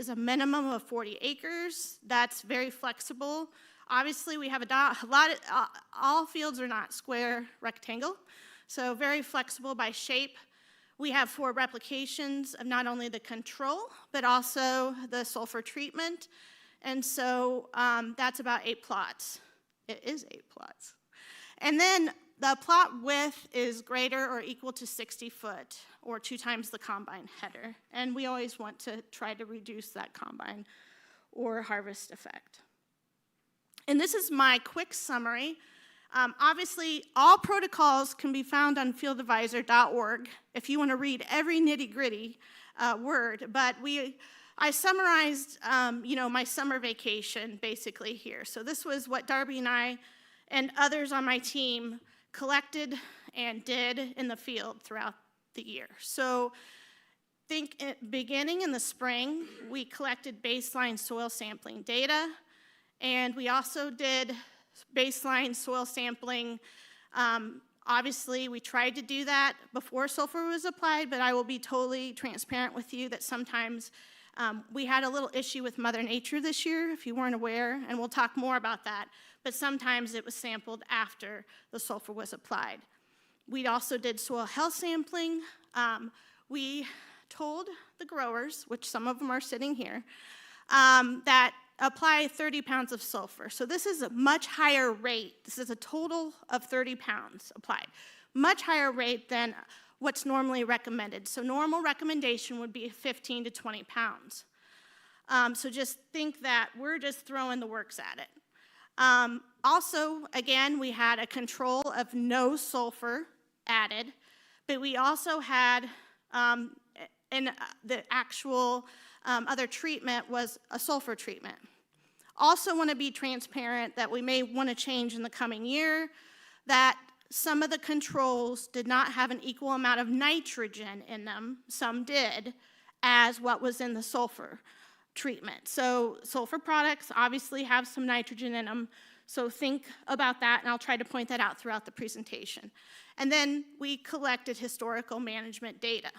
is a minimum of 40 acres. That's very flexible. Obviously, we have all fields are not square rectangle, so very flexible by shape. We have 4 replications of not only the control, but also the sulfur treatment. And so that's about 8 plots. It is 8 plots. And then the plot width is greater or equal to 60 foot, or 2 times the combine header. And we always want to try to reduce that combine or harvest effect. And this is my quick summary. Obviously, all protocols can be found on fieldadvisor.org if you want to read every nitty-gritty word. But I summarized, my summer vacation basically here. So this was what Darby and I and others on my team collected and did in the field throughout the year. So beginning in the spring, we collected baseline soil sampling data, and we also did baseline soil sampling. Obviously, we tried to do that before sulfur was applied, but I will be totally transparent with you that sometimes we had a little issue with Mother Nature this year, if you weren't aware, and we'll talk more about that. But sometimes it was sampled after the sulfur was applied. We also did soil health sampling. We told the growers, which some of them are sitting here, that apply 30 pounds of sulfur. So this is a much higher rate. This is a total of 30 pounds applied. Much higher rate than what's normally recommended. So normal recommendation would be 15 to 20 pounds. So just think that we're just throwing the works at it. Also, again, we had a control of no sulfur added, but we also had, the actual other treatment was a sulfur treatment. Also want to be transparent that we may want to change in the coming year, that some of the controls did not have an equal amount of nitrogen in them, some did, as what was in the sulfur treatment. So sulfur products obviously have some nitrogen in them, so think about that, and I'll try to point that out throughout the presentation. And then we collected historical management data.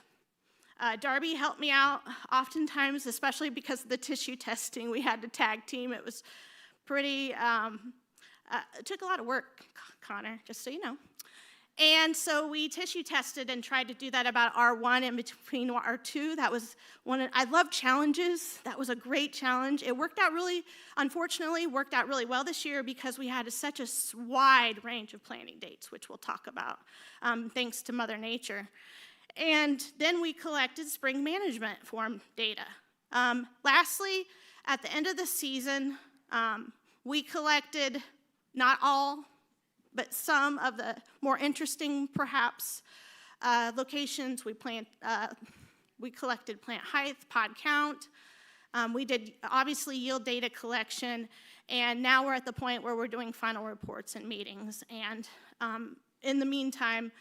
Darby helped me out oftentimes, especially because of the tissue testing. We had to tag team. It was pretty, it took a lot of work, Connor, just so you know. And so we tissue tested and tried to do that about R1 in between R2. That was I love challenges. That was a great challenge. It worked out unfortunately, worked out really well this year because we had such a wide range of planting dates, which we'll talk about, thanks to Mother Nature. And then we collected spring management form data. Lastly, at the end of the season, we collected not all, but some of the more interesting, perhaps, locations. We collected plant height, pod count. We did, obviously, yield data collection. And now we're at the point where we're doing final reports and meetings. And in the meantime,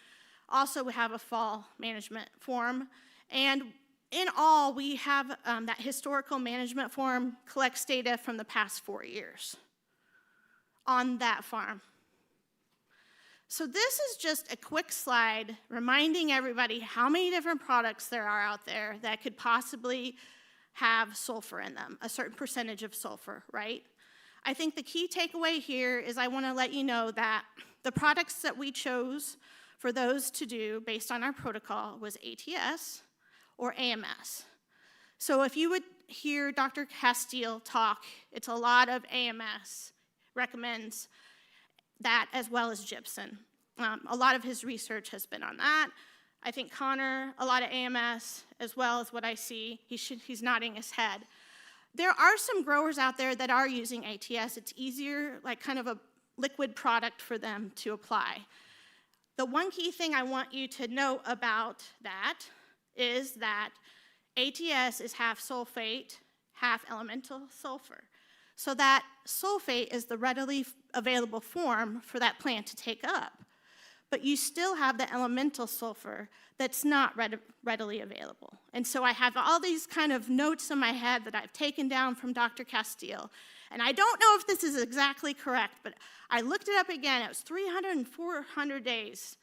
also we have a fall management form. And in all, we have that historical management form collects data from the past 4 years on that farm. So this is just a quick slide reminding everybody how many different products there are out there that could possibly have sulfur in them, a certain percentage of sulfur, right? I think the key takeaway here is I want to let you know that the products that we chose for those to do based on our protocol was ATS or AMS. So if you would hear Dr. Casteel talk, it's a lot of AMS, recommends that as well as gypsum. A lot of his research has been on that. I think Connor, a lot of AMS, as well as what I see. He's nodding his head. There are some growers out there that are using ATS. It's easier, like kind of a liquid product for them to apply. The one key thing I want you to know about that is that ATS is half sulfate, half elemental sulfur. So that sulfate is the readily available form for that plant to take up. But you still have the elemental sulfur that's not readily available. And so I have all these kind of notes in my head that I've taken down from Dr. Casteel. And I don't know if this is exactly correct, but I looked it up again. It was 300 and 400 days,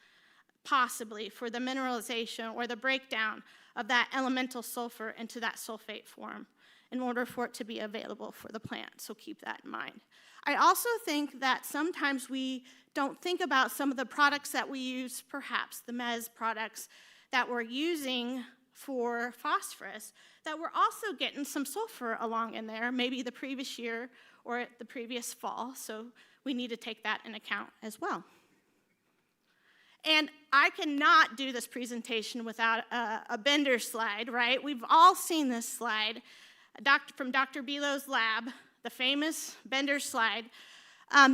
possibly, for the mineralization or the breakdown of that elemental sulfur into that sulfate form. in order for it to be available for the plant, so keep that in mind. I also think that sometimes we don't think about some of the products that we use, perhaps the MES products that we're using for phosphorus, that we're also getting some sulfur along in there, maybe the previous year or the previous fall, so we need to take that in account as well. And I cannot do this presentation without a Bender slide, right? We've all seen this slide from Dr. Belo's lab, the famous Bender slide.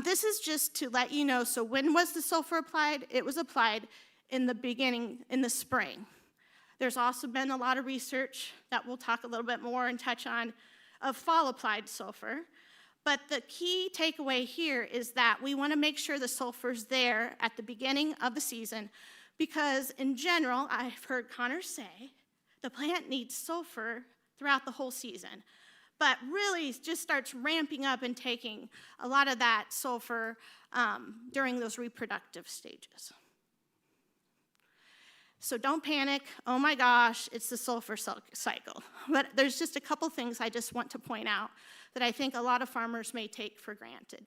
This is just to let you know, so when was the sulfur applied? It was applied in the beginning, in the spring. There's also been a lot of research that we'll talk a little bit more and touch on of fall applied sulfur. But the key takeaway here is that we want to make sure the sulfur's there at the beginning of the season because in general, I've heard Connor say, the plant needs sulfur throughout the whole season, but really just starts ramping up and taking a lot of that sulfur during those reproductive stages. So don't panic, oh my gosh, it's the sulfur cycle. But there's just a couple things I just want to point out that I think a lot of farmers may take for granted.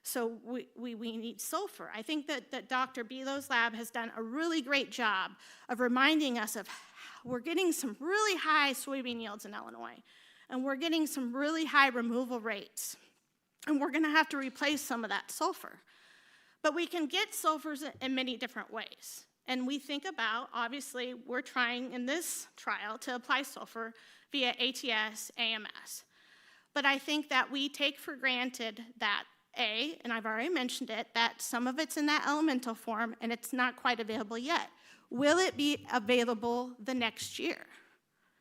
So we need sulfur. I think that Dr. Belo's lab has done a really great job of reminding us of we're getting some really high soybean yields in Illinois, and we're getting some really high removal rates, and we're gonna have to replace some of that sulfur. But we can get sulfurs in many different ways. And we think about, obviously, we're trying in this trial to apply sulfur via ATS, AMS. But I think that we take for granted that, and I've already mentioned it, that some of it's in that elemental form and it's not quite available yet. Will it be available the next year?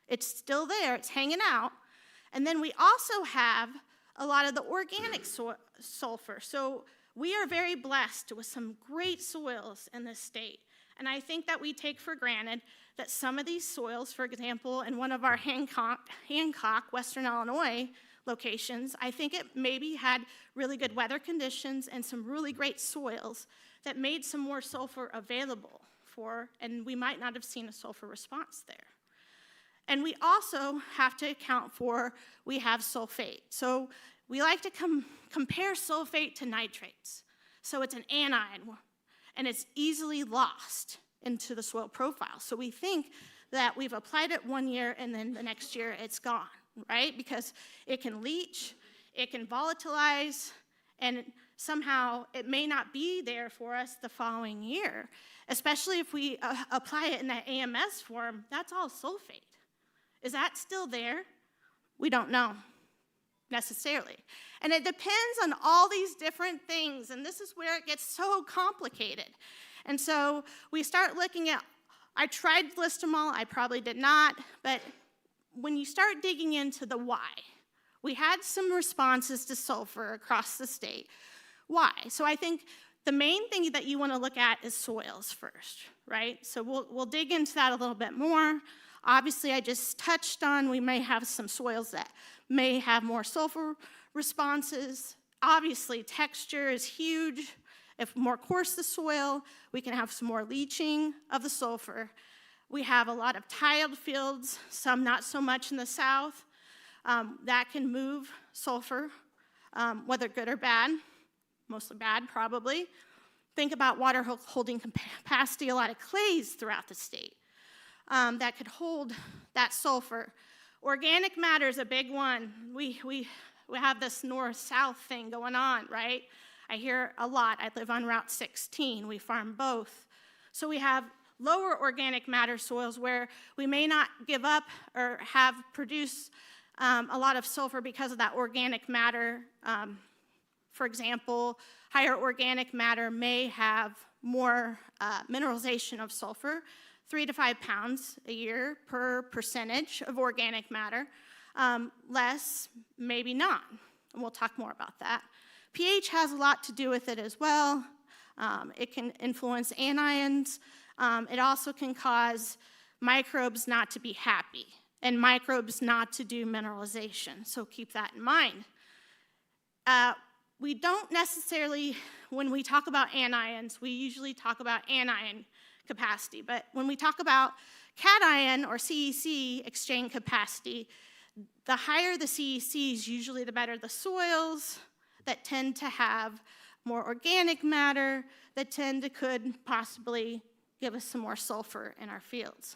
It's still there, it's hanging out. And then we also have a lot of the organic sulfur. So we are very blessed with some great soils in this state. And I think that we take for granted that some of these soils, for example, in one of our Hancock, Western Illinois locations, I think it maybe had really good weather conditions and some really great soils that made some more sulfur available for, and we might not have seen a sulfur response there. And we also have to account for, we have sulfate. So we like to compare sulfate to nitrates. So it's an anion, and it's easily lost into the soil profile. So we think that we've applied it one year and then the next year it's gone, right? Because it can leach, it can volatilize, and somehow it may not be there for us the following year, especially if we apply it in that AMS form, that's all sulfate. Is that still there? We don't know necessarily. And it depends on all these different things, and this is where it gets so complicated. And so we start looking at, I tried to list them all, I probably did not, but when you start digging into the why, we had some responses to sulfur across the state. Why? So I think the main thing that you want to look at is soils first, right? So we'll dig into that a little bit more. Obviously, I just touched on we may have some soils that may have more sulfur responses. Obviously, texture is huge. If more coarse the soil, we can have some more leaching of the sulfur. We have a lot of tiled fields, some not so much in the south, that can move sulfur, whether good or bad, mostly bad probably. Think about water holding capacity, a lot of clays throughout the state that could hold that sulfur. Organic matter is a big one. We have this north-south thing going on, right? I hear a lot. I live on Route 16. We farm both. So we have lower organic matter soils where we may not give up or have produce a lot of sulfur because of that organic matter. For example, higher organic matter may have more mineralization of sulfur, 3 to 5 pounds a year per percentage of organic matter. Less, maybe not, and we'll talk more about that. pH has a lot to do with it as well. It can influence anions. It also can cause microbes not to be happy and microbes not to do mineralization, so keep that in mind. We don't necessarily, when we talk about anions, we usually talk about anion capacity, but when we talk about cation or CEC exchange capacity, the higher the CECs, usually the better the soils that tend to have more organic matter, that could possibly give us some more sulfur in our fields.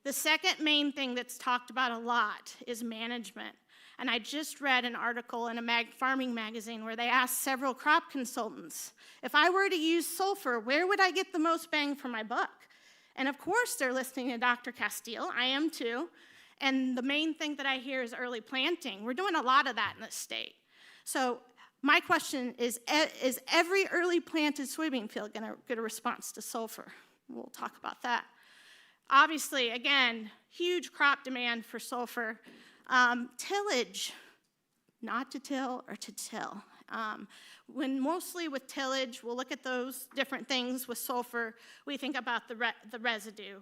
The second main thing that's talked about a lot is management. And I just read an article in a farming magazine where they asked several crop consultants, if I were to use sulfur, where would I get the most bang for my buck? And of course they're listening to Dr. Casteel, I am too. And the main thing that I hear is early planting. We're doing a lot of that in this state. So my question is every early planted soybean field going to get a response to sulfur? We'll talk about that. Obviously, again, huge crop demand for sulfur. Tillage, not to till or to till. When mostly with tillage, we'll look at those different things with sulfur. We think about the residue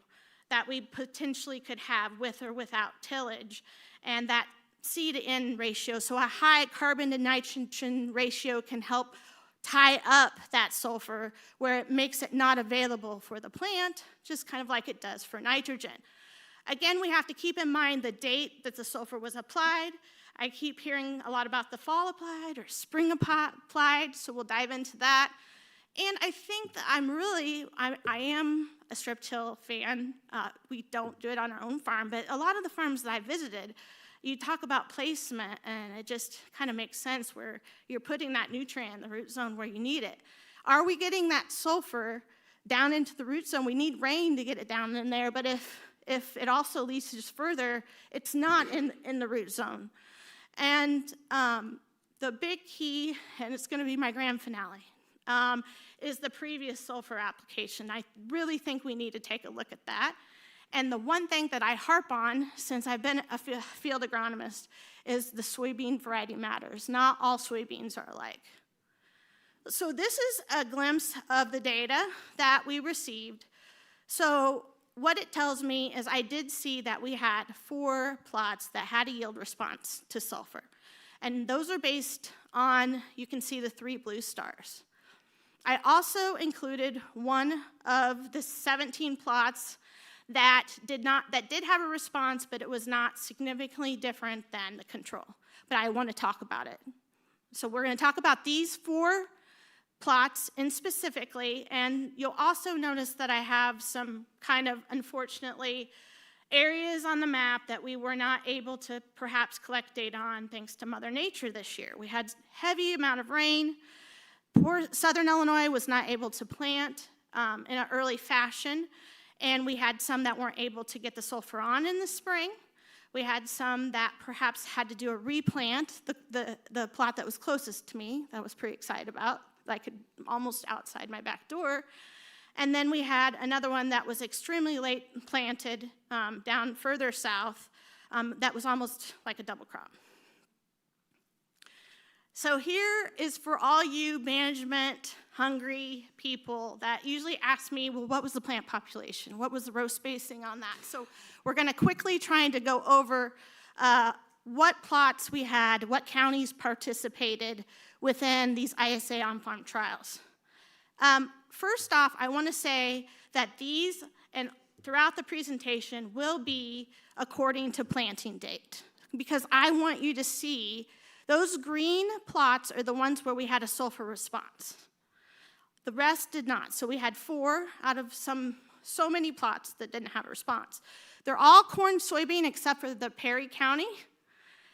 that we potentially could have with or without tillage, and that C to N ratio. So a high carbon to nitrogen ratio can help tie up that sulfur where it makes it not available for the plant, just kind of like it does for nitrogen. Again, we have to keep in mind the date that the sulfur was applied. I keep hearing a lot about the fall applied or spring applied, so we'll dive into that. And I think that I am a strip till fan. We don't do it on our own farm, but a lot of the farms that I visited, you talk about placement, and it just kind of makes sense where you're putting that nutrient in the root zone where you need it. Are we getting that sulfur down into the root zone? We need rain to get it down in there, but if it also leaches further, it's not in the root zone. And the big key, and it's going to be my grand finale, is the previous sulfur application. I really think we need to take a look at that. And the one thing that I harp on since I've been a field agronomist is the soybean variety matters. Not all soybeans are alike. So this is a glimpse of the data that we received. So what it tells me is I did see that we had 4 plots that had a yield response to sulfur. And those are based on, you can see the 3 blue stars. I also included one of the 17 plots that did have a response, but it was not significantly different than the control. But I want to talk about it. So we're going to talk about these 4 plots in specifically, and you'll also notice that I have some kind of, unfortunately, areas on the map that we were not able to perhaps collect data on thanks to Mother Nature this year. We had heavy amount of rain. Poor Southern Illinois was not able to plant in an early fashion, and we had some that weren't able to get the sulfur on in the spring. We had some that perhaps had to do a replant. The plot that was closest to me, that I was pretty excited about, that I could almost outside my back door. And then we had another one that was extremely late planted down further south that was almost like a double crop. So here is for all you management-hungry people that usually ask me, well, what was the plant population? What was the row spacing on that? So we're going to quickly trying to go over what plots we had, what counties participated within these ISA on-farm trials. First off, I want to say that these, and throughout the presentation, will be according to planting date, because I want you to see those green plots are the ones where we had a sulfur response. The rest did not. So we had 4 out of so many plots that didn't have a response. They're all corn soybean except for the Perry County.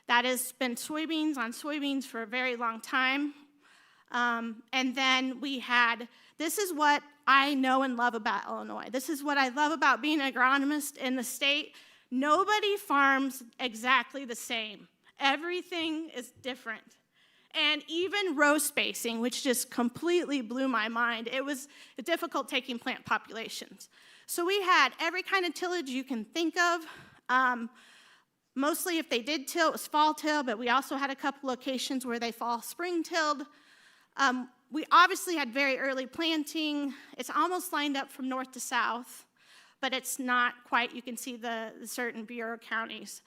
That has been soybeans on soybeans for a very long time. And then we had, this is what I know and love about Illinois. This is what I love about being an agronomist in the state. Nobody farms exactly the same. Everything is different. And even row spacing, which just completely blew my mind. It was difficult taking plant populations. So we had every kind of tillage you can think of. Mostly if they did till, it was fall till, but we also had a couple locations where they fall spring tilled. We obviously had very early planting. It's almost lined up from north to south, but it's not quite. You can see the certain bureau counties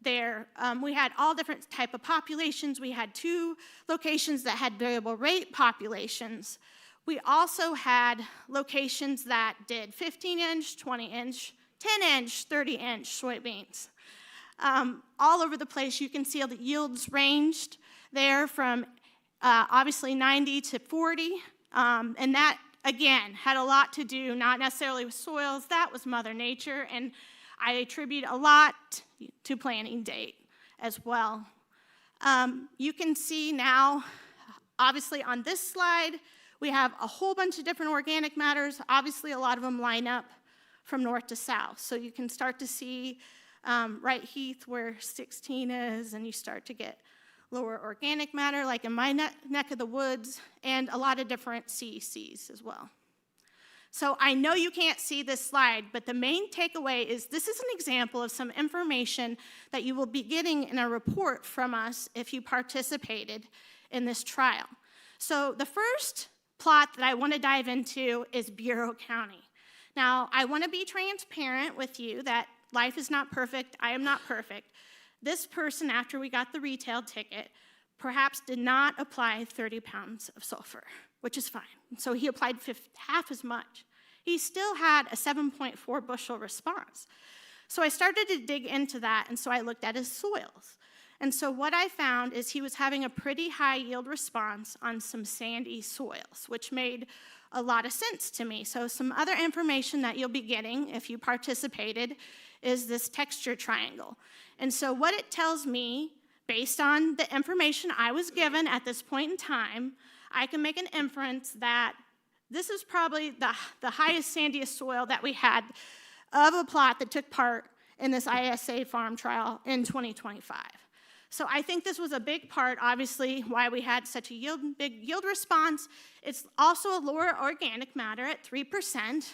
there. We had all different type of populations. We had 2 locations that had variable rate populations. We also had locations that did 15-inch, 20-inch, 10-inch, 30-inch soybeans. all over the place. You can see the yields ranged there from obviously 90 to 40, and that, again, had a lot to do, not necessarily with soils, that was Mother Nature, and I attribute a lot to planting date as well. You can see now, obviously on this slide, we have a whole bunch of different organic matters. Obviously, a lot of them line up from north to south. So you can start to see right Heath where 16 is, and you start to get lower organic matter, like in my neck of the woods, and a lot of different CECs as well. So I know you can't see this slide, but the main takeaway is this is an example of some information that you will be getting in a report from us if you participated in this trial. So the first plot that I want to dive into is Bureau County. Now, I want to be transparent with you that life is not perfect. I am not perfect. This person, after we got the retail ticket, perhaps did not apply 30 pounds of sulfur, which is fine. So he applied half as much. He still had a 7.4 bushel response. So I started to dig into that, and so I looked at his soils. And so what I found is he was having a pretty high yield response on some sandy soils, which made a lot of sense to me. So some other information that you'll be getting if you participated is this texture triangle. And so what it tells me, based on the information I was given at this point in time, I can make an inference that this is probably the highest, sandiest soil that we had of a plot that took part in this ISA farm trial in 2025. So I think this was a big part, obviously, why we had such a big yield response. It's also a lower organic matter at 3%,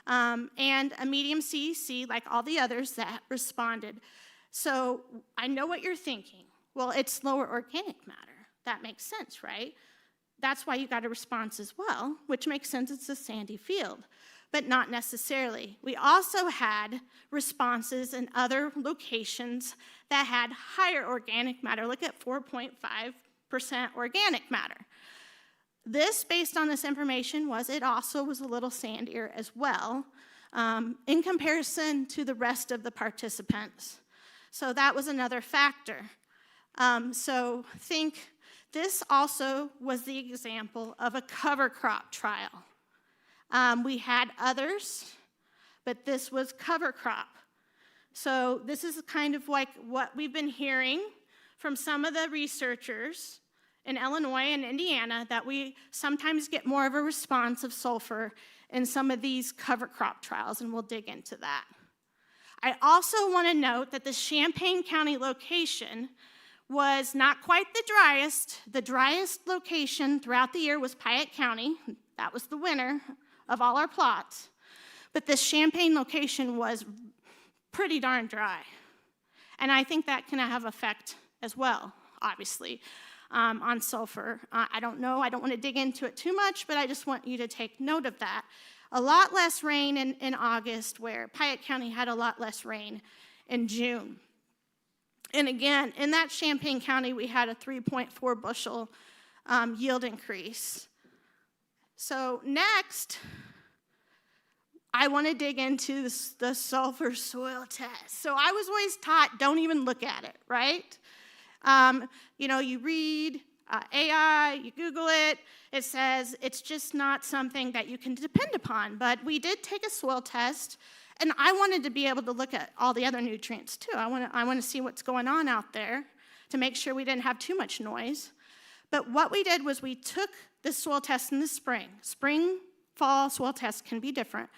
and a medium CEC like all the others that responded. So I know what you're thinking. Well, it's lower organic matter. That makes sense, right? That's why you got a response as well, which makes sense. It's a sandy field, but not necessarily. We also had responses in other locations that had higher organic matter. Look at 4.5% organic matter. This, based on this information, it also was a little sandier as well in comparison to the rest of the participants. So that was another factor. So think this also was the example of a cover crop trial. We had others, but this was cover crop. So this is kind of like what we've been hearing from some of the researchers in Illinois and Indiana, that we sometimes get more of a response of sulfur in some of these cover crop trials, and we'll dig into that. I also want to note that the Champaign County location was not quite the driest. The driest location throughout the year was Piatt County. That was the winner of all our plots. But this Champaign location was pretty darn dry. And I think that can have effect as well, obviously, on sulfur. I don't know, I don't want to dig into it too much, but I just want you to take note of that. A lot less rain in August, where Piatt County had a lot less rain in June. And again, in that Champaign County, we had a 3.4 bushel yield increase. So next, I want to dig into the sulfur soil test. So I was always taught, don't even look at it, right? You read AI, you Google it, it says it's just not something that you can depend upon. But we did take a soil test, and I wanted to be able to look at all the other nutrients too. I want to see what's going on out there to make sure we didn't have too much noise. But what we did was we took this soil test in the spring. Spring, fall soil tests can be different.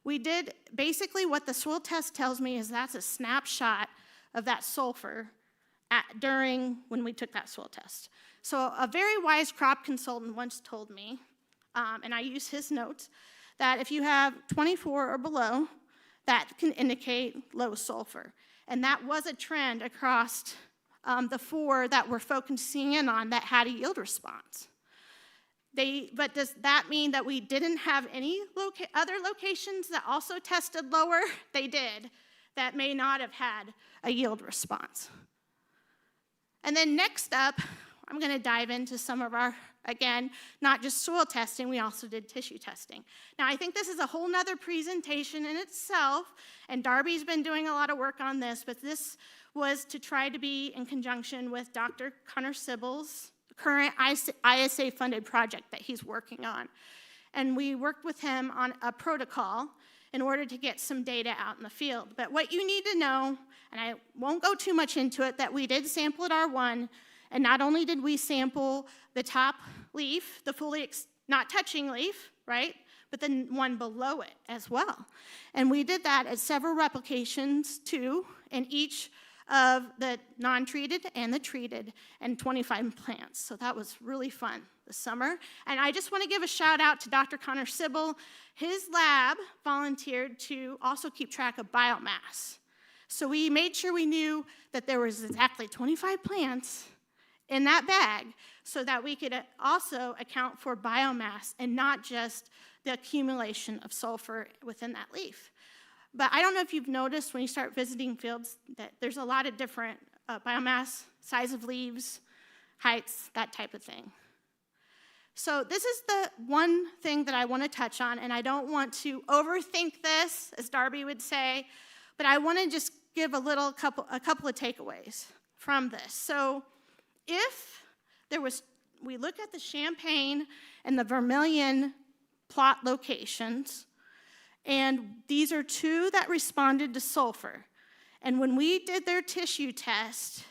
We did basically what the soil test tells me is that's a snapshot of that sulfur during when we took that soil test. So a very wise crop consultant once told me, and I use his notes, that if you have 24 or below, that can indicate low sulfur. And that was a trend across the 4 that we're focusing in on that had a yield response. But does that mean that we didn't have any other locations that also tested lower? They did, that may not have had a yield response. And then next up, I'm going to dive into some of our, again, not just soil testing, we also did tissue testing. Now, I think this is a whole nother presentation in itself, and Darby's been doing a lot of work on this, but this was to try to be in conjunction with Dr. Connor Sybil's current ISA-funded project that he's working on. And we worked with him on a protocol in order to get some data out in the field. But what you need to know, and I won't go too much into it, that we did sample at R1, and not only did we sample the top leaf, the fully not touching leaf, right, but the one below it as well. And we did that at several replications too, in each of the non-treated and the treated, and 25 plants. So that was really fun this summer. And I just want to give a shout out to Dr. Connor Sybil. His lab volunteered to also keep track of biomass. So we made sure we knew that there was exactly 25 plants in that bag so that we could also account for biomass and not just the accumulation of sulfur within that leaf. But I don't know if you've noticed when you start visiting fields that there's a lot of different biomass, size of leaves, heights, that type of thing. So this is the one thing that I want to touch on, and I don't want to overthink this, as Darby would say, but I want to just give a couple of takeaways from this. So if there was, we look at the Champaign and the Vermilion plot locations, and these are two that responded to sulfur. And when we did their tissue test,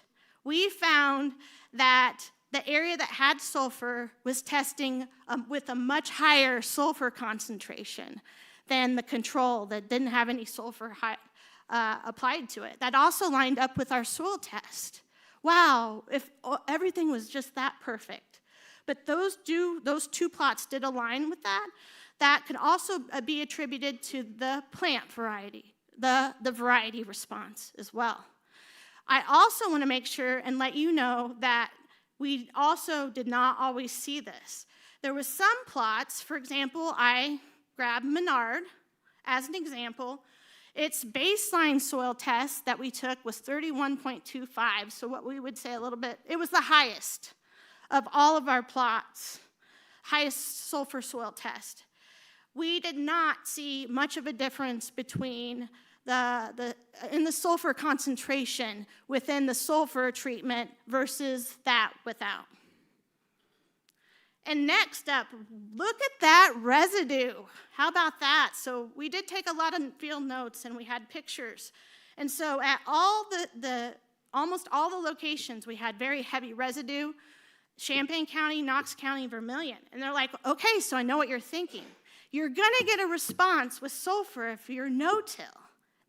we found that the area that had sulfur was testing with a much higher sulfur concentration than the control that didn't have any sulfur applied to it. That also lined up with our soil test. Wow, if everything was just that perfect. But those two plots did align with that. That could also be attributed to the plant variety, the variety response as well. I also want to make sure and let you know that we also did not always see this. There was some plots, for example, I grabbed Menard as an example. Its baseline soil test that we took was 31.25, so what we would say a little bit, it was the highest of all of our plots, highest sulfur soil test. We did not see much of a difference between in the sulfur concentration within the sulfur treatment versus that without. And next up, look at that residue. How about that? So we did take a lot of field notes and we had pictures. And so at almost all the locations, we had very heavy residue, Champaign County, Knox County, Vermilion. And they're like, okay, so I know what you're thinking. You're gonna get a response with sulfur if you're no-till.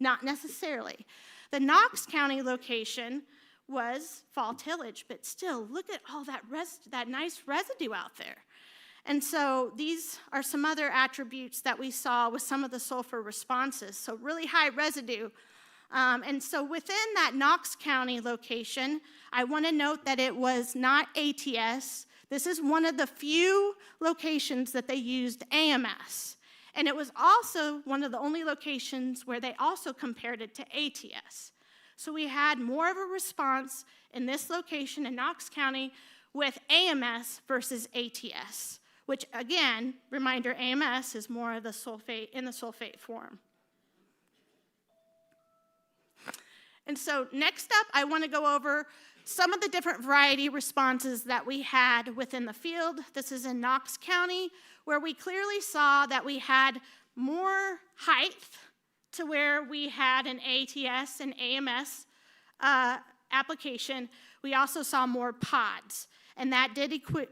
Not necessarily. The Knox County location was fall tillage, but still, look at all that nice residue out there. And so these are some other attributes that we saw with some of the sulfur responses. So really high residue. And so within that Knox County location, I want to note that it was not ATS. This is one of the few locations that they used AMS. And it was also one of the only locations where they also compared it to ATS. So we had more of a response in this location in Knox County with AMS versus ATS, which again, reminder, AMS is more of the sulfate in the sulfate form. And so next up, I want to go over some of the different variety responses that we had within the field. This is in Knox County, where we clearly saw that we had more height to where we had an ATS and AMS application. We also saw more pods, and that did equate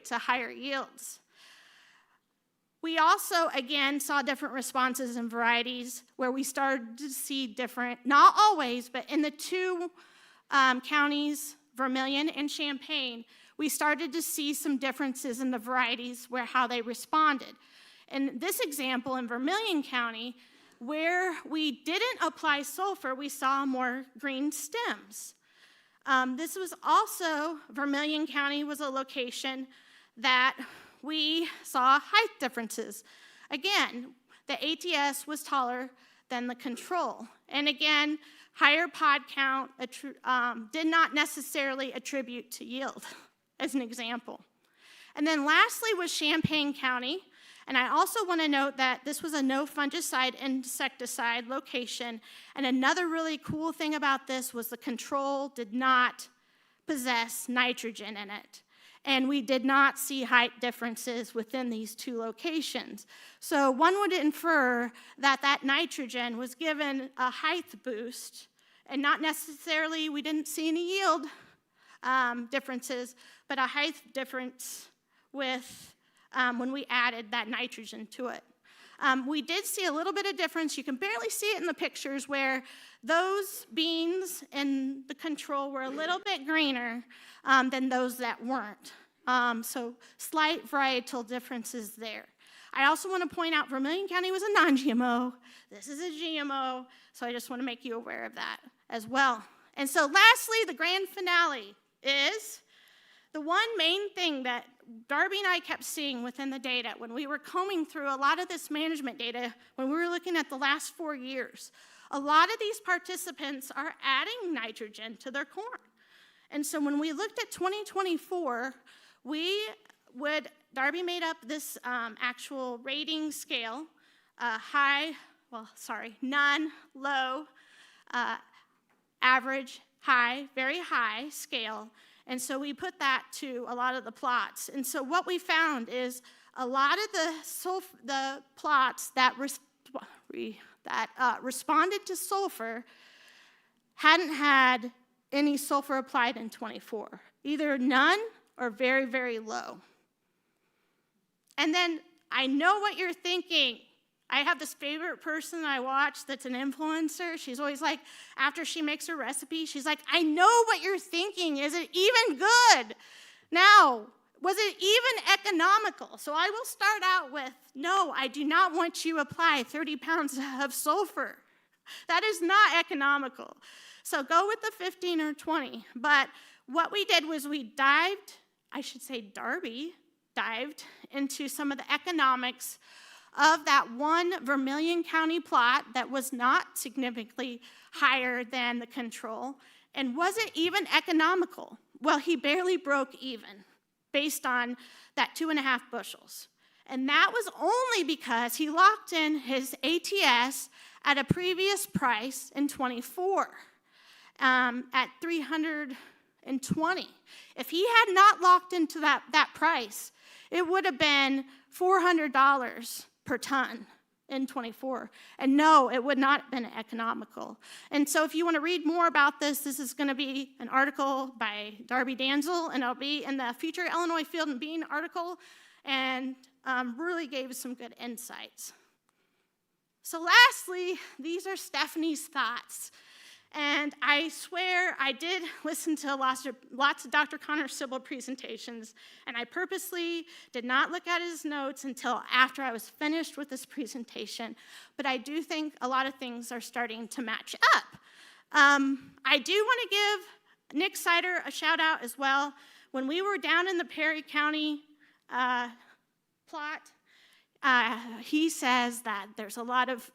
to higher yields. We also, again, saw different responses and varieties where we started to see different, not always, but in the two counties, Vermilion and Champaign, we started to see some differences in the varieties where how they responded. In this example, in Vermilion County, where we didn't apply sulfur, we saw more green stems. This was also, Vermilion County was a location that we saw height differences. Again, the ATS was taller than the control. And again, higher pod count did not necessarily attribute to yield, as an example. And then lastly was Champaign County. And I also want to note that this was a no fungicide insecticide location. And another really cool thing about this was the control did not possess nitrogen in it. And we did not see height differences within these two locations. So one would infer that that nitrogen was given a height boost, and not necessarily, we didn't see any yield differences, but a height difference with when we added that nitrogen to it. We did see a little bit of difference. You can barely see it in the pictures where those beans in the control were a little bit greener than those that weren't. So slight varietal differences there. I also want to point out Vermilion County was a non-GMO. This is a GMO, so I just want to make you aware of that as well. And so lastly, the grand finale is the one main thing that Darby and I kept seeing within the data when we were combing through a lot of this management data, when we were looking at the last 4 years. A lot of these participants are adding nitrogen to their corn. And so when we looked at 2024, Darby made up this actual rating scale, none, low, average, high, very high scale. And so we put that to a lot of the plots. And so what we found is a lot of the plots that responded to sulfur hadn't had any sulfur applied in 24, either none or very, very low. And then I know what you're thinking. I have this favorite person I watch that's an influencer. She's always like, after she makes her recipe, she's like, I know what you're thinking. Is it even good? Now, was it even economical? So I will start out with, no, I do not want you to apply 30 pounds of sulfur. That is not economical. So go with the 15 or 20. But what we did was Darby dived into some of the economics of that one Vermilion County plot that was not significantly higher than the control. And was it even economical? Well, he barely broke even based on that 2.5 bushels. And that was only because he locked in his ATS at a previous price in 24 at 320. If he had not locked into that price, it would have been $400 per ton in 24. And no, it would not have been economical. And so if you want to read more about this is going to be an article by Darby Danzel, and it'll be in the future Illinois Field and Bean article, and really gave some good insights. So lastly, these are Stephanie's thoughts. And I swear I did listen to lots of Dr. Connor Sybil presentations, and I purposely did not look at his notes until after I was finished with this presentation. But I do think a lot of things are starting to match up. I do want to give Nick Seiter a shout out as well. When we were down in the Perry County plot, he says that there's a lot of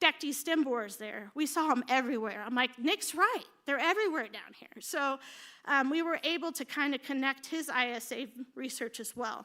Dickey stem borers there. We saw them everywhere. I'm like, Nick's right. They're everywhere down here. So we were able to kind of connect his ISA research as well.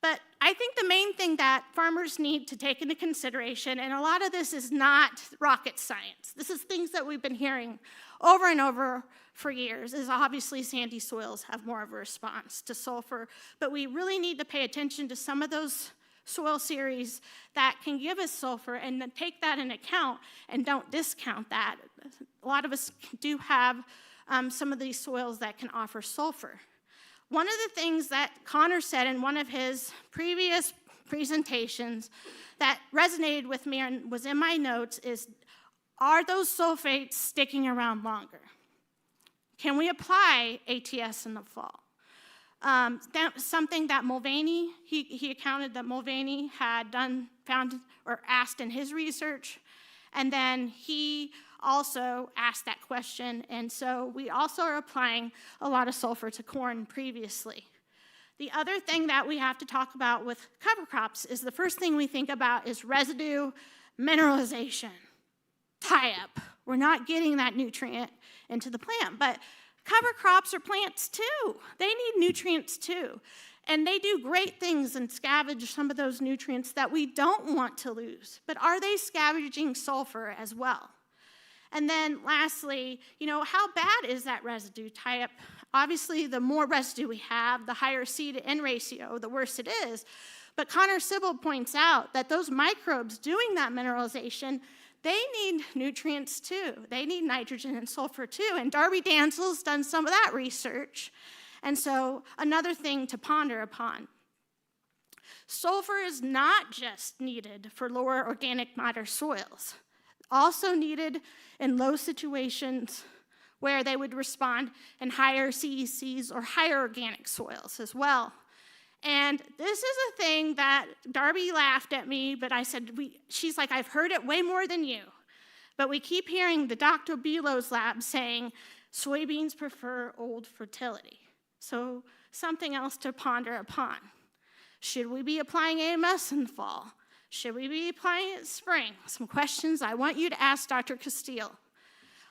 But I think the main thing that farmers need to take into consideration, and a lot of this is not rocket science. This is things that we've been hearing over and over for years, is obviously sandy soils have more of a response to sulfur. But we really need to pay attention to some of those soil series that can give us sulfur and then take that into account and don't discount that. A lot of us do have some of these soils that can offer sulfur. One of the things that Connor said in one of his previous presentations that resonated with me and was in my notes is, are those sulfates sticking around longer? Can we apply ATS in the fall? That's something that Mulvaney, he accounted that Mulvaney had found or asked in his research, and then he also asked that question, and so we also are applying a lot of sulfur to corn previously. The other thing that we have to talk about with cover crops is the first thing we think about is residue mineralization. tie-up. We're not getting that nutrient into the plant. But cover crops are plants too. They need nutrients too. And they do great things and scavenge some of those nutrients that we don't want to lose. But are they scavenging sulfur as well? And then lastly, how bad is that residue tie-up? Obviously, the more residue we have, the higher C to N ratio, the worse it is. But Connor Sybil points out that those microbes doing that mineralization, they need nutrients too. They need nitrogen and sulfur too. And Darby Dansel's done some of that research. And so another thing to ponder upon. Sulfur is not just needed for lower organic matter soils. Also needed in low situations where they would respond in higher CECs or higher organic soils as well. And this is a thing that Darby laughed at me, but I said, she's like, I've heard it way more than you. But we keep hearing the Dr. Belo's lab saying soybeans prefer old fertility. So something else to ponder upon. Should we be applying AMS in the fall? Should we be applying it in spring? Some questions I want you to ask Dr. Casteel.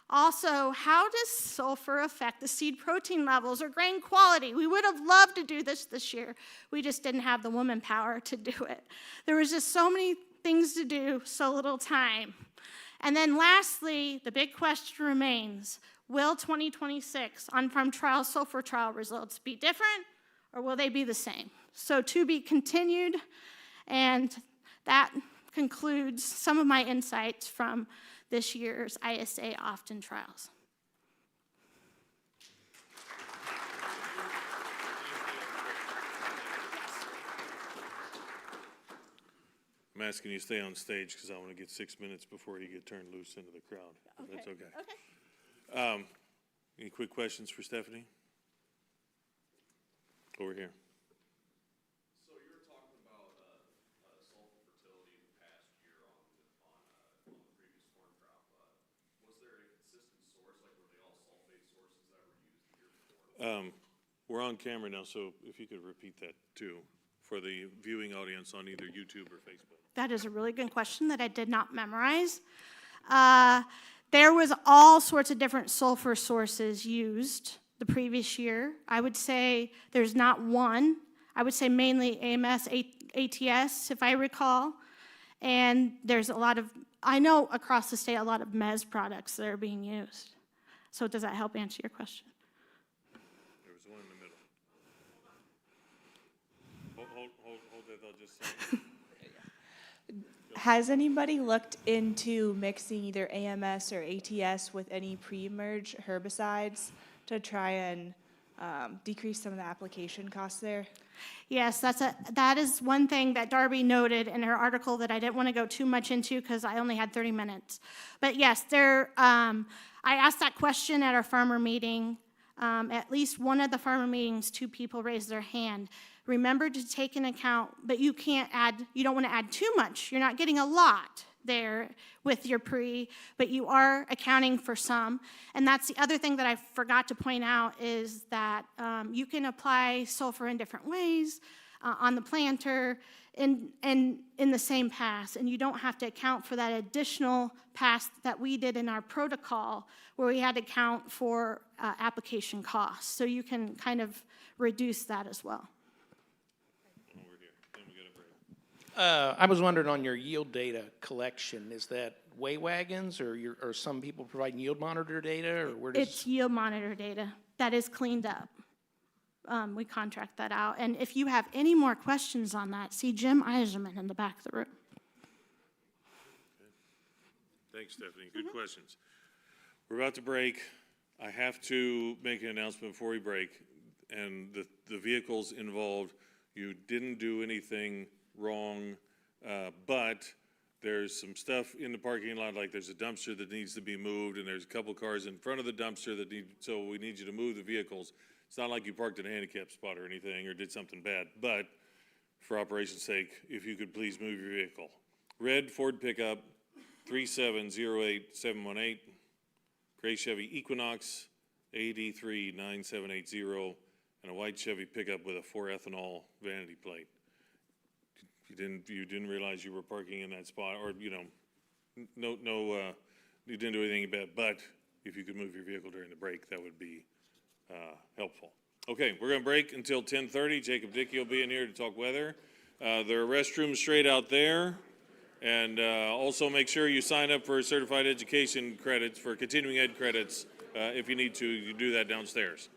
Also, how does sulfur affect the seed protein levels or grain quality? We would have loved to do this year. We just didn't have the woman power to do it. There was just so many things to do, so little time. And then lastly, the big question remains, will 2026 on-farm trial sulfur trial results be different or will they be the same? So to be continued, and that concludes some of my insights from this year's ISA Often trials. I'm asking you to stay on stage because I want to get 6 minutes before you get turned loose into the crowd. Okay. That's okay. Okay. Any quick questions for Stephanie? Over here. So you were talking about sulfur fertility in the past year on the previous corn crop. Was there a consistent source, like were they all sulfate sources that were used the year before? We're on camera now, so if you could repeat that too for the viewing audience on either YouTube or Facebook. That is a really good question that I did not memorize. There was all sorts of different sulfur sources used the previous year. I would say there's not one. I would say mainly AMS, ATS, if I recall. And there's a lot of, I know across the state, a lot of MES products that are being used. So does that help answer your question? There was one in the middle. Hold that thought just a second. Has anybody looked into mixing either AMS or ATS with any pre-emerge herbicides to try and decrease some of the application costs there? Yes, that is one thing that Darby noted in her article that I didn't want to go too much into because I only had 30 minutes. But yes, I asked that question at our farmer meeting. At least one of the farmer meetings, 2 people raised their hand. Remember to take into account, but you don't want to add too much. You're not getting a lot there with your pre, but you are accounting for some. And that's the other thing that I forgot to point out is that you can apply sulfur in different ways on the planter in the same pass, and you don't have to account for that additional pass that we did in our protocol where we had to account for application costs. So you can kind of reduce that as well. I was wondering on your yield data collection, is that weigh wagons or are some people providing yield monitor data, or where does... It's yield monitor data that is cleaned up. We contract that out. And if you have any more questions on that, see Jim Eiserman in the back of the room. Okay. Thanks, Stephanie. Good questions. We're about to break. I have to make an announcement before we break. And the vehicles involved, you didn't do anything wrong, but there's some stuff in the parking lot, like there's a dumpster that needs to be moved, and there's a couple cars in front of the dumpster that so we need you to move the vehicles. It's not like you parked in a handicap spot or anything or did something bad, but for operation's sake, if you could please move your vehicle. Red Ford pickup, 3708718, gray Chevy Equinox, AD39780, and a white Chevy pickup with a 4-ethanol vanity plate. You didn't realize you were parking in that spot, or no you didn't do anything bad, but if you could move your vehicle during the break, that would be helpful. Okay, we're gonna break until 10:30. Jacob Dickey will be in here to talk weather. There are restrooms straight out there. And also make sure you sign up for certified education credits, for continuing ed credits. If you need to, you do that downstairs.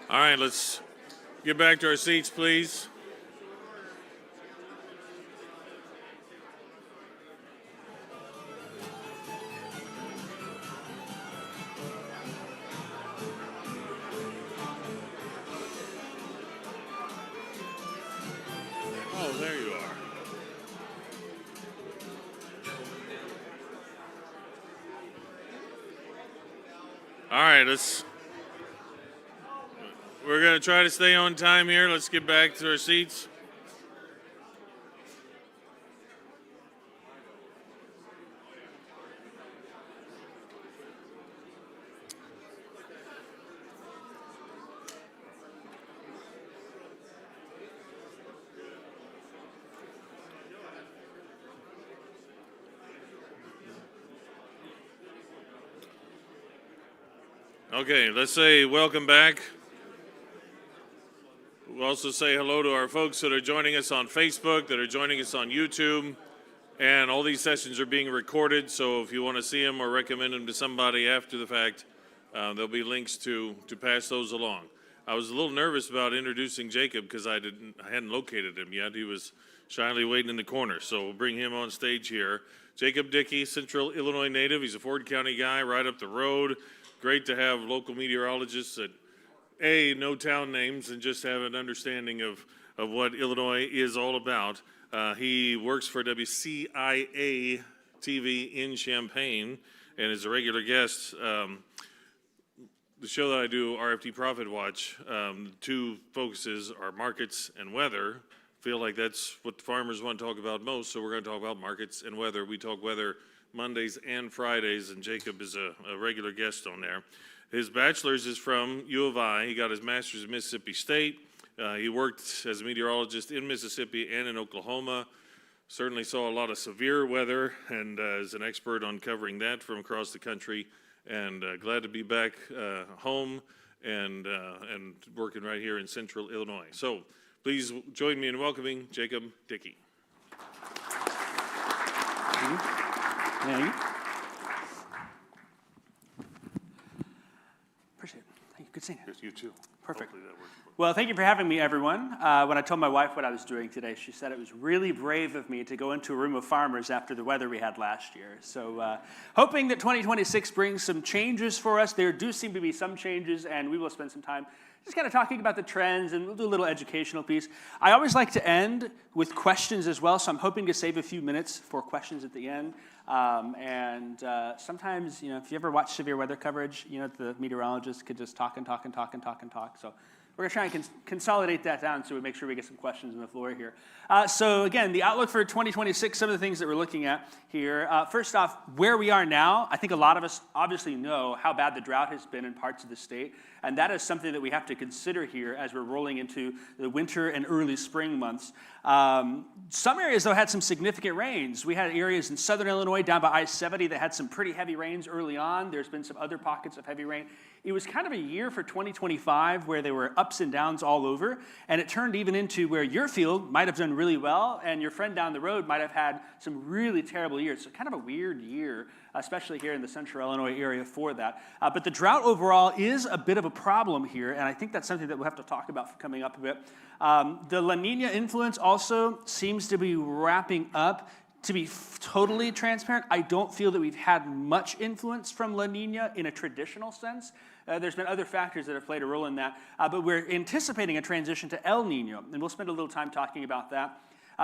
All right, let's get back to our seats, please. Oh, there you are. All right, we're going to try to stay on time here. Let's get back to our seats. Okay, let's say welcome back. We'll also say hello to our folks that are joining us on Facebook, that are joining us on YouTube. And all these sessions are being recorded, so if you want to see them or recommend them to somebody after the fact, there'll be links to pass those along. I was a little nervous about introducing Jacob because I hadn't located him yet. He was shyly waiting in the corner, so we'll bring him on stage here. Jacob Dickey, Central Illinois native. He's a Ford County guy right up the road. Great to have local meteorologists that, know town names and just have an understanding of what Illinois is all about. He works for WCIA TV in Champaign and is a regular guest. The show that I do, RFD Profit Watch, the two focuses are markets and weather. Feel like that's what the farmers want to talk about most, so we're going to talk about markets and weather. We talk weather Mondays and Fridays, and Jacob is a regular guest on there. His bachelor's is from U of I. He got his master's at Mississippi State. He worked as a meteorologist in Mississippi and in Oklahoma. Certainly saw a lot of severe weather and is an expert on covering that from across the country. And glad to be back home and working right here in Central Illinois. So please join me in welcoming Jacob Dickey. Thank you. Appreciate it. Thank you. Good seeing you. Yes, you too. Perfect. Hopefully that works. Well, thank you for having me, everyone. When I told my wife what I was doing today, she said it was really brave of me to go into a room of farmers after the weather we had last year. So hoping that 2026 brings some changes for us. There do seem to be some changes, and we will spend some time just kind of talking about the trends, and we'll do a little educational piece. I always like to end with questions as well, so I'm hoping to save a few minutes for questions at the end. Sometimes, if you ever watch severe weather coverage, the meteorologist could just talk and talk and talk and talk and talk. So we're going to try and consolidate that down so we make sure we get some questions on the floor here. So again, the outlook for 2026, some of the things that we're looking at here. First off, where we are now, I think a lot of us obviously know how bad the drought has been in parts of the state. And that is something that we have to consider here as we're rolling into the winter and early spring months. Some areas, though, had some significant rains. We had areas in southern Illinois down by I-70 that had some pretty heavy rains early on. There's been some other pockets of heavy rain. It was kind of a year for 2025 where there were ups and downs all over, and it turned even into where your field might have done really well, and your friend down the road might have had some really terrible years. So kind of a weird year, especially here in the central Illinois area for that. But the drought overall is a bit of a problem here, and I think that's something that we'll have to talk about coming up a bit. The La Nina influence also seems to be wrapping up. To be totally transparent, I don't feel that we've had much influence from La Nina in a traditional sense. There's been other factors that have played a role in that, but we're anticipating a transition to El Nino, and we'll spend a little time talking about that.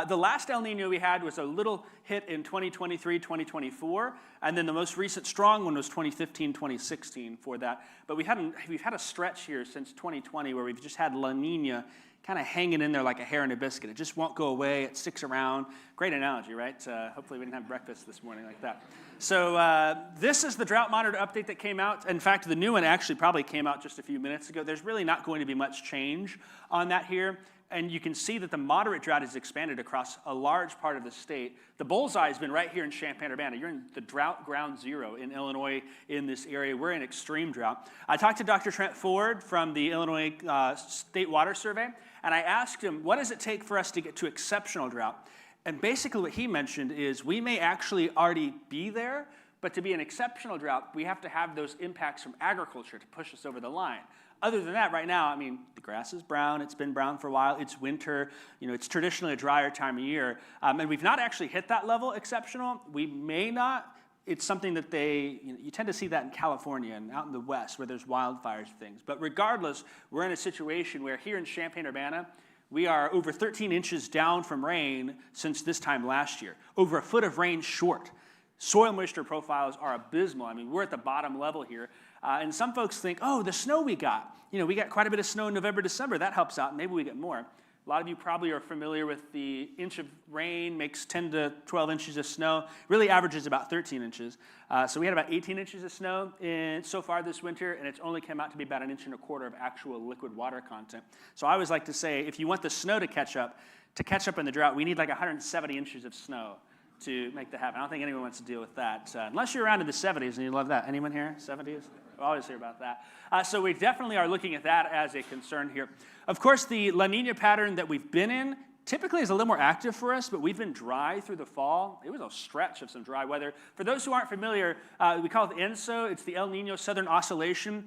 The last El Nino we had was a little hit in 2023, 2024, and then the most recent strong one was 2015, 2016 for that. But we've had a stretch here since 2020 where we've just had La Nina kind of hanging in there like a hair in a biscuit. It just won't go away. It sticks around. Great analogy, right? Hopefully we didn't have breakfast this morning like that. So this is the drought monitor update that came out. In fact, the new one actually probably came out just a few minutes ago. There's really not going to be much change on that here. And you can see that the moderate drought has expanded across a large part of the state. The bullseye has been right here in Champaign-Urbana. You're in the drought ground zero in Illinois in this area. We're in extreme drought. I talked to Dr. Trent Ford from the Illinois State Water Survey, and I asked him, what does it take for us to get to exceptional drought? And basically what he mentioned is we may actually already be there, but to be an exceptional drought, we have to have those impacts from agriculture to push us over the line. Other than that, right now, I mean, the grass is brown. It's been brown for a while. It's winter. It's traditionally a drier time of year. And we've not actually hit that level exceptional. We may not. It's something that you tend to see that in California and out in the West where there's wildfires and things. But regardless, we're in a situation where here in Champaign-Urbana, we are over 13 inches down from rain since this time last year, over a foot of rain short. Soil moisture profiles are abysmal. I mean, we're at the bottom level here. And some folks think, oh, the snow we got. We got quite a bit of snow in November, December. That helps out. Maybe we get more. A lot of you probably are familiar with the inch of rain makes 10 to 12 inches of snow. Really averages about 13 inches. So we had about 18 inches of snow so far this winter, and it's only come out to be about 1.25 inches of actual liquid water content. So I always like to say, if you want the snow to catch up in the drought, we need like 170 inches of snow to make that happen. I don't think anyone wants to deal with that, unless you're around in the 70s and you love that. Anyone here? 70s? We always hear about that. So we definitely are looking at that as a concern here. Of course, the La Nina pattern that we've been in typically is a little more active for us, but we've been dry through the fall. It was a stretch of some dry weather. For those who aren't familiar, we call it the ENSO. It's the El Nino Southern Oscillation.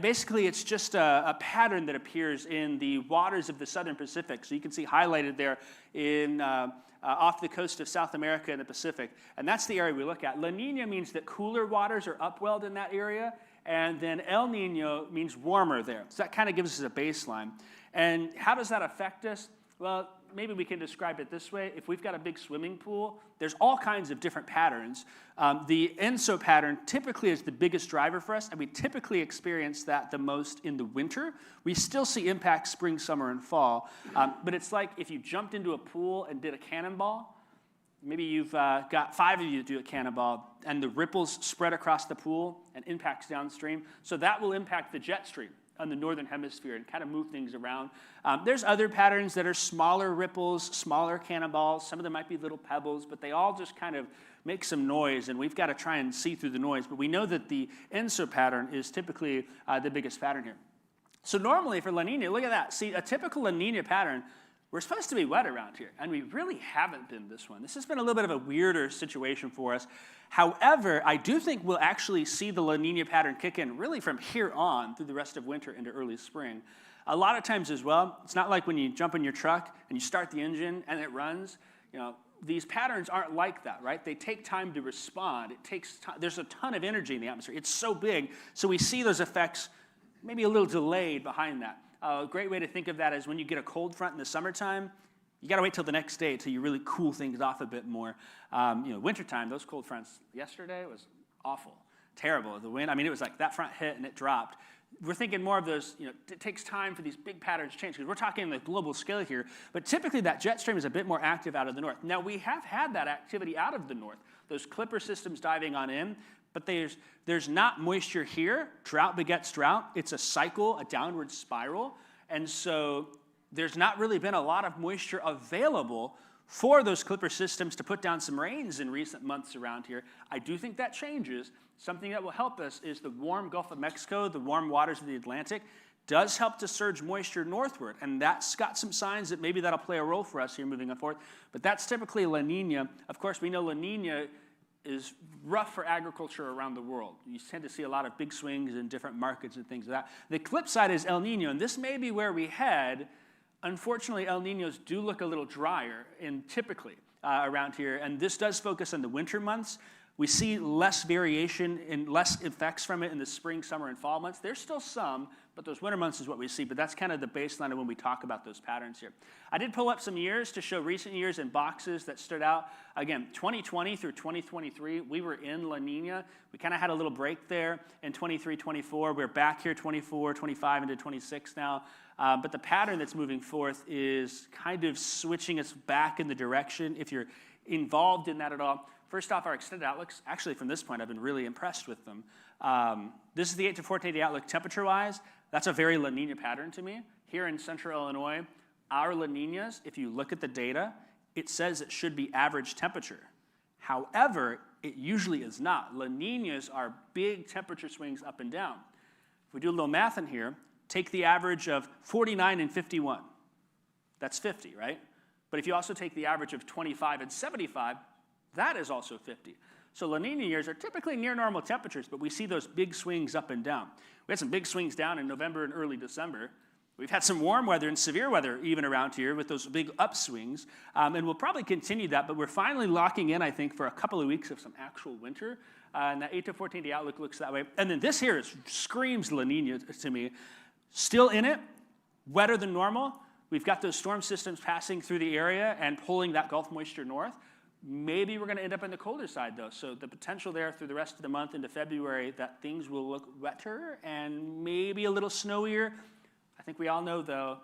Basically, it's just a pattern that appears in the waters of the Southern Pacific. So you can see highlighted there in off the coast of South America and the Pacific. And that's the area we look at. La Nina means that cooler waters are upwelled in that area. And then El Nino means warmer there. So that kind of gives us a baseline. And how does that affect us? Well, maybe we can describe it this way. If we've got a big swimming pool, there's all kinds of different patterns. The ENSO pattern typically is the biggest driver for us, and we typically experience that the most in the winter. We still see impacts spring, summer, and fall. But it's like if you jumped into a pool and did a cannonball. Maybe you've got 5 of you to do a cannonball, and the ripples spread across the pool and impacts downstream. So that will impact the jet stream on the northern hemisphere and kind of move things around. There's other patterns that are smaller ripples, smaller cannonballs. Some of them might be little pebbles, but they all just kind of make some noise, and we've got to try and see through the noise. But we know that the ENSO pattern is typically the biggest pattern here. So normally for La Nina, look at that. See, a typical La Nina pattern, we're supposed to be wet around here, and we really haven't been this one. This has been a little bit of a weirder situation for us. However, I do think we'll actually see the La Nina pattern kick in really from here on through the rest of winter into early spring. A lot of times as well, it's not like when you jump in your truck and you start the engine and it runs. These patterns aren't like that, right? They take time to respond. It takes time. There's a ton of energy in the atmosphere. It's so big, so we see those effects maybe a little delayed behind that. A great way to think of that is when you get a cold front in the summertime, you got to wait till the next day till you really cool things off a bit more. Wintertime, those cold fronts yesterday was awful, terrible. The wind, it was like that front hit and it dropped. We're thinking more of those, it takes time for these big patterns to change because we're talking on the global scale here, but typically that jet stream is a bit more active out of the north. Now, we have had that activity out of the north, those clipper systems diving on in, but there's not moisture here. Drought begets drought. It's a cycle, a downward spiral. And so there's not really been a lot of moisture available for those clipper systems to put down some rains in recent months around here. I do think that changes. Something that will help us is the warm Gulf of Mexico, the warm waters of the Atlantic, does help to surge moisture northward. And that's got some signs that maybe that'll play a role for us here moving on forward. But that's typically La Nina. Of course, we know La Nina is rough for agriculture around the world. You tend to see a lot of big swings in different markets and things like that. The flip side is El Nino, and this may be where we head. Unfortunately, El Ninos do look a little drier typically around here, and this does focus on the winter months. We see less variation and less effects from it in the spring, summer, and fall months. There's still some, but those winter months is what we see. But that's kind of the baseline of when we talk about those patterns here. I did pull up some years to show recent years in boxes that stood out. Again, 2020 through 2023, we were in La Nina. We kind of had a little break there in 23, 24. We're back here 24, 25 into 26 now. But the pattern that's moving forth is kind of switching us back in the direction. If you're involved in that at all, first off, our extended outlooks, actually from this point, I've been really impressed with them. This is the 8 to 14 day outlook temperature-wise. That's a very La Nina pattern to me. Here in central Illinois, our La Ninas, if you look at the data, it says it should be average temperature. However, it usually is not. La Ninas are big temperature swings up and down. If we do a little math in here, take the average of 49 and 51. That's 50, right? But if you also take the average of 25 and 75, that is also 50. So La Nina years are typically near normal temperatures, but we see those big swings up and down. We had some big swings down in November and early December. We've had some warm weather and severe weather even around here with those big upswings, and we'll probably continue that, but we're finally locking in, I think, for a couple of weeks of some actual winter, and that 8 to 14 day outlook looks that way. And then this here screams La Nina to me. Still in it, wetter than normal. We've got those storm systems passing through the area and pulling that Gulf moisture north. Maybe we're going to end up on the colder side, though. So the potential there through the rest of the month into February that things will look wetter and maybe a little snowier. I think we all know, though,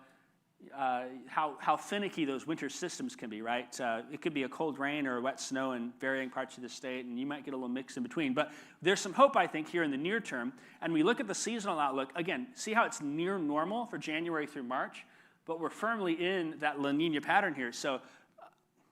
how finicky those winter systems can be, right? It could be a cold rain or a wet snow in varying parts of the state, and you might get a little mix in between. But there's some hope, I think, here in the near term. And we look at the seasonal outlook. Again, see how it's near normal for January through March? But we're firmly in that La Nina pattern here. So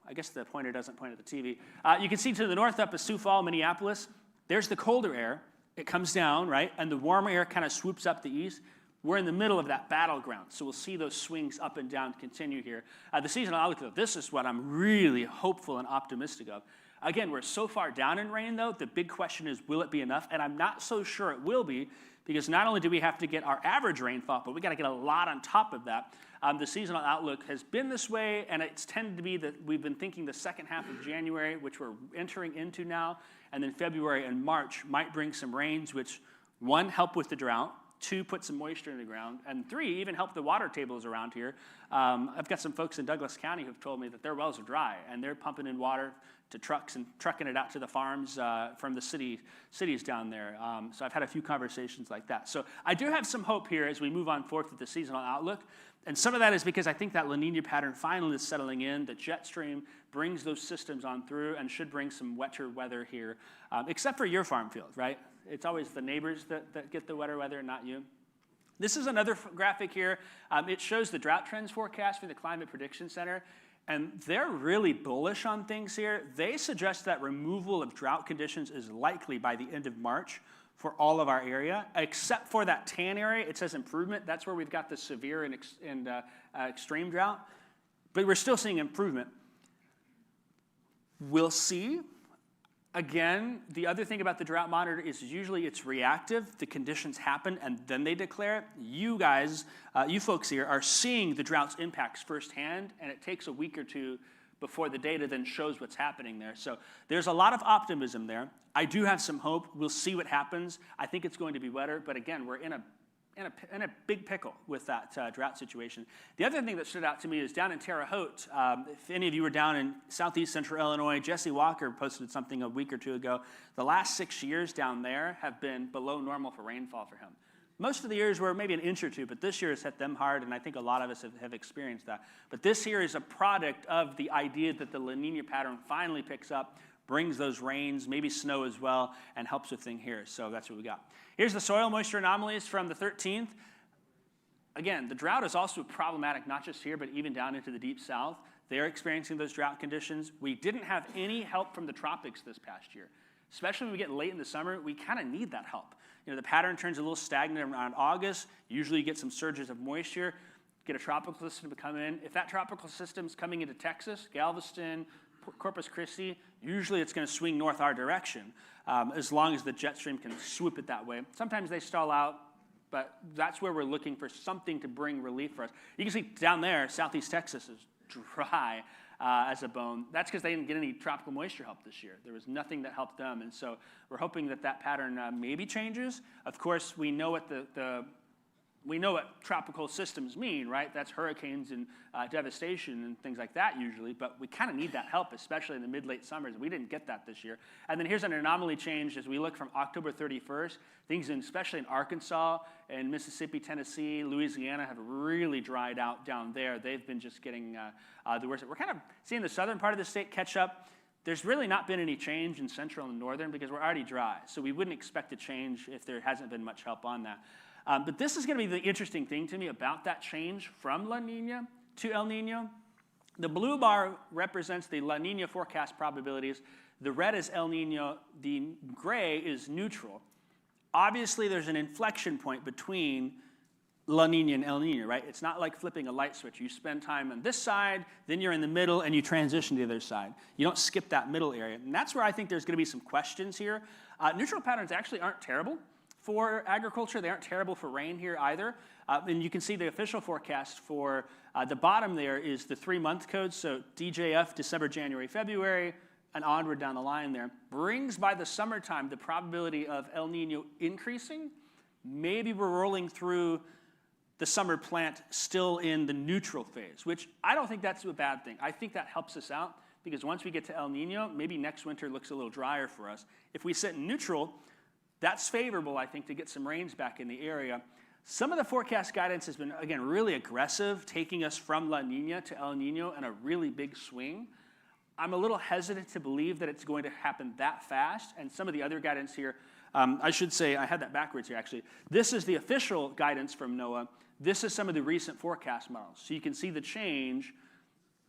I guess the pointer doesn't point at the TV. You can see to the north up of Sioux Falls, Minneapolis. There's the colder air. It comes down, right? And the warmer air kind of swoops up the east. We're in the middle of that battleground, so we'll see those swings up and down continue here. The seasonal outlook, though, this is what I'm really hopeful and optimistic of. Again, we're so far down in rain, though, the big question is, will it be enough? And I'm not so sure it will be, because not only do we have to get our average rainfall, but we got to get a lot on top of that. The seasonal outlook has been this way, and it's tended to be that we've been thinking the second half of January, which we're entering into now, and then February and March might bring some rains, which, one, help with the drought, 2, put some moisture in the ground, and 3, even help the water tables around here. I've got some folks in Douglas County who've told me that their wells are dry, and they're pumping in water to trucks and trucking it out to the farms from the cities down there. So I've had a few conversations like that. So I do have some hope here as we move on forth with the seasonal outlook. And some of that is because I think that La Nina pattern finally is settling in. The jet stream brings those systems on through and should bring some wetter weather here, except for your farm field, right? It's always the neighbors that get the wetter weather, not you. This is another graphic here. It shows the drought trends forecast for the Climate Prediction Center, and they're really bullish on things here. They suggest that removal of drought conditions is likely by the end of March for all of our area, except for that tan area. It says improvement. That's where we've got the severe and extreme drought, but we're still seeing improvement. We'll see. Again, the other thing about the drought monitor is usually it's reactive. The conditions happen and then they declare it. You guys, you folks here are seeing the drought's impacts firsthand, and it takes a week or two before the data then shows what's happening there. So there's a lot of optimism there. I do have some hope. We'll see what happens. I think it's going to be wetter, but again, we're in a big pickle with that drought situation. The other thing that stood out to me is down in Terre Haute. If any of you were down in southeast central Illinois, Jesse Walker posted something a week or two ago. The last 6 years down there have been below normal for rainfall for him. Most of the years were maybe an inch or two, but this year has hit them hard, and I think a lot of us have experienced that. But this here is a product of the idea that the La Nina pattern finally picks up, brings those rains, maybe snow as well, and helps with things here. So that's what we got. Here's the soil moisture anomalies from the 13th. Again, the drought is also problematic, not just here, but even down into the deep south. They're experiencing those drought conditions. We didn't have any help from the tropics this past year. Especially when we get late in the summer, we kind of need that help. You know, the pattern turns a little stagnant around August. Usually you get some surges of moisture, get a tropical system to come in. If that tropical system's coming into Texas, Galveston, Corpus Christi, usually it's going to swing north our direction, as long as the jet stream can swoop it that way. Sometimes they stall out, but that's where we're looking for something to bring relief for us. You can see down there, southeast Texas is dry as a bone. That's because they didn't get any tropical moisture help this year. There was nothing that helped them, and so we're hoping that that pattern maybe changes. Of course, we know what we know what tropical systems mean, right? That's hurricanes and devastation and things like that usually, but we kind of need that help, especially in the mid-late summers. We didn't get that this year. And then here's an anomaly change as we look from October 31st. Things, especially in Arkansas and Mississippi, Tennessee, Louisiana, have really dried out down there. They've been just getting the worst. We're kind of seeing the southern part of the state catch up. There's really not been any change in central and northern because we're already dry. So we wouldn't expect a change if there hasn't been much help on that. But this is going to be the interesting thing to me about that change from La Nina to El Nino. The blue bar represents the La Nina forecast probabilities. The red is El Nino. The gray is neutral. Obviously, there's an inflection point between La Nina and El Nino, right? It's not like flipping a light switch. You spend time on this side, then you're in the middle, and you transition to the other side. You don't skip that middle area. And that's where I think there's going to be some questions here. Neutral patterns actually aren't terrible for agriculture. They aren't terrible for rain here either. And you can see the official forecast for the bottom there is the 3-month code. So DJF, December, January, February, and onward down the line there. Brings by the summertime the probability of El Nino increasing. Maybe we're rolling through the summer plant still in the neutral phase, which I don't think that's a bad thing. I think that helps us out because once we get to El Nino, maybe next winter looks a little drier for us. If we sit in neutral, that's favorable, I think, to get some rains back in the area. Some of the forecast guidance has been, again, really aggressive, taking us from La Nina to El Nino in a really big swing. I'm a little hesitant to believe that it's going to happen that fast, and some of the other guidance here, I should say, I had that backwards here, actually. This is the official guidance from NOAA. This is some of the recent forecast models. So you can see the change.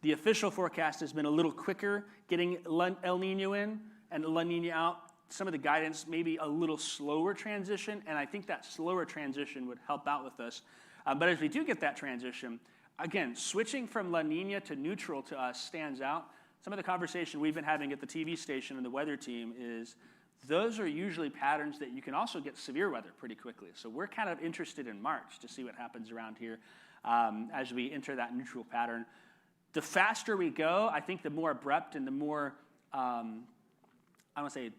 The official forecast has been a little quicker getting El Nino in and La Nina out. Some of the guidance maybe a little slower transition, and I think that slower transition would help out with us. But as we do get that transition, again, switching from La Nina to neutral to us stands out. Some of the conversation we've been having at the TV station and the weather team is those are usually patterns that you can also get severe weather pretty quickly. So we're kind of interested in March to see what happens around here as we enter that neutral pattern. The faster we go, I think the more abrupt and the more, I don't want to say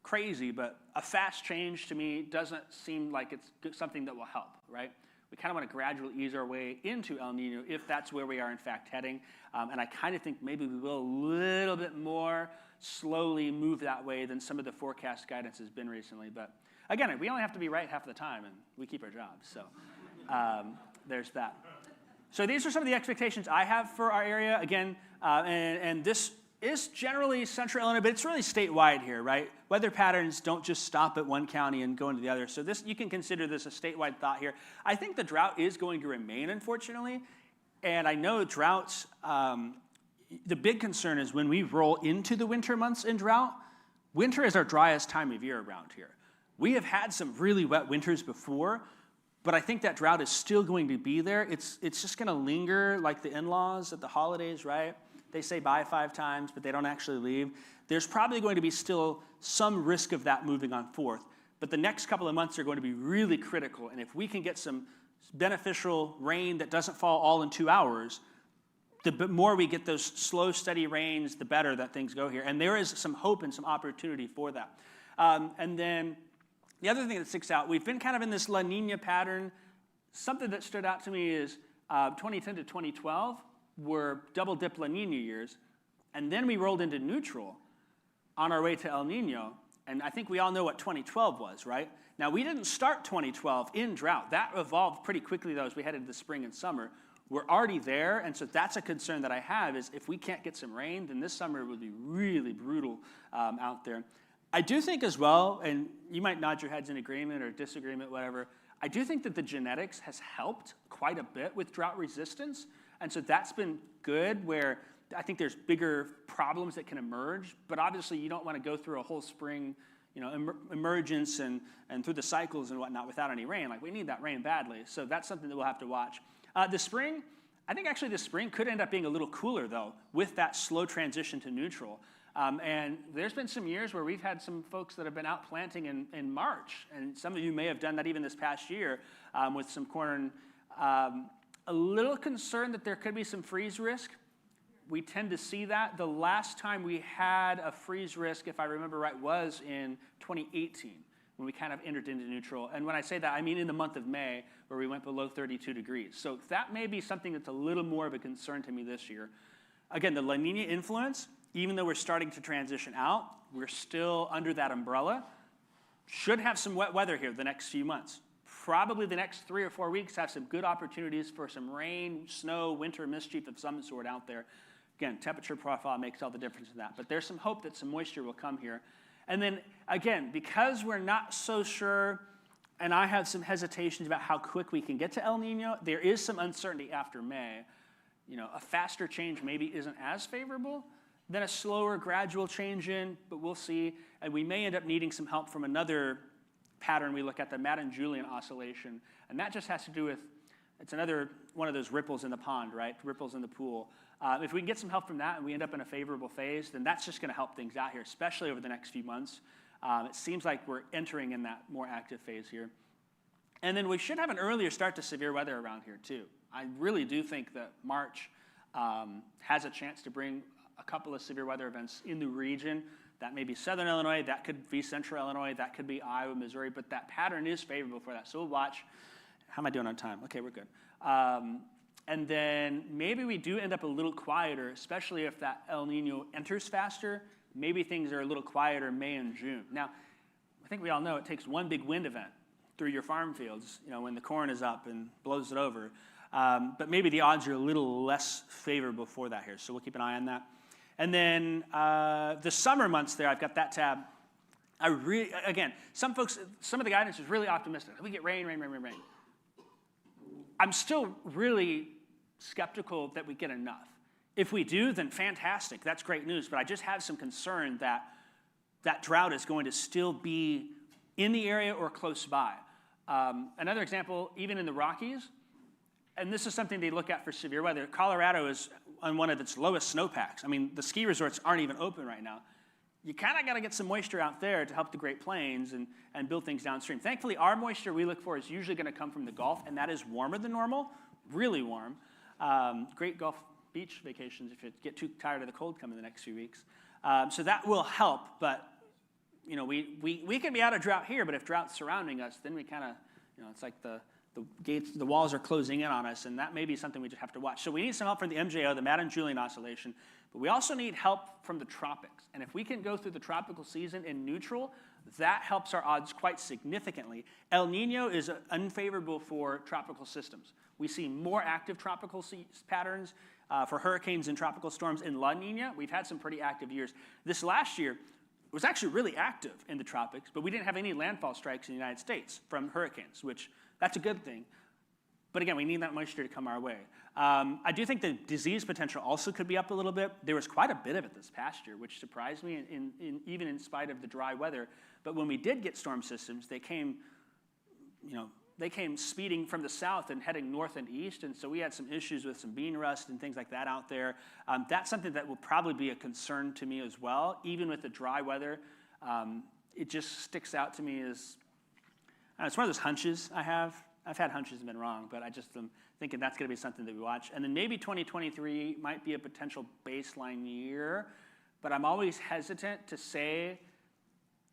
crazy, but a fast change to me doesn't seem like it's something that will help, right? We kind of want to gradually ease our way into El Nino if that's where we are in fact heading. And I kind of think maybe we will a little bit more slowly move that way than some of the forecast guidance has been recently. But again, we only have to be right half the time, and we keep our jobs. So there's that. So these are some of the expectations I have for our area. Again, and this is generally central Illinois, but it's really statewide here, right? Weather patterns don't just stop at one county and go into the other. So this, you can consider this a statewide thought here. I think the drought is going to remain, unfortunately. And I know droughts, the big concern is when we roll into the winter months in drought, winter is our driest time of year around here. We have had some really wet winters before, but I think that drought is still going to be there. It's just going to linger like the in-laws at the holidays, right? They say bye 5 times, but they don't actually leave. There's probably going to be still some risk of that moving on forth. But the next couple of months are going to be really critical. And if we can get some beneficial rain that doesn't fall all in 2 hours, the more we get those slow, steady rains, the better that things go here. And there is some hope and some opportunity for that. And then the other thing that sticks out, we've been kind of in this La Nina pattern. Something that stood out to me is 2010 to 2012 were double-dip La Nina years. And then we rolled into neutral on our way to El Nino. And I think we all know what 2012 was, right? Now, we didn't start 2012 in drought. That evolved pretty quickly, though, as we headed into the spring and summer. We're already there, and so that's a concern that I have is if we can't get some rain, then this summer would be really brutal out there. I do think as well, and you might nod your heads in agreement or disagreement, whatever, I do think that the genetics has helped quite a bit with drought resistance, and so that's been good where I think there's bigger problems that can emerge, but obviously you don't want to go through a whole spring emergence and through the cycles and whatnot without any rain. Like, we need that rain badly, so that's something that we'll have to watch. The spring, I think actually the spring could end up being a little cooler, though, with that slow transition to neutral. And there's been some years where we've had some folks that have been out planting in March, and some of you may have done that even this past year with some corn. A little concerned that there could be some freeze risk. We tend to see that. The last time we had a freeze risk, if I remember right, was in 2018. When we kind of entered into neutral. And when I say that, I mean in the month of May, where we went below 32 degrees. So that may be something that's a little more of a concern to me this year. Again, the La Nina influence, even though we're starting to transition out, we're still under that umbrella. Should have some wet weather here the next few months. Probably the next 3 or 4 weeks have some good opportunities for some rain, snow, winter mischief of some sort out there. Again, temperature profile makes all the difference in that. But there's some hope that some moisture will come here. And then, again, because we're not so sure, and I have some hesitations about how quick we can get to El Nino, there is some uncertainty after May. A faster change maybe isn't as favorable than a slower, gradual change in, but we'll see. And we may end up needing some help from another pattern we look at, the Madden-Julian oscillation, and that just has to do with, it's another one of those ripples in the pond, right? Ripples in the pool. If we can get some help from that and we end up in a favorable phase, then that's just going to help things out here, especially over the next few months. It seems like we're entering in that more active phase here. And then we should have an earlier start to severe weather around here, too. I really do think that March has a chance to bring a couple of severe weather events in the region. That may be southern Illinois, that could be central Illinois, that could be Iowa, Missouri, but that pattern is favorable for that. So we'll watch. How am I doing on time? Okay, we're good. And then maybe we do end up a little quieter, especially if that El Nino enters faster. Maybe things are a little quieter May and June. Now, I think we all know it takes one big wind event through your farm fields, when the corn is up and blows it over. But maybe the odds are a little less favorable for that here, so we'll keep an eye on that. And then the summer months there, I've got that tab. Again, some of the guidance is really optimistic. We get rain, rain, rain, rain, rain. I'm still really skeptical that we get enough. If we do, then fantastic. That's great news. But I just have some concern that that drought is going to still be in the area or close by. Another example, even in the Rockies, and this is something they look at for severe weather, Colorado is on one of its lowest snowpacks. I mean, the ski resorts aren't even open right now. You kind of got to get some moisture out there to help the Great Plains and build things downstream. Thankfully, our moisture we look for is usually going to come from the Gulf, and that is warmer than normal, really warm. Great Gulf beach vacations if you get too tired of the cold coming the next few weeks. So that will help, but we can be out of drought here, but if drought's surrounding us, then we kind of, it's like the gates, the walls are closing in on us, and that may be something we just have to watch. So we need some help from the MJO, the Madden-Julian oscillation, but we also need help from the tropics. And if we can go through the tropical season in neutral, that helps our odds quite significantly. El Nino is unfavorable for tropical systems. We see more active tropical patterns for hurricanes and tropical storms in La Nina. We've had some pretty active years. This last year was actually really active in the tropics, but we didn't have any landfall strikes in the United States from hurricanes, which that's a good thing. But again, we need that moisture to come our way. I do think the disease potential also could be up a little bit. There was quite a bit of it this past year, which surprised me, even in spite of the dry weather. But when we did get storm systems, they came speeding from the south and heading north and east, and so we had some issues with some bean rust and things like that out there. That's something that will probably be a concern to me as well, even with the dry weather. It just sticks out to me as, it's one of those hunches I have. I've had hunches and been wrong, but I just am thinking that's going to be something that we watch. And then maybe 2023 might be a potential baseline year, but I'm always hesitant to say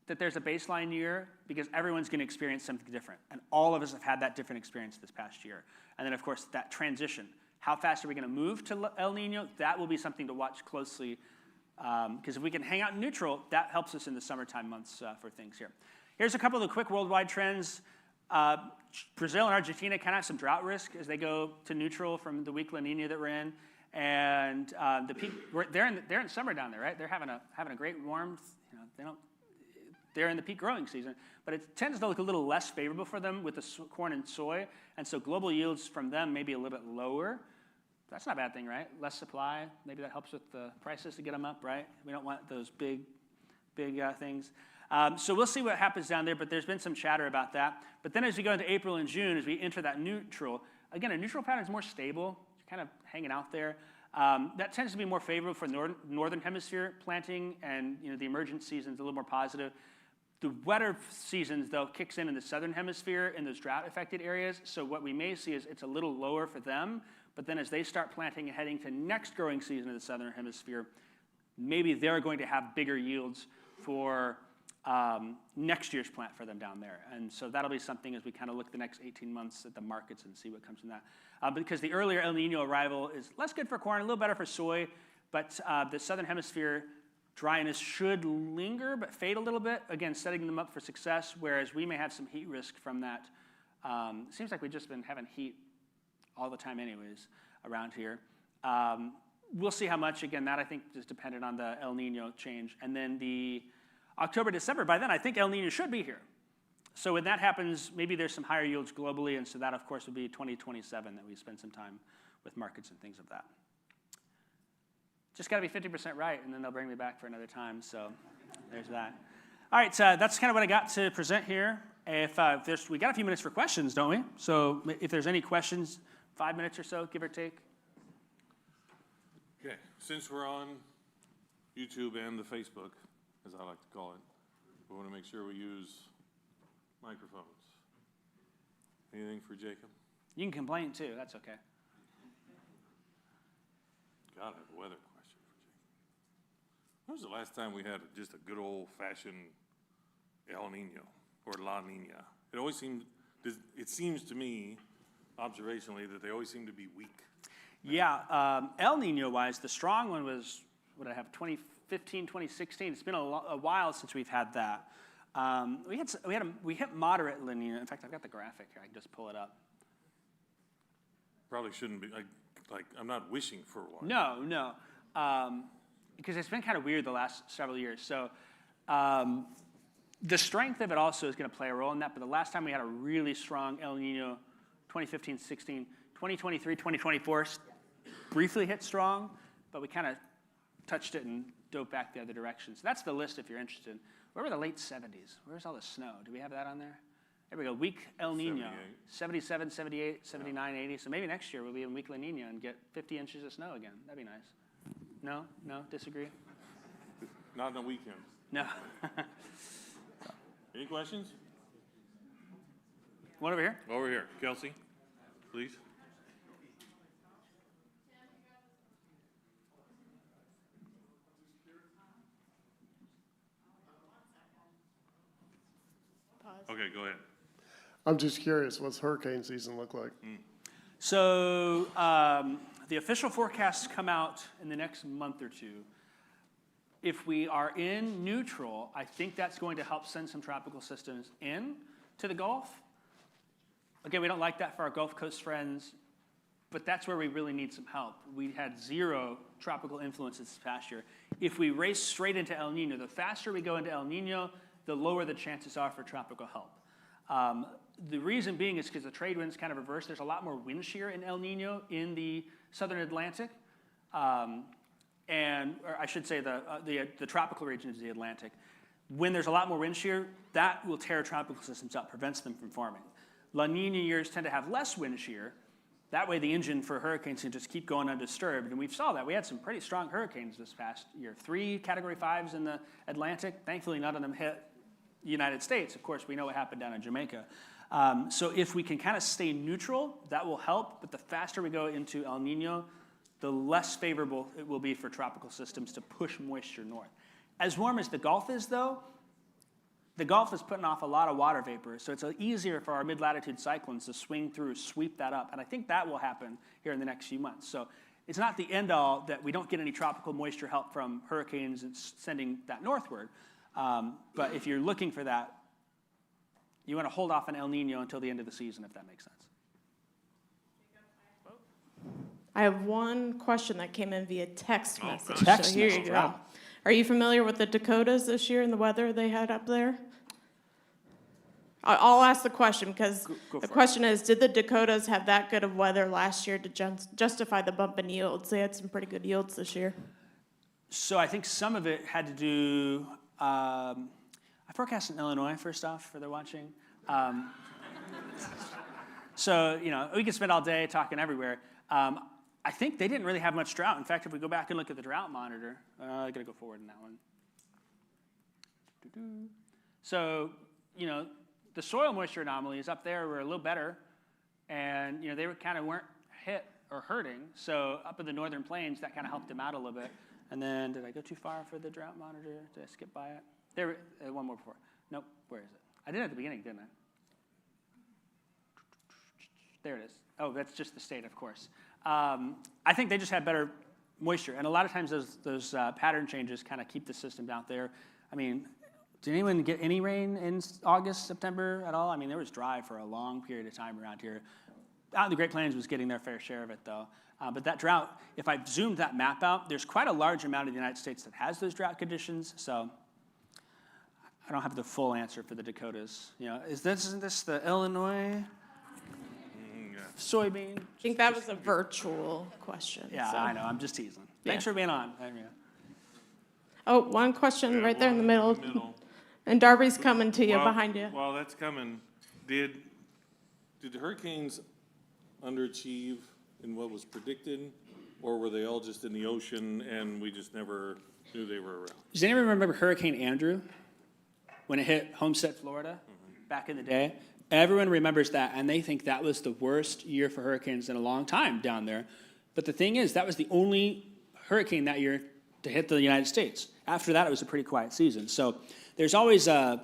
that there's a baseline year because everyone's going to experience something different. And all of us have had that different experience this past year. And then, of course, that transition. How fast are we going to move to El Nino? That will be something to watch closely because if we can hang out in neutral, that helps us in the summertime months for things here. Here's a couple of the quick worldwide trends. Brazil and Argentina kind of have some drought risk as they go to neutral from the weak La Nina that we're in. And the peak, they're in summer down there, right? They're having a great warmth. They're in the peak growing season, but it tends to look a little less favorable for them with the corn and soy, and so global yields from them may be a little bit lower. That's not a bad thing, right? Less supply, maybe that helps with the prices to get them up, right? We don't want those big things. So we'll see what happens down there, but there's been some chatter about that. But then as we go into April and June, as we enter that neutral, again, a neutral pattern is more stable, it's kind of hanging out there. That tends to be more favorable for northern hemisphere planting, and the emergent season's a little more positive. The wetter seasons, though, kicks in the southern hemisphere in those drought-affected areas. So what we may see is it's a little lower for them. But then as they start planting and heading to next growing season in the southern hemisphere, maybe they're going to have bigger yields for next year's plant for them down there. And so that'll be something as we kind of look the next 18 months at the markets and see what comes from that. Because the earlier El Nino arrival is less good for corn, a little better for soy. But the southern hemisphere dryness should linger but fade a little bit, again, setting them up for success, whereas we may have some heat risk from that. It seems like we've just been having heat all the time anyways around here. We'll see how much. Again, that I think is dependent on the El Nino change. And then the October, December, by then I think El Nino should be here. So when that happens, maybe there's some higher yields globally, and so that, of course, would be 2027 that we spend some time with markets and things of that. Just got to be 50% right, and then they'll bring me back for another time. So there's that. All right, that's kind of what I got to present here. If we got a few minutes for questions, don't we? So if there's any questions, 5 minutes or so, give or take. Okay, since we're on YouTube and the Facebook, as I like to call it, we want to make sure we use microphones. Anything for Jacob? You can complain too, that's okay. God, I have a weather question for Jacob. When was the last time we had just a good old-fashioned El Nino or La Nina? It seems to me, observationally, that they always seem to be weak. Yeah, El Nino-wise, the strong one was, what did I have, 2015, 2016. It's been a while since we've had that. We hit moderate La Nina. In fact, I've got the graphic here. I can just pull it up. Probably shouldn't be, I'm not wishing for one. No, because it's been kind of weird the last several years. So the strength of it also is going to play a role in that, but the last time we had a really strong El Nino, 2015, 16, 2023, 2024, briefly hit strong, but we kind of touched it and dove back the other direction. So that's the list if you're interested. Where were the late 70s? Where's all the snow? Do we have that on there? There we go, weak El Nino, 77, 78, 79, 80. So maybe next year we'll be in weak La Nina and get 50 inches of snow again. That'd be nice. No, disagree? Not on the weekend. No. Any questions? One over here. Over here, Kelsey, please. Okay, go ahead. I'm just curious, what's hurricane season look like? So the official forecasts come out in the next month or two. If we are in neutral, I think that's going to help send some tropical systems in to the Gulf. Again, we don't like that for our Gulf Coast friends, but that's where we really need some help. We had 0 tropical influences this past year. If we race straight into El Nino, the faster we go into El Nino, the lower the chances are for tropical help. The reason being is because the trade wind's kind of reversed. There's a lot more wind shear in El Nino in the southern Atlantic. Or I should say the tropical region is the Atlantic. When there's a lot more wind shear, that will tear tropical systems up, prevents them from forming. La Nina years tend to have less wind shear. That way the engine for hurricanes can just keep going undisturbed. And we saw that. We had some pretty strong hurricanes this past year. 3 Category 5s in the Atlantic. Thankfully, none of them hit the United States. Of course, we know what happened down in Jamaica. So if we can kind of stay neutral, that will help. But the faster we go into El Nino, the less favorable it will be for tropical systems to push moisture north. As warm as the Gulf is, though, the Gulf is putting off a lot of water vapor, so it's easier for our mid-latitude cyclones to swing through, sweep that up, and I think that will happen here in the next few months. So it's not the end-all that we don't get any tropical moisture help from hurricanes and sending that northward, but if you're looking for that, you want to hold off on El Nino until the end of the season, if that makes sense. I have one question that came in via text message. Text so here message, you go. wow. Are you familiar with the Dakotas this year and the weather they had up there? I'll ask the question because Go the for question is, did the Dakotas have that good of weather last year to justify the bump in yields? They had some pretty good yields this year. So I think some of it had to do, I forecast in Illinois, first off, for they're watching. So, we could spend all day talking everywhere. I think they didn't really have much drought. In fact, if we go back and look at the drought monitor, I got to go forward in that one. So, the soil moisture anomalies up there were a little better, and they weren't hit or hurting. So up in the northern plains, that kind of helped them out a little bit. And then, did I go too far for the drought monitor? Did I skip by it? There, one more before. Nope. Where is it? I did it at the beginning, didn't I? There it is. Oh, that's just the state, of course. I think they just had better moisture, and a lot of times those pattern changes kind of keep the system out there. I mean, did anyone get any rain in August, September at all? I mean, there was dry for a long period of time around here. Out in the Great Plains was getting their fair share of it, though. But that drought, if I zoomed that map out, there's quite a large amount of the United States that has those drought conditions, so I don't have the full answer for the Dakotas. Isn't this the Illinois soybean? I think that was a virtual question. Yeah, so. I know. I'm just teasing. Thanks for being on. Oh, one question right there in the middle. And Darby's coming to you, Well- behind you. While that's coming, did the hurricanes underachieve in what was predicted? Or were they all just in the ocean and we just never knew they were around? Does anyone remember Hurricane Andrew? When it hit Homestead, Florida, back in the day? Everyone remembers that, and they think that was the worst year for hurricanes in a long time down there. But the thing is, that was the only hurricane that year to hit the United States. After that, it was a pretty quiet season. So there's always a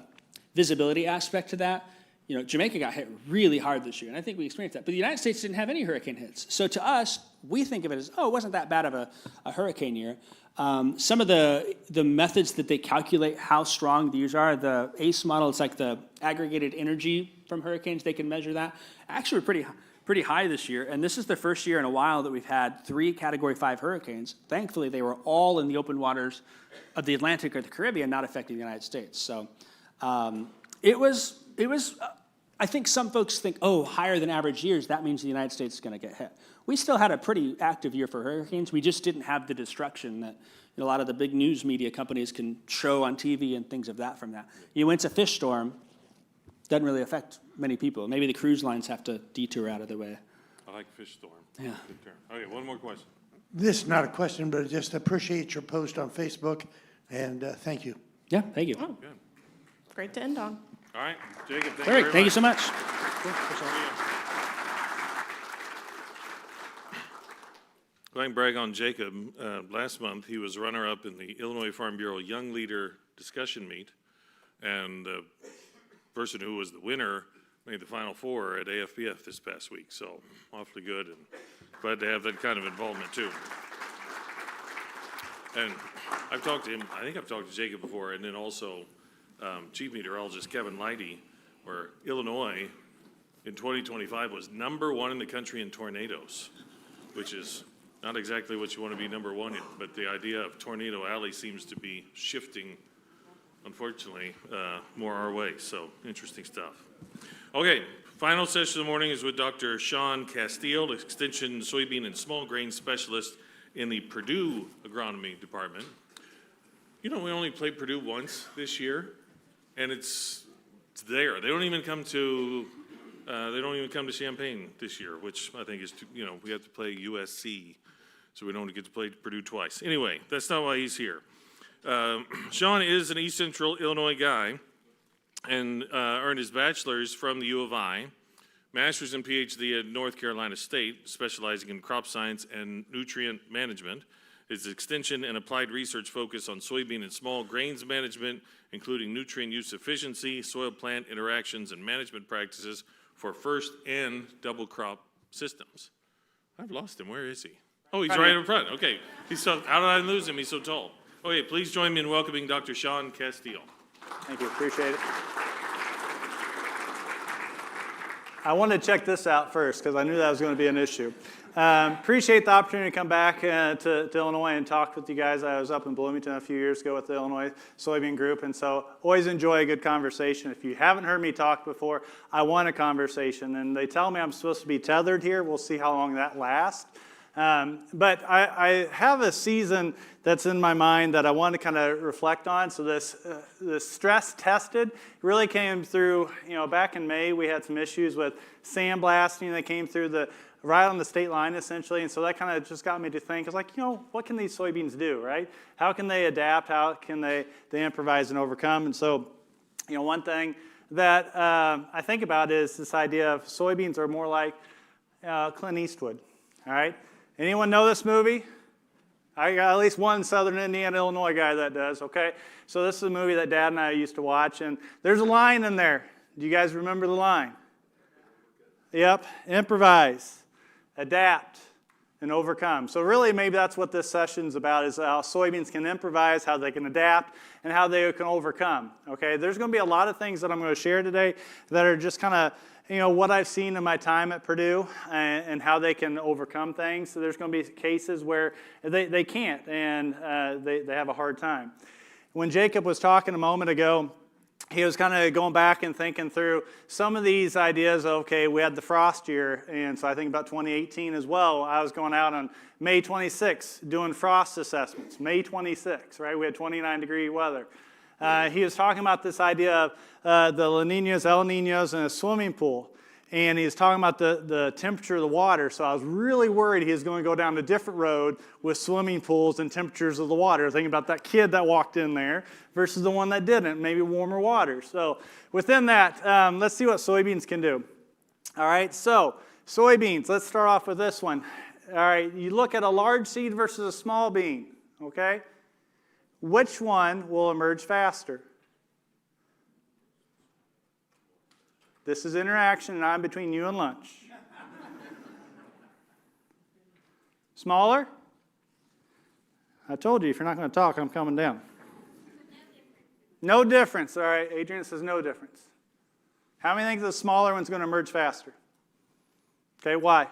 visibility aspect to that. You know, Jamaica got hit really hard this year, and I think we experienced that. But the United States didn't have any hurricane hits. So to us, we think of it as, oh, it wasn't that bad of a hurricane year. Some of the methods that they calculate how strong these are, the ACE model, it's like the aggregated energy from hurricanes, they can measure that. Actually, we're pretty high this year, and this is the first year in a while that we've had 3 Category 5 hurricanes. Thankfully, they were all in the open waters of the Atlantic or the Caribbean, not affecting the United States. So it was. I think some folks think, oh, higher than average years, that means the United States is going to get hit. We still had a pretty active year for hurricanes. We just didn't have the destruction that a lot of the big news media companies can show on TV and things of that from that. You went to fish storm, doesn't really affect many people. Maybe the cruise lines have to detour out of the way. I like fish storm. Yeah. Good term. Okay, one more question. This is not a question, but I just appreciate your post on Facebook, and thank you. Yeah, thank you. Good. Great to end on. All right, Jacob, thank you All very right, thank you so much. Going to brag on Jacob, last month he was runner-up in the Illinois Farm Bureau Young Leader Discussion Meet, and the person who was the winner made the Final Four at AFPF this past week, so awfully good, and glad to have that kind of involvement too. And I've talked to him, I think I've talked to Jacob before, and then also Chief Meteorologist Kevin Leidy, where Illinois in 2025 was #1 in the country in tornadoes, which is not exactly what you want to be #1 in, but the idea of Tornado Alley seems to be shifting, unfortunately, more our way, so interesting stuff. Okay, final session of the morning is with Dr. Shaun Casteel, Extension Soybean and Small Grain Specialist in the Purdue Agronomy Department. You know, we only played Purdue once this year, and it's there. They don't even come to Champaign this year, which I think is, we have to play USC, so we don't get to play Purdue twice. Anyway, that's not why he's here. Shaun is an East Central Illinois guy and earned his bachelor's from the U of I, master's and PhD at North Carolina State, specializing in crop science and nutrient management. His extension and applied research focus on soybean and small grains management, including nutrient use efficiency, soil-plant interactions, and management practices for first and double crop systems. I've lost him. Where is he? Oh, he's right in front. Okay. How did I lose him? He's so tall. Okay, please join me in welcoming Dr. Shaun Casteel. Thank you, appreciate it. I wanted to check this out first because I knew that was going to be an issue. Appreciate the opportunity to come back to Illinois and talk with you guys. I was up in Bloomington a few years ago with the Illinois Soybean Group, and so always enjoy a good conversation. If you haven't heard me talk before, I want a conversation, and they tell me I'm supposed to be tethered here. We'll see how long that lasts. But I have a season that's in my mind that I want to kind of reflect on. So this stress tested really came through, back in May we had some issues with sandblasting that came through right on the state line essentially. And so that kind of just got me to think, I was like, what can these soybeans do, right? How can they adapt? How can they improvise and overcome? And so, one thing that I think about is this idea of soybeans are more like Clint Eastwood, all right? Anyone know this movie? I got at least one Southern Indiana, Illinois guy that does, okay? So this is a movie that Dad and I used to watch, and there's a line in there. Do you guys remember the line? Yep, improvise, adapt, and overcome. So really maybe that's what this session's about, is how soybeans can improvise, how they can adapt, and how they can overcome, okay? There's going to be a lot of things that I'm going to share today that are just kind of what I've seen in my time at Purdue and how they can overcome things. So there's going to be cases where they can't and they have a hard time. When Jacob was talking a moment ago, he was kind of going back and thinking through some of these ideas. Okay, we had the frost year, and so I think about 2018 as well. I was going out on May 26 doing frost assessments. May 26, right? We had 29-degree weather. He was talking about this idea of the La Niñas, El Niños, and a swimming pool. And he was talking about the temperature of the water. So I was really worried he was going to go down a different road with swimming pools and temperatures of the water. Thinking about that kid that walked in there versus the one that didn't, maybe warmer water. So within that, let's see what soybeans can do. All right, so soybeans, let's start off with this one. All right, you look at a large seed versus a small bean, okay? Which one will emerge faster? This is interaction, and I'm between you and lunch. Smaller? I told you, if you're not going to talk, I'm coming down. No difference. All right, Adrian says no difference. How many think the smaller one's going to emerge faster? Okay, why?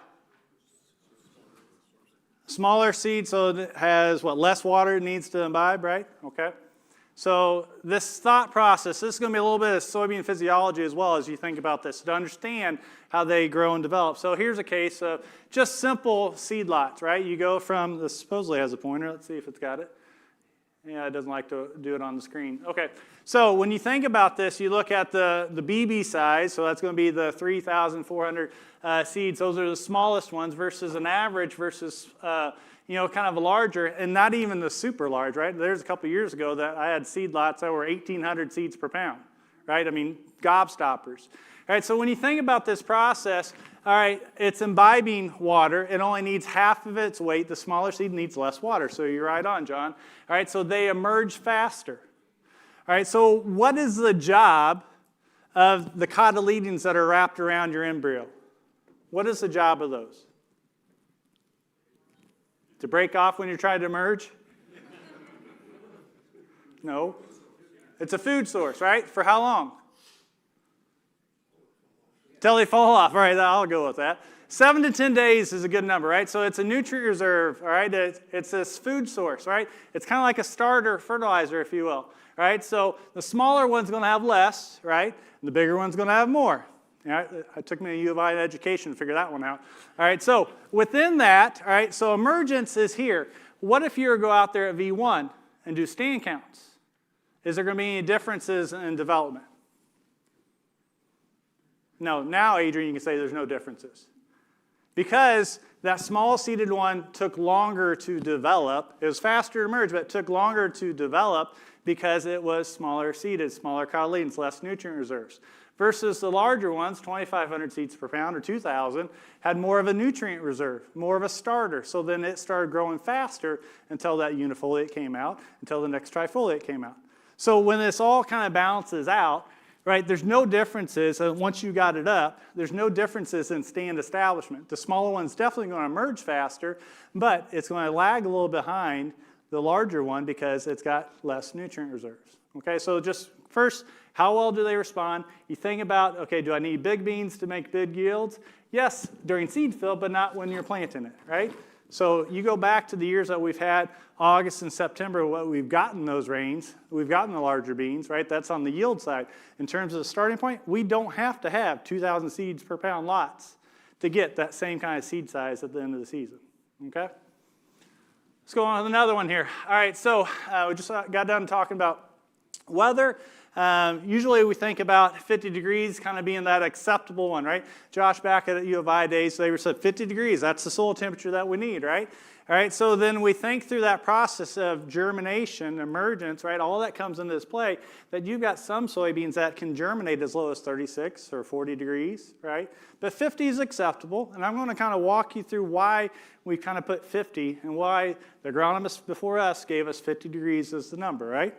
Smaller seed, so it has, less water it needs to imbibe, right? Okay. So this thought process, this is going to be a little bit of soybean physiology as well as you think about this, to understand how they grow and develop. So here's a case of just simple seed lots, right? You go from, this supposedly has a pointer. Let's see if it's got it. Yeah, it doesn't like to do it on the screen. Okay, so when you think about this, you look at the BB size, so that's going to be the 3,400 seeds. Those are the smallest ones versus an average versus, kind of a larger, and not even the super large, right? There's a couple of years ago that I had seed lots that were 1,800 seeds per pound, right? I mean, gobstoppers. All right, so when you think about this process, all right, it's imbibing water. It only needs half of its weight. The smaller seed needs less water. So you're right on, John. All right, so they emerge faster. All right, so what is the job of the cotyledons that are wrapped around your embryo? What is the job of those? To break off when you're trying to emerge? No. It's a food source, right? For how long? Till they fall off. All right, I'll go with that. 7 to 10 days is a good number, right? So it's a nutrient reserve, all right? It's this food source, right? It's kind of like a starter fertilizer, if you will, right? So the smaller one's going to have less, right? And the bigger one's going to have more. All right? It took me a U of I education to figure that one out. All right, so within that, all right, so emergence is here. What if you were to go out there at V1 and do stand counts? Is there going to be any differences in development? No, now, Adrian, you can say there's no differences. Because that small seeded one took longer to develop. It was faster to emerge, but it took longer to develop because it was smaller seeded, smaller cotyledons, less nutrient reserves. Versus the larger ones, 2,500 seeds per pound or 2,000, had more of a nutrient reserve, more of a starter. So then it started growing faster until that unifoliate came out, until the next trifoliate came out. So when this all kind of balances out, right, there's no differences. Once you got it up, there's no differences in stand establishment. The smaller one's definitely going to emerge faster, but it's going to lag a little behind the larger one because it's got less nutrient reserves. Okay, so just first, how well do they respond? You think about, okay, do I need big beans to make big yields? Yes, during seed fill, but not when you're planting it, right? So you go back to the years that we've had, August and September, what we've gotten those rains, we've gotten the larger beans, right? That's on the yield side. In terms of the starting point, we don't have to have 2,000 seeds per pound lots to get that same kind of seed size at the end of the season, okay? Let's go on with another one here. All right, so we just got done talking about weather. Usually we think about 50 degrees kind of being that acceptable one, right? Josh, back at U of I days, they said 50 degrees, that's the soil temperature that we need, right? All right, so then we think through that process of germination, emergence, right? All that comes into this play, that you've got some soybeans that can germinate as low as 36 or 40 degrees, right? But 50 is acceptable, and I'm going to kind of walk you through why we kind of put 50 and why the agronomists before us gave us 50 degrees as the number, right?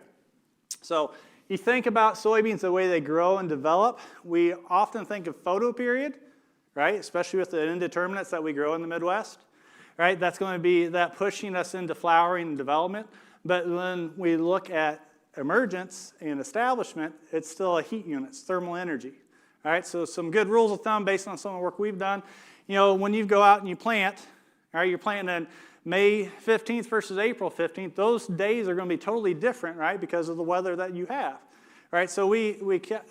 So you think about soybeans, the way they grow and develop, we often think of photoperiod, right? Especially with the indeterminates that we grow in the Midwest, right? That's going to be that pushing us into flowering and development. But when we look at emergence and establishment, it's still a heat unit, it's thermal energy, all right? So some good rules of thumb based on some of the work we've done. You know, when you go out and you plant, all right, you're planting in May 15th versus April 15th, those days are going to be totally different, right, because of the weather that you have. Right, so we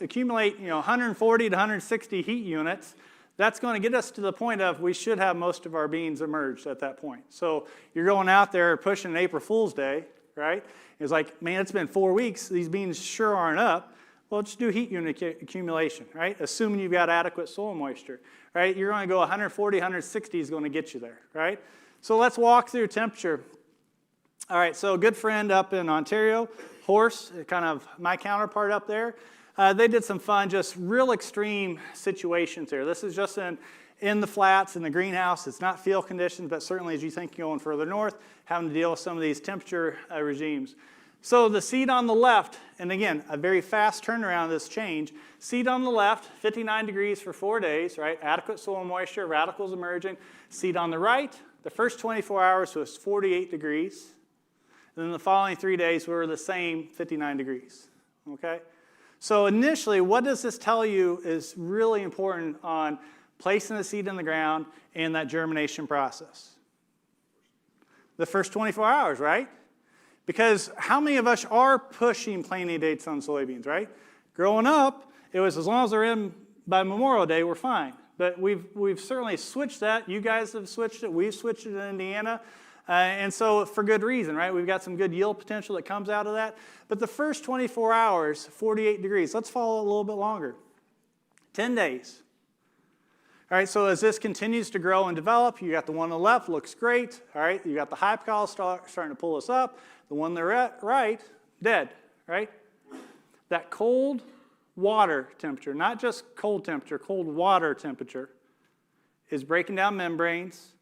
accumulate 140 to 160 heat units. That's going to get us to the point of we should have most of our beans emerged at that point. So you're going out there pushing an April Fool's Day, right? It's like, man, it's been 4 weeks. These beans sure aren't up. Well, just do heat unit accumulation, right? Assuming you've got adequate soil moisture, right? You're going to go 140, 160 is going to get you there, right? So let's walk through temperature. All right, so a good friend up in Ontario, Horse, kind of my counterpart up there, they did some fun, just real extreme situations here. This is just in the flats, in the greenhouse. It's not field conditions, but certainly as you think you're going further north, having to deal with some of these temperature regimes. So the seed on the left, and again, a very fast turnaround of this change. Seed on the left, 59 degrees for 4 days, right? Adequate soil moisture, radicals emerging. Seed on the right, the first 24 hours was 48 degrees. And then the following 3 days were the same 59 degrees, okay? So initially, what does this tell you is really important on placing the seed in the ground and that germination process? The first 24 hours, right? Because how many of us are pushing planting dates on soybeans, right? Growing up, it was as long as they're in by Memorial Day, we're fine. But we've certainly switched that. You guys have switched it. We've switched it in Indiana. And so for good reason, right? We've got some good yield potential that comes out of that. But the first 24 hours, 48 degrees. Let's follow it a little bit longer. 10 days. All right, so as this continues to grow and develop, you got the one on the left, looks great. All right, you got the hypocal starting to pull us up. The one on the right, dead, right? That cold water temperature, not just cold temperature, cold water temperature, is breaking down membranes,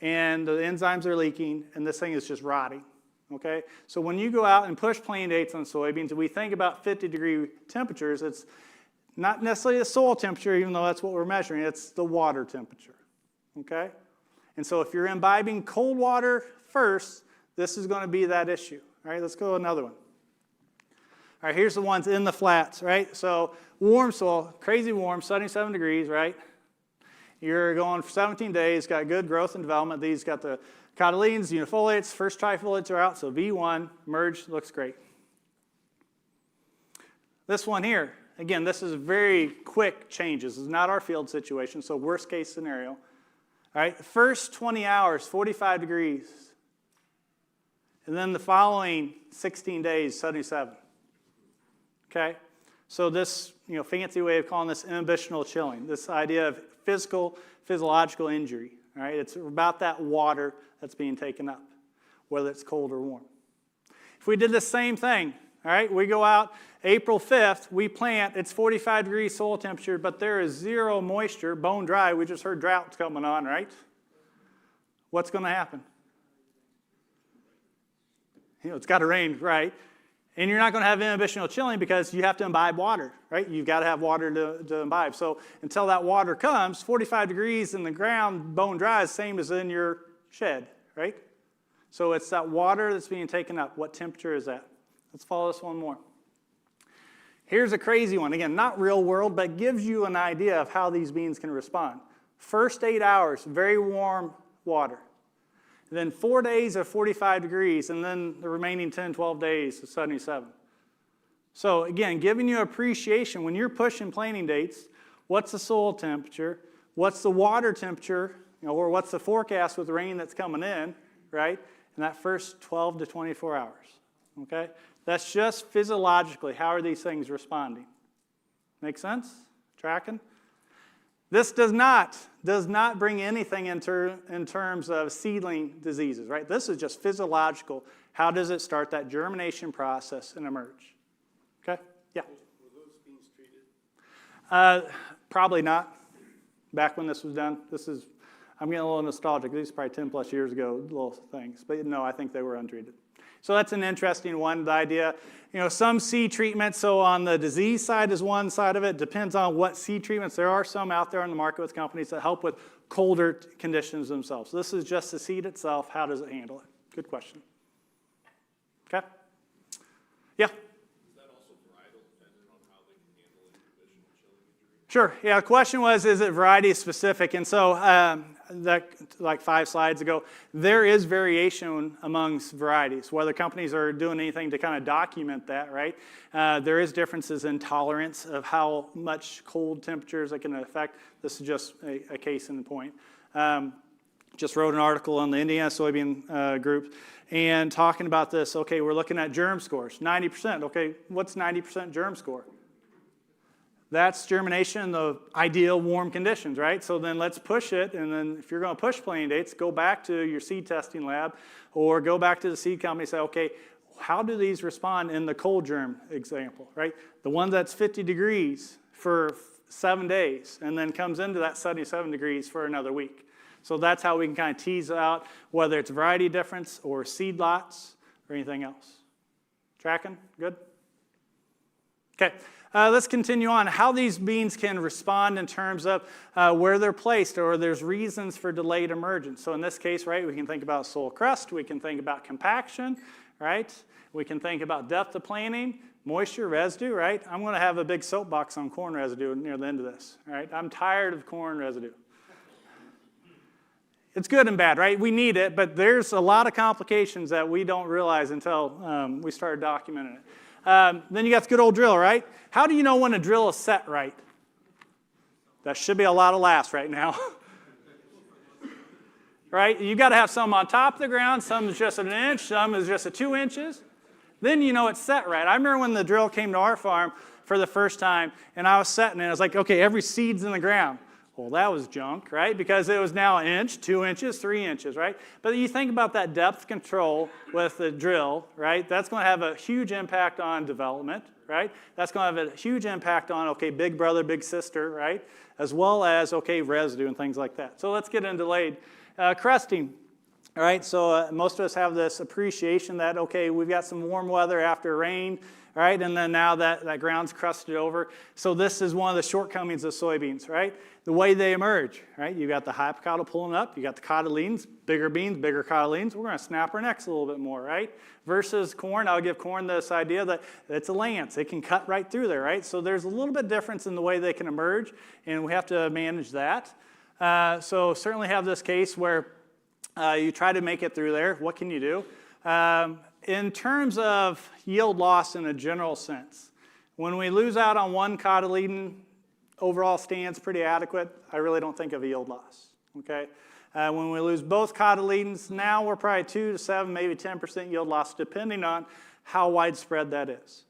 and the enzymes are leaking, and this thing is just rotting, okay? So when you go out and push planting dates on soybeans, and we think about 50-degree temperatures, it's not necessarily the soil temperature, even though that's what we're measuring, it's the water temperature, okay? And so if you're imbibing cold water first, this is going to be that issue. All right, let's go to another one. All right, here's the ones in the flats, right? So warm soil, crazy warm, 77 degrees, right? You're going for 17 days, got good growth and development. These got the cotyledons, unifoliates, first trifoliates are out, so V1, merge, looks great. This one here, again, this is very quick changes. This is not our field situation, so worst case scenario. All right, the first 20 hours, 45 degrees. And then the following 16 days, 77. Okay? So this, fancy way of calling this inhibitional chilling, this idea of physiological injury. All right? It's about that water that's being taken up, whether it's cold or warm. If we did the same thing, all right, we go out April 5th, we plant, it's 45 degrees soil temperature, but there is zero moisture, bone dry. We just heard drought's coming on, right? What's going to happen? It's got to rain, right? And you're not going to have inhibitional chilling because you have to imbibe water, right? You've got to have water to imbibe. So until that water comes, 45 degrees in the ground, bone dry, is the same as in your shed, right? So it's that water that's being taken up. What temperature is that? Let's follow this one more. Here's a crazy one. Again, not real world, but gives you an idea of how these beans can respond. First 8 hours, very warm water. Then 4 days of 45 degrees, and then the remaining 10, 12 days of 77. So again, giving you appreciation, when you're pushing planting dates, what's the soil temperature, what's the water temperature, or what's the forecast with rain that's coming in, right, in that first 12 to 24 hours, okay? That's just physiologically, how are these things responding? Make sense? Tracking? This does not bring anything in terms of seedling diseases, right? This is just physiological. How does it start that germination process and emerge? Okay? Yeah? Were those beans treated? Probably not. Back when this was done. I'm getting a little nostalgic. These are probably 10 plus years ago, little things. But no, I think they were untreated. So that's an interesting one, the idea. Some seed treatments, so on the disease side is one side of it. Depends on what seed treatments. There are some out there on the market with companies that help with colder conditions themselves. So this is just the seed itself. How does it handle it? Good question. Okay? Yeah? Is that also varietal dependent on how they can handle inhibitional chilling injury? Sure. Yeah, the question was, is it variety specific? And so like 5 slides ago, there is variation amongst varieties. Whether companies are doing anything to kind of document that, right? There is differences in tolerance of how much cold temperatures it can affect. This is just a case in point. just wrote an article on the Indiana Soybean group and talking about this. Okay, we're looking at germ scores, 90%. Okay, what's 90% germ score? That's germination in the ideal warm conditions, right? So then let's push it, and then if you're going to push planting dates, go back to your seed testing lab or go back to the seed company and say, okay, how do these respond in the cold germ example, right? The one that's 50 degrees for 7 days and then comes into that 77 degrees for another week. So that's how we can kind of tease out whether it's variety difference or seed lots or anything else. Tracking? Good? Okay. Let's continue on. How these beans can respond in terms of where they're placed, or there's reasons for delayed emergence. So in this case, right, we can think about soil crust, we can think about compaction, right? We can think about depth of planting, moisture, residue, right? I'm going to have a big soapbox on corn residue near the end of this, right? I'm tired of corn residue. It's good and bad, right? We need it, but there's a lot of complications that we don't realize until we started documenting it. Then you got the good old drill, right? How do you know when a drill is set right? That should be a lot of laughs right now. Right? You got to have some on top of the ground, some is just an inch, some is just 2 inches. Then you know it's set right. I remember when the drill came to our farm for the first time, and I was setting it, I was like, okay, every seed's in the ground. Well, that was junk, right? Because it was now an inch, 2 inches, 3 inches, right? But you think about that depth control with the drill, right? That's going to have a huge impact on development, right? That's going to have a huge impact on, okay, big brother, big sister, right? As well as, okay, residue and things like that. So let's get into delayed crusting. All right, so most of us have this appreciation that, okay, we've got some warm weather after rain, right? And then now that ground's crusted over. So this is one of the shortcomings of soybeans, right? The way they emerge, right? You got the hypocotyl pulling up, you got the cotyledons, bigger beans, bigger cotyledons. We're going to snap our necks a little bit more, right? Versus corn, I'll give corn this idea that it's a lance. It can cut right through there, right? So there's a little bit difference in the way they can emerge, and we have to manage that. So certainly have this case where you try to make it through there. What can you do? In terms of yield loss in a general sense, when we lose out on one cotyledon, overall stands pretty adequate. I really don't think of a yield loss, okay? When we lose both cotyledons, now we're probably 2 to 7, maybe 10% yield loss, depending on how widespread that is.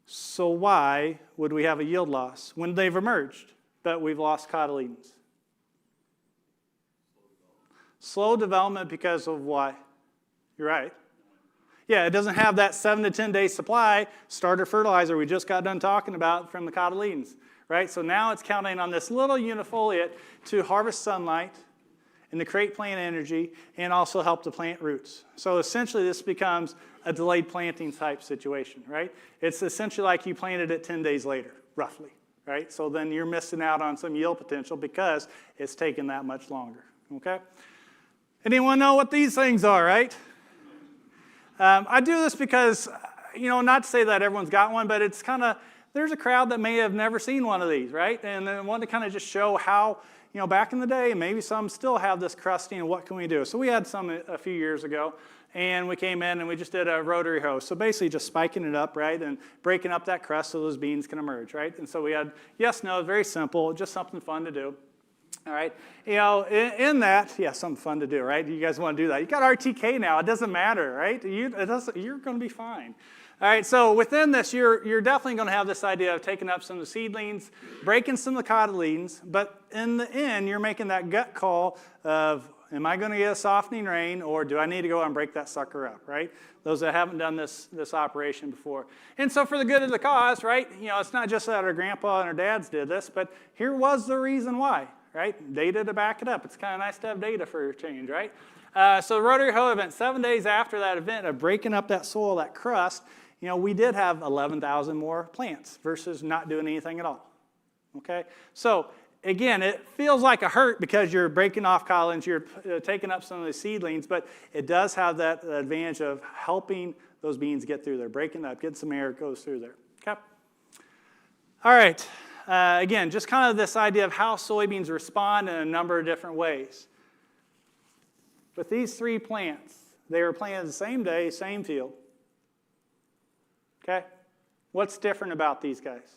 So why would we have a yield loss when they've emerged, but we've lost cotyledons? Slow development because of why? You're right. Yeah, it doesn't have that 7 to 10 day supply starter fertilizer we just got done talking about from the cotyledons, right? So now it's counting on this little unifoliate to harvest sunlight and to create plant energy and also help the plant roots. So essentially this becomes a delayed planting type situation, right? It's essentially like you planted it 10 days later, roughly, right? So then you're missing out on some yield potential because it's taken that much longer, okay? Anyone know what these things are, right? I do this because, not to say that everyone's got one, but it's kind of, there's a crowd that may have never seen one of these, right? And I want to kind of just show how, back in the day, maybe some still have this crusting and what can we do. So we had some a few years ago, and we came in and we just did a rotary hoe. So basically just spiking it up, right, and breaking up that crust so those beans can emerge, right? And so we had yes, no, very simple, just something fun to do. All right, in that, yeah, something fun to do, right? You guys want to do that. You got RTK now. It doesn't matter, right? You're going to be fine. All right, so within this, you're definitely going to have this idea of taking up some of the seedlings, breaking some of the cotyledons, but in the end, you're making that gut call of, am I going to get a softening rain, or do I need to go and break that sucker up, right? Those that haven't done this operation before. And so for the good of the cause, right, it's not just that our grandpa and our dads did this, but here was the reason why. Right? Data to back it up. It's kind of nice to have data for a change, right? So the rotary hoe event, 7 days after that event of breaking up that soil, that crust, we did have 11,000 more plants versus not doing anything at all, okay? So again, it feels like a hurt because you're breaking off cotyledons, you're taking up some of the seedlings, but it does have that advantage of helping those beans get through there, breaking that, getting some air goes through there, okay? All right. Again, just kind of this idea of how soybeans respond in a number of different ways. With these 3 plants, they were planted the same day, same field. Okay? What's different about these guys?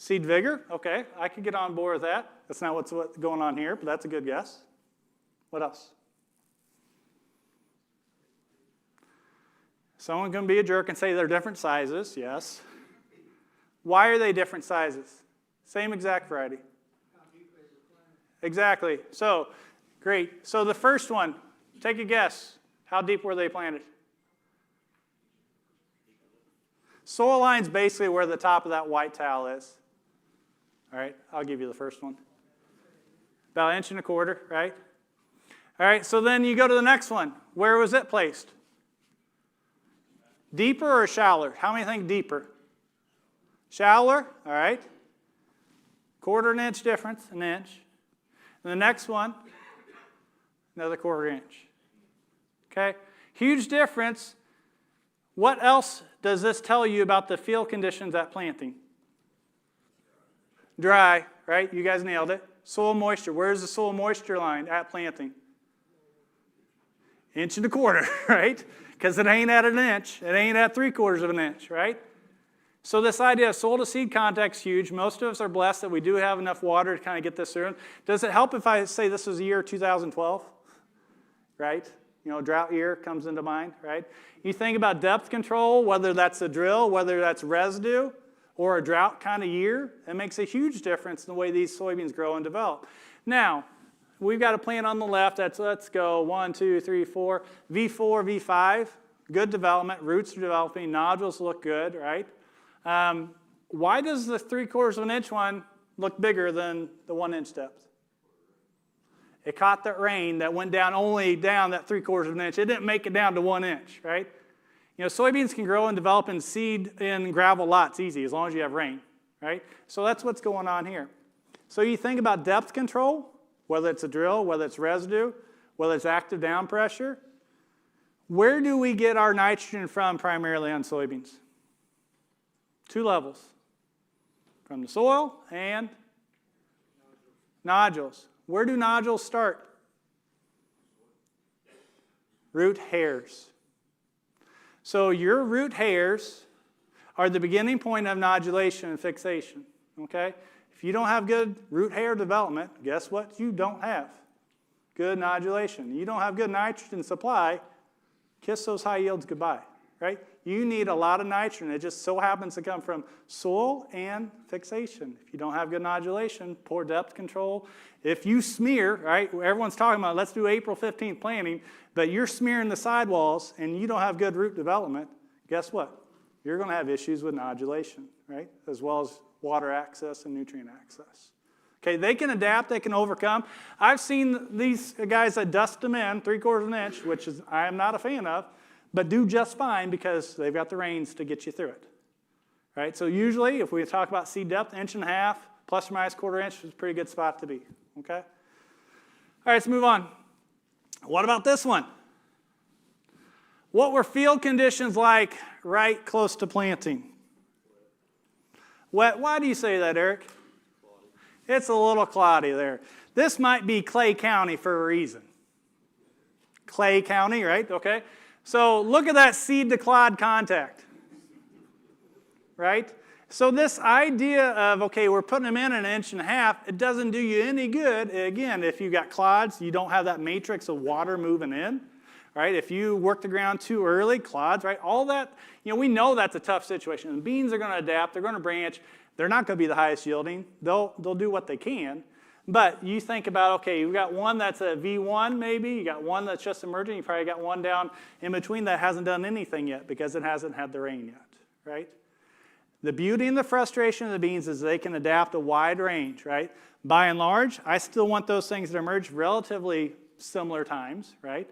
Seed vigor, okay, I could get on board with that. That's not what's going on here, but that's a good guess. What else? Someone can be a jerk and say they're different sizes, yes. Why are they different sizes? Same exact variety. Exactly. So, great. So the first one, take a guess. How deep were they planted? Soil line's basically where the top of that white tile is. All right, I'll give you the first one. About 1.25 inches, right? All right, so then you go to the next one. Where was it placed? Deeper or shallower? How many think deeper? Shallower, all right. 1/4 inch difference, 1 inch. And the next one, another 1/4 inch. Okay, huge difference. What else does this tell you about the field conditions at planting? Dry, right? You guys nailed it. Soil moisture. Where's the soil moisture line at planting? 1.25 inches, right? Because it ain't at 1 inch. It ain't at 3/4 inch, right? So this idea of soil to seed contact is huge. Most of us are blessed that we do have enough water to kind of get this through. Does it help if I say this was the year 2012? Right? You know, drought year comes into mind, right? You think about depth control, whether that's a drill, whether that's residue, or a drought kind of year, it makes a huge difference in the way these soybeans grow and develop. Now, we've got a plant on the left that's, let's go, 1, 2, 3, 4, V4, V5, good development, roots are developing, nodules look good, right? Why does the 3/4 inch one look bigger than the 1 inch depth? It caught that rain that went down only down that 3/4 inch. It didn't make it down to 1 inch, right? You know, soybeans can grow and develop and seed in gravel lots easy as long as you have rain, right? So that's what's going on here. So you think about depth control, whether it's a drill, whether it's residue, whether it's active down pressure. Where do we get our nitrogen from primarily on soybeans? 2 levels. From the soil and nodules. Where do nodules start? Root hairs. So your root hairs are the beginning point of nodulation and fixation, okay? If you don't have good root hair development, guess what you don't have? Good nodulation. You don't have good nitrogen supply, kiss those high yields goodbye, right? You need a lot of nitrogen. It just so happens to come from soil and fixation. If you don't have good nodulation, poor depth control. If you smear, right, everyone's talking about let's do April 15th planting, but you're smearing the sidewalls and you don't have good root development, guess what? You're going to have issues with nodulation, right, as well as water access and nutrient access. Okay, they can adapt, they can overcome. I've seen these guys that dust them in 3/4 inch, which is I am not a fan of, but do just fine because they've got the rains to get you through it. Right? So usually, if we talk about seed depth, 1.5 inches, plus or minus 1/4 inch is a pretty good spot to be. Okay? All right, let's move on. What about this one? What were field conditions like right close to planting? Wet. Why do you say that, Eric? It's a little cloudy there. This might be Clay County for a reason. Clay County, right? Okay. So look at that seed to clod contact, right? So this idea of, okay, we're putting them in 1.5 inches, it doesn't do you any good. Again, if you got clods, you don't have that matrix of water moving in, right? If you work the ground too early, clods, right? All that, you know, we know that's a tough situation. And beans are going to adapt. They're going to branch. They're not going to be the highest yielding. They'll do what they can. But you think about, okay, you've got one that's a V1 maybe, you got one that's just emerging, you probably got one down in between that hasn't done anything yet because it hasn't had the rain yet, right? The beauty and the frustration of the beans is they can adapt a wide range, right? By and large, I still want those things to emerge relatively similar times, right?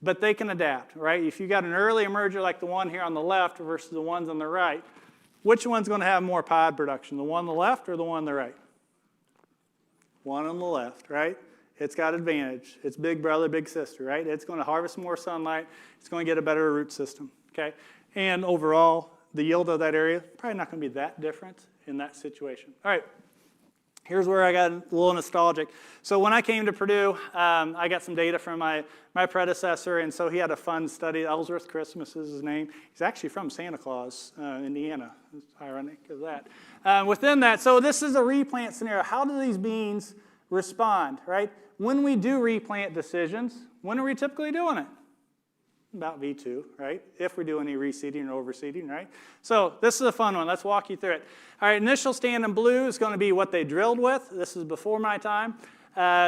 But they can adapt, right? If you got an early emerger like the one here on the left versus the ones on the right, which one's going to have more pod production, the one on the left or the one on the right? One on the left, right? It's got advantage. It's big brother, big sister, right? It's going to harvest more sunlight. It's going to get a better root system, okay? And overall, the yield of that area, probably not going to be that different in that situation. All right, Here's where I got a little nostalgic. So when I came to Purdue, I got some data from my predecessor, and so he had a fun study. Ellsworth Christmas is his name. He's actually from Santa Claus, Indiana. It's ironic of that. Within that, so this is a replant scenario. How do these beans respond, right? When we do replant decisions, when are we typically doing it? About V2, right? If we do any reseeding or overseeding, right? So this is a fun one. Let's walk you through it. All right, initial stand in blue is going to be what they drilled with. This is before my time.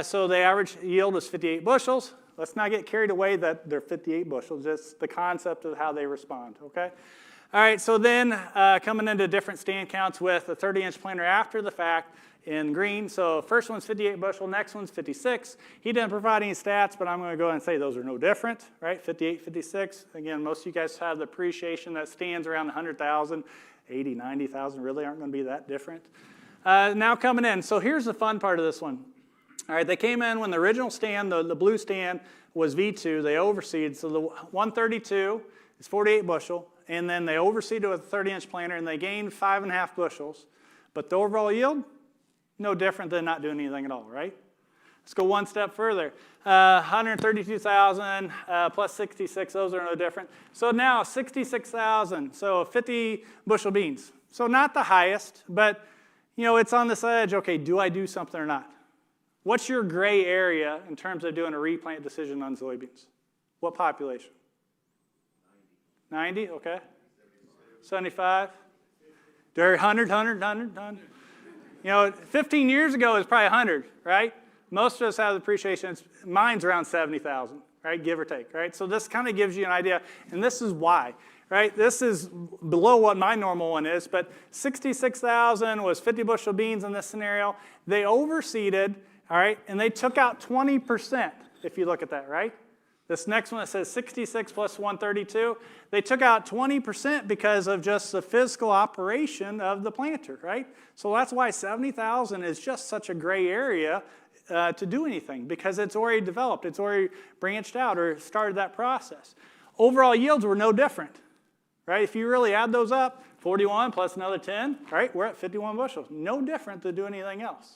So the average yield is 58 bushels. Let's not get carried away that they're 58 bushels, just the concept of how they respond, okay? All right, so then coming into different stand counts with a 30-inch planter after the fact in green. So first one's 58 bushel, next one's 56. He didn't provide any stats, but I'm going to go ahead and say those are no different, right? 58, 56. Again, most of you guys have the appreciation that stands around 100,000, 80, 90,000 really aren't going to be that different. Now coming in, so here's the fun part of this one. All right, they came in when the original stand, the blue stand, was V2. They overseeded, so the 132 is 48 bushel, and then they overseeded with a 30-inch planter, and they gained 5.5 bushels. But the overall yield, no different than not doing anything at all, right? Let's go one step further. 132,000 plus 66, those are no different. So now 66,000, so 50 bushel beans. So not the highest, but it's on this edge. Okay, do I do something or not? What's your gray area in terms of doing a replant decision on soybeans? What population? 90, okay. 75? 100. 15 years ago it was probably 100, right? Most of us have the appreciation. Mine's around 70,000, right? Give or take, right? So this kind of gives you an idea, and this is why, right? This is below what my normal one is, but 66,000 was 50 bushel beans in this scenario. They overseeded, all right, and they took out 20%, if you look at that, right? This next one that says 66 plus 132, they took out 20% because of just the physical operation of the planter, right? So that's why 70,000 is just such a gray area to do anything, because it's already developed, it's already branched out or started that process. Overall yields were no different, right? If you really add those up, 41 plus another 10, right? We're at 51 bushels. No different to do anything else.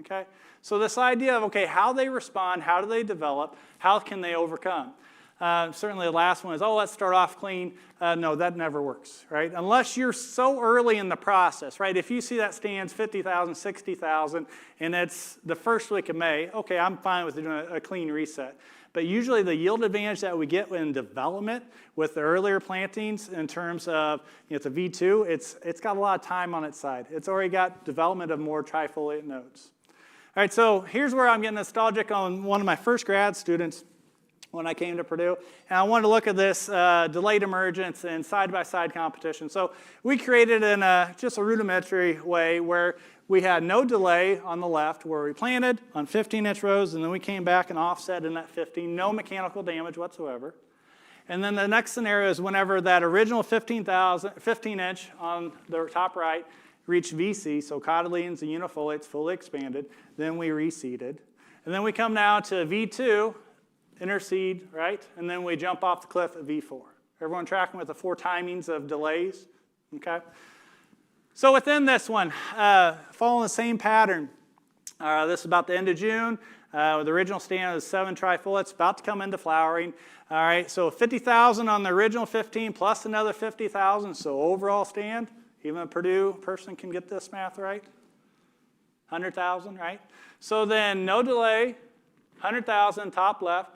Okay, so this idea of, okay, how they respond, how do they develop, how can they overcome? Certainly the last one is, let's start off clean. No, that never works, right? Unless you're so early in the process, right? If you see that stands 50,000, 60,000, and it's the first week of May, okay, I'm fine with doing a clean reset. But usually the yield advantage that we get in development with the earlier plantings in terms of, it's a V2, it's got a lot of time on its side. It's already got development of more trifoliate nodes. All right, so here's where I'm getting nostalgic on one of my first grad students when I came to Purdue. And I wanted to look at this delayed emergence and side-by-side competition. So we created in just a rudimentary way where we had no delay on the left, where we planted on 15-inch rows, and then we came back and offset in that 15, no mechanical damage whatsoever. And then the next scenario is whenever that original 15-inch on the top right reached VC, so cotyledons and unifoliates fully expanded, then we reseeded. And then we come now to V2, interseed, right? And then we jump off the cliff at V4. Everyone tracking with the 4 timings of delays? Okay. So within this one, following the same pattern, this is about the end of June. The original stand is 7 trifolates, about to come into flowering. All right, so 50,000 on the original 15 plus another 50,000, so overall stand. Even a Purdue person can get this math right. 100,000, right? So then no delay, 100,000 top left.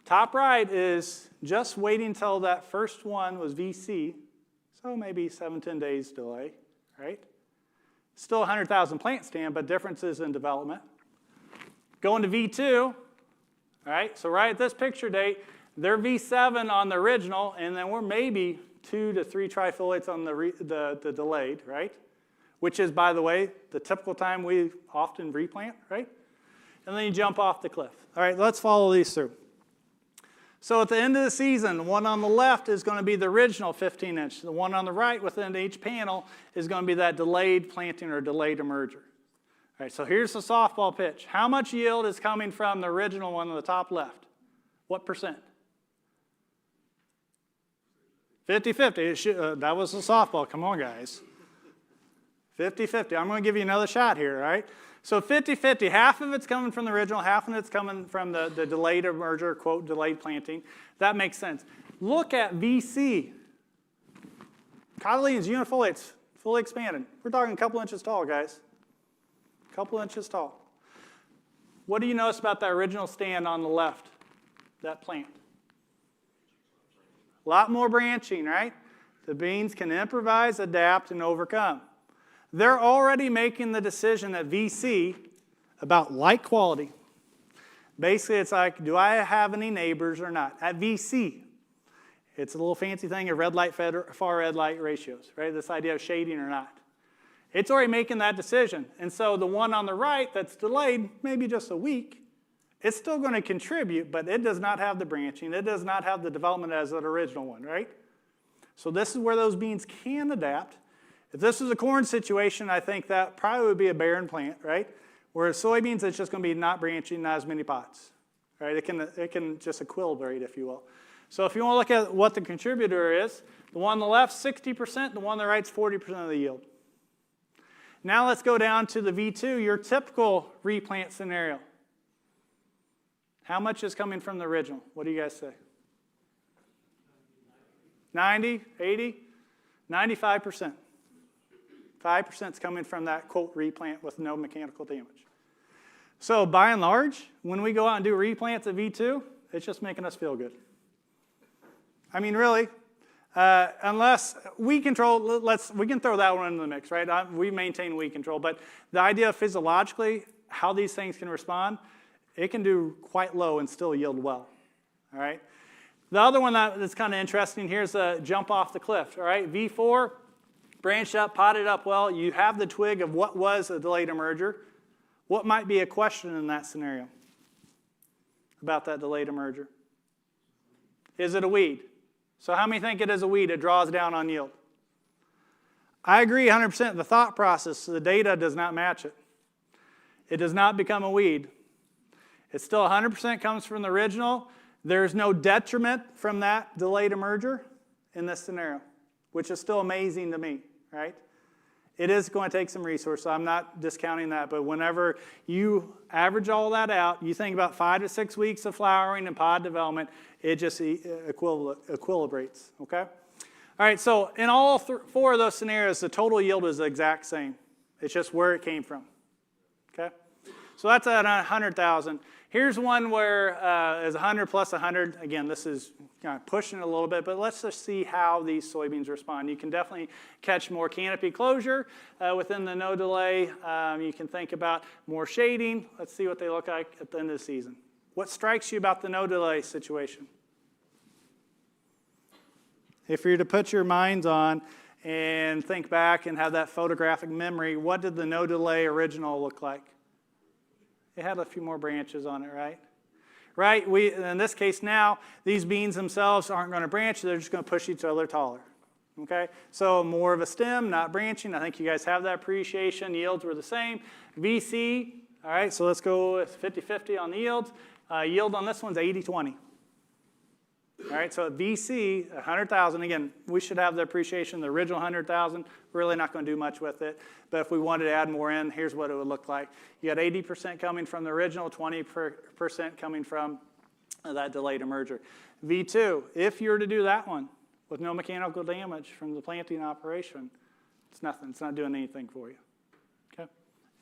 Top right is just waiting until that first one was VC. So maybe 7-10 days delay, right? Still 100,000 plant stand, but differences in development. Going to V2, all right? So right at this picture date, they're V7 on the original, and then we're maybe 2 to 3 trifolates on the delayed, right? Which is, by the way, the typical time we often replant, right? And then you jump off the cliff. All right, let's follow these through. So at the end of the season, the one on the left is going to be the original 15-inch. The one on the right within each panel is going to be that delayed planting or delayed emerger. All right, so here's the softball pitch. How much yield is coming from the original one on the top left? What percent? 50-50. That was the softball. Come on, guys. 50-50. I'm going to give you another shot here, all right? So 50-50, half of it's coming from the original, half of it's coming from the delayed emerger, quote, delayed planting. That makes sense. Look at VC. Cotyledons, unifoliates, fully expanded. We're talking a couple inches tall, guys. A couple inches tall. What do you notice about that original stand on the left, that plant? A lot more branching, right? The beans can improvise, adapt, and overcome. They're already making the decision at VC about light quality. Basically, it's like, do I have any neighbors or not? At VC, it's a little fancy thing of red light, far red light ratios, right? This idea of shading or not. It's already making that decision. And so the one on the right that's delayed, maybe just a week, it's still going to contribute, but it does not have the branching. It does not have the development as that original one, right? So this is where those beans can adapt. If this was a corn situation, I think that probably would be a barren plant, right? Whereas soybeans, it's just going to be not branching, not as many pots, right? It can just equilibrate, if you will. So if you want to look at what the contributor is, the one on the left, 60%, the one on the right's 40% of the yield. Now let's go down to the V2, your typical replant scenario. How much is coming from the original? What do you guys say? 90, 80, 95%. 5% is coming from that, quote, replant with no mechanical damage. So by and large, when we go out and do replants at V2, it's just making us feel good. I mean, really, unless weed control, we can throw that one into the mix, right? We maintain weed control, but the idea of physiologically, how these things can respond, it can do quite low and still yield well, all right? The other one that's kind of interesting here is a jump off the cliff, all right? V4, branched up, potted up well. You have the twig of what was a delayed emerger. What might be a question in that scenario about that delayed emerger? Is it a weed? So how many think it is a weed? It draws down on yield. I agree 100%. The thought process, the data does not match it. It does not become a weed. It's still 100% comes from the original. There's no detriment from that delayed emerger in this scenario, which is still amazing to me, right? It is going to take some resources. I'm not discounting that, but whenever you average all that out, you think about 5 to 6 weeks of flowering and pod development, it just equilibrates, okay? All right, so in all 4 of those scenarios, the total yield is the exact same. It's just where it came from, okay? So that's at 100,000. Here's one where it's 100 plus 100. Again, this is kind of pushing it a little bit, but let's just see how these soybeans respond. You can definitely catch more canopy closure within the no delay. You can think about more shading. Let's see what they look like at the end of the season. What strikes you about the no delay situation? If you were to put your minds on and think back and have that photographic memory, what did the no delay original look like? It had a few more branches on it, right? Right? In this case now, these beans themselves aren't going to branch. They're just going to push each other taller. Okay? So more of a stem, not branching. I think you guys have that appreciation. Yields were the same. VC, all right, so let's go with 50-50 on the yields. Yield on this one's 80-20. All right, so at VC, 100,000, again, we should have the appreciation, the original 100,000. We're really not going to do much with it. But if we wanted to add more in, here's what it would look like. You got 80% coming from the original, 20% coming from that delayed emerger. V2, if you were to do that one with no mechanical damage from the planting operation, it's nothing. It's not doing anything for you. Okay?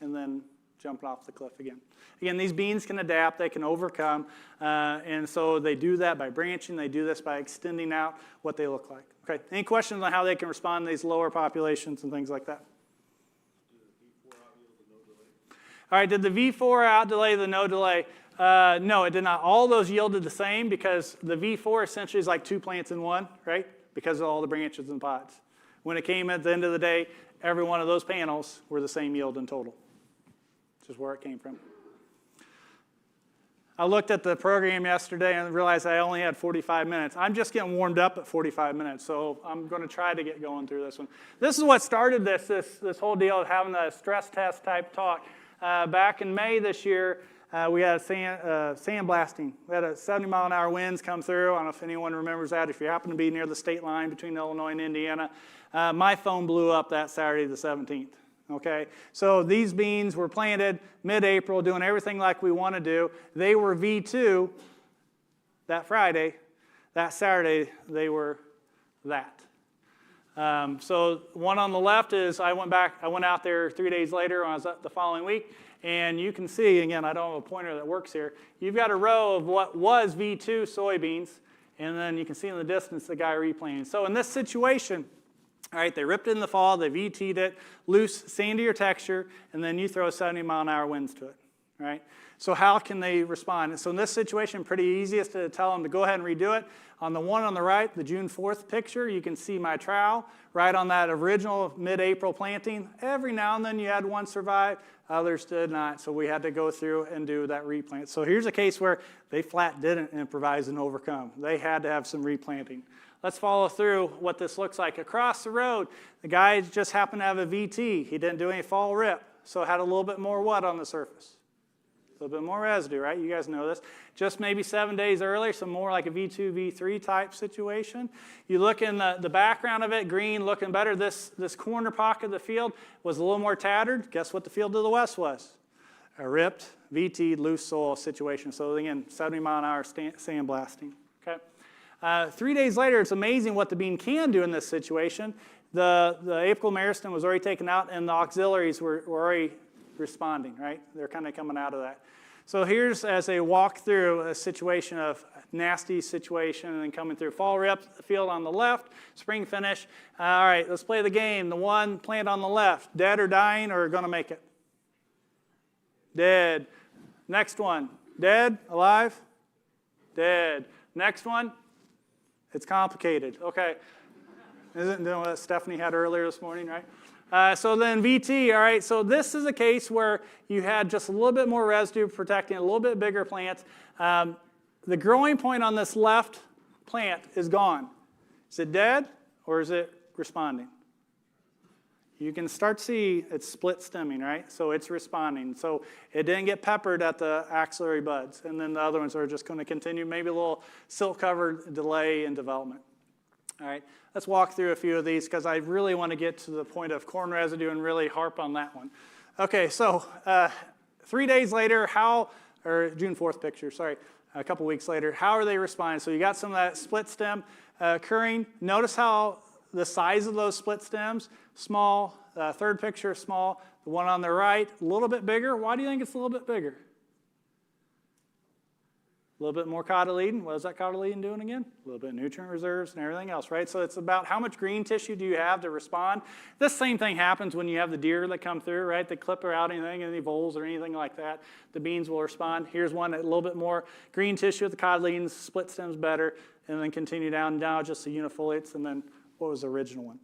And then jumping off the cliff again. Again, these beans can adapt, they can overcome, and so they do that by branching, they do this by extending out what they look like. Okay, any questions on how they can respond to these lower populations and things like that? All right, did the V4 out-delay the no delay? No, it did not. All those yielded the same because the V4 essentially is like 2 plants in one, right? Because of all the branches and pods. When it came at the end of the day, every one of those panels were the same yield in total. Which is where it came from. I looked at the program yesterday and realized I only had 45 minutes. I'm just getting warmed up at 45 minutes, so I'm going to try to get going through this one. This is what started this whole deal of having a stress test type talk. Back in May this year, we had a sandblasting. We had a 70-mile-an-hour winds come through. I don't know if anyone remembers that. If you happen to be near the state line between Illinois and Indiana, my phone blew up that Saturday the 17th. Okay, so these beans were planted mid-April, doing everything like we want to do. They were V2 that Friday. That Saturday, they were that. So one on the left is I went out there 3 days later on the following week, and you can see, again, I don't have a pointer that works here. You've got a row of what was V2 soybeans, and then you can see in the distance the guy replanting. So in this situation, all right, they ripped it in the fall, they VT'd it, loose, sandier texture, and then you throw 70-mile-an-hour winds to it, right? So how can they respond? So in this situation, pretty easiest to tell them to go ahead and redo it. On the one on the right, the June 4th picture, you can see my trowel right on that original mid-April planting. Every now and then you had one survive, others did not. So we had to go through and do that replant. So here's a case where they flat didn't improvise and overcome. They had to have some replanting. Let's follow through what this looks like. Across the road, the guy just happened to have a VT. He didn't do any fall rip, so had a little bit more what on the surface? A little bit more residue, right? You guys know this. Just maybe 7 days earlier, so more like a V2, V3 type situation. You look in the background of it, green, looking better. This corner pocket of the field was a little more tattered. Guess what the field to the west was? A ripped, VT, loose soil situation. So again, 70-mile-an-hour sandblasting, okay? 3 days later, it's amazing what the bean can do in this situation. The apical meristem was already taken out, and the auxiliaries were already responding, right? They're kind of coming out of that. So here's, as they walk through, a situation of nasty situation, and then coming through. Fall rip, field on the left, spring finish. All right, let's play the game. The one plant on the left, dead or dying or going to make it? Dead. Next one, dead, alive? Dead. Next one? It's complicated. Okay. Isn't that what Stephanie had earlier this morning, right? So then VT, all right, so this is a case where you had just a little bit more residue protecting a little bit bigger plants. The growing point on this left plant is gone. Is it dead or is it responding? You can start to see it's split stemming, right? So it's responding. So it didn't get peppered at the axillary buds. And then the other ones are just going to continue, maybe a little silk-covered delay in development. All right, let's walk through a few of these because I really want to get to the point of corn residue and really harp on that one. Okay, so 3 days later, or June 4th picture, sorry, a couple weeks later, how are they responding? So you got some of that split stem occurring. Notice how the size of those split stems, small, third picture, small. The one on the right, a little bit bigger. Why do you think it's a little bit bigger? A little bit more cotyledon. What is that cotyledon doing again? A little bit of nutrient reserves and everything else, right? So it's about how much green tissue do you have to respond. This same thing happens when you have the deer that come through, right? They clip her out anything, any voles or anything like that. The beans will respond. Here's one, a little bit more green tissue with the cotyledons, split stems better, and then continue down, now just the unifoliates, and then what was the original one?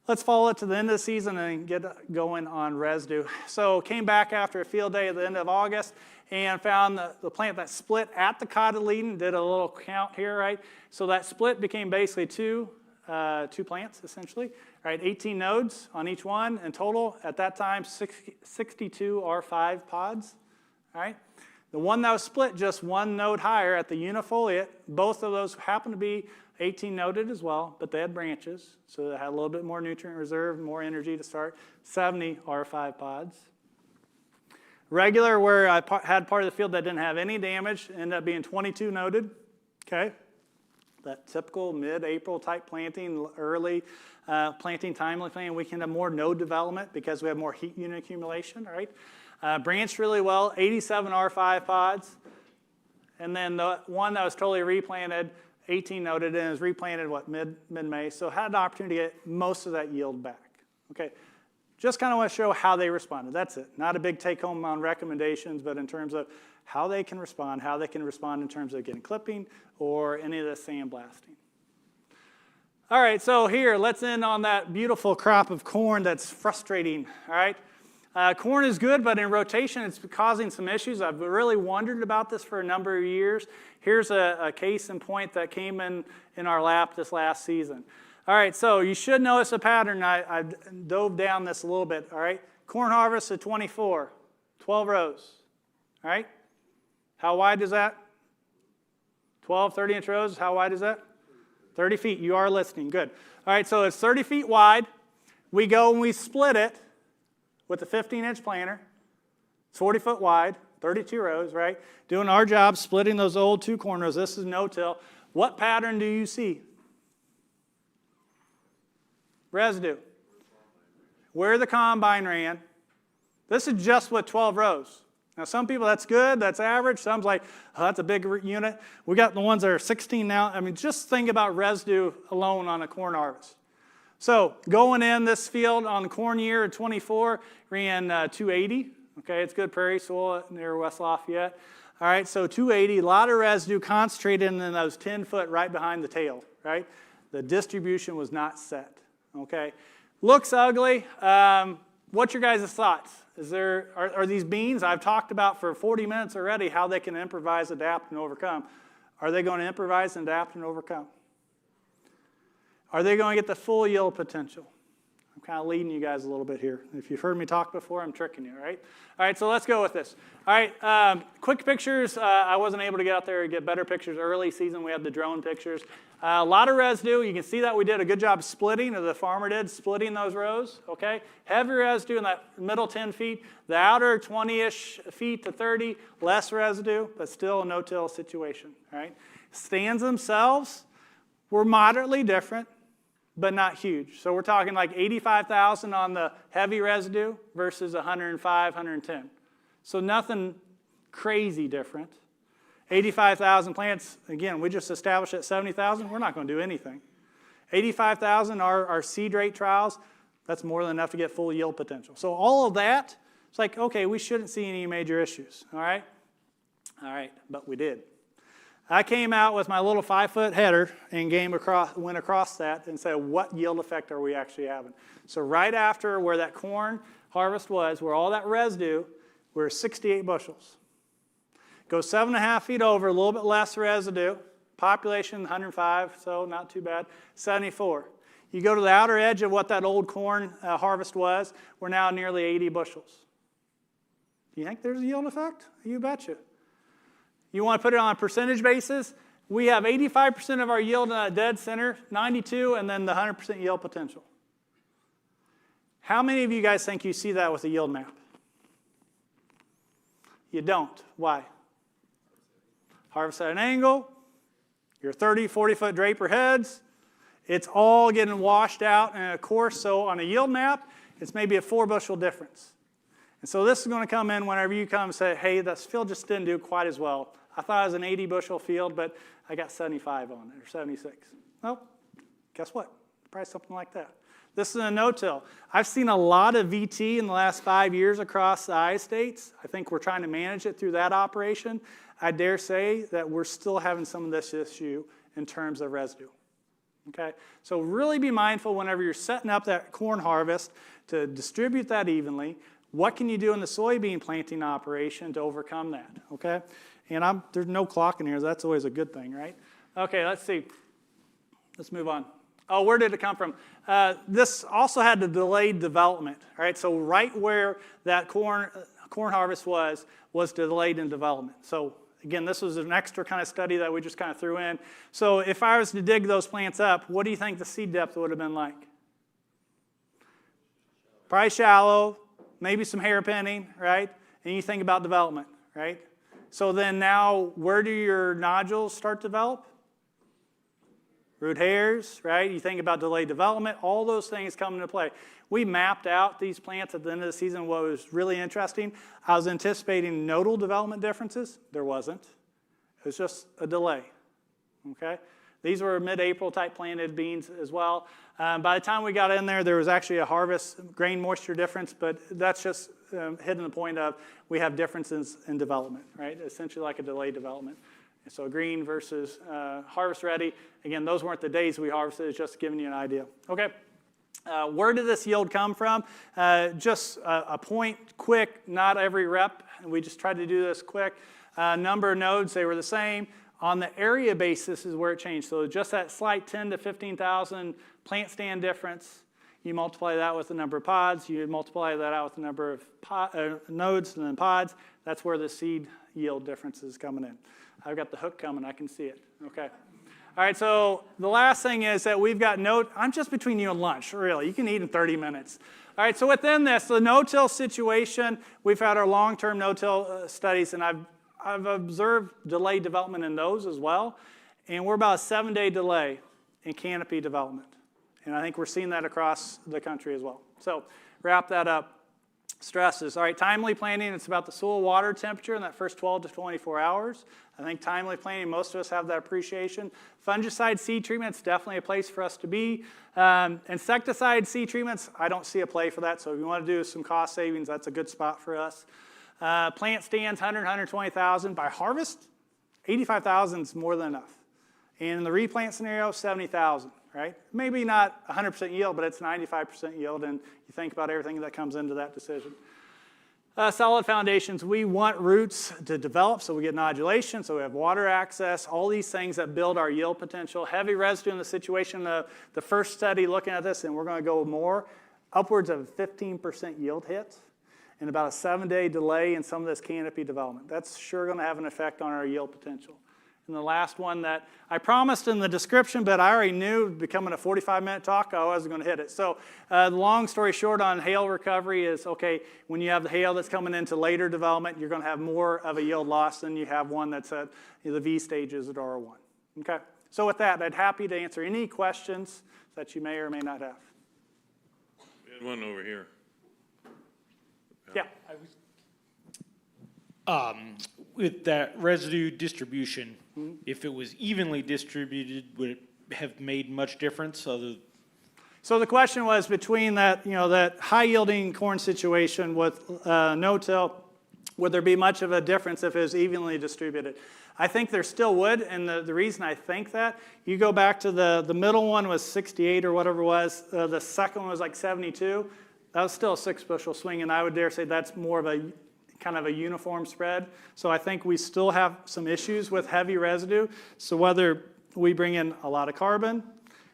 Let's follow it to the end of the season and get going on residue. So came back after a field day at the end of August and found the plant that split at the cotyledon, did a little count here, right? So that split became basically two plants, essentially, right? 18 nodes on each one, in total, at that time, 62 R5 pods, right? The one that was split just one node higher at the unifoliate, both of those happened to be 18 noded as well, but they had branches, so they had a little bit more nutrient reserve, more energy to start, 70 R5 pods. Regular, where I had part of the field that didn't have any damage, ended up being 22 noded, okay? That typical mid-April type planting, early planting, timely planting, we can have more node development because we have more heat unit accumulation, right? Branched really well, 87 R5 pods. And then the one that was totally replanted, 18 noded, and was replanted, mid-May, so had the opportunity to get most of that yield back, okay? Just kind of want to show how they responded. That's it. Not a big take-home on recommendations, but in terms of how they can respond in terms of getting clipping or any of the sandblasting. All right, so here, let's end on that beautiful crop of corn that's frustrating, all right? Corn is good, but in rotation, it's causing some issues. I've really wondered about this for a number of years. Here's a case in point that came in our lap this last season. All right, so you should notice a pattern. I dove down this a little bit, all right? Corn harvest at 24, 12 rows, all right? How wide is that? 12, 30-inch rows, how wide is that? 30 feet, you are listening, good. All right, so it's 30 feet wide. We go and we split it. with a 15-inch planter. It's 40 foot wide, 32 rows, right? Doing our job, splitting those old 2 corn rows. This is no-till. What pattern do you see? Residue. Where the combine ran. This is just with 12 rows. Now, some people, that's good, that's average. Some's like, oh, that's a big unit. We got the ones that are 16 now. I mean, just think about residue alone on a corn harvest. So going in this field on the corn year of 24, ran 280. Okay, it's good prairie soil near West Lafayette. All right, so 280, a lot of residue concentrated in those 10 foot right behind the tail, right? The distribution was not set, okay? Looks ugly. What's your guys' thoughts? Are these beans, I've talked about for 40 minutes already how they can improvise, adapt, and overcome. Are they going to improvise, adapt, and overcome? Are they going to get the full yield potential? I'm kind of leading you guys a little bit here. If you've heard me talk before, I'm tricking you, right? All right, so let's go with this. All right, quick pictures. I wasn't able to get out there and get better pictures early season. We had the drone pictures. A lot of residue. You can see that we did a good job splitting, or the farmer did, splitting those rows, okay? Heavy residue in that middle 10 feet. The outer 20-ish feet to 30, less residue, but still a no-till situation, all right? Stands themselves were moderately different, but not huge. So we're talking like 85,000 on the heavy residue versus 105, 110. So nothing crazy different. 85,000 plants, again, we just established at 70,000, we're not going to do anything. 85,000, our seed rate trials, that's more than enough to get full yield potential. So all of that, it's like, okay, we shouldn't see any major issues, all right? All right, but we did. I came out with my little 5-foot header and went across that and said, what yield effect are we actually having? So right after where that corn harvest was, where all that residue, we're 68 bushels. Go 7.5 feet over, a little bit less residue. Population 105, so not too bad. 74. You go to the outer edge of what that old corn harvest was, we're now nearly 80 bushels. Do you think there's a yield effect? You betcha. You want to put it on a percentage basis? We have 85% of our yield in that dead center, 92, and then the 100% yield potential. How many of you guys think you see that with a yield map? You don't. Why? Harvest at an angle, your 30, 40-foot draper heads, it's all getting washed out in a course. So on a yield map, it's maybe a 4 bushel difference. And so this is going to come in whenever you come and say, hey, this field just didn't do quite as well. I thought it was an 80 bushel field, but I got 75 on it, or 76. Well, guess what? Probably something like that. This is a no-till. I've seen a lot of VT in the last 5 years across the I-states. I think we're trying to manage it through that operation. I dare say that we're still having some of this issue in terms of residue. Okay? So really be mindful whenever you're setting up that corn harvest to distribute that evenly. What can you do in the soybean planting operation to overcome that? Okay? And there's no clock in here, so that's always a good thing, right? Okay, let's see. Let's move on. Oh, where did it come from? This also had the delayed development, right? So right where that corn harvest was delayed in development. So again, this was an extra kind of study that we just kind of threw in. So if I was to dig those plants up, what do you think the seed depth would have been like? Probably shallow, maybe some hairpinning, right? And you think about development, right? So then now, where do your nodules start to develop? Root hairs, right? You think about delayed development, all those things come into play. We mapped out these plants at the end of the season. What was really interesting, I was anticipating nodal development differences. There wasn't. It was just a delay, okay? These were mid-April type planted beans as well. By the time we got in there, there was actually a harvest grain moisture difference, but that's just hitting the point of we have differences in development, right? Essentially like a delayed development. And so green versus harvest ready. Again, those weren't the days we harvested. It's just giving you an idea. Okay. Where did this yield come from? Just a point, quick, not every rep. We just tried to do this quick. Number of nodes, they were the same. On the area basis is where it changed. So just that slight 10 to 15,000 plant stand difference. You multiply that with the number of pods. You multiply that out with the number of nodes and then pods. That's where the seed yield difference is coming in. I've got the hook coming. I can see it. Okay. All right, so the last thing is that we've got I'm just between you and lunch, really. You can eat in 30 minutes. All right, so within this, the no-till situation, we've had our long-term no-till studies, and I've observed delayed development in those as well. And we're about a 7-day delay in canopy development. And I think we're seeing that across the country as well. So wrap that up. Stresses. All right, timely planting, it's about the soil water temperature in that first 12 to 24 hours. I think timely planting, most of us have that appreciation. Fungicide seed treatments, definitely a place for us to be. Insecticide seed treatments, I don't see a play for that. So if you want to do some cost savings, that's a good spot for us. Plant stands, 100, 120,000. By harvest, 85,000 is more than enough. In the replant scenario, 70,000, right? Maybe not 100% yield, but it's 95% yield, and you think about everything that comes into that decision. Solid foundations, we want roots to develop so we get nodulation, so we have water access, all these things that build our yield potential. Heavy residue in the situation, the first study looking at this, and we're going to go more, upwards of 15% yield hit, and about a 7-day delay in some of this canopy development. That's sure going to have an effect on our yield potential. And the last one that I promised in the description, but I already knew becoming a 45-minute talk, I wasn't going to hit it. So the long story short on hail recovery is, okay, when you have the hail that's coming into later development, you're going to have more of a yield loss than you have one that's at the V stages at R1. Okay, so with that, I'd happy to answer any questions that you may or may not have. We had one over here. Yeah. With that residue distribution, if it was evenly distributed, would it have made much difference? So the question was between that, that high-yielding corn situation with no-till, would there be much of a difference if it was evenly distributed? I think there still would, and the reason I think that, you go back to the middle one was 68 or whatever it was, the second one was like 72. That was still a 6-bushel swing, and I would dare say that's more of a kind of a uniform spread. So I think we still have some issues with heavy residue. So whether we bring in a lot of carbon,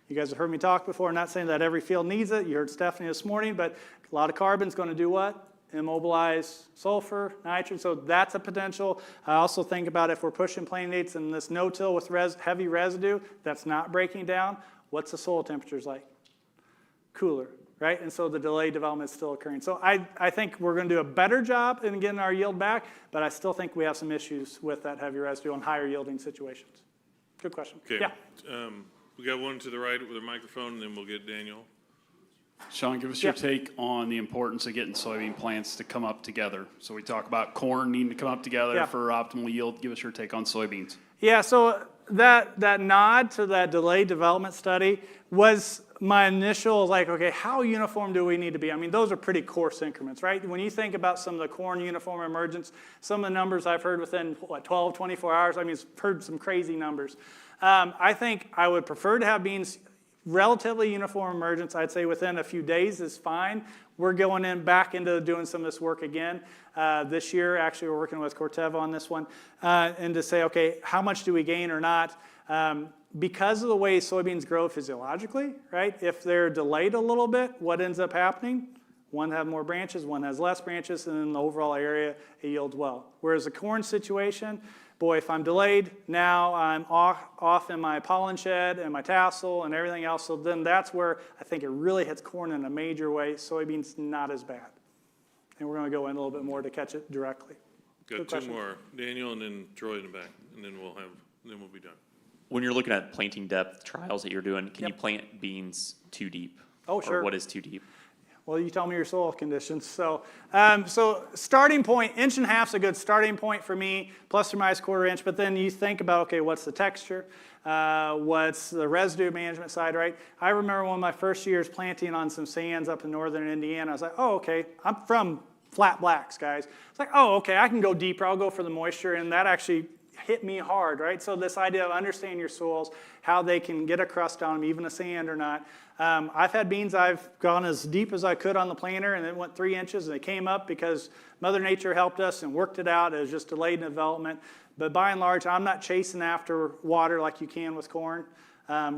you guys have heard me talk before, I'm not saying that every field needs it. You heard Stephanie this morning, but a lot of carbon is going to do what? Immobilize sulfur, nitrogen, so that's a potential. I also think about if we're pushing planting dates and this no-till with heavy residue that's not breaking down, what's the soil temperatures like? Cooler. Right? And so the delayed development is still occurring. So I think we're going to do a better job in getting our yield back, but I still think we have some issues with that heavy residue on higher yielding situations. Good question. Okay. Yeah. We got one to the right with a microphone, and then we'll get Daniel. Shaun, give us your take on the importance of getting soybean plants to come up together. So we talk about corn needing to come up together for optimal yield. Give us your take on soybeans. Yeah, so that nod to that delayed development study was my initial, like, okay, how uniform do we need to be? I mean, those are pretty coarse increments, right? When you think about some of the corn uniform emergence, some of the numbers I've heard within, 12, 24 hours, I mean, I've heard some crazy numbers. I think I would prefer to have beans relatively uniform emergence. I'd say within a few days is fine. We're going back into doing some of this work again. This year, actually, we're working with Corteva on this one, and to say, okay, how much do we gain or not? Because of the way soybeans grow physiologically, right? If they're delayed a little bit, what ends up happening? One has more branches, one has less branches, and in the overall area, it yields well. Whereas the corn situation, boy, if I'm delayed, now I'm off in my pollen shed and my tassel and everything else, so then that's where I think it really hits corn in a major way. Soybeans, not as bad. And we're going to go in a little bit more to catch it directly. Got two more, Daniel and then Troy in the back, and then we'll be done. When you're looking at planting depth trials that you're doing, can you plant beans too deep? Oh, sure. Or what is too deep? Well, you tell me your soil conditions. So starting point, 1.5 inches is a good starting point for me, plus or minus 1/4 inch. But then you think about, okay, what's the texture? What's the residue management side, right? I remember one of my first years planting on some sands up in northern Indiana. I was like, oh, okay, I'm from flat blacks, guys. It's like, oh, okay, I can go deeper. I'll go for the moisture, and that actually hit me hard, right? So this idea of understanding your soils, how they can get a crust on them, even a sand or not. I've had beans I've gone as deep as I could on the planter, and it went 3 inches, and it came up because Mother Nature helped us and worked it out. It was just delayed in development. But by and large, I'm not chasing after water like you can with corn.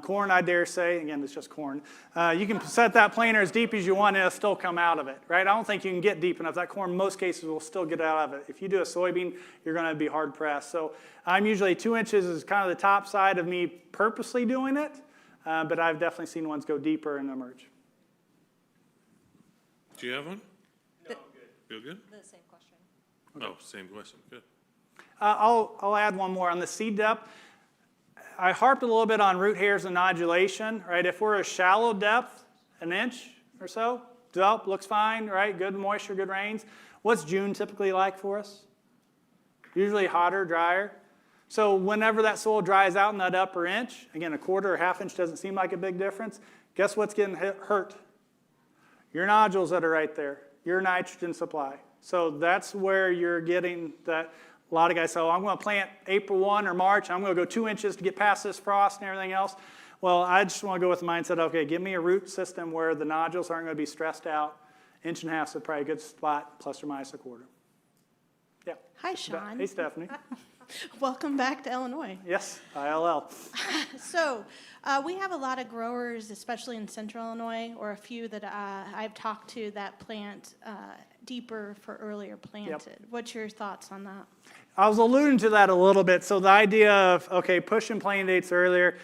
Corn, I dare say, again, it's just corn. You can set that planter as deep as you want, and it'll still come out of it, right? I don't think you can get deep enough. That corn, in most cases, will still get out of it. If you do a soybean, you're going to be hard-pressed. So I'm usually 2 inches is kind of the top side of me purposely doing it, but I've definitely seen ones go deeper and emerge. Do you have one? The- Feel good? The same question. Oh, same question, good. I'll add one more on the seed depth. I harped a little bit on root hairs and nodulation, right? If we're a shallow depth, an inch or so, develop, looks fine, right? Good moisture, good rains. What's June typically like for us? Usually hotter, drier. So whenever that soil dries out in that upper inch, again, a quarter or half inch doesn't seem like a big difference. Guess what's getting hurt? Your nodules that are right there, your nitrogen supply. So that's where you're getting that. A lot of guys say, oh, I'm going to plant April 1 or March. I'm going to go 2 inches to get past this frost and everything else. Well, I just want to go with the mindset, okay, give me a root system where the nodules aren't going to be stressed out. 1.5 inches is probably a good spot, plus or minus a quarter. Yeah. Hi, Shaun. Hey, Stephanie. Welcome back to Illinois. Yes, ILL. So we have a lot of growers, especially in central Illinois, or a few that I've talked to that plant deeper for earlier planted. What's your thoughts on that? I was alluding to that a little bit. So the idea of, okay, pushing planting dates earlier,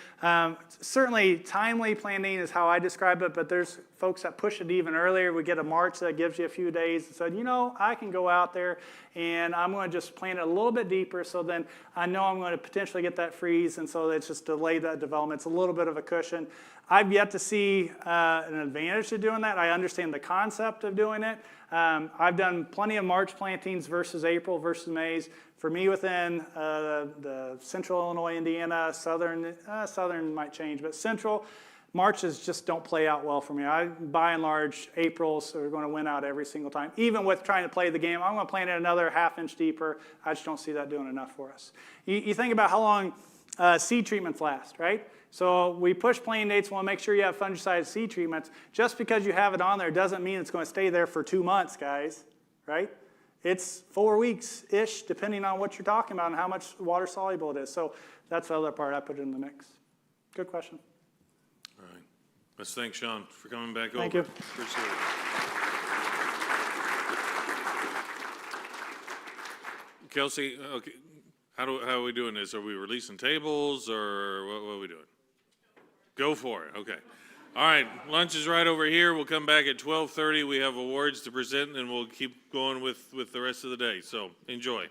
certainly timely planting is how I describe it, but there's folks that push it even earlier. We get a March that gives you a few days and said, you know, I can go out there and I'm going to just plant it a little bit deeper so then I know I'm going to potentially get that freeze, and so it's just delay that development. It's a little bit of a cushion. I've yet to see an advantage to doing that. I understand the concept of doing it. I've done plenty of March plantings versus April versus May's. For me, within the central Illinois, Indiana, southern might change, but central, Marches just don't play out well for me. By and large, Aprils are going to win out every single time. Even with trying to play the game, I'm going to plant it another 1/2 inch deeper. I just don't see that doing enough for us. You think about how long seed treatments last, right? So we push planting dates. We want to make sure you have fungicide seed treatments. Just because you have it on there doesn't mean it's going to stay there for 2 months, guys, right? It's 4 weeks-ish, depending on what you're talking about and how much water soluble it is. So that's the other part I put in the mix. Good question. All right. Let's thank Shaun for coming back over. Thank you. Appreciate it. Kelsey, okay, how are we doing this? Are we releasing tables or what are we doing? Go for it. Okay. All right. Lunch is right over here. We'll come back at 12:30. We have awards to present, and we'll keep going with the rest of the day. So enjoy.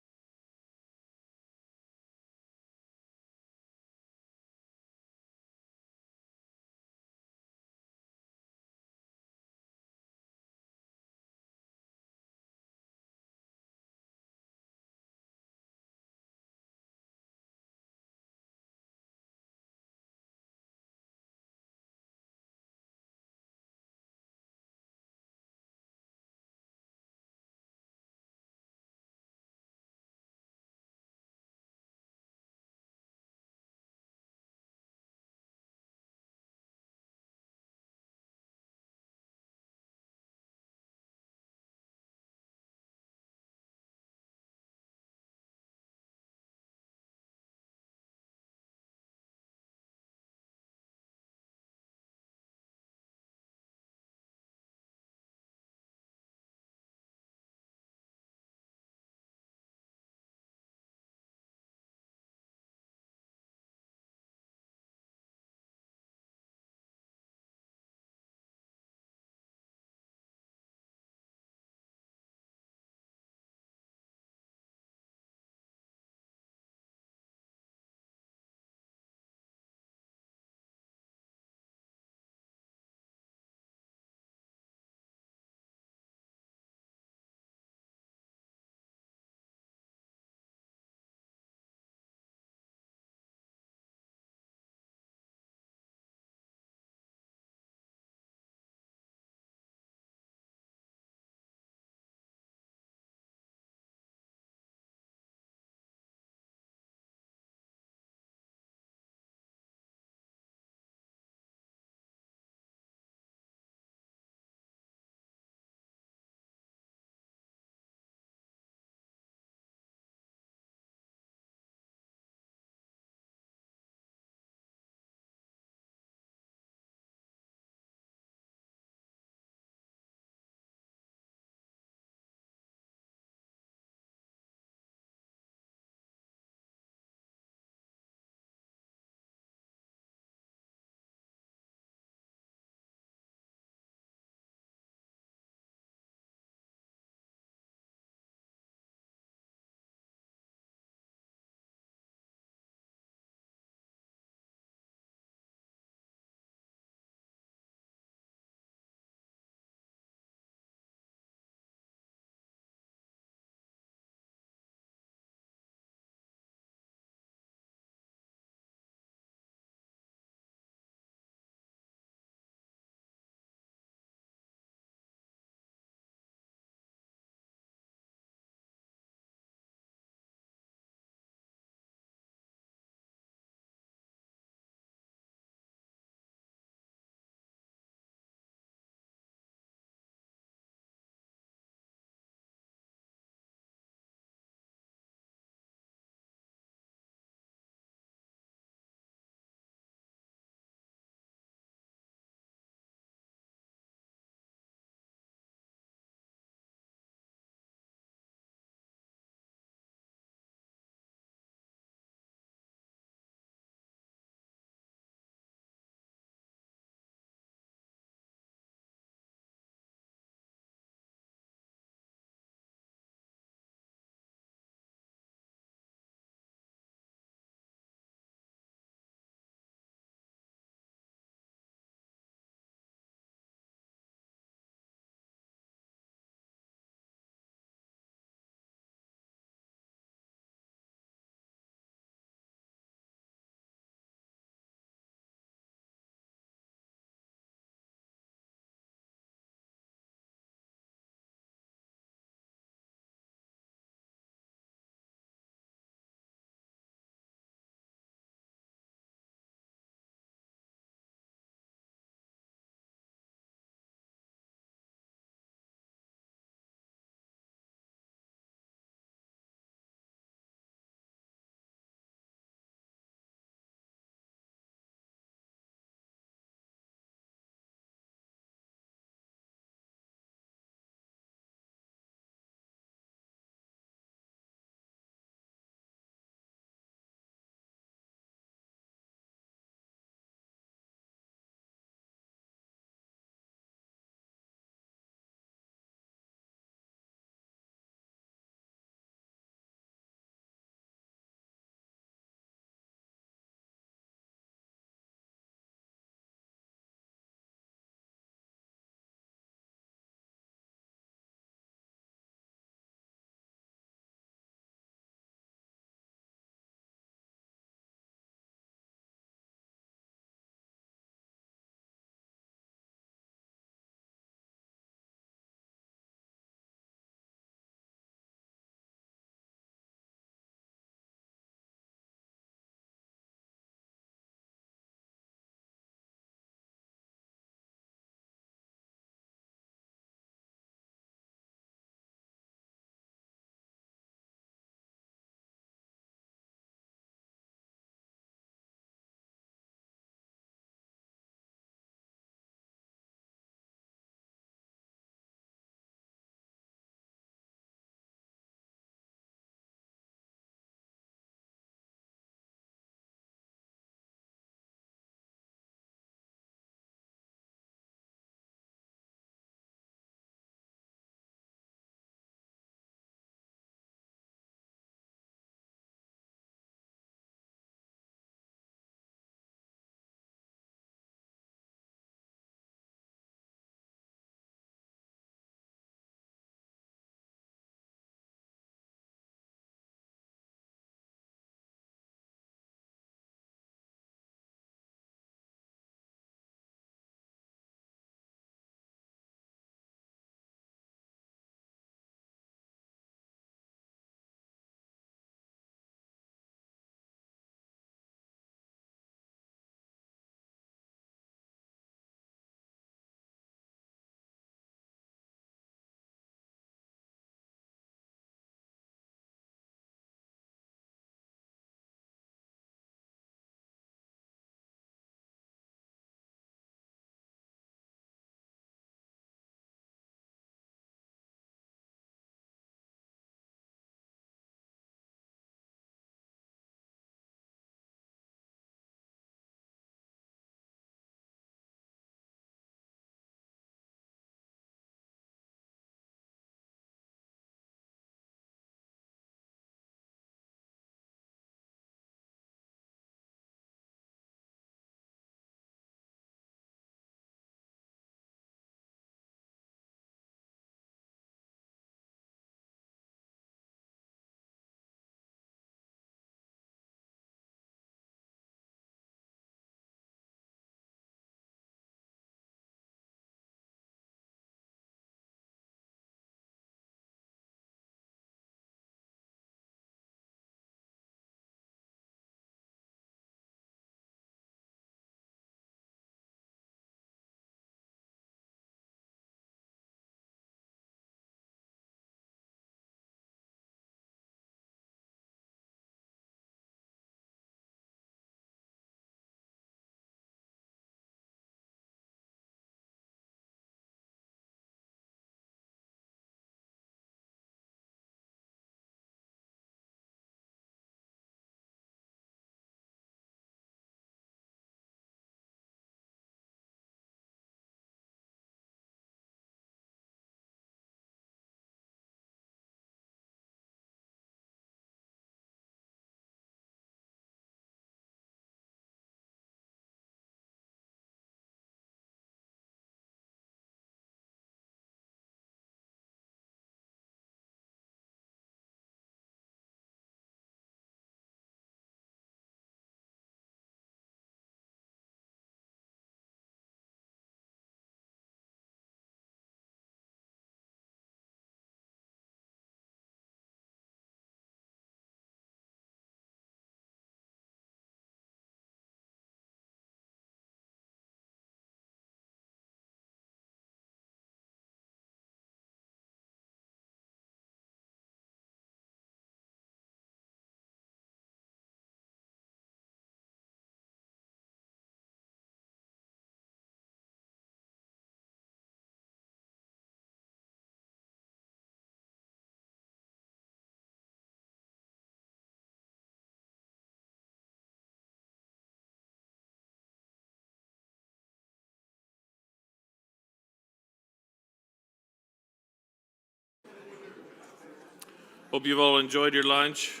Hope you've all enjoyed your lunch.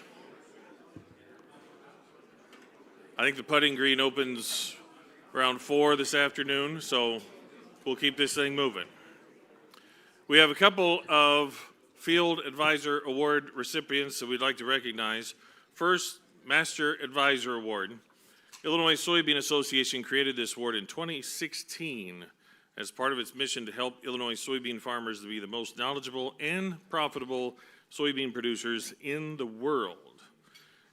I think the putting green opens around 4 this afternoon, so we'll keep this thing moving. We have a couple of Field Advisor Award recipients that we'd like to recognize. First, Master Advisor Award. Illinois Soybean Association created this award in 2016 as part of its mission to help Illinois soybean farmers to be the most knowledgeable and profitable soybean producers in the world.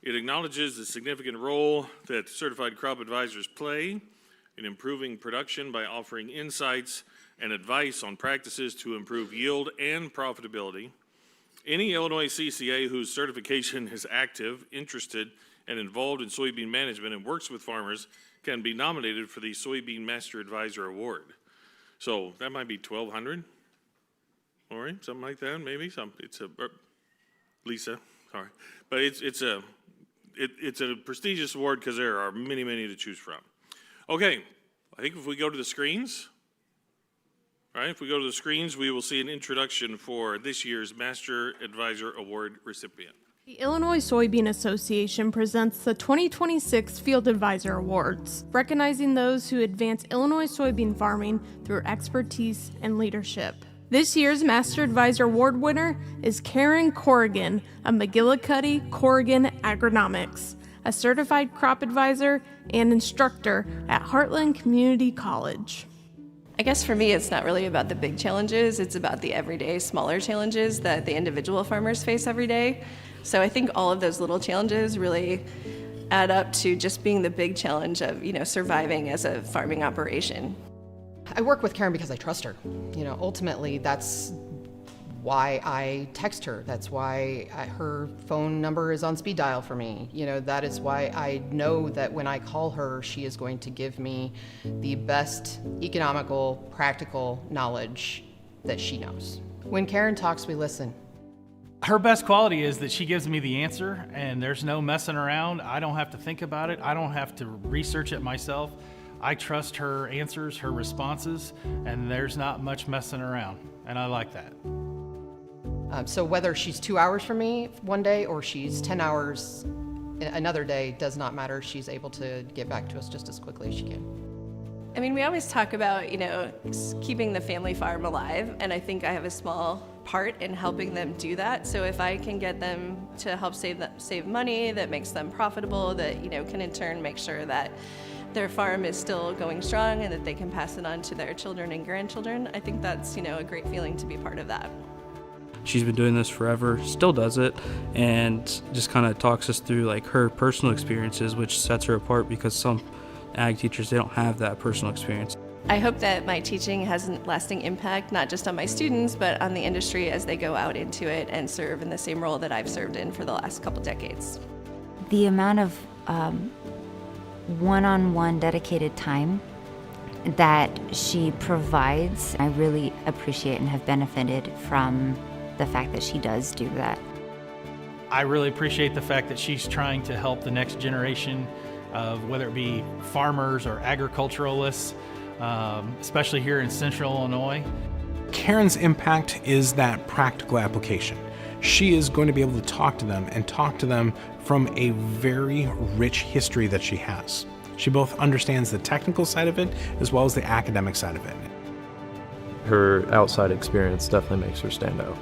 It acknowledges the significant role that certified crop advisors play in improving production by offering insights and advice on practices to improve yield and profitability. Any Illinois CCA whose certification is active, interested, and involved in soybean management and works with farmers can be nominated for the Soybean Master Advisor Award. So that might be 1,200, all right, something like that, maybe. It's a Lisa, sorry, but it's a prestigious award because there are many to choose from. Okay, I think if we go to the screens, all right, if we go to the screens, we will see an introduction for this year's Master Advisor Award recipient. The Illinois Soybean Association presents the 2026 Field Advisor Awards, recognizing those who advance Illinois soybean farming through expertise and leadership. This year's Master Advisor Award winner is Karen Corrigan of McGillicuddy Corrigan Agronomics, a certified crop advisor and instructor at Heartland Community College. I guess for me, it's not really about the big challenges. It's about the everyday, smaller challenges that the individual farmers face every day. So I think all of those little challenges really add up to just being the big challenge of, surviving as a farming operation. I work with Karen because I trust her. Ultimately, that's why I text her. That's why her phone number is on speed dial for me. That is why I know that when I call her, she is going to give me the best economical, practical knowledge that she knows. When Karen talks, we listen. Her best quality is that she gives me the answer and there's no messing around. I don't have to think about it. I don't have to research it myself. I trust her answers, her responses, and there's not much messing around, and I like that. So whether she's 2 hours from me one day or she's 10 hours another day, does not matter. She's able to get back to us just as quickly as she can. I mean, we always talk about, keeping the family farm alive, and I think I have a small part in helping them do that. So if I can get them to help save money that makes them profitable, that, can in turn make sure that their farm is still going strong and that they can pass it on to their children and grandchildren, I think that's, a great feeling to be part of that. She's been doing this forever, still does it, and just kind of talks us through like her personal experiences, which sets her apart because some ag teachers, they don't have that personal experience. I hope that my teaching has a lasting impact, not just on my students, but on the industry as they go out into it and serve in the same role that I've served in for the last couple decades. The amount of one-on-one dedicated time that she provides, I really appreciate and have benefited from the fact that she does do that. I really appreciate the fact that she's trying to help the next generation of whether it be farmers or agriculturalists, especially here in Central Illinois. Karen's impact is that practical application. She is going to be able to talk to them and talk to them from a very rich history that she has. She both understands the technical side of it as well as the academic side of it. Her outside experience definitely makes her stand out.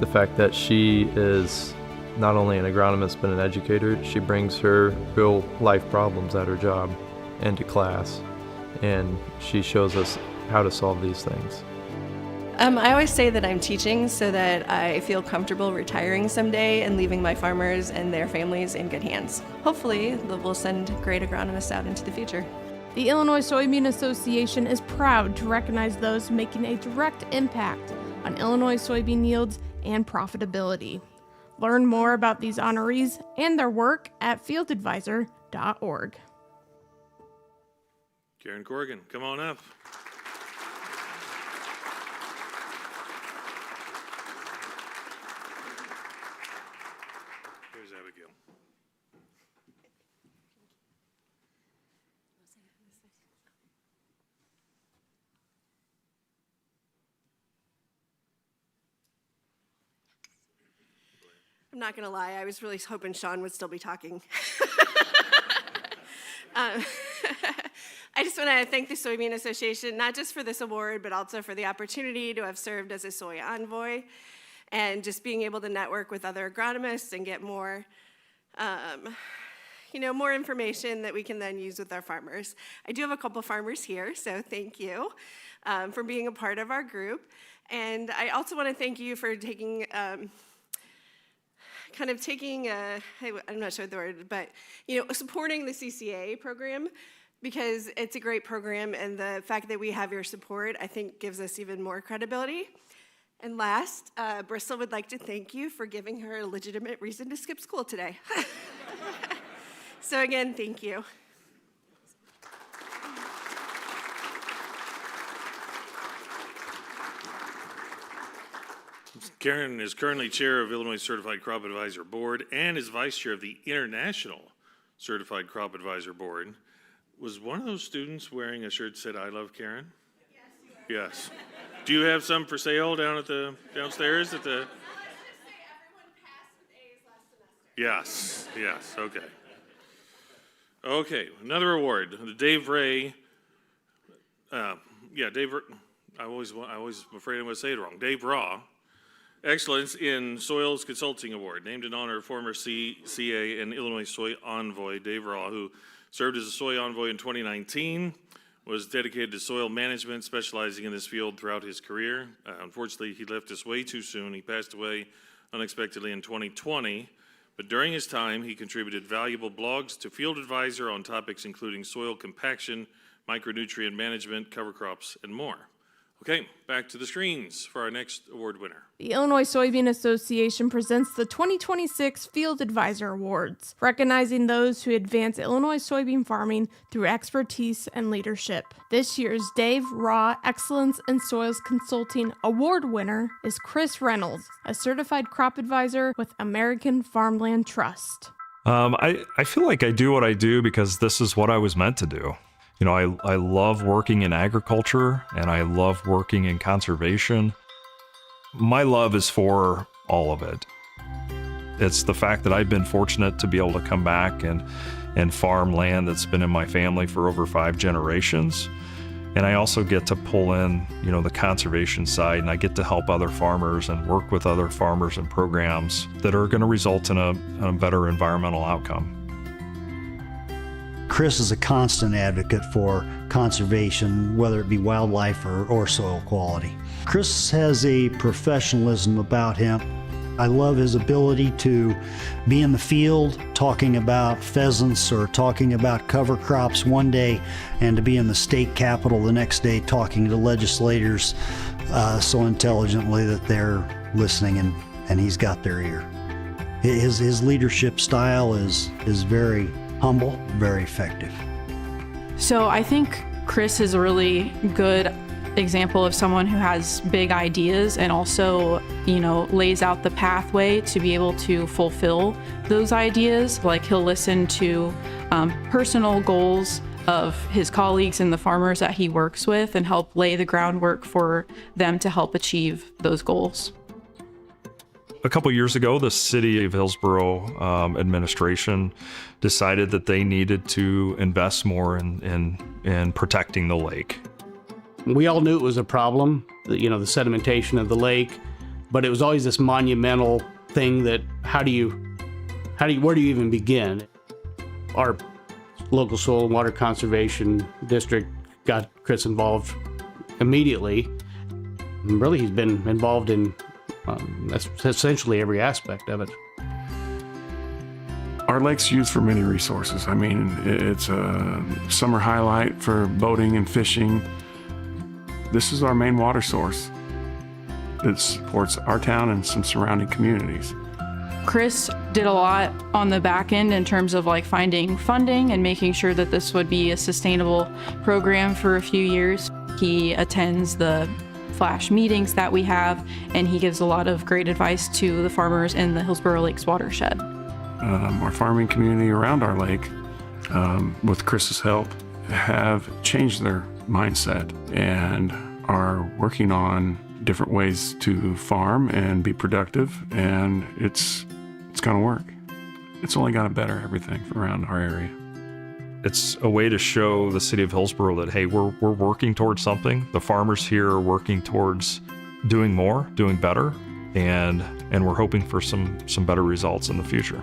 The fact that she is not only an agronomist but an educator, she brings her real life problems at her job into class, and she shows us how to solve these things. I always say that I'm teaching so that I feel comfortable retiring someday and leaving my farmers and their families in good hands. Hopefully, we'll send great agronomists out into the future. The Illinois Soybean Association is proud to recognize those making a direct impact on Illinois soybean yields and profitability. Learn more about these honorees and their work at fieldadvisor.org. Karen Corrigan, come on up. Here's Abigail. I'm not going to lie, I was really hoping Shaun would still be talking. I just want to thank the Soybean Association, not just for this award, but also for the opportunity to have served as a soy envoy and just being able to network with other agronomists and get more, more information that we can then use with our farmers. I do have a couple farmers here, so thank you for being a part of our group. And I also want to thank you for taking, I'm not sure the word, but, supporting the CCA program, because it's a great program, and the fact that we have your support, I think, gives us even more credibility. And last, Bristol would like to thank you for giving her a legitimate reason to skip school today. So again, thank you. Karen is currently chair of Illinois Certified Crop Advisor Board and is vice chair of the International Certified Crop Advisor Board. Was one of those students wearing a shirt that said, "I love Karen"? Yes, you are. Yes. Do you have some for sale down at the downstairs at the? Yes, okay. Okay, another award, the Dave Ray, Dave, I always am afraid I'm going to say it wrong. Dave Raw, Excellence in Soils Consulting Award, named in honor of former CA and Illinois Soy Envoy Dave Raw, who served as a soy envoy in 2019, was dedicated to soil management, specializing in this field throughout his career. Unfortunately, he left us way too soon. He passed away unexpectedly in 2020. But during his time, he contributed valuable blogs to Field Advisor on topics including soil compaction, micronutrient management, cover crops, and more. Okay, back to the screens for our next award winner. The Illinois Soybean Association presents the 2026 Field Advisor Awards, recognizing those who advance Illinois soybean farming through expertise and leadership. This year's Dave Raw Excellence in Soils Consulting Award winner is Chris Reynolds, a certified crop advisor with American Farmland Trust. I feel like I do what I do because this is what I was meant to do. You know, I love working in agriculture and I love working in conservation. My love is for all of it. It's the fact that I've been fortunate to be able to come back and farm land that's been in my family for over 5 generations. And I also get to pull in, the conservation side, and I get to help other farmers and work with other farmers and programs that are going to result in a better environmental outcome. Chris is a constant advocate for conservation, whether it be wildlife or soil quality. Chris has a professionalism about him. I love his ability to be in the field talking about pheasants or talking about cover crops one day, and to be in the state capitol the next day talking to legislators so intelligently that they're listening and he's got their ear. His leadership style is very humble, very effective. So I think Chris is a really good example of someone who has big ideas and also, lays out the pathway to be able to fulfill those ideas. Like, he'll listen to personal goals of his colleagues and the farmers that he works with and help lay the groundwork for them to help achieve those goals. A couple years ago, the city of Hillsborough administration decided that they needed to invest more in protecting the lake. We all knew it was a problem, the sedimentation of the lake, but it was always this monumental thing that where do you even begin? Our local soil and water conservation district got Chris involved immediately. And really, he's been involved in that's essentially every aspect of it. Our lake's used for many resources. I mean, it's a summer highlight for boating and fishing. This is our main water source that supports our town and some surrounding communities. Chris did a lot on the back end in terms of finding funding and making sure that this would be a sustainable program for a few years. He attends the flash meetings that we have, and he gives a lot of great advice to the farmers in the Hillsborough Lakes watershed. Our farming community around our lake, with Chris's help, have changed their mindset and are working on different ways to farm and be productive, and it's it's going to work. It's only got to better everything around our area. It's a way to show the city of Hillsborough that, hey, we're working towards something. The farmers here are working towards doing more, doing better, and we're hoping for some better results in the future.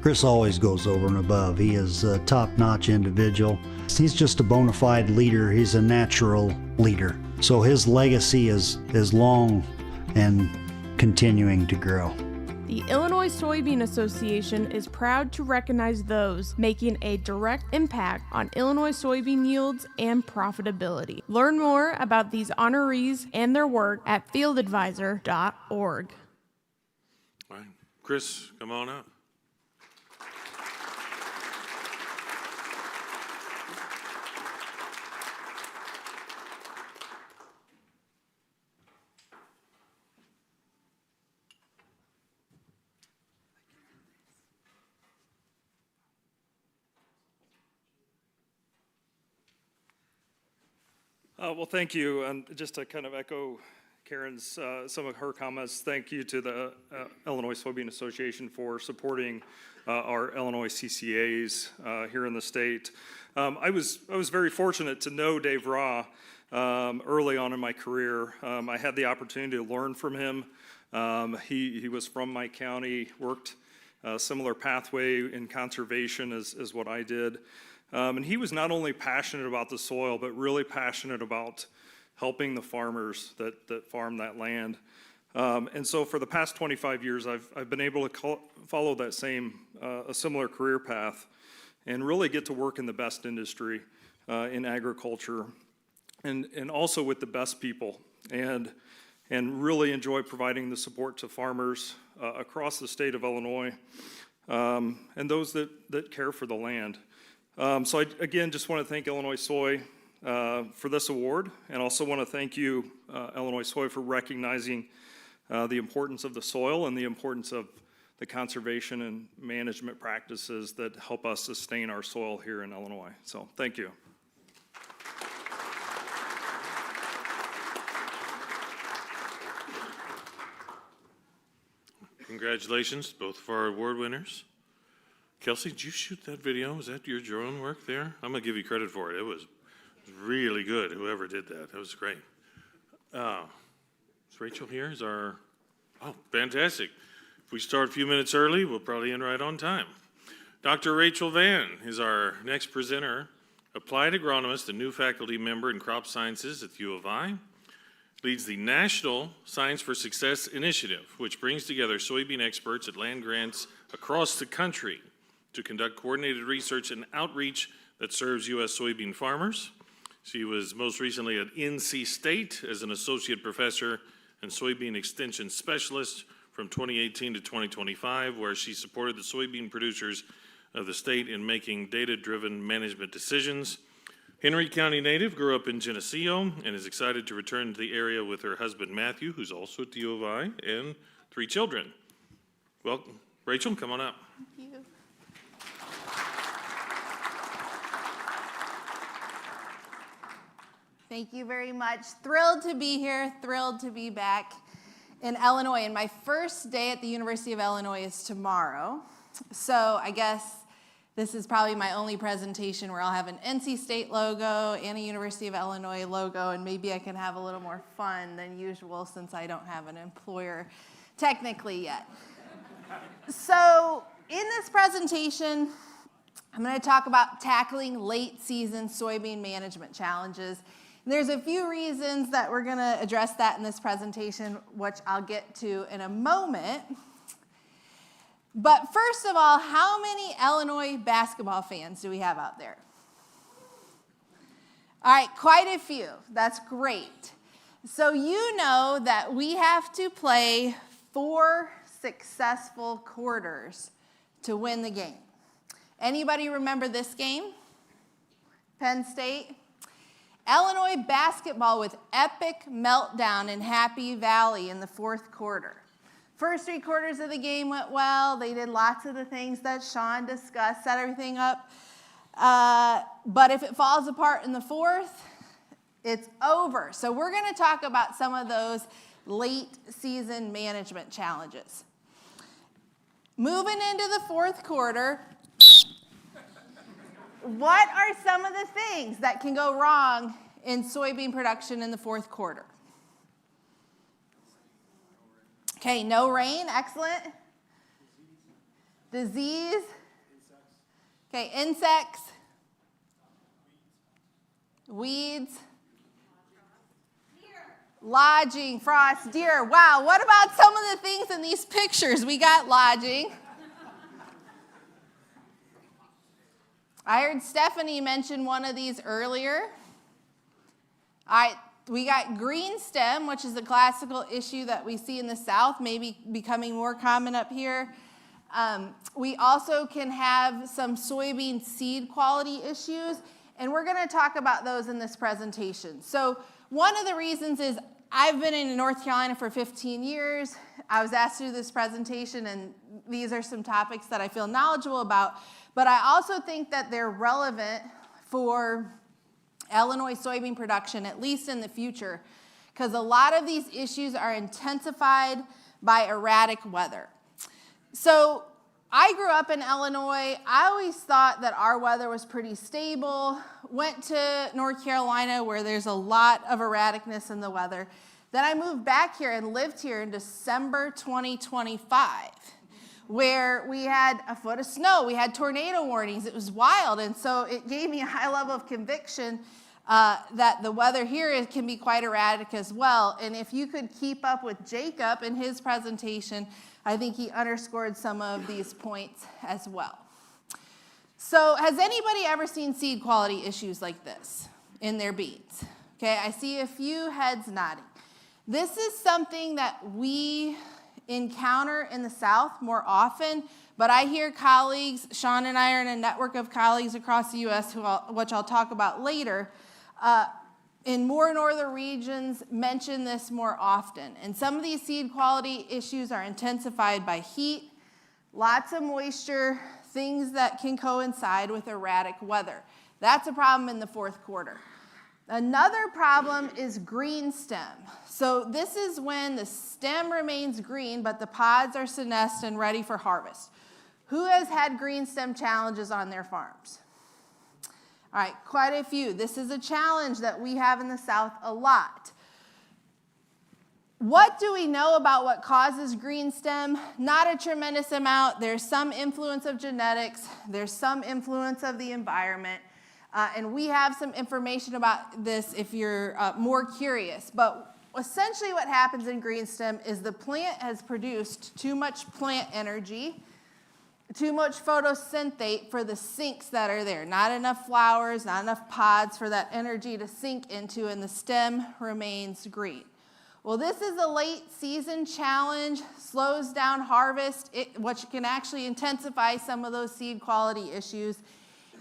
Chris always goes over and above. He is a top-notch individual. He's just a bona fide leader. He's a natural leader. So his legacy is long and continuing to grow. The Illinois Soybean Association is proud to recognize those making a direct impact on Illinois soybean yields and profitability. Learn more about these honorees and their work at fieldadvisor.org. All right. Chris, come on up. Well, thank you. And just to kind of echo Karen's, some of her comments, thank you to the Illinois Soybean Association for supporting our Illinois CCAs here in the state. I was very fortunate to know Dave Raw early on in my career. I had the opportunity to learn from him. He was from my county, worked a similar pathway in conservation as what I did. And he was not only passionate about the soil, but really passionate about helping the farmers that farm that land. And so for the past 25 years, I've been able to follow that a similar career path and really get to work in the best industry in agriculture and also with the best people and really enjoy providing the support to farmers across the state of Illinois and those that care for the land. So I, again, just want to thank Illinois Soy for this award, and also want to thank you, Illinois Soy, for recognizing the importance of the soil and the importance of the conservation and management practices that help us sustain our soil here in Illinois. So thank you. Congratulations, both of our award winners. Kelsey, did you shoot that video? Was that your drone work there? I'm going to give you credit for it. It was really good, whoever did that. That was great. Is Rachel here? Oh, fantastic. If we start a few minutes early, we'll probably end right on time. Dr. Rachel Vann is our next presenter, applied agronomist and new faculty member in crop sciences at U of I. Leads the National Science for Success Initiative, which brings together soybean experts at land grants across the country to conduct coordinated research and outreach that serves U.S. soybean farmers. She was most recently at NC State as an associate professor and soybean extension specialist from 2018 to 2025, where she supported the soybean producers of the state in making data-driven management decisions. Henry County native, grew up in Geneseo, and is excited to return to the area with her husband Matthew, who's also at the U of I, and 3 children. Welcome. Rachel, come on up. Thank you. Thank you very much. Thrilled to be here, thrilled to be back in Illinois. And my first day at the University of Illinois is tomorrow. So I guess this is probably my only presentation where I'll have an NC State logo and a University of Illinois logo, and maybe I can have a little more fun than usual since I don't have an employer technically yet. So in this presentation, I'm going to talk about tackling late season soybean management challenges. And there's a few reasons that we're going to address that in this presentation, which I'll get to in a moment. But first of all, how many Illinois basketball fans do we have out there? All right, quite a few. That's great. So you know that we have to play 4 successful quarters to win the game. Anybody remember this game? Penn State? Illinois basketball with epic meltdown in Happy Valley in the 4th quarter. First 3 quarters of the game went well. They did lots of the things that Shaun discussed, set everything up. But if it falls apart in the 4th, it's over. So we're going to talk about some of those late season management challenges. moving into the fourth quarter, what are some of the things that can go wrong in soybean production in the fourth quarter? Okay, no rain, excellent. Disease. Okay, insects. Weeds. Lodging, frost, deer. Wow, what about some of the things in these pictures? We got lodging. I heard Stephanie mention one of these earlier. We got green stem, which is a classical issue that we see in the South, maybe becoming more common up here. We also can have some soybean seed quality issues, and we're going to talk about those in this presentation. So one of the reasons is I've been in North Carolina for 15 years. I was asked to do this presentation, and these are some topics that I feel knowledgeable about, but I also think that they're relevant for Illinois soybean production, at least in the future, because a lot of these issues are intensified by erratic weather. So I grew up in Illinois. I always thought that our weather was pretty stable. Went to North Carolina where there's a lot of erraticness in the weather. Then I moved back here and lived here in December 2025, where we had a foot of snow. We had tornado warnings. It was wild. And so it gave me a high level of conviction that the weather here can be quite erratic as well. And if you could keep up with Jacob in his presentation, I think he underscored some of these points as well. So has anybody ever seen seed quality issues like this in their beans? Okay, I see a few heads nodding. This is something that we encounter in the South more often, but I hear colleagues, Shaun and I are in a network of colleagues across the U.S., which I'll talk about later, in more northern regions mention this more often. And some of these seed quality issues are intensified by heat, lots of moisture, things that can coincide with erratic weather. That's a problem in the fourth quarter. Another problem is green stem. So this is when the stem remains green, but the pods are senesced and ready for harvest. Who has had green stem challenges on their farms? All right, quite a few. This is a challenge that we have in the South a lot. What do we know about what causes green stem? Not a tremendous amount. There's some influence of genetics. There's some influence of the environment. And we have some information about this if you're more curious. But essentially what happens in green stem is the plant has produced too much plant energy, too much photosynthate for the sinks that are there. Not enough flowers, not enough pods for that energy to sink into, and the stem remains green. Well, this is a late season challenge, slows down harvest, which can actually intensify some of those seed quality issues.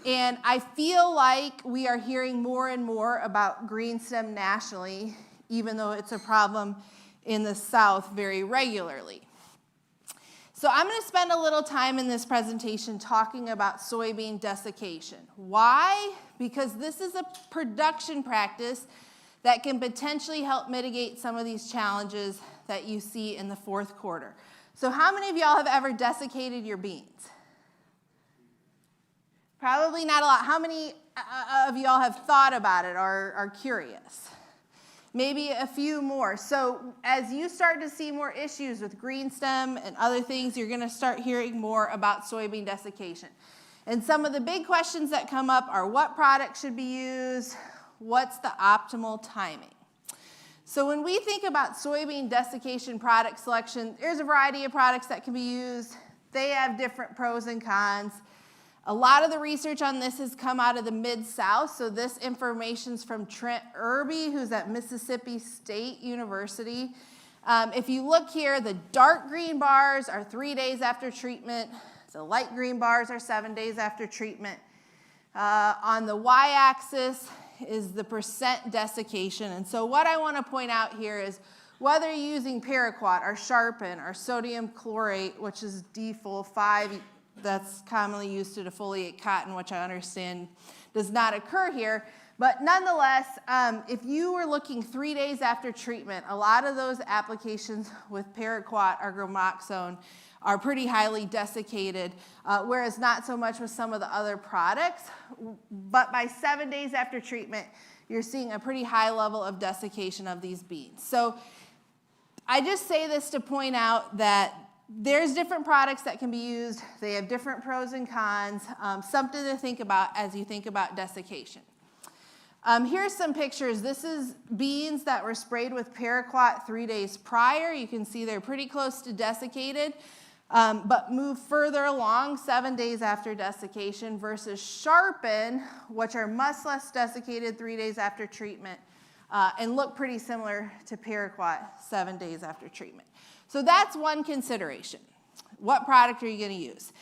And I feel like we are hearing more and more about green stem nationally, even though it's a problem in the South very regularly. So I'm going to spend a little time in this presentation talking about soybean desiccation. Why? Because this is a production practice that can potentially help mitigate some of these challenges that you see in the fourth quarter. So how many of y'all have ever desiccated your beans? Probably not a lot. How many of y'all have thought about it or are curious? Maybe a few more. So as you start to see more issues with green stem and other things, you're going to start hearing more about soybean desiccation. And some of the big questions that come up are what products should be used, what's the optimal timing. So when we think about soybean desiccation product selection, there's a variety of products that can be used. They have different pros and cons. A lot of the research on this has come out of the Mid-South, so this information's from Trent Irby, who's at Mississippi State University. If you look here, the dark green bars are 3 days after treatment. The light green bars are 7 days after treatment. On the y-axis is the percent desiccation. And so what I want to point out here is whether you're using paraquat or sharpen or sodium chlorate, which is D-Fol 5, that's commonly used to defoliate cotton, which I understand does not occur here. But nonetheless, if you were looking 3 days after treatment, a lot of those applications with paraquat or gramoxone are pretty highly desiccated, whereas not so much with some of the other products. But by 7 days after treatment, you're seeing a pretty high level of desiccation of these beans. So I just say this to point out that there's different products that can be used. They have different pros and cons, something to think about as you think about desiccation. Here's some pictures. This is beans that were sprayed with paraquat 3 days prior. You can see they're pretty close to desiccated, but move further along 7 days after desiccation versus sharpen, which are much less desiccated 3 days after treatment and look pretty similar to paraquat 7 days after treatment. So that's one consideration. What product are you going to use?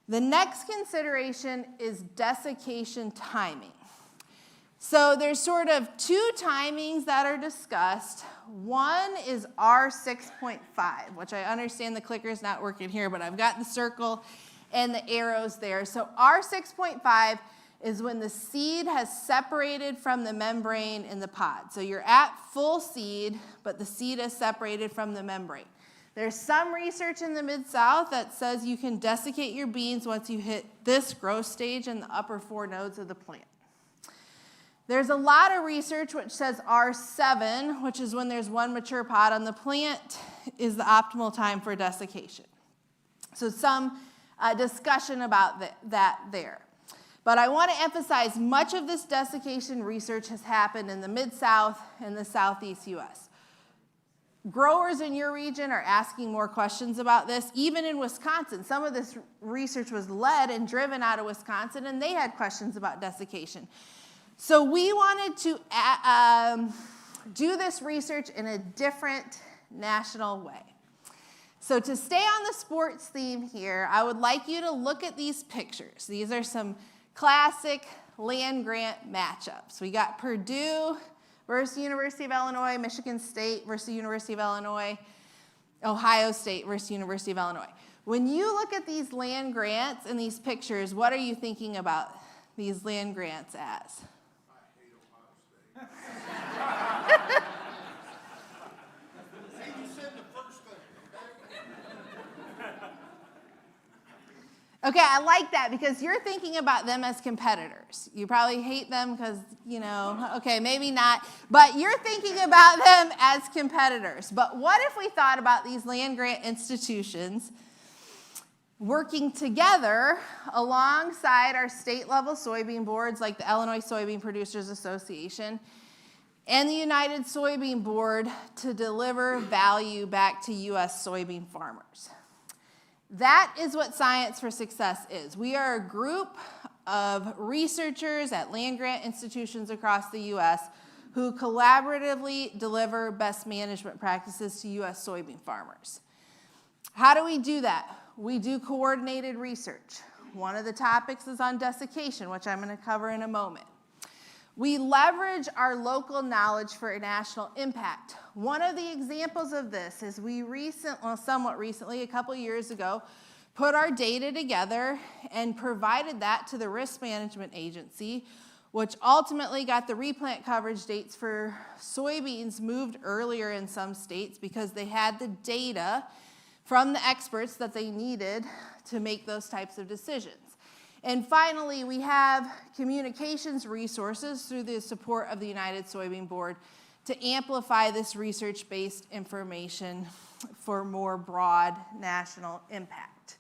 The next consideration is desiccation timing. So there's sort of two timings that are discussed. One is R6.5, which I understand the clicker is not working here, but I've got the circle and the arrows there. So R6.5 is when the seed has separated from the membrane in the pod. So you're at full seed, but the seed is separated from the membrane. There's some research in the Mid-South that says you can desiccate your beans once you hit this growth stage in the upper 4 nodes of the plant. There's a lot of research which says R7, which is when there's one mature pod on the plant, is the optimal time for desiccation. So some discussion about that there. But I want to emphasize much of this desiccation research has happened in the Mid-South and the Southeast U.S. Growers in your region are asking more questions about this. Even in Wisconsin, some of this research was led and driven out of Wisconsin, and they had questions about desiccation. So we wanted to do this research in a different national way. So to stay on the sports theme here, I would like you to look at these pictures. These are some classic land-grant matchups. We got Purdue versus University of Illinois, Michigan State versus University of Illinois, Ohio State versus University of Illinois. When you look at these land grants and these pictures, what are you thinking about these land grants as? Okay, I like that because you're thinking about them as competitors. You probably hate them because, okay, maybe not, but you're thinking about them as competitors. But what if we thought about these land-grant institutions working together alongside our state-level soybean boards like the Illinois Soybean Producers Association and the United Soybean Board to deliver value back to U.S. soybean farmers? That is what Science for Success is. We are a group of researchers at land-grant institutions across the U.S. who collaboratively deliver best management practices to U.S. soybean farmers. How do we do that? We do coordinated research. One of the topics is on desiccation, which I'm going to cover in a moment. We leverage our local knowledge for a national impact. One of the examples of this is somewhat recently, a couple years ago, put our data together and provided that to the Risk Management Agency, which ultimately got the replant coverage dates for soybeans moved earlier in some states because they had the data from the experts that they needed to make those types of decisions. And finally, we have communications resources through the support of the United Soybean Board to amplify this research-based information for more broad national impact.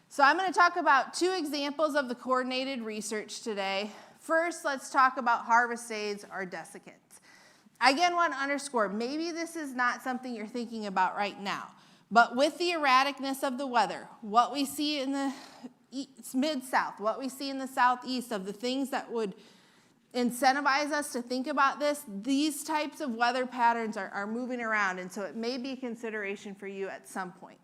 So I'm going to talk about two examples of the coordinated research today. First, let's talk about harvest aids or desiccants. I again want to underscore, maybe this is not something you're thinking about right now, but with the erraticness of the weather, what we see in the Mid-South, what we see in the Southeast of the things that would incentivize us to think about this, these types of weather patterns are moving around, and so it may be a consideration for you at some point.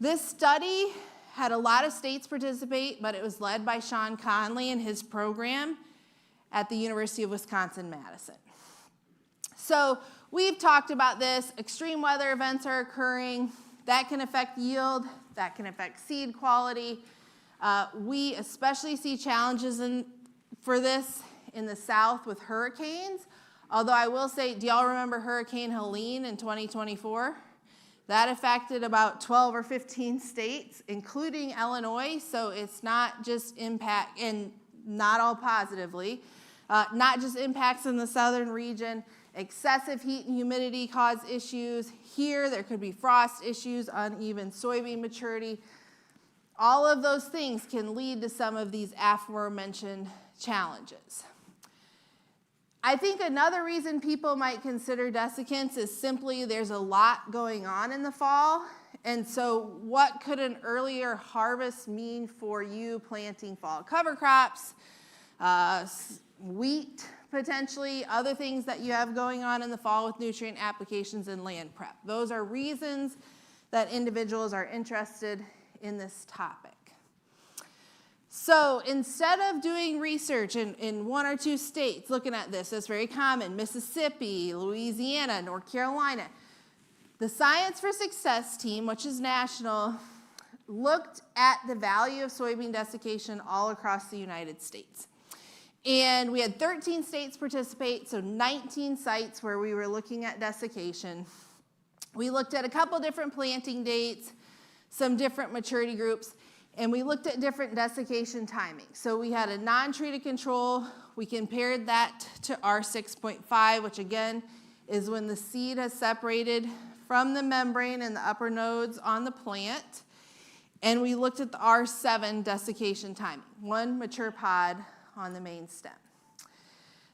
This study had a lot of states participate, but it was led by Shaun and his program at the University of Wisconsin-Madison. So we've talked about this. Extreme weather events are occurring. That can affect yield. That can affect seed quality. We especially see challenges for this in the south with hurricanes. Although I will say, do y'all remember Hurricane Helene in 2024? That affected about 12 or 15 states, including Illinois, so it's not just impact, and not all positively, not just impacts in the southern region. Excessive heat and humidity cause issues. Here, there could be frost issues, uneven soybean maturity. All of those things can lead to some of these aforementioned challenges. I think another reason people might consider desiccants is simply there's a lot going on in the fall. And so what could an earlier harvest mean for you planting fall cover crops, wheat potentially, other things that you have going on in the fall with nutrient applications and land prep? Those are reasons that individuals are interested in this topic. So instead of doing research in one or two states looking at this, that's very common, Mississippi, Louisiana, North Carolina, the Science for Success team, which is national, looked at the value of soybean desiccation all across the United States. And we had 13 states participate, so 19 sites where we were looking at desiccation. We looked at a couple different planting dates, some different maturity groups, and we looked at different desiccation timing. So we had a non-treated control. We compared that to R6.5, which again is when the seed has separated from the membrane and the upper nodes on the plant. And we looked at the R7 desiccation timing, one mature pod on the main stem.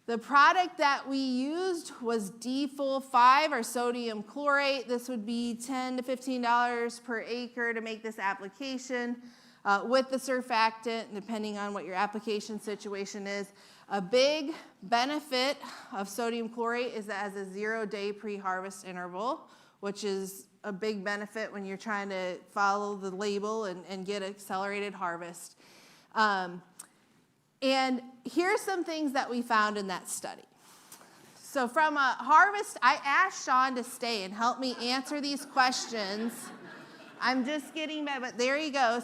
The product that we used was D-Full-5, or sodium chlorate. This would be $10 to $15 per acre to make this application. With the surfactant, depending on what your application situation is. A big benefit of sodium chlorate is that it has a 0-day pre-harvest interval, which is a big benefit when you're trying to follow the label and get accelerated harvest. And here's some things that we found in that study. So from a harvest, I asked Shaun to stay and help me answer these questions. I'm just kidding, but there he goes.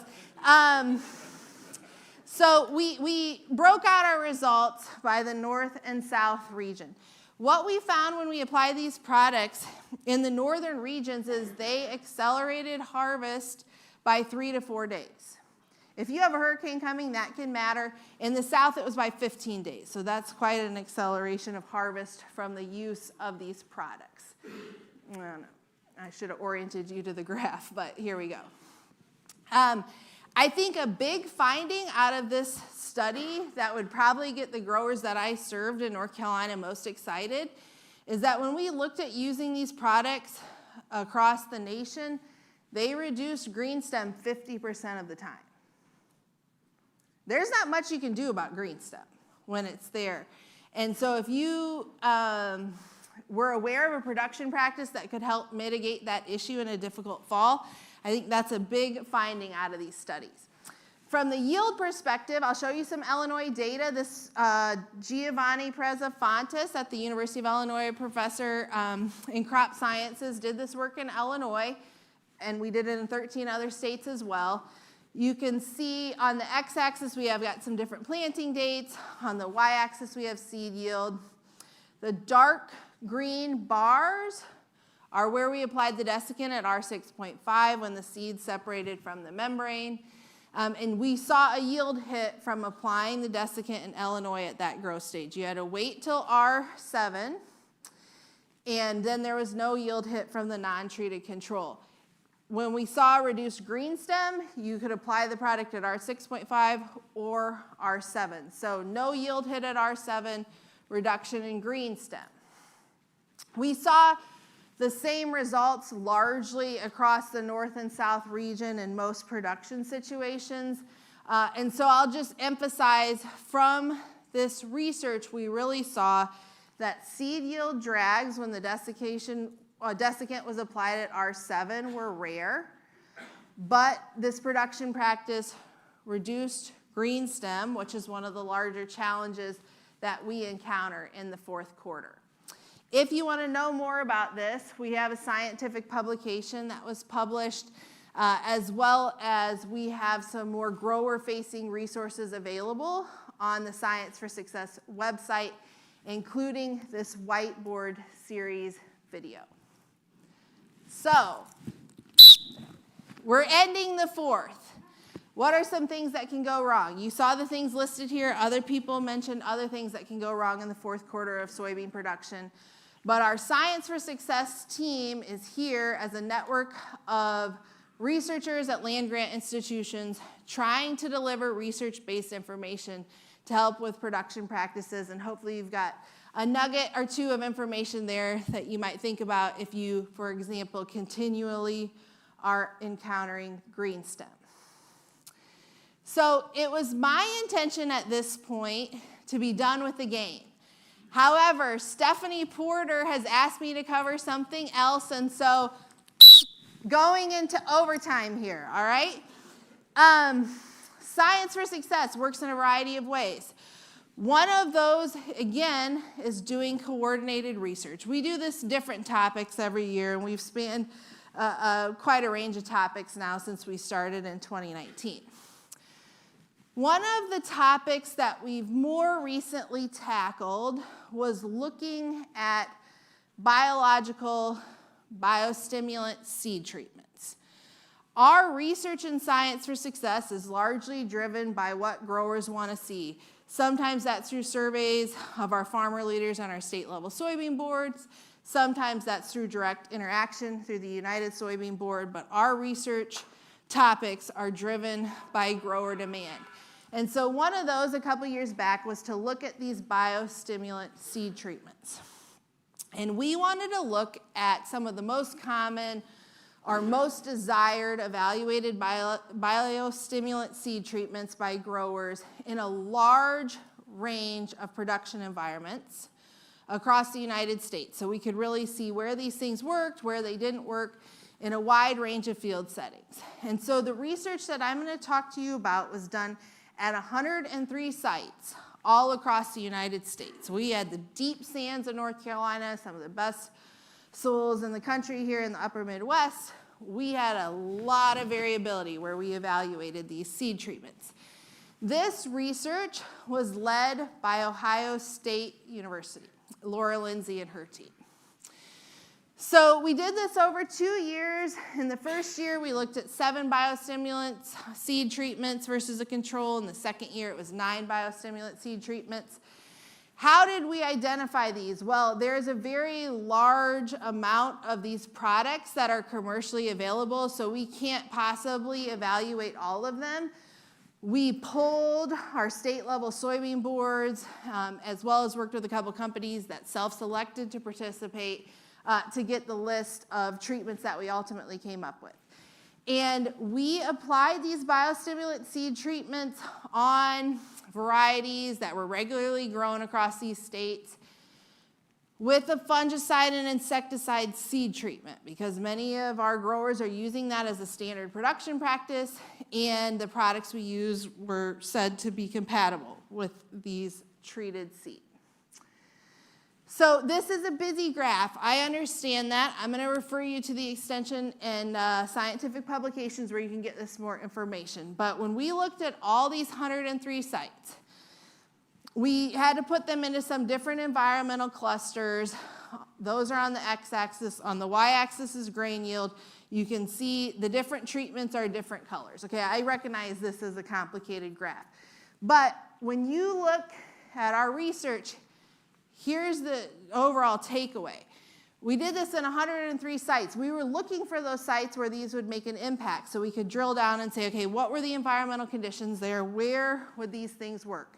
So we broke out our results by the north and south region. What we found when we applied these products in the northern regions is they accelerated harvest by 3 to 4 days. If you have a hurricane coming, that can matter. In the south, it was by 15 days. So that's quite an acceleration of harvest from the use of these products. I don't know. I should have oriented you to the graph, but here we go. I think a big finding out of this study that would probably get the growers that I served in North Carolina most excited is that when we looked at using these products across the nation, they reduced green stem 50% of the time. There's not much you can do about green stem when it's there. And so if you were aware of a production practice that could help mitigate that issue in a difficult fall, I think that's a big finding out of these studies. From the yield perspective, I'll show you some Illinois data. This Giovanni Preza-Fontes at the University of Illinois, a professor in crop sciences, did this work in Illinois, and we did it in 13 other states as well. You can see on the x-axis we have got some different planting dates. On the y-axis we have seed yield. The dark green bars are where we applied the desiccant at R6.5 when the seed separated from the membrane. And we saw a yield hit from applying the desiccant in Illinois at that growth stage. You had to wait till R7, and then there was no yield hit from the non-treated control. When we saw reduced green stem, you could apply the product at R6.5 or R7. So no yield hit at R7, reduction in green stem. We saw the same results largely across the north and south region in most production situations. And so I'll just emphasize from this research, we really saw that seed yield drags when the desiccant was applied at R7 were rare, but this production practice reduced green stem, which is one of the larger challenges that we encounter in the fourth quarter. If you want to know more about this, we have a scientific publication that was published, as well as we have some more grower-facing resources available on the Science for Success website, including this whiteboard series video. So, we're ending the fourth. What are some things that can go wrong? You saw the things listed here. Other people mentioned other things that can go wrong in the fourth quarter of soybean production. But our Science for Success team is here as a network of researchers at land-grant institutions trying to deliver research-based information to help with production practices. And hopefully you've got a nugget or two of information there that you might think about if you, for example, continually are encountering green stem. So it was my intention at this point to be done with the game. However, Stephanie Porter has asked me to cover something else, and so going into overtime here, all right? Science for Success works in a variety of ways. One of those, again, is doing coordinated research. We do this different topics every year, and we've spanned quite a range of topics now since we started in 2019. One of the topics that we've more recently tackled was looking at biological biostimulant seed treatments. Our research in Science for Success is largely driven by what growers want to see. Sometimes that's through surveys of our farmer leaders on our state level soybean boards. Sometimes that's through direct interaction through the United Soybean Board, but our research topics are driven by grower demand. And so one of those a couple years back was to look at these biostimulant seed treatments. And we wanted to look at some of the most common or most desired evaluated biostimulant seed treatments by growers in a large range of production environments across the United States. So we could really see where these things worked, where they didn't work, in a wide range of field settings. And so the research that I'm going to talk to you about was done at 103 sites all across the United States. We had the deep sands of North Carolina, some of the best soils in the country here in the upper Midwest. We had a lot of variability where we evaluated these seed treatments. This research was led by Ohio State University, Laura Lindsay and her team. So we did this over 2 years. In the first year, we looked at 7 biostimulants seed treatments versus a control. In the second year, it was 9 biostimulant seed treatments. How did we identify these? Well, there's a very large amount of these products that are commercially available, so we can't possibly evaluate all of them. We polled our state-level soybean boards, as well as worked with a couple companies that self-selected to participate to get the list of treatments that we ultimately came up with. And we applied these biostimulant seed treatments on varieties that were regularly grown across these states with a fungicide and insecticide seed treatment, because many of our growers are using that as a standard production practice, and the products we use were said to be compatible with these treated seed. So this is a busy graph. I understand that. I'm going to refer you to the extension and scientific publications where you can get this more information. But when we looked at all these 103 sites, we had to put them into some different environmental clusters. Those are on the x-axis. On the y-axis is grain yield. You can see the different treatments are different colors. Okay, I recognize this is a complicated graph. But when you look at our research, here's the overall takeaway. We did this in 103 sites. We were looking for those sites where these would make an impact so we could drill down and say, okay, what were the environmental conditions there? Where would these things work?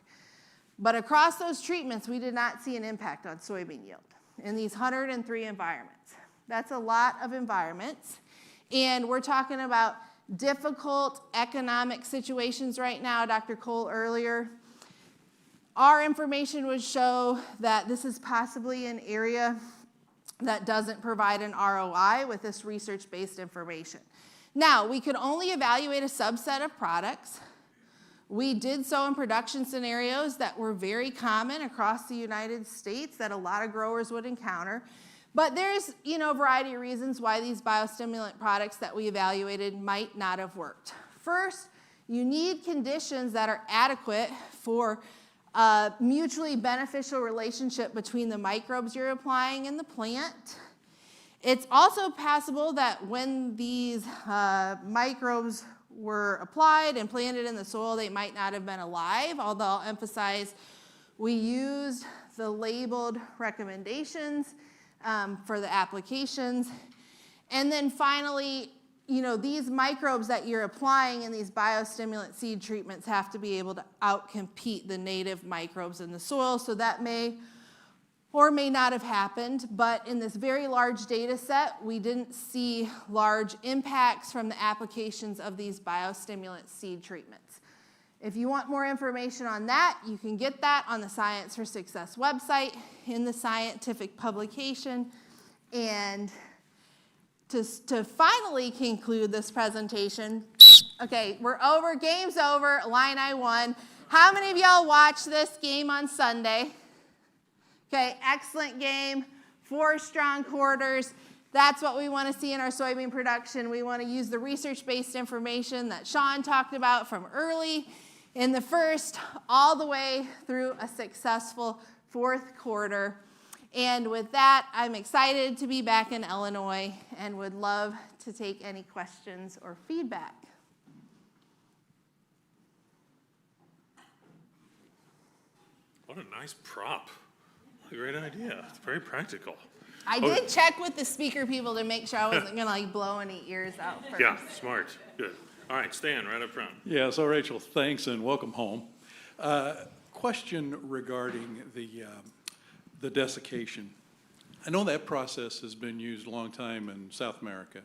But across those treatments, we did not see an impact on soybean yield in these 103 environments. That's a lot of environments. And we're talking about difficult economic situations right now. Dr. Kohl earlier. Our information would show that this is possibly an area that doesn't provide an ROI with this research-based information. Now, we could only evaluate a subset of products. We did so in production scenarios that were very common across the United States that a lot of growers would encounter. But there's, a variety of reasons why these biostimulant products that we evaluated might not have worked. First, you need conditions that are adequate for a mutually beneficial relationship between the microbes you're applying and the plant. It's also possible that when these microbes were applied and planted in the soil, they might not have been alive, although I'll emphasize we used the labeled recommendations for the applications. And then finally, you know, these microbes that you're applying in these biostimulant seed treatments have to be able to outcompete the native microbes in the soil, so that may or may not have happened, but in this very large data set, we didn't see large impacts from the applications of these biostimulant seed treatments. If you want more information on that, you can get that on the Science for Success website in the scientific publication. And to finally conclude this presentation, okay, we're over, game's over, Illini won. How many of y'all watched this game on Sunday? Okay, excellent game, 4 strong quarters. That's what we want to see in our soybean production. We want to use the research-based information that Shaun talked about from early in the first all the way through a successful 4th quarter. And with that, I'm excited to be back in Illinois and would love to take any questions or feedback. What a nice prop. What a great idea. It's very practical. I did check with the speaker people to make sure I wasn't going to like blow any ears out first. Yeah, smart. Good. All right, Stan, right up front. Yeah, so Rachel, thanks and welcome home. Question regarding the desiccation. I know that process has been used a long time in South America.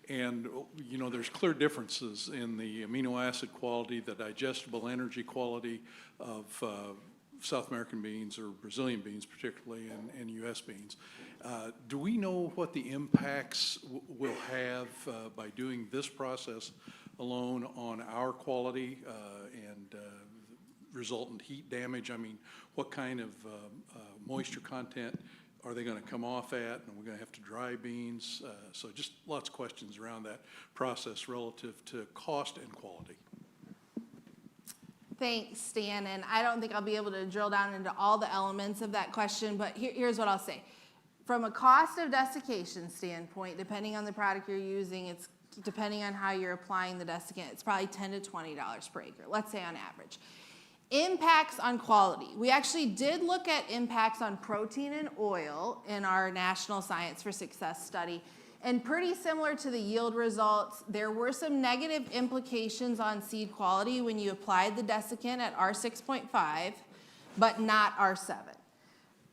And, you know, there's clear differences in the amino acid quality, the digestible energy quality of South American beans or Brazilian beans particularly, and U.S. beans. Do we know what the impacts will have by doing this process alone on our quality and resultant heat damage? I mean, what kind of moisture content are they going to come off at? And we're going to have to dry beans. So just lots of questions around that process relative to cost and quality. Thanks, Stan, and I don't think I'll be able to drill down into all the elements of that question, but here's what I'll say. From a cost of desiccation standpoint, depending on the product you're using, it's depending on how you're applying the desiccant, it's probably $10 to $20 per acre, let's say on average. Impacts on quality. We actually did look at impacts on protein and oil in our National Science for Success study. And pretty similar to the yield results, there were some negative implications on seed quality when you applied the desiccant at R6.5, but not R7.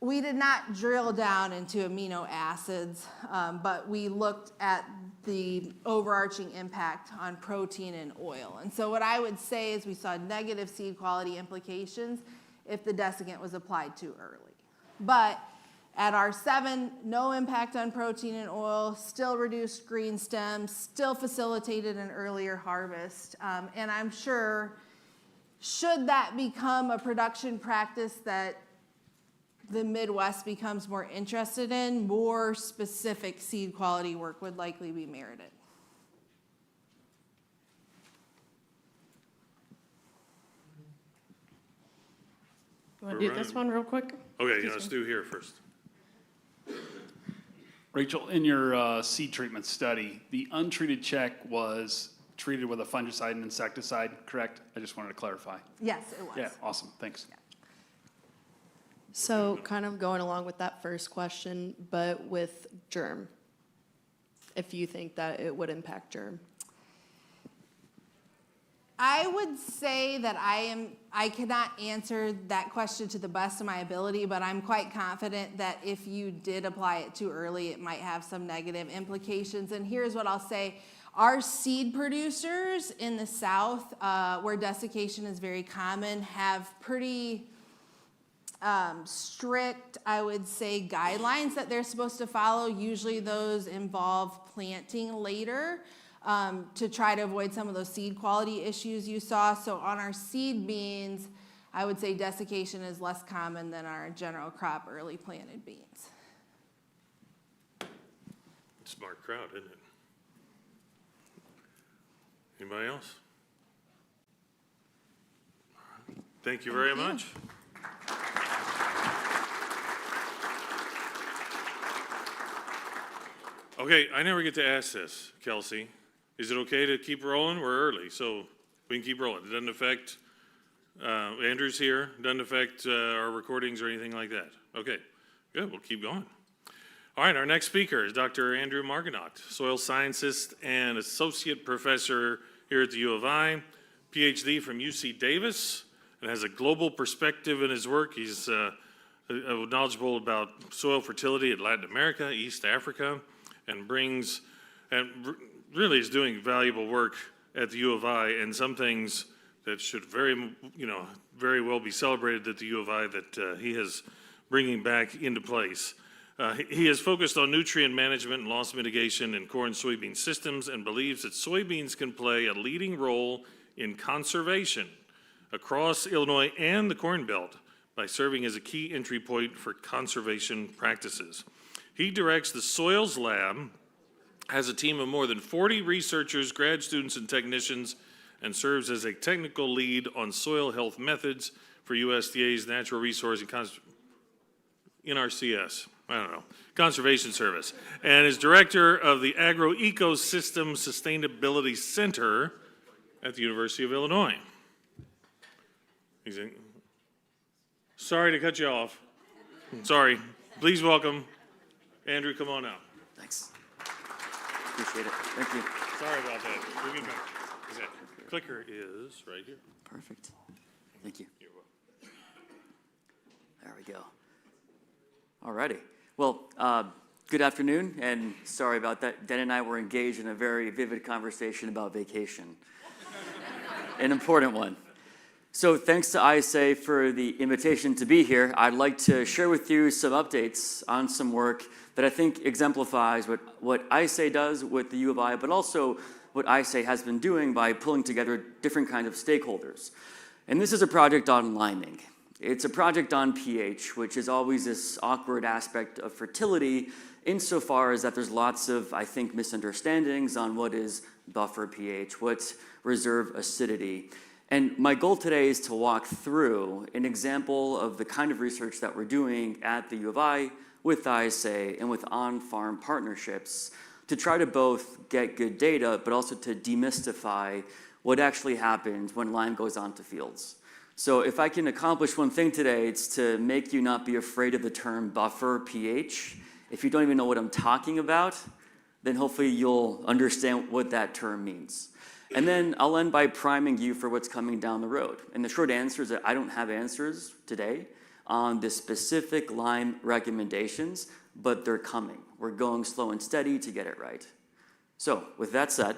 We did not drill down into amino acids, but we looked at the overarching impact on protein and oil. And so what I would say is we saw negative seed quality implications if the desiccant was applied too early. But at R7, no impact on protein and oil, still reduced green stems, still facilitated an earlier harvest. And I'm sure, should that become a production practice that the Midwest becomes more interested in, more specific seed quality work would likely be merited. You want to do this one real quick? Okay, yeah, let's do here first. Rachel, in your seed treatment study, the untreated check was treated with a fungicide and insecticide, correct? I just wanted to clarify. Yes, it was. Yeah, awesome, thanks. Yeah. So kind of going along with that first question, but with germ, if you think that it would impact germ. I would say that I cannot answer that question to the best of my ability, but I'm quite confident that if you did apply it too early, it might have some negative implications. And here's what I'll say. Our seed producers in the South, where desiccation is very common, have pretty strict, I would say, guidelines that they're supposed to follow. Usually those involve planting later. To try to avoid some of those seed quality issues you saw. So on our seed beans, I would say desiccation is less common than our general crop early planted beans. Smart crowd, isn't it? Anybody else? Thank you very much. Okay, I never get to ask this, Kelsey. Is it okay to keep rolling? We're early, so we can keep rolling. It doesn't affect, Andrew's here, doesn't affect our recordings or anything like that. Okay, good, we'll keep going. All right, our next speaker is Dr. Andrew Margenot, soil scientist and associate professor here at the U of I, PhD from UC Davis, and has a global perspective in his work. He's knowledgeable about soil fertility in Latin America, East Africa, and really is doing valuable work at the U of I, and some things that should very well be celebrated at the U of I that he is bringing back into place. He is focused on nutrient management and loss mitigation in corn soybean systems and believes that soybeans can play a leading role in conservation across Illinois and the Corn Belt by serving as a key entry point for conservation practices. He directs the Soils Lab, has a team of more than 40 researchers, grad students, and technicians, and serves as a technical lead on soil health methods for USDA's Natural Resource and NRCS. Conservation Service, and is director of the Agro-Ecosystem Sustainability Center at the University of Illinois. Sorry to cut you off. Sorry. Please welcome Andrew. Come on out. Thanks. Appreciate it. Thank you. Sorry about that. We'll get back. Clicker is right here. Perfect. Thank you. You're welcome. There we go. Alrighty. Well, good afternoon, and sorry about that. Den and I were engaged in a very vivid conversation about vacation. An important one. So thanks to ISA for the invitation to be here. I'd like to share with you some updates on some work that I think exemplifies what ISA does with the U of I, but also what ISA has been doing by pulling together different kinds of stakeholders. And this is a project on liming. It's a project on pH, which is always this awkward aspect of fertility insofar as that there's lots of, I think, misunderstandings on what is buffer pH, what's reserve acidity. And my goal today is to walk through an example of the kind of research that we're doing at the U of I with ISA and with on-farm partnerships to try to both get good data, but also to demystify what actually happens when lime goes onto fields. So if I can accomplish one thing today, it's to make you not be afraid of the term buffer pH. If you don't even know what I'm talking about, then hopefully you'll understand what that term means. And then I'll end by priming you for what's coming down the road. And the short answer is that I don't have answers today on the specific lime recommendations, but they're coming. We're going slow and steady to get it right. So with that said,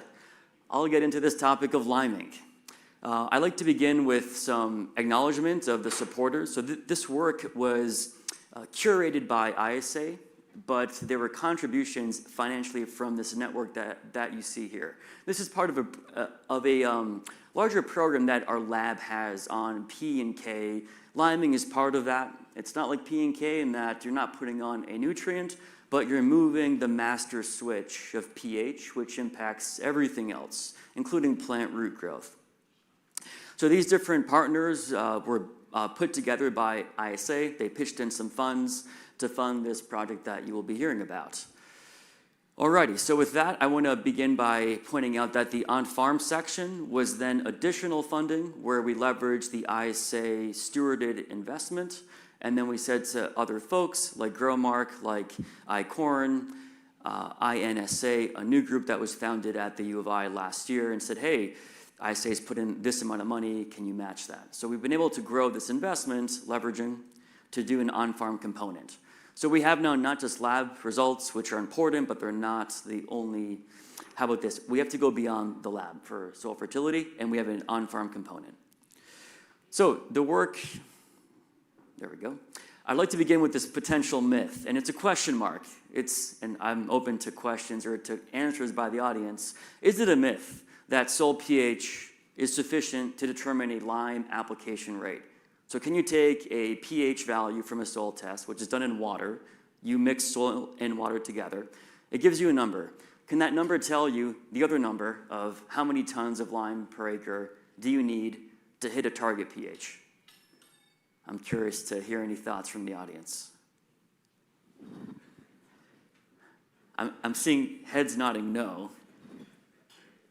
I'll get into this topic of liming. I'd like to begin with some acknowledgement of the supporters. So this work was curated by ISA, but there were contributions financially from this network that you see here. This is part of a larger program that our lab has on P and K. Liming is part of that. It's not like P and K in that you're not putting on a nutrient, but you're moving the master switch of pH, which impacts everything else, including plant root growth. So these different partners were put together by ISA. They pitched in some funds to fund this project that you will be hearing about. Alrighty, so with that, I want to begin by pointing out that the on-farm section was then additional funding where we leveraged the ISA stewarded investment, and then we said to other folks like Growmark, like iCorn, INSA, a new group that was founded at the U of I last year, and said, hey, ISA's put in this amount of money, can you match that? So we've been able to grow this investment, leveraging, to do an on-farm component. So we have now not just lab results, which are important, but they're not the only. How about this? We have to go beyond the lab for soil fertility, and we have an on-farm component. So the work, there we go. I'd like to begin with this potential myth, and it's a question mark. And I'm open to questions or to answers by the audience. Is it a myth that soil pH is sufficient to determine a lime application rate? So can you take a pH value from a soil test, which is done in water, you mix soil and water together, it gives you a number. Can that number tell you the other number of how many tons of lime per acre do you need to hit a target pH? I'm curious to hear any thoughts from the audience. I'm seeing heads nodding no.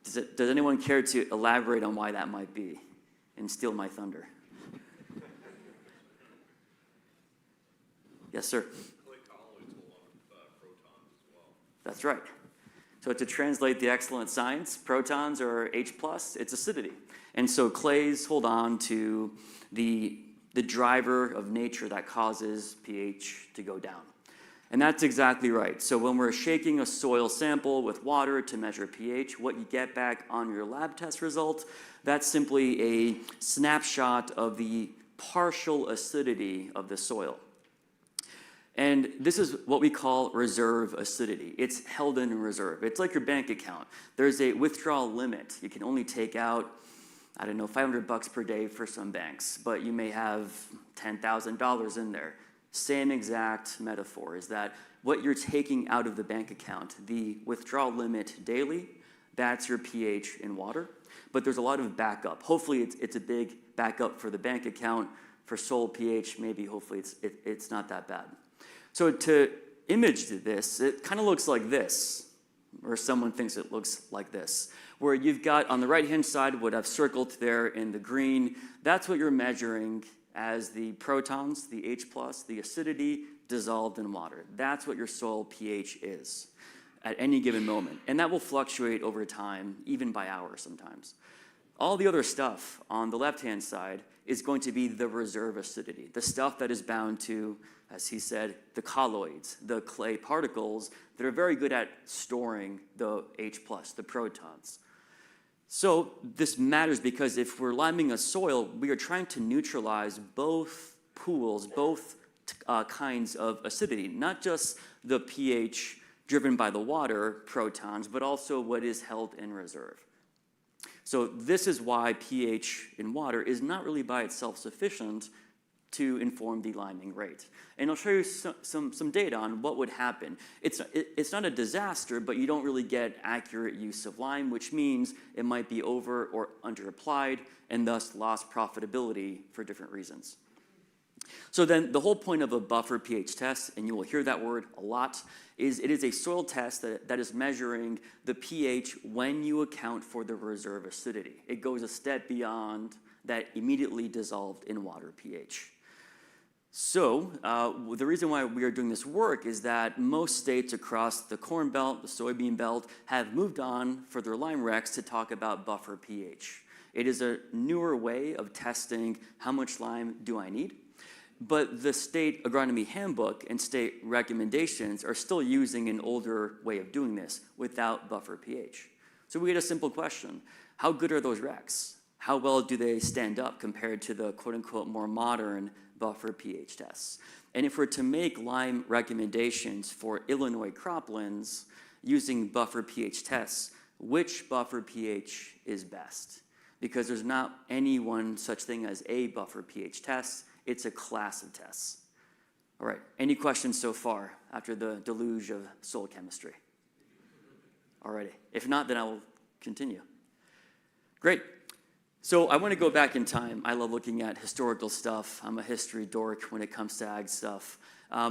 Does anyone care to elaborate on why that might be and steal my thunder? Yes, sir. That's right. So to translate the excellent science, protons are H+, it's acidity. And so clays hold on to the driver of nature that causes pH to go down. And that's exactly right. So when we're shaking a soil sample with water to measure pH, what you get back on your lab test result, that's simply a snapshot of the partial acidity of the soil. And this is what we call reserve acidity. It's held in reserve. It's like your bank account. There's a withdrawal limit. You can only take out, I don't know, $500 per day for some banks, but you may have $10,000 in there. Same exact metaphor is that what you're taking out of the bank account, the withdrawal limit daily, that's your pH in water. But there's a lot of backup. Hopefully it's a big backup for the bank account. For soil pH, maybe hopefully it's not that bad. So to image this, it kind of looks like this, or someone thinks it looks like this, where you've got on the right-hand side what I've circled there in the green, that's what you're measuring as the protons, the H+, the acidity dissolved in water. That's what your soil pH is at any given moment. And that will fluctuate over time, even by hours sometimes. All the other stuff on the left-hand side is going to be the reserve acidity, the stuff that is bound to, as he said, the colloids, the clay particles that are very good at storing the H+, the protons. So this matters because if we're liming a soil, we are trying to neutralize both pools, both kinds of acidity, not just the pH driven by the water protons, but also what is held in reserve. So this is why pH in water is not really by itself sufficient to inform the liming rate. And I'll show you some data on what would happen. It's not a disaster, but you don't really get accurate use of lime, which means it might be over or under applied and thus lost profitability for different reasons. So then the whole point of a buffer pH test, and you will hear that word a lot, is it is a soil test that is measuring the pH when you account for the reserve acidity. It goes a step beyond that immediately dissolved in water pH. So the reason why we are doing this work is that most states across the Corn Belt, the soybean belt, have moved on for their lime recs to talk about buffer pH. It is a newer way of testing how much lime do I need. But the state agronomy handbook and state recommendations are still using an older way of doing this without buffer pH. So we get a simple question. How good are those recs? How well do they stand up compared to the quote-unquote more modern buffer pH tests? And if we're to make lime recommendations for Illinois croplands using buffer pH tests, which buffer pH is best? Because there's not any one such thing as a buffer pH test. It's a class of tests. All right, any questions so far after the deluge of soil chemistry? All righty, if not, then I will continue. Great. So I want to go back in time. I love looking at historical stuff. I'm a history dork when it comes to ag stuff.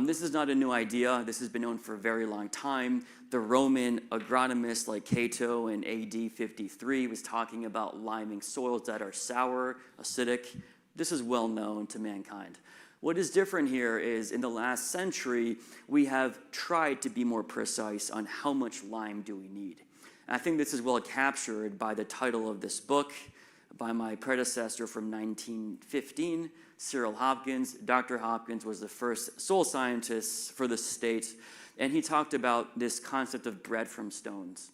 This is not a new idea. This has been known for a very long time. The Roman agronomist like Cato in AD 53 was talking about liming soils that are sour, acidic. This is well known to mankind. What is different here is in the last century, we have tried to be more precise on how much lime do we need. And I think this is well captured by the title of this book by my predecessor from 1915, Cyril Hopkins. Dr. Hopkins was the first soil scientist for the state, and he talked about this concept of bread from stones.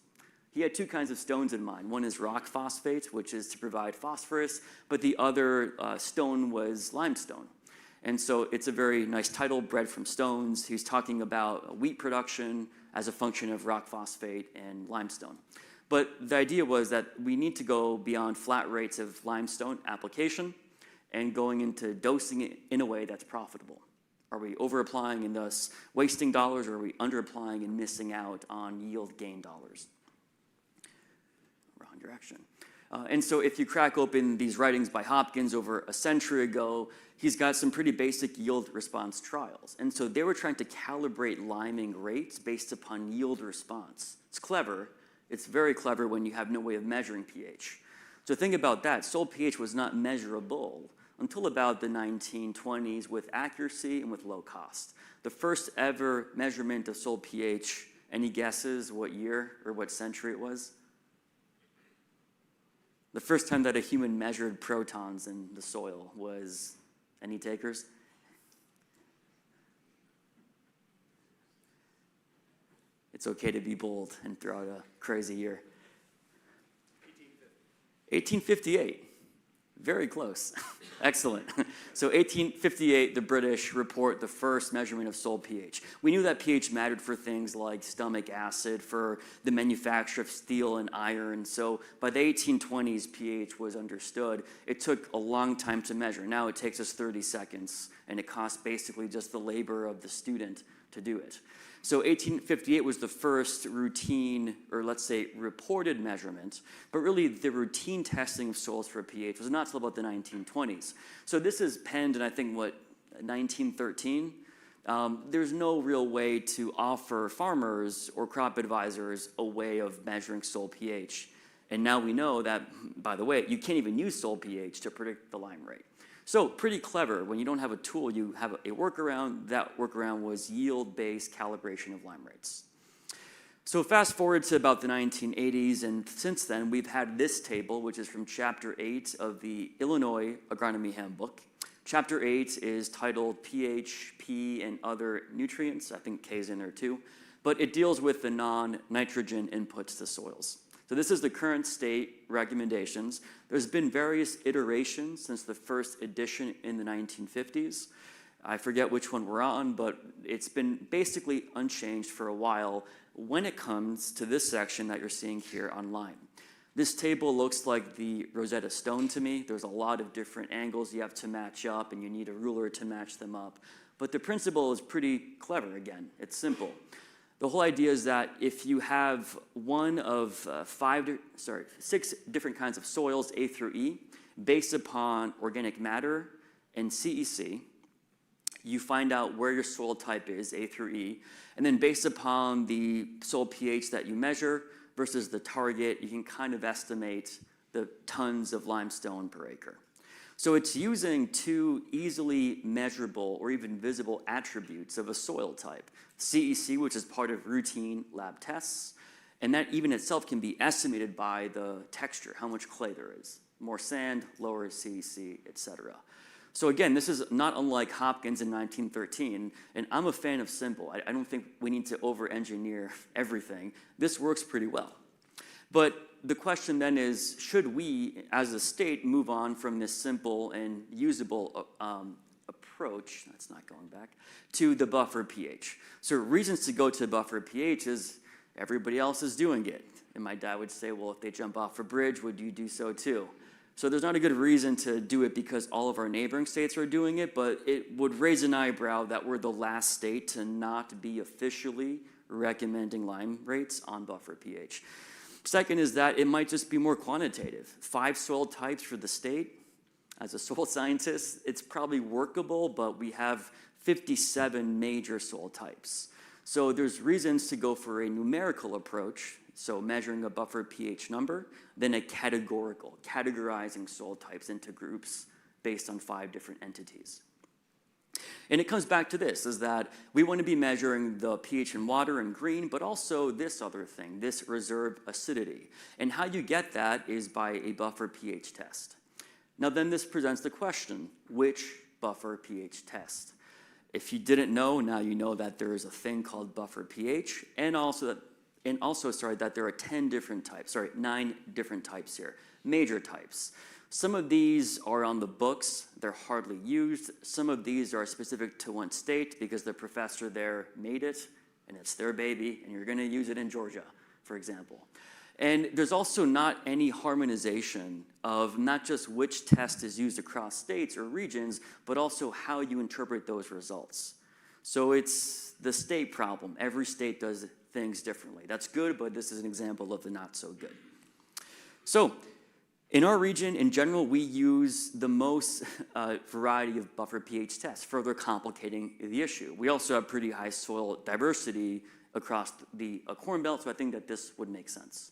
He had two kinds of stones in mind. One is rock phosphate, which is to provide phosphorus, but the other stone was limestone. And so it's a very nice title, Bread from Stones. He's talking about wheat production as a function of rock phosphate and limestone. But the idea was that we need to go beyond flat rates of limestone application and going into dosing it in a way that's profitable. Are we over-applying and thus wasting dollars, or are we under-applying and missing out on yield gain dollars? Wrong direction. And so if you crack open these writings by Hopkins over a century ago, he's got some pretty basic yield response trials. And so they were trying to calibrate liming rates based upon yield response. It's clever. It's very clever when you have no way of measuring pH. So think about that. Soil pH was not measurable until about the 1920s with accuracy and with low cost. The first ever measurement of soil pH, any guesses what year or what century it was? The first time that a human measured protons in the soil was, any takers? It's okay to be bold and throw out a crazy year. 1858. Very close. Excellent. So 1858, the British report the first measurement of soil pH. We knew that pH mattered for things like stomach acid, for the manufacture of steel and iron. So by the 1820s, pH was understood. It took a long time to measure. Now it takes us 30 seconds, and it costs basically just the labor of the student to do it. So 1858 was the first routine, or let's say reported measurement, but really the routine testing of soils for pH was not until about the 1920s. So this is penned in, I think, 1913? There's no real way to offer farmers or crop advisors a way of measuring soil pH. And now we know that, by the way, you can't even use soil pH to predict the lime rate. So pretty clever. When you don't have a tool, you have a workaround. That workaround was yield-based calibration of lime rates. So fast forward to about the 1980s, and since then, we've had this table, which is from Chapter 8 of the Illinois Agronomy Handbook. Chapter 8 is titled pH, P, and other nutrients. I think K's in there too. But it deals with the non-nitrogen inputs to soils. So this is the current state recommendations. There's been various iterations since the first edition in the 1950s. I forget which one we're on, but it's been basically unchanged for a while when it comes to this section that you're seeing here on lime. This table looks like the Rosetta Stone to me. There's a lot of different angles you have to match up, and you need a ruler to match them up. But the principle is pretty clever again. It's simple. The whole idea is that if you have one of 6 different kinds of soils, A through E, based upon organic matter and CEC, you find out where your soil type is, A through E, and then based upon the soil pH that you measure versus the target, you can kind of estimate the tons of limestone per acre. So it's using 2 easily measurable or even visible attributes of a soil type. CEC, which is part of routine lab tests, and that even itself can be estimated by the texture, how much clay there is. More sand, lower CEC, etc. So again, this is not unlike Hopkins in 1913, and I'm a fan of simple. I don't think we need to over-engineer everything. This works pretty well. But the question then is, should we, as a state, move on from this simple and usable approach, that's not going back, to the buffer pH? So reasons to go to buffer pH is everybody else is doing it. And my dad would say, well, if they jump off a bridge, would you do so too? So there's not a good reason to do it because all of our neighboring states are doing it, but it would raise an eyebrow that we're the last state to not be officially recommending lime rates on buffer pH. Second is that it might just be more quantitative. 5 soil types for the state. As a soil scientist, it's probably workable, but we have 57 major soil types. So there's reasons to go for a numerical approach, so measuring a buffer pH number, then a categorical, categorizing soil types into groups based on 5 different entities. And it comes back to this, is that we want to be measuring the pH in water in green, but also this other thing, this reserve acidity. And how you get that is by a buffer pH test. Now then this presents the question, which buffer pH test? If you didn't know, now you know that there is a thing called buffer pH, and also that there are 9 different types here, major types. Some of these are on the books, they're hardly used. Some of these are specific to one state because the professor there made it, and it's their baby, and you're gonna use it in Georgia, for example. And there's also not any harmonization of not just which test is used across states or regions, but also how you interpret those results. So it's the state problem. Every state does things differently. That's good, but this is an example of the not so good. So In our region, in general, we use the most variety of buffer pH tests, further complicating the issue. We also have pretty high soil diversity across the Corn Belt, so I think that this would make sense.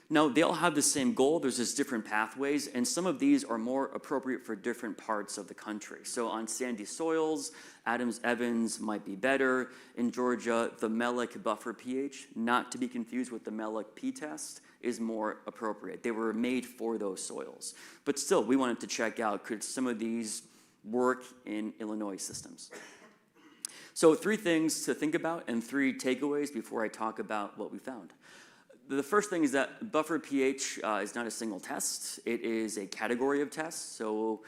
Now, they all have the same goal. There's just different pathways, and some of these are more appropriate for different parts of the country. So on sandy soils, Adams-Evans might be better. In Georgia, the Melick buffer pH, not to be confused with the Melick p-test, is more appropriate. They were made for those soils. But still, we wanted to check out, could some of these work in Illinois systems? So 3 things to think about and 3 takeaways before I talk about what we found. The first thing is that buffer pH is not a single test. It is a category of tests. So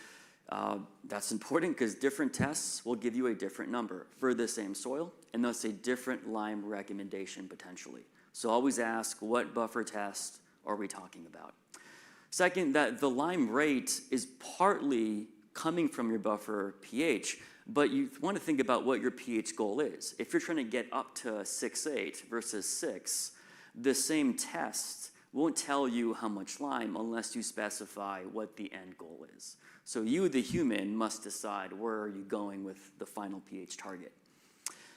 that's important because different tests will give you a different number for the same soil and thus a different lime recommendation potentially. So always ask, what buffer test are we talking about? Second, that the lime rate is partly coming from your buffer pH, but you want to think about what your pH goal is. If you're trying to get up to 6.8 versus 6, the same test won't tell you how much lime unless you specify what the end goal is. So you, the human, must decide where are you going with the final pH target.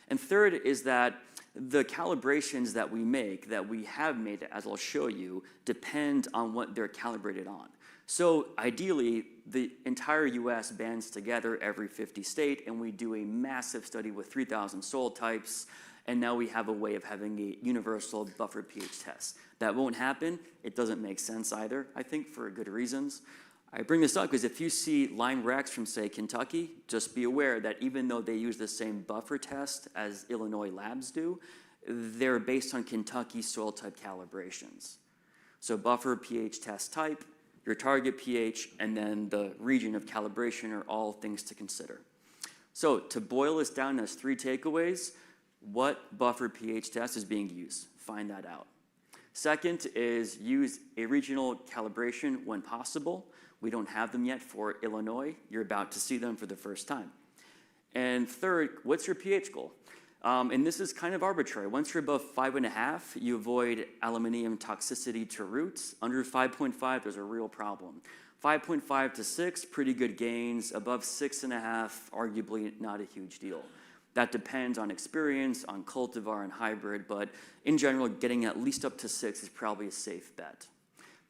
And third is that the calibrations that we have made, as I'll show you, depend on what they're calibrated on. So ideally, the entire US bands together every 50 state, and we do a massive study with 3,000 soil types, and now we have a way of having a universal buffer pH test. That won't happen. It doesn't make sense either, I think, for good reasons. I bring this up because if you see lime recs from, say, Kentucky, just be aware that even though they use the same buffer test as Illinois labs do, they're based on Kentucky soil type calibrations. So buffer pH test type, your target pH, and then the region of calibration are all things to consider. So to boil this down as 3 takeaways, what buffer pH test is being used? Find that out. Second is use a regional calibration when possible. We don't have them yet for Illinois. You're about to see them for the first time. And third, what's your pH goal? And this is kind of arbitrary. Once you're above 5.5, you avoid aluminum toxicity to roots. Under 5.5, there's a real problem. 5.5 to 6, pretty good gains. Above 6.5, arguably not a huge deal. That depends on experience, on cultivar and hybrid, but in general, getting at least up to 6 is probably a safe bet.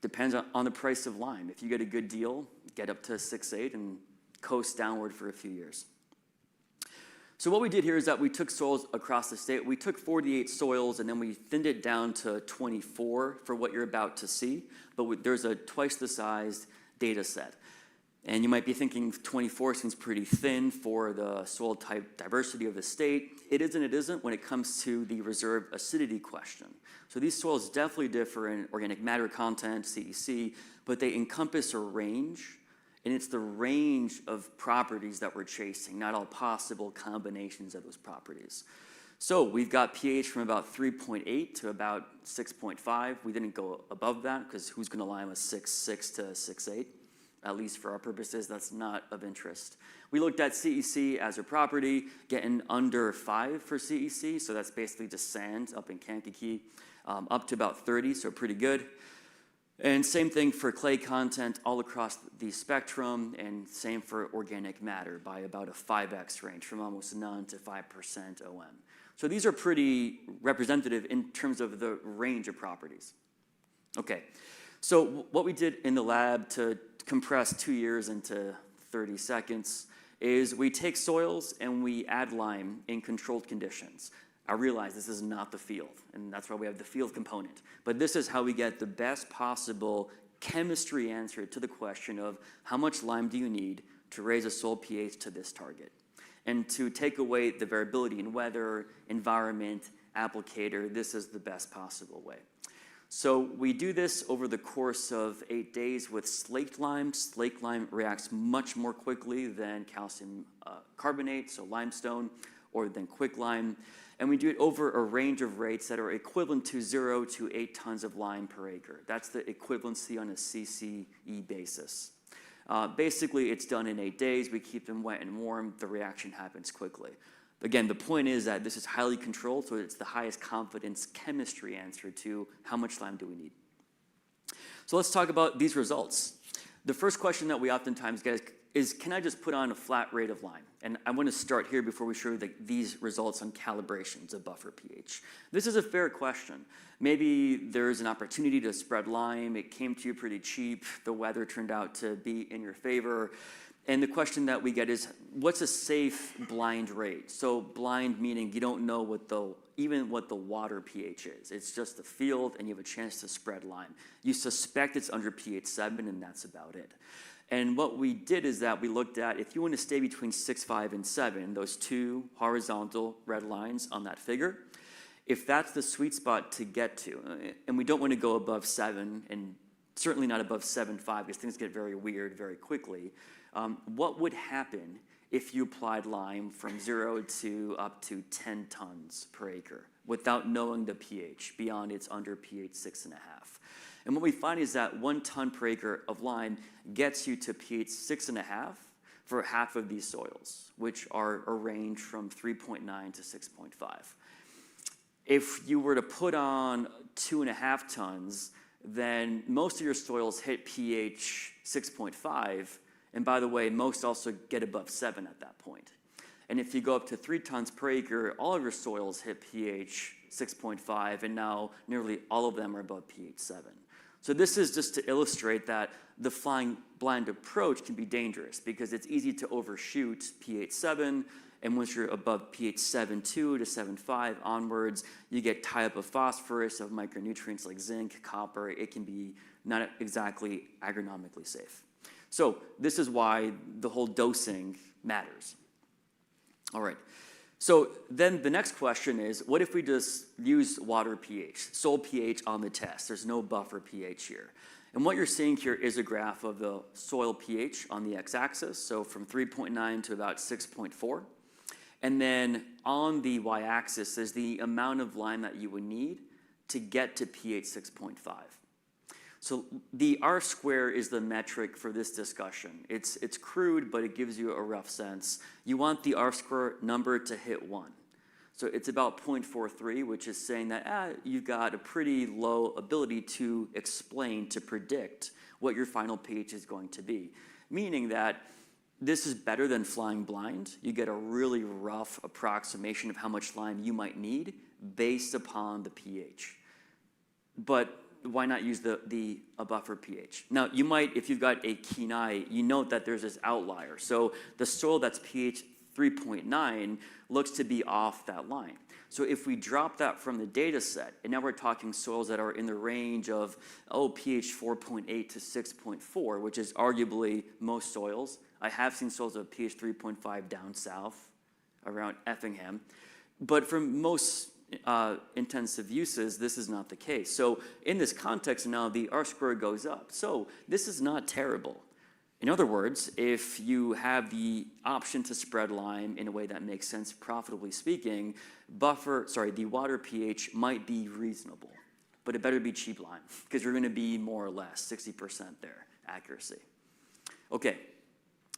Depends on the price of lime. If you get a good deal, get up to 6.8 and coast downward for a few years. So what we did here is that we took soils across the state. We took 48 soils and then we thinned it down to 24 for what you're about to see, but there's a twice the size data set. And you might be thinking 24 seems pretty thin for the soil type diversity of the state. It is and it isn't when it comes to the reserve acidity question. So these soils definitely differ in organic matter content, CEC, but they encompass a range, and it's the range of properties that we're chasing, not all possible combinations of those properties. So we've got pH from about 3.8 to about 6.5. We didn't go above that because who's going to lime a 6.6 to 6.8? At least for our purposes, that's not of interest. We looked at CEC as a property, getting under 5 for CEC, so that's basically just sand up in Kankakee, up to about 30, so pretty good. And same thing for clay content all across the spectrum, and same for organic matter by about a 5x range, from almost none to 5% OM. So these are pretty representative in terms of the range of properties. Okay, so what we did in the lab to compress 2 years into 30 seconds is we take soils and we add lime in controlled conditions. I realize this is not the field, and that's why we have the field component. But this is how we get the best possible chemistry answer to the question of how much lime do you need to raise a soil pH to this target, and to take away the variability in weather, environment, applicator. This is the best possible way. So we do this over the course of 8 days with slaked lime. Slaked lime reacts much more quickly than calcium carbonate, so limestone, or than quicklime. And we do it over a range of rates that are equivalent to 0 to 8 tons of lime per acre. That's the equivalency on a CCE basis. Basically, it's done in 8 days. We keep them wet and warm. The reaction happens quickly. Again, the point is that this is highly controlled, so it's the highest confidence chemistry answer to how much lime do we need. So let's talk about these results. The first question that we oftentimes get is can I just put on a flat rate of lime? And I want to start here before we show you these results on calibrations of buffer pH. This is a fair question. Maybe there's an opportunity to spread lime. It came to you pretty cheap. The weather turned out to be in your favor. And the question that we get is, what's a safe blind rate? So blind meaning you don't know even what the water pH is. It's just a field and you have a chance to spread lime. You suspect it's under pH 7 and that's about it. And what we did is that we looked at if you want to stay between 6.5 and 7, those two horizontal red lines on that figure, if that's the sweet spot to get to, and we don't want to go above 7 and certainly not above 7.5 because things get very weird very quickly, what would happen if you applied lime from 0 to up to 10 tons per acre without knowing the pH beyond it's under pH 6.5? And what we find is that 1 ton per acre of lime gets you to pH 6.5 for half of these soils, which are a range from 3.9 to 6.5. If you were to put on 2.5 tons, then most of your soils hit pH 6.5, and by the way, most also get above 7 at that point. And if you go up to 3 tons per acre, all of your soils hit pH 6.5, and now nearly all of them are above pH 7. So this is just to illustrate that the flying blind approach can be dangerous because it's easy to overshoot pH 7, and once you're above pH 7.2 to 7.5 onwards, you get tie-up of phosphorus, of micronutrients like zinc, copper. It can be not exactly agronomically safe. So this is why the whole dosing matters. All right. So then the next question is, what if we just use water pH, soil pH on the test? There's no buffer pH here. And what you're seeing here is a graph of the soil pH on the x-axis, so from 3.9 to about 6.4. And then on the y-axis is the amount of lime that you would need to get to pH 6.5. So the R-square is the metric for this discussion. It's crude, but it gives you a rough sense. You want the R-square number to hit 1. So it's about 0.43, which is saying that you've got a pretty low ability to explain, to predict what your final pH is going to be. Meaning that this is better than flying blind. You get a really rough approximation of how much lime you might need based upon the pH. But why not use a buffer pH? Now, you might, if you've got a keen eye, you note that there's this outlier. So the soil that's pH 3.9 looks to be off that line. So if we drop that from the data set, and now we're talking soils that are in the range of, pH 4.8 to 6.4, which is arguably most soils. I have seen soils of pH 3.5 down south, around Effingham. But for most intensive uses, this is not the case. So in this context now, the R-square goes up. So this is not terrible. In other words, if you have the option to spread lime in a way that makes sense, profitably speaking, the water pH might be reasonable, but it better be cheap lime because you're going to be more or less 60% there, accuracy. Okay,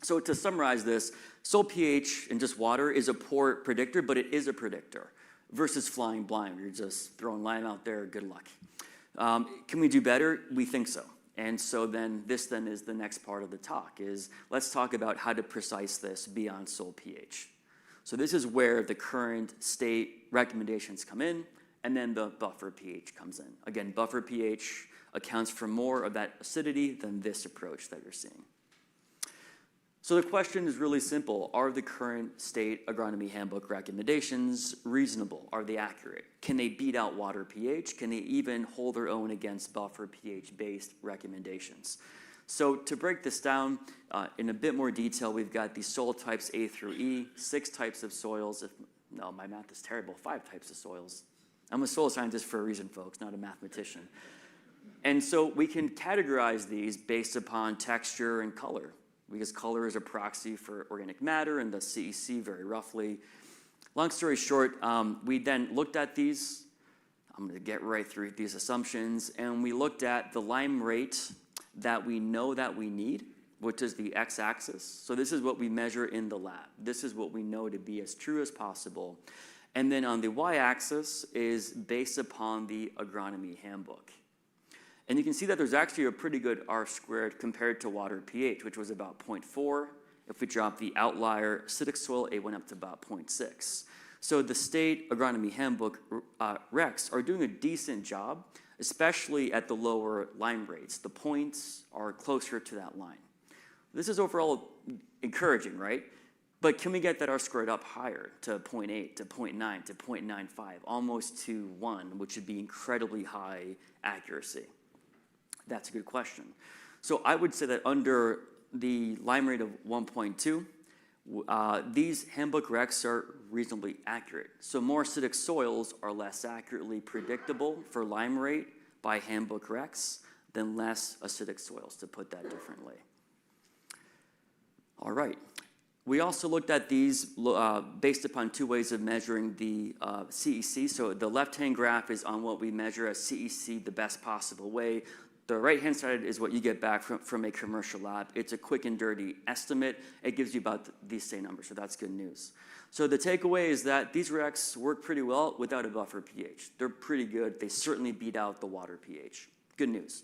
so to summarize this, soil pH in just water is a poor predictor, but it is a predictor versus flying blind. You're just throwing lime out there, good luck. Can we do better? We think so. And so this is the next part of the talk is let's talk about how to precise this beyond soil pH. So this is where the current state recommendations come in, and then the buffer pH comes in. Again, buffer pH accounts for more of that acidity than this approach that you're seeing. So the question is really simple. Are the current state agronomy handbook recommendations reasonable? Are they accurate? Can they beat out water pH? Can they even hold their own against buffer pH-based recommendations? So to break this down in a bit more detail, we've got the soil types A through E, 6 types of soils. No, my math is terrible, 5 types of soils. I'm a soil scientist for a reason, folks, not a mathematician. And so we can categorize these based upon texture and color, because color is a proxy for organic matter and the CEC very roughly. Long story short, we then looked at these. I'm going to get right through these assumptions. And we looked at the lime rate that we know that we need, which is the x-axis. So this is what we measure in the lab. This is what we know to be as true as possible. And then on the y-axis is based upon the agronomy handbook. And you can see that there's actually a pretty good R squared compared to water pH, which was about 0.4. If we drop the outlier acidic soil, it went up to about 0.6. So the state agronomy handbook recs are doing a decent job, especially at the lower lime rates. The points are closer to that line. This is overall encouraging, right? But can we get that R squared up higher to 0.8, to 0.9, to 0.95, almost to 1, which would be incredibly high accuracy? That's a good question. So I would say that under the lime rate of 1.2, these handbook recs are reasonably accurate. So more acidic soils are less accurately predictable for lime rate by handbook recs than less acidic soils, to put that differently. All right. We also looked at these based upon two ways of measuring the CEC. So the left-hand graph is on what we measure as CEC the best possible way. The right-hand side is what you get back from a commercial lab. It's a quick and dirty estimate. It gives you about these same numbers, so that's good news. So the takeaway is that these recs work pretty well without a buffer pH. They're pretty good. They certainly beat out the water pH. Good news.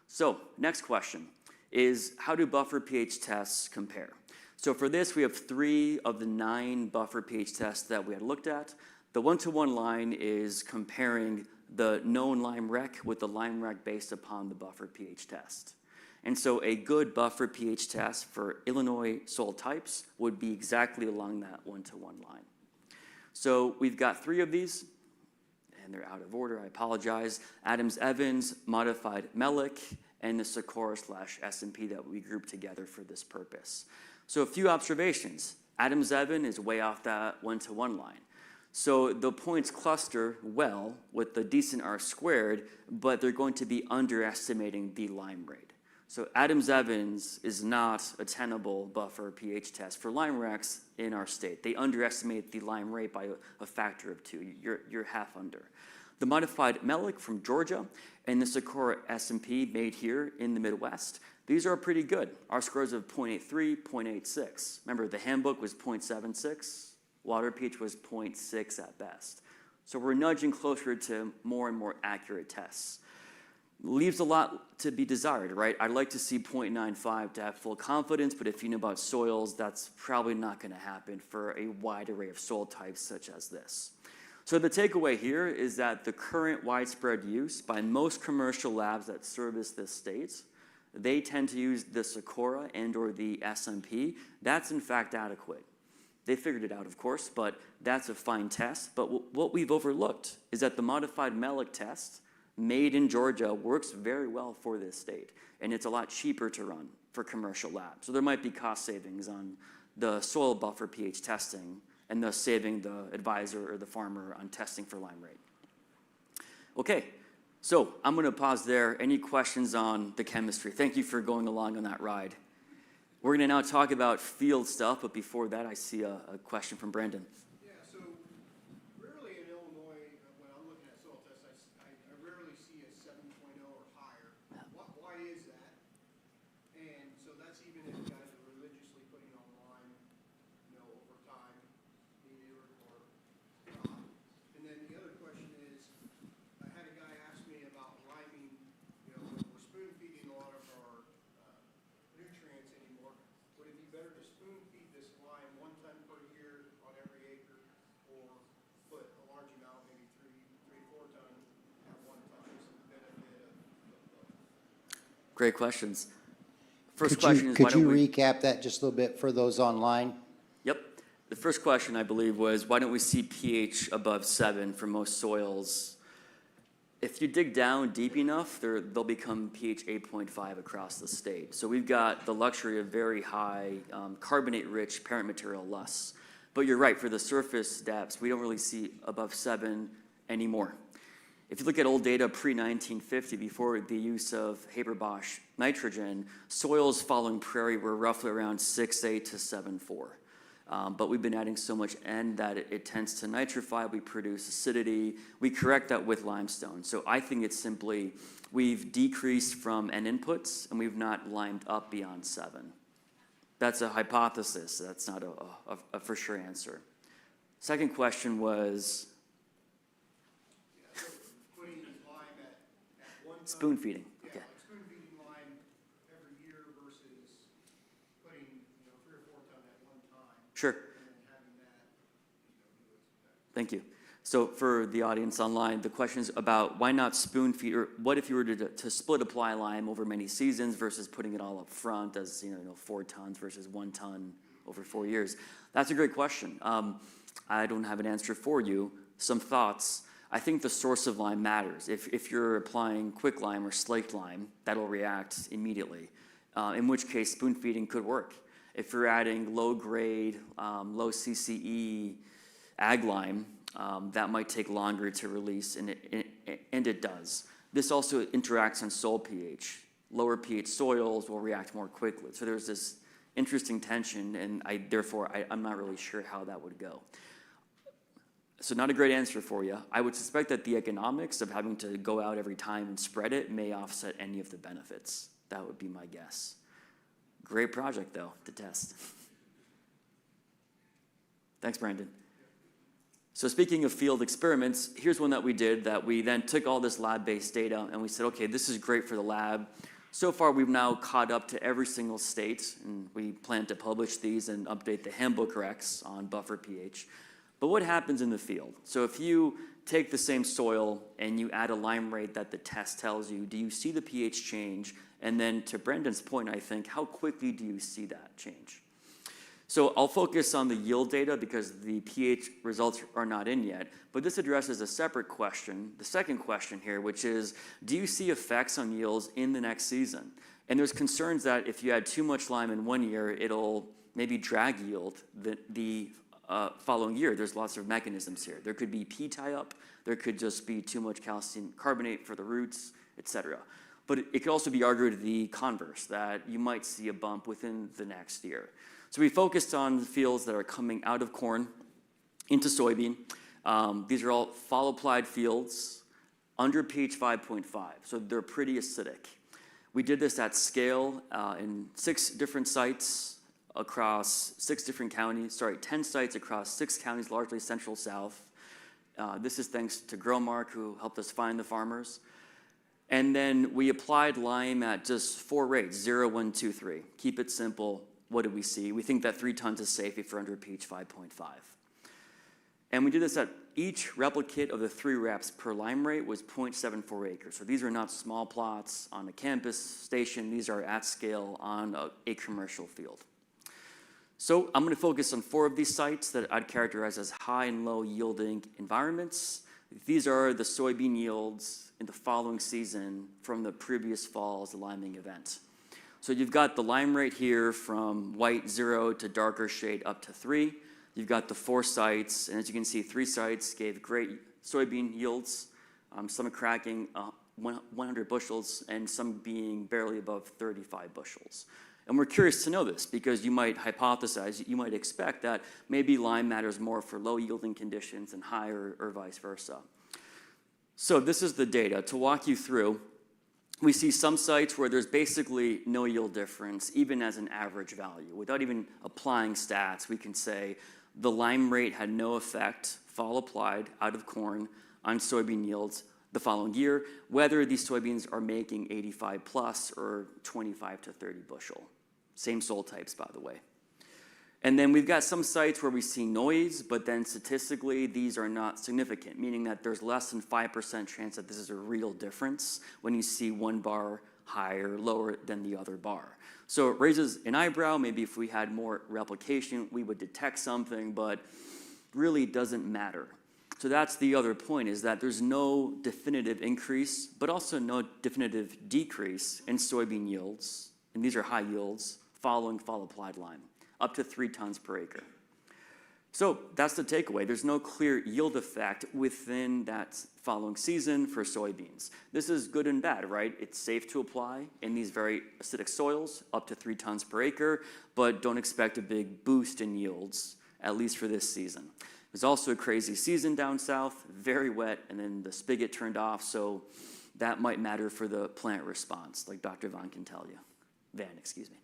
So next question is, how do buffer pH tests compare? So for this, we have 3 of the 9 buffer pH tests that we had looked at. The 1-to-1 line is comparing the known lime rec with the lime rec based upon the buffer pH test. And so a good buffer pH test for Illinois soil types would be exactly along that 1-to-1 line. So we've got 3 of these, and they're out of order, I apologize. Adams-Evans, modified Melick, and the Socorro/S&P that we grouped together for this purpose. So a few observations. Adams-Evans is way off that 1-to-1 line. So the points cluster well with the decent R squared, but they're going to be underestimating the lime rate. So Adams-Evans is not a tenable buffer pH test for lime recs in our state. They underestimate the lime rate by a factor of 2. You're half under. The modified Melick from Georgia and the Socorro S&P made here in the Midwest, these are pretty good. R scores of 0.83, 0.86. Remember, the handbook was 0.76. Water pH was 0.6 at best. So we're nudging closer to more and more accurate tests. Leaves a lot to be desired, right? I'd like to see 0.95 to have full confidence, but if you know about soils, that's probably not going to happen for a wide array of soil types such as this. So the takeaway here is that the current widespread use by most commercial labs that service this state, they tend to use the Socorro and or the S&P. That's in fact adequate. They figured it out, of course, but that's a fine test. But what we've overlooked is that the modified Melick test made in Georgia works very well for this state, and it's a lot cheaper to run for commercial labs. So there might be cost savings on the soil buffer pH testing, and thus saving the advisor or the farmer on testing for lime rate. Okay, so I'm going to pause there. Any questions on the chemistry? Thank you for going along on that ride. We're going to now talk about field stuff, but before that, I see a question from Brandon. Yeah, so rarely in Illinois, when I'm looking at soil tests, I rarely see a 7.0 or higher. Why is that? And so that's even if guys are religiously putting online, over time, needed or not. And then the other question is, I had a guy ask me about liming, we're spoon feeding a lot of our nutrients anymore. Would it be better to spoon feed this lime 1 ton per year on every acre, or put a large amount, maybe 3-4 ton at 1 time, so the benefit of Great questions. First question is, could you recap that just a little bit for those online? Yep. The first question, I believe, was why don't we see pH above 7 for most soils? If you dig down deep enough, they'll become pH 8.5 across the state. So we've got the luxury of very high carbonate-rich parent material loess. But you're right, for the surface depths, we don't really see above 7 anymore. If you look at old data pre-1950, before the use of Haber-Bosch nitrogen, soils following prairie were roughly around 6.8 to 7.4. But we've been adding so much N that it tends to nitrify, we produce acidity, we correct that with limestone. So I think it's simply, we've decreased from N inputs and we've not limed up beyond 7. That's a hypothesis, that's not a for sure answer. Second question was, putting lime at 1 Spoon feeding, Yeah, okay. like spoon feeding lime every year versus putting, 3 or 4 ton at one time. Sure. And then having that, do it. Thank you. So for the audience online, the question is about why not spoon feed, or what if you were to split apply lime over many seasons versus putting it all up front as 4 tons versus 1 ton over 4 years? That's a great question. I don't have an answer for you. Some thoughts. I think the source of lime matters. If you're applying quick lime or slaked lime, that'll react immediately, in which case spoon feeding could work. If you're adding low grade, low CCE ag lime, that might take longer to release, and it does. This also interacts on soil pH. Lower pH soils will react more quickly. So there's this interesting tension, and I'm not really sure how that would go. So not a great answer for you. I would suspect that the economics of having to go out every time and spread it may offset any of the benefits. That would be my guess. Great project, though, to test. Thanks, Brandon. So speaking of field experiments, here's one that we did that we then took all this lab-based data and we said, okay, this is great for the lab. So far, we've now caught up to every single state, and we plan to publish these and update the handbook recs on buffer pH. But what happens in the field? So if you take the same soil and you add a lime rate that the test tells you, do you see the pH change? And then to Brendan's point, I think, how quickly do you see that change? So I'll focus on the yield data because the pH results are not in yet, but this addresses a separate question, the second question here, which is, do you see effects on yields in the next season? And there's concerns that if you add too much lime in one year, it'll maybe drag yield the following year. There's lots of mechanisms here. There could be P tie-up, there could just be too much calcium carbonate for the roots, etc. But it could also be argued the converse, that you might see a bump within the next year. So we focused on the fields that are coming out of corn into soybean. These are all fall-applied fields under pH 5.5, so they're pretty acidic. We did this at scale in 6 different sites across 10 sites across 6 counties, largely central south. This is thanks to Growmark, who helped us find the farmers. And then we applied lime at just 4 rates, 0, 1, 2, 3. Keep it simple. What did we see? We think that 3 tons is safe if you're under pH 5.5. And we did this at each replicate of the 3 reps per lime rate was 0.74 acres. So these are not small plots on a campus station. These are at scale on a commercial field. So I'm going to focus on 4 of these sites that I'd characterize as high and low yielding environments. These are the soybean yields in the following season from the previous fall's liming event. So you've got the lime rate here from white 0 to darker shade up to 3. You've got the 4 sites, and as you can see, 3 sites gave great soybean yields, some cracking 100 bushels and some being barely above 35 bushels. And we're curious to know this because you might hypothesize, you might expect that maybe lime matters more for low yielding conditions and higher or vice versa. So this is the data. To walk you through, we see some sites where there's basically no yield difference, even as an average value. Without even applying stats, we can say the lime rate had no effect, fall applied out of corn, on soybean yields the following year, whether these soybeans are making 85 plus or 25 to 30 bushel. Same soil types, by the way. And then we've got some sites where we see noise, but then statistically, these are not significant, meaning that there's less than 5% chance that this is a real difference when you see one bar higher, lower than the other bar. So it raises an eyebrow. Maybe if we had more replication, we would detect something, but really doesn't matter. So that's the other point, is that there's no definitive increase, but also no definitive decrease in soybean yields, and these are high yields, following fall-applied lime, up to 3 tons per acre. So that's the takeaway. There's no clear yield effect within that following season for soybeans. This is good and bad, right? It's safe to apply in these very acidic soils, up to 3 tons per acre, but don't expect a big boost in yields, at least for this season. There's also a crazy season down south, very wet, and then the spigot turned off, so that might matter for the plant response, like Dr. Vann can tell you. Vann, excuse me.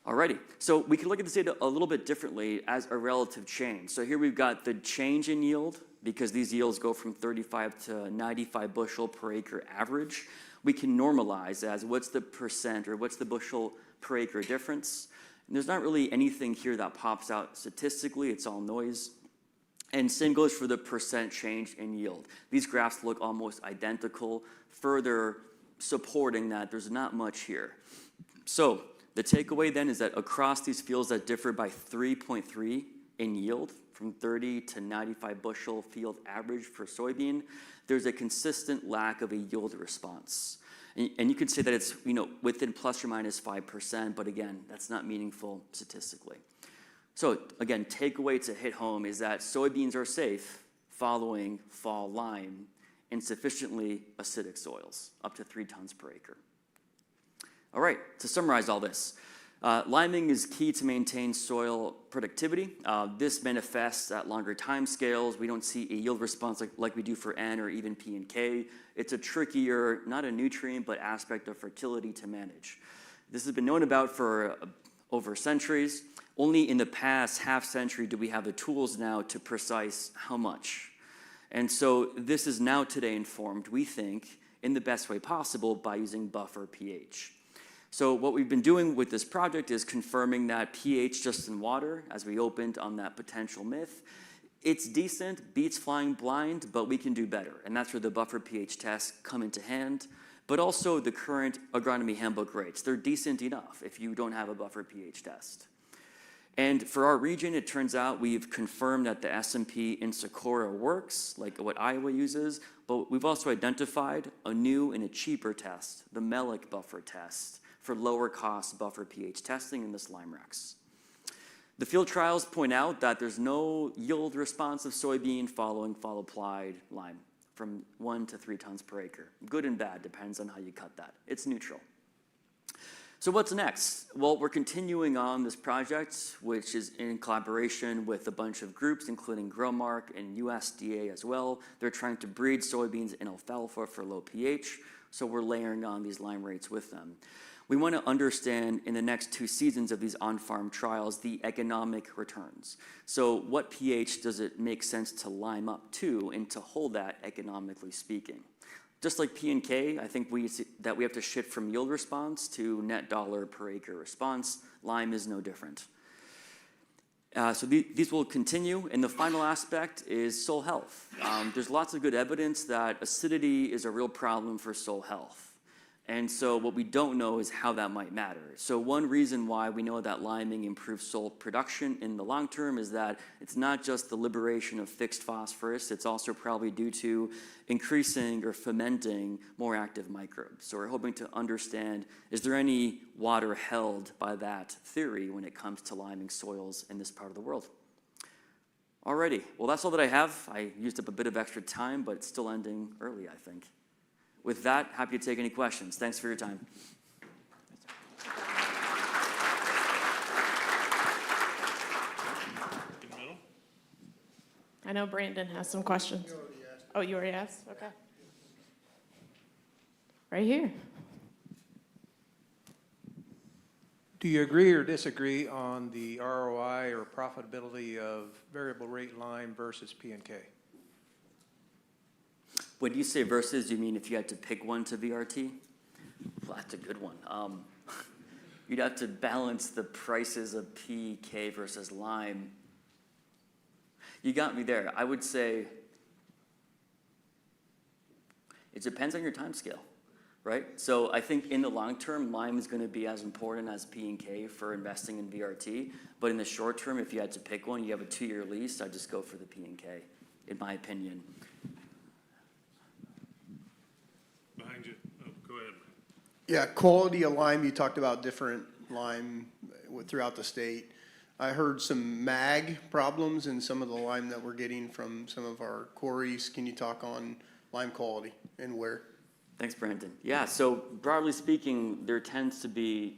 Alrighty, so we can look at this data a little bit differently as a relative change. So here we've got the change in yield because these yields go from 35 to 95 bushel per acre average, we can normalize as what's the percent or what's the bushel per acre difference. And there's not really anything here that pops out statistically, it's all noise. And same goes for the percent change in yield. These graphs look almost identical, further supporting that there's not much here. So the takeaway then is that across these fields that differ by 3.3 in yield, from 30 to 95 bushel field average for soybean, there's a consistent lack of a yield response. And you could say that it's within plus or minus 5%, but again, that's not meaningful statistically. So again, takeaway to hit home is that soybeans are safe following fall lime in sufficiently acidic soils, up to 3 tons per acre. All right, to summarize all this, liming is key to maintain soil productivity. This manifests at longer time scales. We don't see a yield response like we do for N or even P and K. It's a trickier, not a nutrient, but aspect of fertility to manage. This has been known about for over centuries. Only in the past half century do we have the tools now to precise how much. And so this is now today informed, we think, in the best way possible by using buffer pH. So what we've been doing with this project is confirming that pH just in water, as we opened on that potential myth, it's decent, beats flying blind, but we can do better. And that's where the buffer pH tests come into hand, but also the current agronomy handbook rates. They're decent enough if you don't have a buffer pH test. And for our region, it turns out we've confirmed that the S&P in Socorro works, like what Iowa uses, but we've also identified a new and a cheaper test, the Melick buffer test, for lower cost buffer pH testing in this lime Rex. The field trials point out that there's no yield response of soybean following fall applied lime from 1 to 3 tons per acre. Good and bad, depends on how you cut that. It's neutral. So what's next? Well, we're continuing on this project, which is in collaboration with a bunch of groups, including Growmark and USDA as well. They're trying to breed soybeans in alfalfa for low pH, so we're layering on these lime rates with them. We want to understand in the next 2 seasons of these on-farm trials the economic returns. So what pH does it make sense to lime up to and to hold that economically speaking? Just like P and K, I think we have to shift from yield response to net dollar per acre response. Lime is no different. So these will continue, and the final aspect is soil health. There's lots of good evidence that acidity is a real problem for soil health. And so what we don't know is how that might matter. So one reason why we know that liming improves soil production in the long term is that it's not just the liberation of fixed phosphorus, it's also probably due to increasing or fermenting more active microbes. So we're hoping to understand, is there any water held by that theory when it comes to liming soils in this part of the world? Alrighty, well that's all that I have. I used up a bit of extra time, but it's still ending early, I think. With that, happy to take any questions. Thanks for your time. I know Brandon has some questions. Oh, you already asked? Okay. Right here. Do you agree or disagree on the ROI or profitability of variable rate lime versus P and K? When you say versus, you mean if you had to pick one to VRT? Well, that's a good one. You'd have to balance the prices of P/K versus lime. You got me there. I would say it depends on your time scale, right? So I think in the long term, lime is going to be as important as P and K for investing in VRT. But in the short term, if you had to pick one, you have a 2-year lease, I'd just go for the P and K, in my opinion. Behind you. Oh, go ahead. Yeah, quality of lime, you talked about different lime throughout the state. I heard some mag problems in some of the lime that we're getting from some of our quarries. Can you talk on lime quality and where? Thanks, Brandon. Yeah, so broadly speaking, there tends to be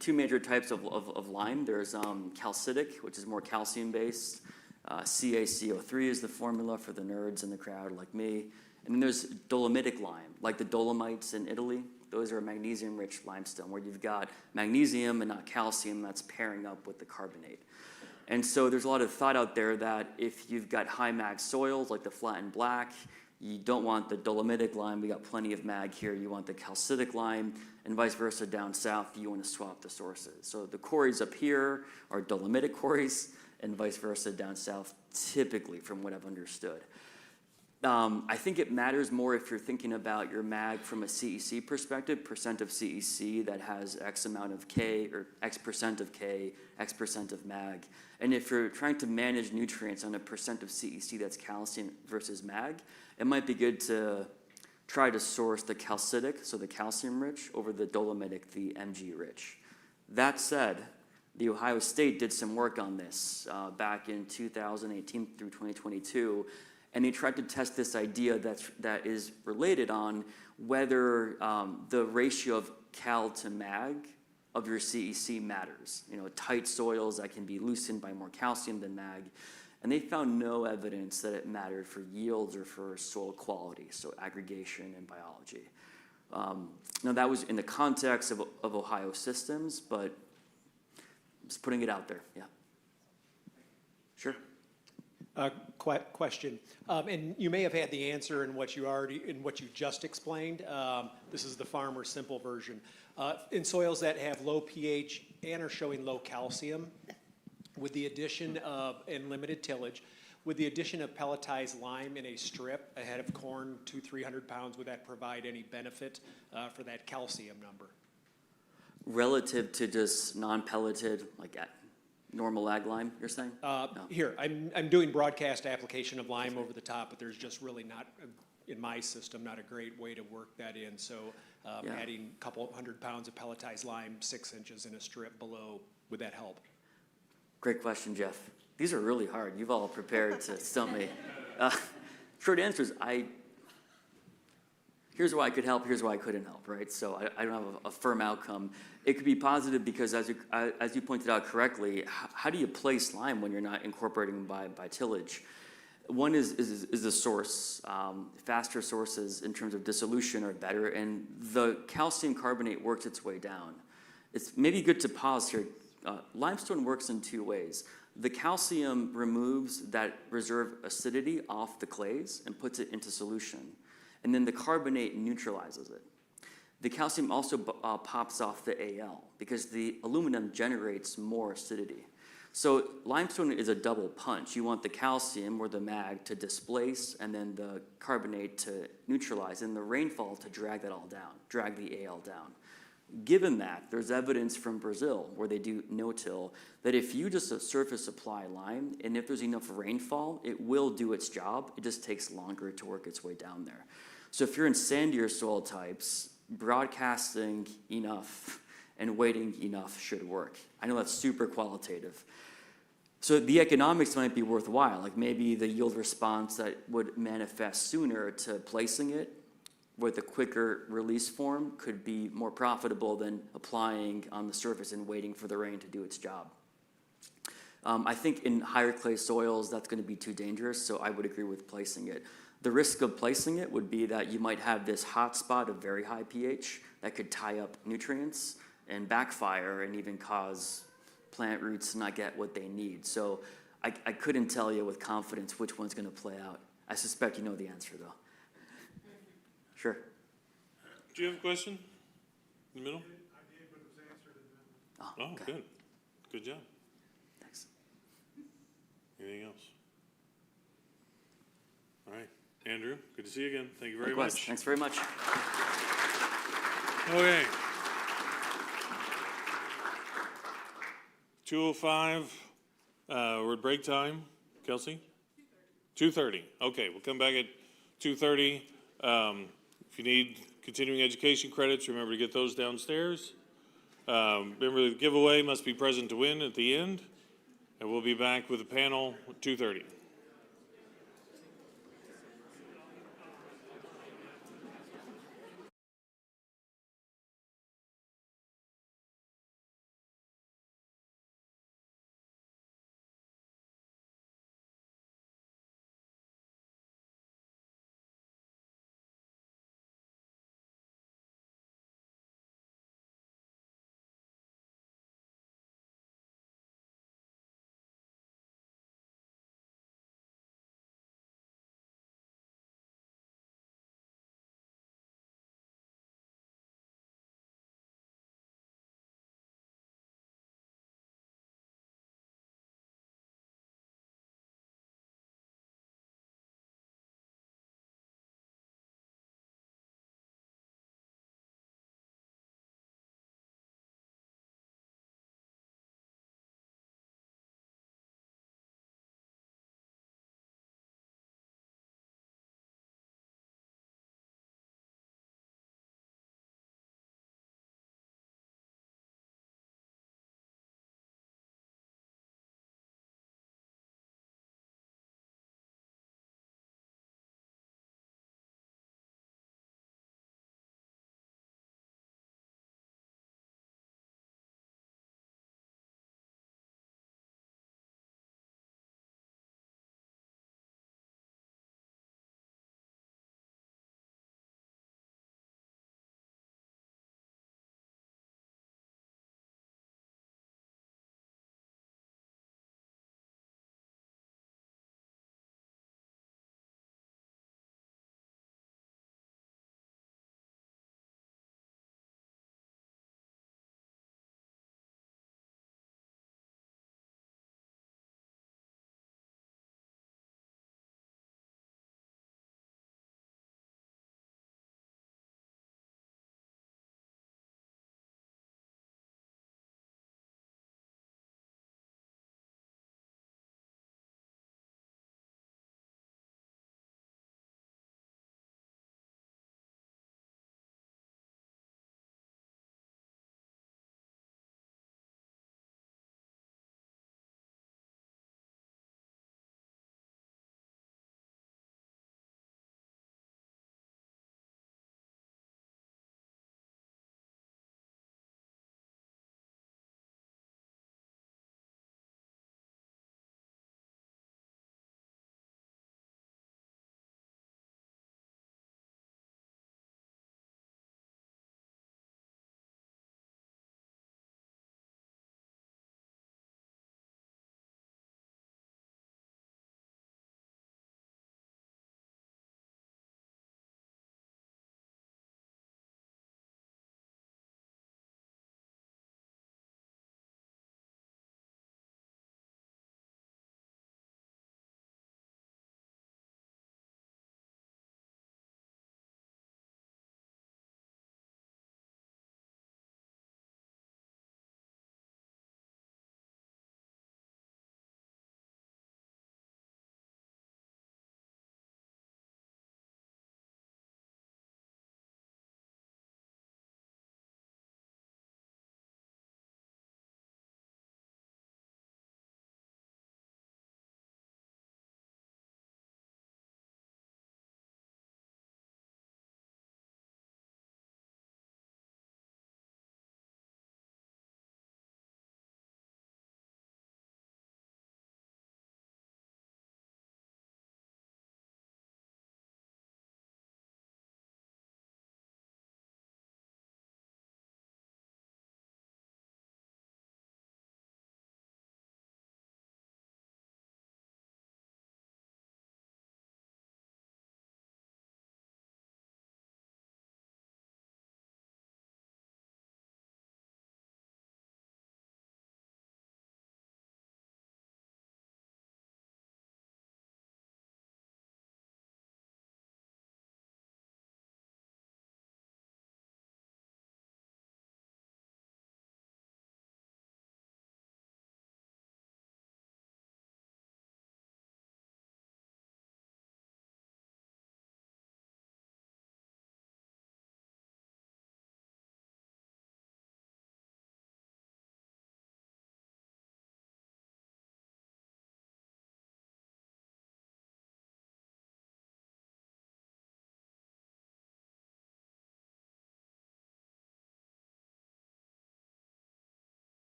2 major types of lime. There's calcitic, which is more calcium-based. CaCO3 is the formula for the nerds in the crowd like me. And then there's dolomitic lime, like the Dolomites in Italy. Those are magnesium-rich limestone, where you've got magnesium and not calcium that's pairing up with the carbonate. And so there's a lot of thought out there that if you've got high mag soils like the flat and black, you don't want the dolomitic lime. We got plenty of mag here. You want the calcitic lime, and vice versa down south. You want to swap the sources. So the quarries up here are dolomitic quarries, and vice versa down south, typically, from what I've understood. I think it matters more if you're thinking about your mag from a CEC perspective, percent of CEC that has X amount of K, or X percent of K, X percent of mag. And if you're trying to manage nutrients on a percent of CEC that's calcium versus mag, it might be good to try to source the calcitic, so the calcium rich, over the dolomitic, the Mg rich. That said, the Ohio State did some work on this back in 2018 through 2022, and they tried to test this idea that is related on whether the ratio of cal to mag of your CEC matters. You know, tight soils that can be loosened by more calcium than mag. And they found no evidence that it mattered for yields or for soil quality, so aggregation and biology. Now that was in the context of Ohio systems, but just putting it out there, yeah. Sure. Question, and you may have had the answer in what you just explained. This is the farmer simple version. In soils that have low pH and are showing low calcium, with the addition of, and limited tillage, with the addition of pelletized lime in a strip ahead of corn, 200-300 pounds, would that provide any benefit for that calcium number? Relative to just non-pelleted, like normal ag lime, you're saying? No. Here, I'm doing broadcast application of lime over the top, but there's just really not, in my system, not a great way to work that in. So adding a couple 100 pounds of pelletized lime, 6 inches in a strip below, would that help? Great question, Jeff. These are really hard. You've all prepared to stump me. Short answer is here's why I could help, here's why I couldn't help, right? So I don't have a firm outcome. It could be positive because as you pointed out correctly, how do you place lime when you're not incorporating by tillage? One is the source. Faster sources in terms of dissolution are better, and the calcium carbonate works its way down. It's maybe good to pause here. Limestone works in two ways. The calcium removes that reserve acidity off the clays and puts it into solution, and then the carbonate neutralizes it. The calcium also pops off the Al because the aluminum generates more acidity. So limestone is a double punch. You want the calcium or the mag to displace and then the carbonate to neutralize and the rainfall to drag that all down, drag the Al down. Given that, there's evidence from Brazil where they do no-till that if you just surface apply lime and if there's enough rainfall, it will do its job. It just takes longer to work its way down there. So if you're in sandier soil types, broadcasting enough and waiting enough should work. I know that's super qualitative. So the economics might be worthwhile, like maybe the yield response that would manifest sooner to placing it with a quicker release form could be more profitable than applying on the surface and waiting for the rain to do its job. I think in higher clay soils, that's going to be too dangerous, so I would agree with placing it. The risk of placing it would be that you might have this hot spot of very high pH that could tie up nutrients and backfire and even cause plant roots to not get what they need. So I couldn't tell you with confidence which one's going to play out. I suspect you know the answer, though. Sure. Do you have a question in the middle? I did, but it was answered. Oh, good. Good job. Thanks. Anything else? All right. Andrew, good to see you again. Thank you very Likewise. much. Thanks very much. Okay. 2:05, we're at break time. Kelsey? 2:30. Okay, we'll come back at 2:30. If you need continuing education credits, remember to get those downstairs. Remember the giveaway must be present to win at the end. And we'll be back with a panel at 2:30.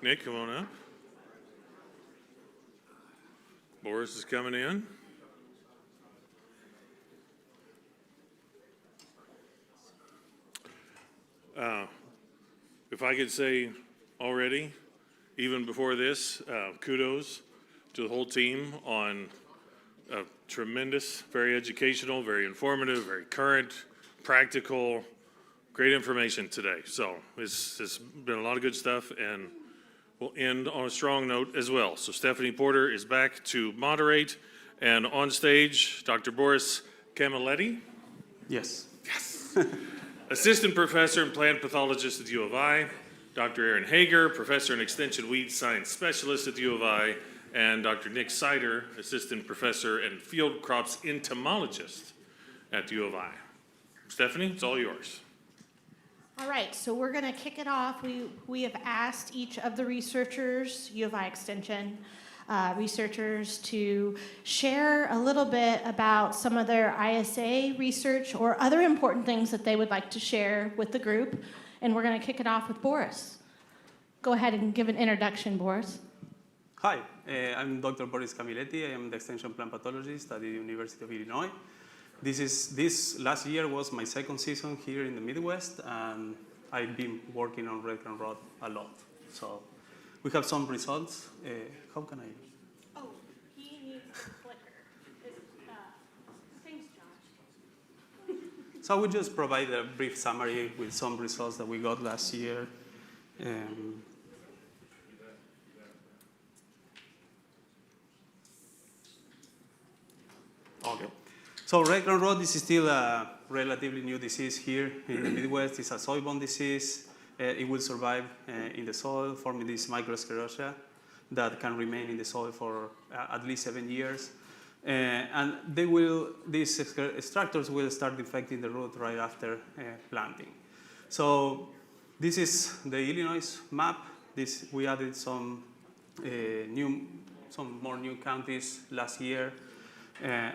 Nick, come on up. Boris is coming in. If I could say already, even before this, kudos to the whole team on a tremendous, very educational, very informative, very current, practical, great information today. So it's been a lot of good stuff, and we'll end on a strong note as well. So Stephanie Porter is back to moderate, and on stage, Dr. Boris Camiletti. Yes. Yes. Assistant Professor and Plant Pathologist at U of I, Dr. Aaron Hager, Professor and Extension Weed Science Specialist at U of I, and Dr. Nick Seiter, Assistant Professor and Field Crops Entomologist at U of I. Stephanie, it's all yours. All right, so we're going to kick it off. We have asked each of the researchers, U of I Extension researchers, to share a little bit about some of their ISA research or other important things that they would like to share with the group. And we're going to kick it off with Boris. Go ahead and give an introduction, Boris. Hi, I'm Dr. Boris Camiletti. I am the Extension Plant Pathologist at the University of Illinois. This last year was my second season here in the Midwest, and I've been working on red and rot a lot. So we have some results. How can I? Oh, he needs a clicker. Thanks, Josh. So I will just provide a brief summary with some results that we got last year. Okay. So red ground rot is still a relatively new disease here in the Midwest. It's a soil-borne disease. It will survive in the soil, forming this microsclerotia that can remain in the soil for at least 7 years. And these structures will start infecting the root right after planting. So this is the Illinois map. We added some more new counties last year.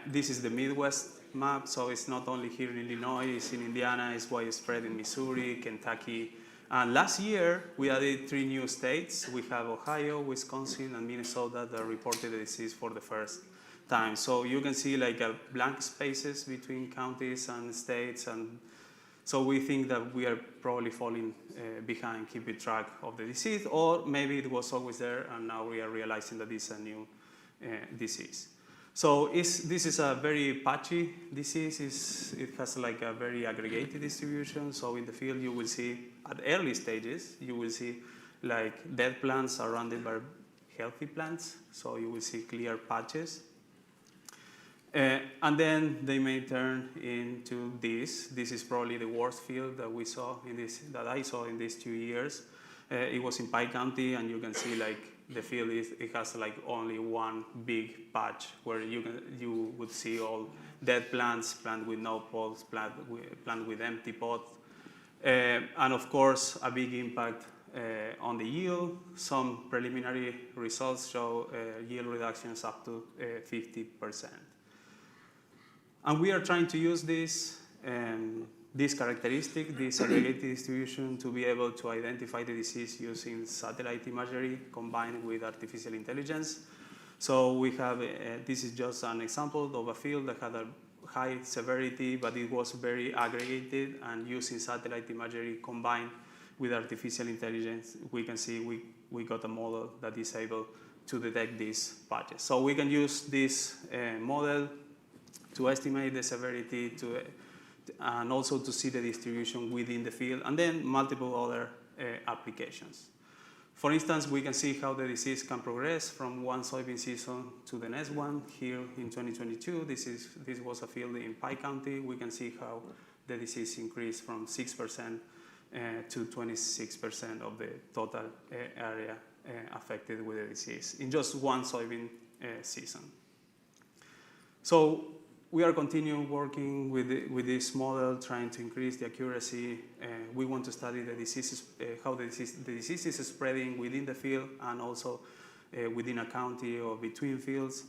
This is the Midwest map, so it's not only here in Illinois, it's in Indiana, it's widespread in Missouri, Kentucky. And last year, we added 3 new states. We have Ohio, Wisconsin, and Minnesota that reported the disease for the first time. So you can see like blank spaces between counties and states. And so we think that we are probably falling behind keeping track of the disease, or maybe it was always there, and now we are realizing that it's a new disease. So this is a very patchy disease. It has like a very aggregated distribution. So in the field, you will see at early stages, you will see like dead plants surrounded by healthy plants. So you will see clear patches. And then they may turn into this. This is probably the worst field that we saw that I saw in these 2 years. It was in Pike County, and you can see like the field it has like only one big patch where you would see all dead plants, plant with no pods, plant with empty pods, and of course a big impact on the yield. Some preliminary results show yield reductions up to 50%. And we are trying to use this characteristic, this aggregated distribution, to be able to identify the disease using satellite imagery combined with artificial intelligence. So we have, this is just an example of a field that had a high severity, but it was very aggregated, and using satellite imagery combined with artificial intelligence, we can see we got a model that is able to detect these patches. So we can use this model to estimate the severity, and also to see the distribution within the field, and then multiple other applications. For instance, we can see how the disease can progress from one soybean season to the next one. Here in 2022, this was a field in Pike County. We can see how the disease increased from 6% to 26% of the total area affected with the disease in just one soybean season. So we are continuing working with this model, trying to increase the accuracy. We want to study the diseases, how the disease is spreading within the field and also within a county or between fields.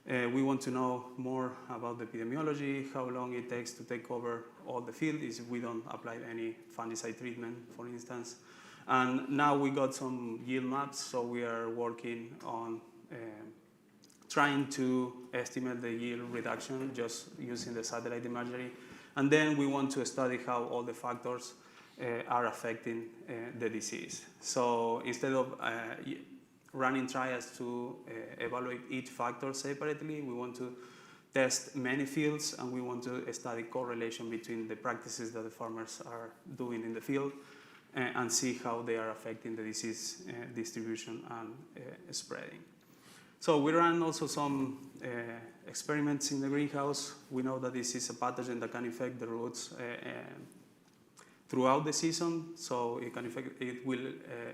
We want to know more about the epidemiology, how long it takes to take over all the field if we don't apply any fungicide treatment, for instance. And now we got some yield maps, so we are working on trying to estimate the yield reduction just using the satellite imagery. And then we want to study how all the factors are affecting the disease. So instead of running trials to evaluate each factor separately, we want to test many fields, and we want to study correlation between the practices that the farmers are doing in the field and see how they are affecting the disease distribution and spreading. So we ran also some experiments in the greenhouse. We know that this is a pathogen that can infect the roots throughout the season. So it will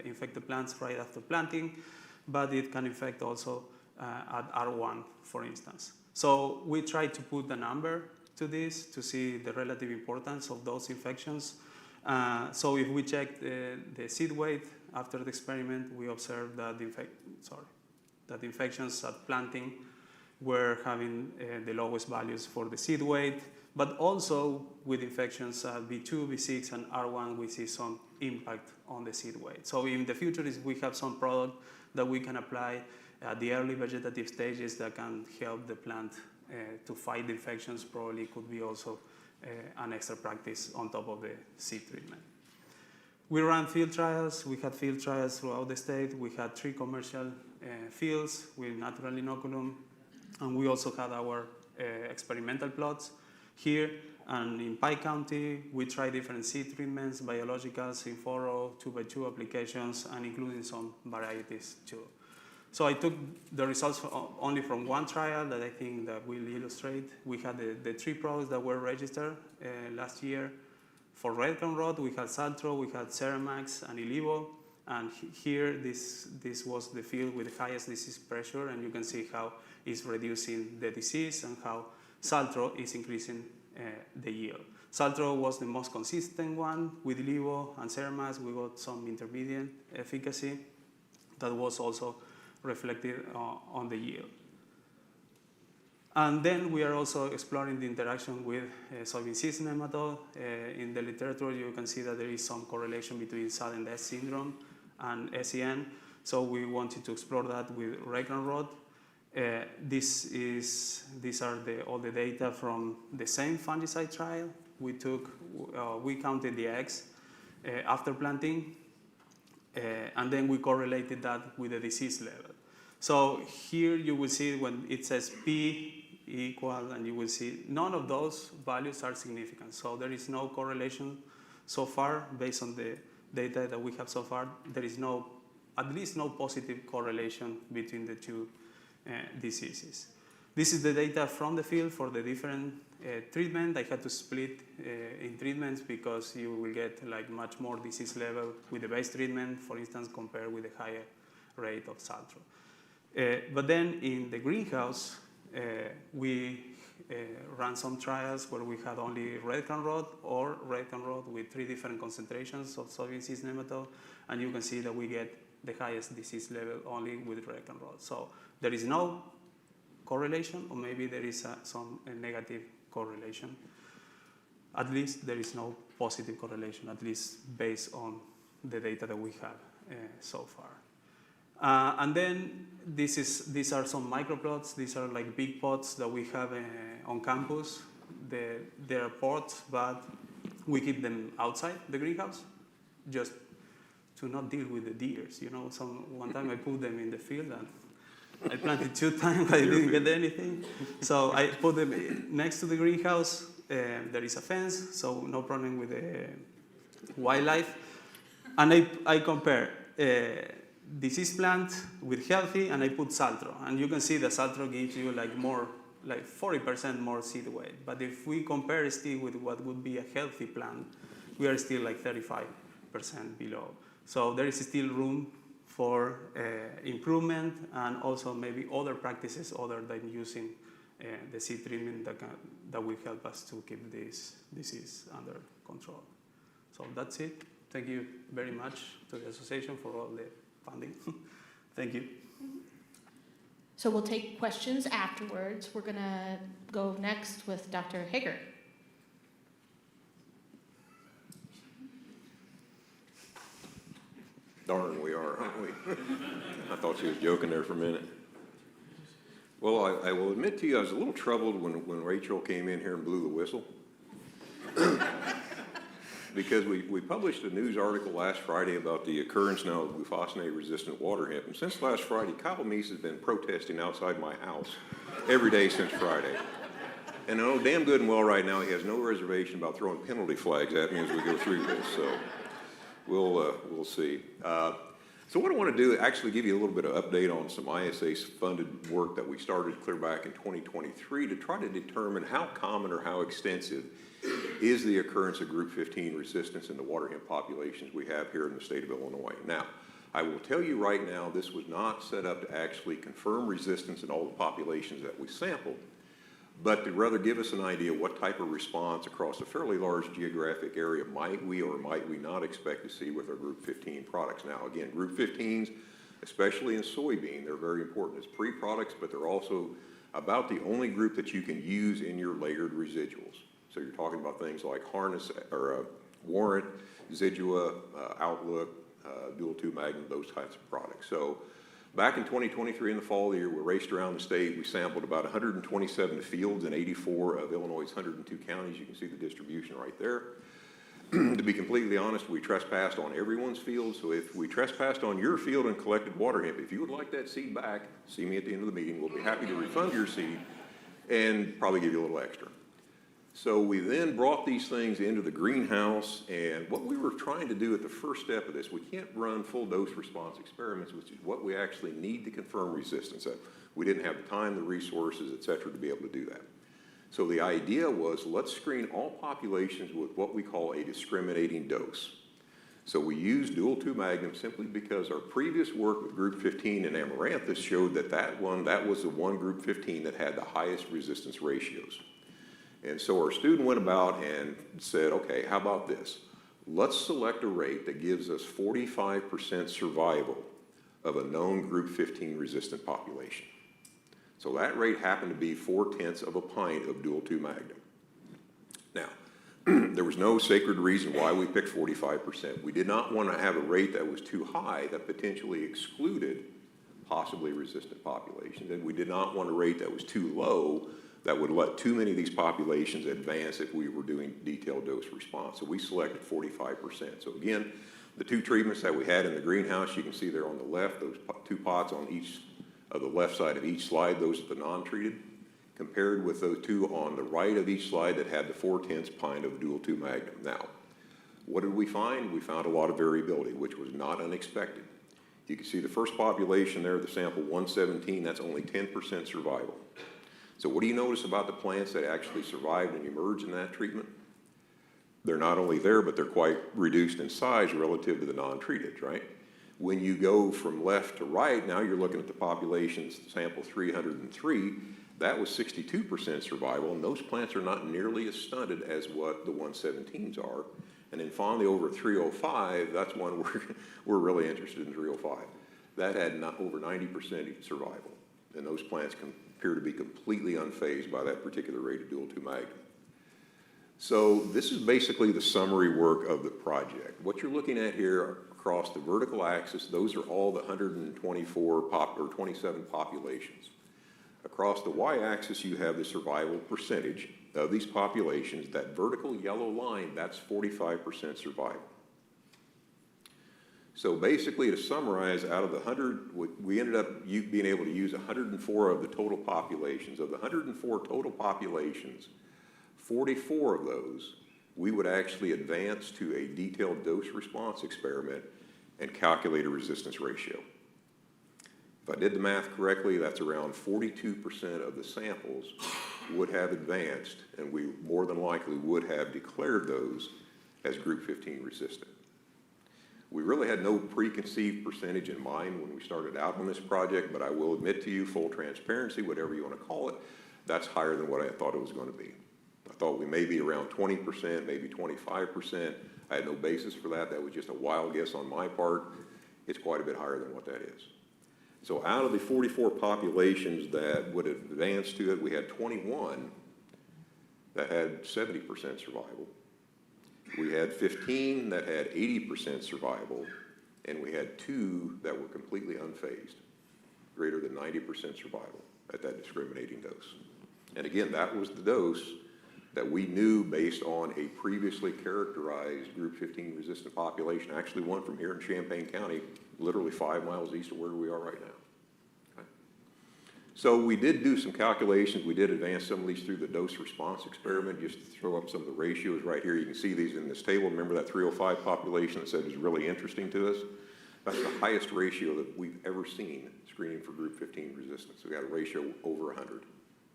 infect the plants right after planting, but it can infect also at R1, for instance. So we tried to put a number to this to see the relative importance of those infections. So if we check the seed weight after the experiment, we observed that that infections at planting were having the lowest values for the seed weight, but also with infections at B2, B6, and R1, we see some impact on the seed weight. So in the future, if we have some product that we can apply at the early vegetative stages that can help the plant to fight infections, probably could be also an extra practice on top of the seed treatment. We ran field trials. We had field trials throughout the state. We had 3 commercial fields with natural inoculum, and we also had our experimental plots here. And in Pike County, we tried different seed treatments, biologicals, in furrow, 2x2 applications, and including some varieties too. So I took the results only from one trial that I think that will illustrate. We had the 3 products that were registered last year. For red crown rot, we had Saltro, we had Ceramax, and Ilivo. And here, this was the field with the highest disease pressure, and you can see how it's reducing the disease and how Saltro is increasing the yield. Saltro was the most consistent one. With Ilivo and Ceramax, we got some intermediate efficacy that was also reflected on the yield. And then we are also exploring the interaction with soybean cyst nematode. In the literature, you can see that there is some correlation between sudden death syndrome and SEN. So we wanted to explore that with red crown rot. These are all the data from the same fungicide trial. We counted the eggs after planting, and then we correlated that with the disease level. So here you will see when it says P equal, and you will see none of those values are significant. So there is no correlation so far based on the data that we have so far. There is at least no positive correlation between the 2 diseases. This is the data from the field for the different treatment. I had to split in treatments because you will get like much more disease level with the base treatment, for instance, compared with the higher rate of Saltro. But then in the greenhouse, we ran some trials where we had only red crown rot or red crown rot with 3 different concentrations of soybean cyst nematode, and you can see that we get the highest disease level only with red crown rot. So there is no correlation, or maybe there is some negative correlation. At least there is no positive correlation, at least based on the data that we have so far. And then these are some microplots. These are like big pots that we have on campus. They are pots, but we keep them outside the greenhouse just to not deal with the deers. You know, one time I put them in the field and I planted 2 times, I didn't get anything. So I put them next to the greenhouse. There is a fence, so no problem with the wildlife. And I compare diseased plant with healthy, and I put Saltro. And you can see that Saltro gives you like 40% more seed weight. But if we compare still with what would be a healthy plant, we are still like 35% below. So there is still room for improvement, and also maybe other practices other than using the seed treatment that will help us to keep this disease under control. So that's it. Thank you very much to the association for all the funding. Thank you. So we'll take questions afterwards. We're going to go next with Dr. Hager. Darn, we are, aren't we? I thought she was joking there for a minute. Well, I will admit to you, I was a little troubled when Rachel came in here and blew the whistle. Because we published a news article last Friday about the occurrence now of glufosinate-resistant water hemp. And since last Friday, Calibrations has been protesting outside my house every day since Friday. And I know damn good and well right now he has no reservation about throwing penalty flags at me as we go through this. So we'll see. So what I want to do is actually give you a little bit of update on some ISA-funded work that we started clear back in 2023 to try to determine how common or how extensive is the occurrence of group 15 resistance in the water hemp populations we have here in the state of Illinois. Now, I will tell you right now, this was not set up to actually confirm resistance in all the populations that we sampled, but to rather give us an idea what type of response across a fairly large geographic area might we or might we not expect to see with our group 15 products. Now, again, group 15s, especially in soybean, they're very important as pre-products, but they're also about the only group that you can use in your layered residuals. So you're talking about things like harness or warrant, Zidua, Outlook, dual 2 Magnum, those types of products. So back in 2023 in the fall of the year, we raced around the state. We sampled about 127 fields in 84 of Illinois' 102 counties. You can see the distribution right there. To be completely honest, we trespassed on everyone's field. So if we trespassed on your field and collected water hemp, if you would like that seed back, see me at the end of the meeting. We'll be happy to refund your seed and probably give you a little extra. So we then brought these things into the greenhouse, and what we were trying to do at the first step of this, we can't run full dose response experiments, which is what we actually need to confirm resistance. We didn't have the time, the resources, et cetera, to be able to do that. So the idea was, let's screen all populations with what we call a discriminating dose. So we used dual 2 Magnum simply because our previous work with group 15 in Amaranthus showed that that was the one group 15 that had the highest resistance ratios. And so our student went about and said, okay, how about this? Let's select a rate that gives us 45% survival of a known group 15 resistant population. So that rate happened to be 4/10 of a pint of dual 2 Magnum. Now, there was no sacred reason why we picked 45%. We did not want to have a rate that was too high that potentially excluded possibly resistant populations. And we did not want a rate that was too low that would let too many of these populations advance if we were doing detailed dose response. So we selected 45%. So again, the two treatments that we had in the greenhouse, you can see there on the left, those 2 pots on each of the left side of each slide, those are the non-treated, compared with those 2 on the right of each slide that had the 4/10 pint of dual 2 Magnum. Now, what did we find? We found a lot of variability, which was not unexpected. You can see the first population there, the sample 117, that's only 10% survival. So what do you notice about the plants that actually survived and emerged in that treatment? They're not only there, but they're quite reduced in size relative to the non-treated, right? When you go from left to right, now you're looking at the populations, sample 303, that was 62% survival, and those plants are not nearly as stunted as what the 117s are. And then finally over 305, that's one we're really interested in 305. That had over 90% survival, and those plants can appear to be completely unfazed by that particular rate of dual 2 Magnum. So this is basically the summary work of the project. What you're looking at here across the vertical axis, those are all the 27 populations. Across the y-axis, you have the survival percentage of these populations. That vertical yellow line, that's 45% survival. So basically, to summarize, out of the 100, we ended up being able to use 104 of the total populations. Of the 104 total populations, 44 of those, we would actually advance to a detailed dose response experiment and calculate a resistance ratio. If I did the math correctly, that's around 42% of the samples would have advanced, and we more than likely would have declared those as group 15 resistant. We really had no preconceived percentage in mind when we started out on this project, but I will admit to you, full transparency, whatever you want to call it, that's higher than what I thought it was going to be. I thought we may be around 20%, maybe 25%. I had no basis for that. That was just a wild guess on my part. It's quite a bit higher than what that is. So out of the 44 populations that would advance to it, we had 21 that had 70% survival. We had 15 that had 80% survival, and we had 2 that were completely unfazed, greater than 90% survival at that discriminating dose. And again, that was the dose that we knew based on a previously characterized group 15 resistant population, actually one from here in Champaign County, literally 5 miles east of where we are right now. Okay. So we did do some calculations. We did advance some of these through the dose response experiment, just to throw up some of the ratios right here. You can see these in this table. Remember that 305 population that said was really interesting to us? That's the highest ratio that we've ever seen screening for group 15 resistance. We got a ratio over 100.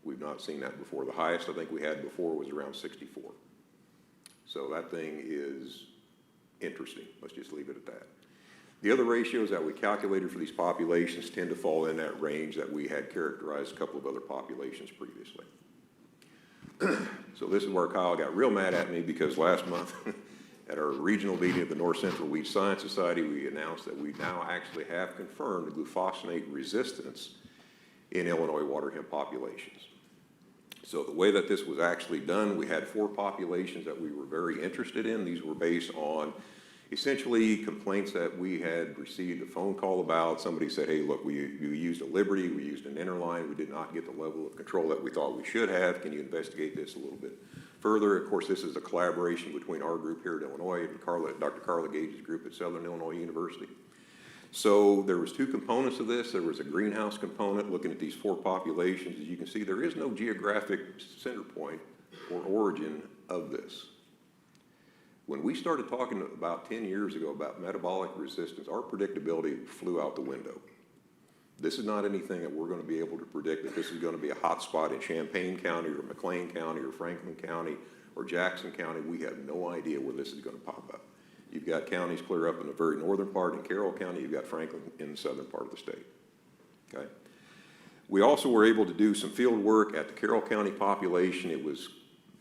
We've not seen that before. The highest I think we had before was around 64. So that thing is interesting. Let's just leave it at that. The other ratios that we calculated for these populations tend to fall in that range that we had characterized a couple of other populations previously. So this is where Kyle got real mad at me because last month at our regional meeting of the North Central Wheat Science Society, we announced that we now actually have confirmed glufosinate resistance in Illinois water hemp populations. So the way that this was actually done, we had 4 populations that we were very interested in. These were based on essentially complaints that we had received a phone call about. Somebody said, hey, look, we used a Liberty, we used an Interline, we did not get the level of control that we thought we should have. Can you investigate this a little bit further? Of course, this is a collaboration between our group here at Illinois and Dr. Carla Gage's group at Southern Illinois University. So there was 2 components of this. There was a greenhouse component looking at these 4 populations. As you can see, there is no geographic center point or origin of this. When we started talking about 10 years ago about metabolic resistance, our predictability flew out the window. This is not anything that we're going to be able to predict that this is going to be a hot spot in Champaign County or McLean County or Franklin County or Jackson County. We have no idea where this is going to pop up. You've got counties clear up in the very northern part in Carroll County. You've got Franklin in the southern part of the state. Okay. We also were able to do some field work at the Carroll County population. It was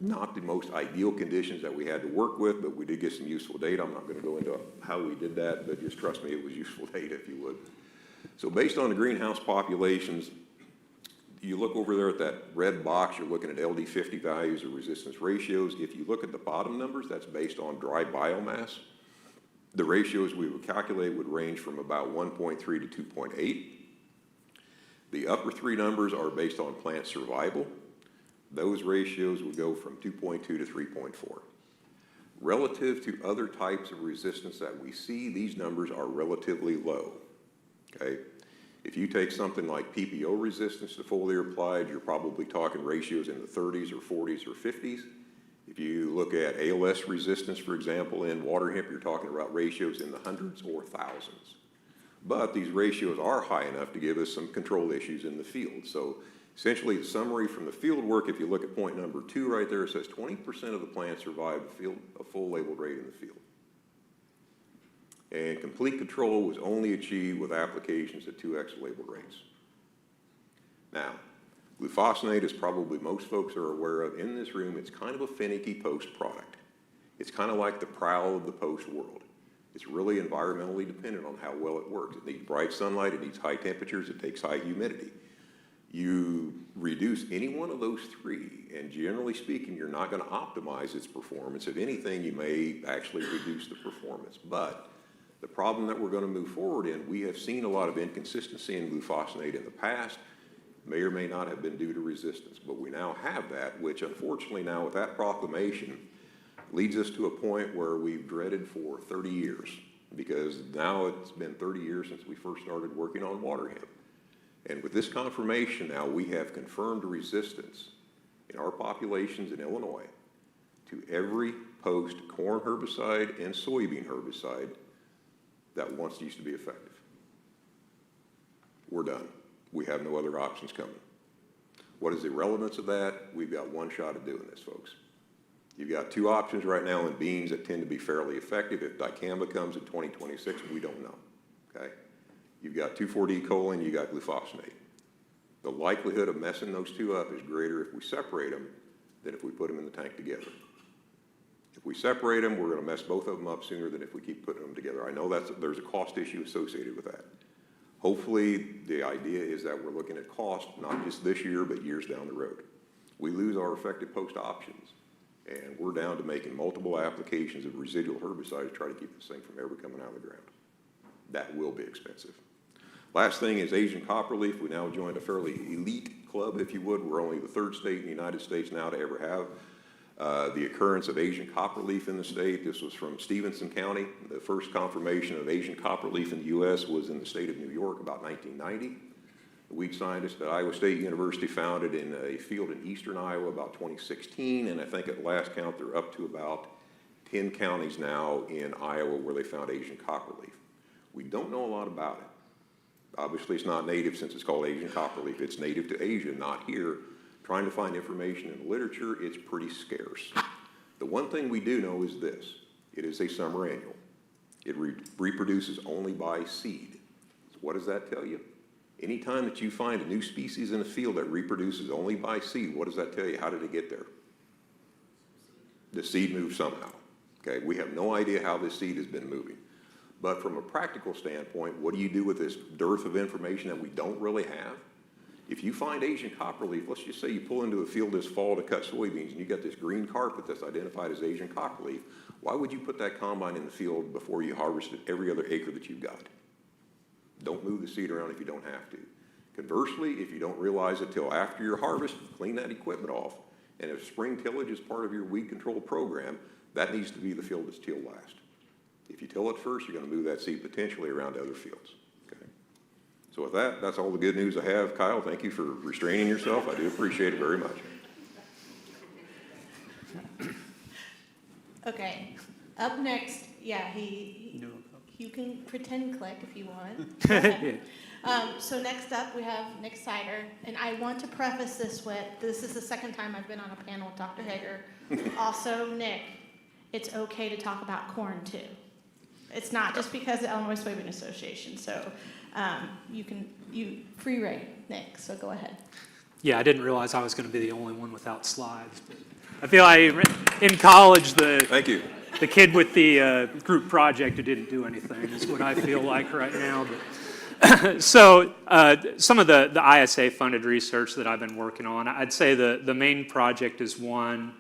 not the most ideal conditions that we had to work with, but we did get some useful data. I'm not going to go into how we did that, but just trust me, it was useful data if you would. So based on the greenhouse populations, you look over there at that red box, you're looking at LD50 values or resistance ratios. If you look at the bottom numbers, that's based on dry biomass. The ratios we would calculate would range from about 1.3 to 2.8. The upper 3 numbers are based on plant survival. Those ratios would go from 2.2 to 3.4. Relative to other types of resistance that we see, these numbers are relatively low. Okay? If you take something like PPO resistance to foliar applied, you're probably talking ratios in the 30s or 40s or 50s. If you look at ALS resistance, for example, in water hemp, you're talking about ratios in the hundreds or thousands. But these ratios are high enough to give us some control issues in the field. So essentially, the summary from the field work, if you look at point number 2 right there, it says 20% of the plants survived a full labeled rate in the field. And complete control was only achieved with applications at 2x labeled rates. Now, glufosinate, as probably most folks are aware of in this room, it's kind of a finicky post product. It's kind of like the prowl of the post world. It's really environmentally dependent on how well it works. It needs bright sunlight, it needs high temperatures, it takes high humidity. You reduce any one of those 3, and generally speaking, you're not going to optimize its performance. If anything, you may actually reduce the performance. But the problem that we're going to move forward in, we have seen a lot of inconsistency in glufosinate in the past, may or may not have been due to resistance, but we now have that, which unfortunately now with that proclamation leads us to a point where we've dreaded for 30 years, because now it's been 30 years since we first started working on water hemp. And with this confirmation now, we have confirmed resistance in our populations in Illinois to every post corn herbicide and soybean herbicide that once used to be effective. We're done. We have no other options coming. What is the relevance of that? We've got one shot at doing this, folks. You've got 2 options right now in beans that tend to be fairly effective. If dicamba comes in 2026, we don't know, okay? You've got 2,4-D choline, you got glufosinate. The likelihood of messing those 2 up is greater if we separate them than if we put them in the tank together. If we separate them, we're going to mess both of them up sooner than if we keep putting them together. I know there's a cost issue associated with that. Hopefully, the idea is that we're looking at cost, not just this year, but years down the road. We lose our effective post options, and we're down to making multiple applications of residual herbicides to try to keep this thing from ever coming out of the ground. That will be expensive. Last thing is Asian copperleaf. We now joined a fairly elite club, if you would. We're only the 3rd state in the United States now to ever have the occurrence of Asian copperleaf in the state. This was from Stevenson County. The first confirmation of Asian copperleaf in the U.S. was in the state of New York about 1990. The weed scientist at Iowa State University found it in a field in eastern Iowa about 2016, and I think at last count they're up to about 10 counties now in Iowa where they found Asian copperleaf. We don't know a lot about it. Obviously it's not native since it's called Asian copperleaf. It's native to Asia, not here. Trying to find information in the literature, it's pretty scarce. The one thing we do know is this: it is a summer annual. It reproduces only by seed. So what does that tell you? Anytime that you find a new species in a field that reproduces only by seed, what does that tell you? How did it get there? The seed moved somehow. Okay, we have no idea how this seed has been moving. But from a practical standpoint, what do you do with this dearth of information that we don't really have? If you find Asian copperleaf, let's just say you pull into a field this fall to cut soybeans and you got this green carpet that's identified as Asian copperleaf, why would you put that combine in the field before you harvested every other acre that you've got? Don't move the seed around if you don't have to. Conversely, if you don't realize it till after your harvest, clean that equipment off. And if spring tillage is part of your weed control program, that needs to be the field that's tilled last. If you till it first, you're going to move that seed potentially around to other fields. Okay. So with that, that's all the good news I have. Kyle, thank you for restraining yourself. I do appreciate it very much. Okay, up next, yeah, you can pretend click if you want. So next up, we have Nick Seiter, and I want to preface this with, this is the second time I've been on a panel with Dr. Hager. Also, Nick, it's okay to talk about corn too. It's not just because of the Illinois Soybean Association, so you free reign, Nick, so go ahead. Yeah, I didn't realize I was going to be the only one without slides. But I feel like in college, Thank you. The kid with the group project who didn't do anything is what I feel like right now. But so some of the ISA-funded research that I've been working on, I'd say the main project is one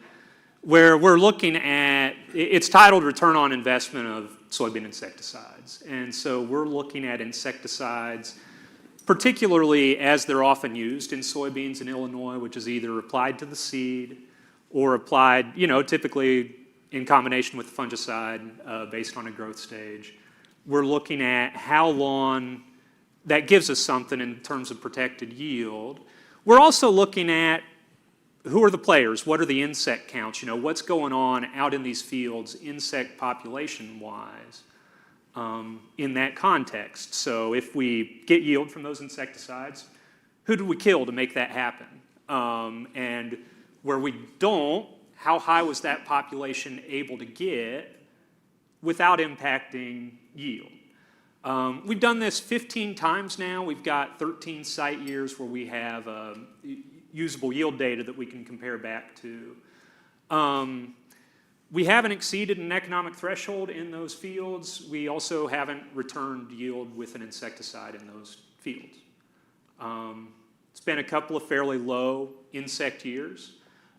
where we're looking at, it's titled Return on Investment of Soybean Insecticides. And so we're looking at insecticides, particularly as they're often used in soybeans in Illinois, which is either applied to the seed or applied, typically in combination with the fungicide based on a growth stage. We're looking at how long that gives us something in terms of protected yield. We're also looking at who are the players, what are the insect counts, what's going on out in these fields insect population-wise in that context. So if we get yield from those insecticides, who do we kill to make that happen? And where we don't, how high was that population able to get without impacting yield? We've done this 15 times now. We've got 13 site years where we have usable yield data that we can compare back to. We haven't exceeded an economic threshold in those fields. We also haven't returned yield with an insecticide in those fields. It's been a couple of fairly low insect years.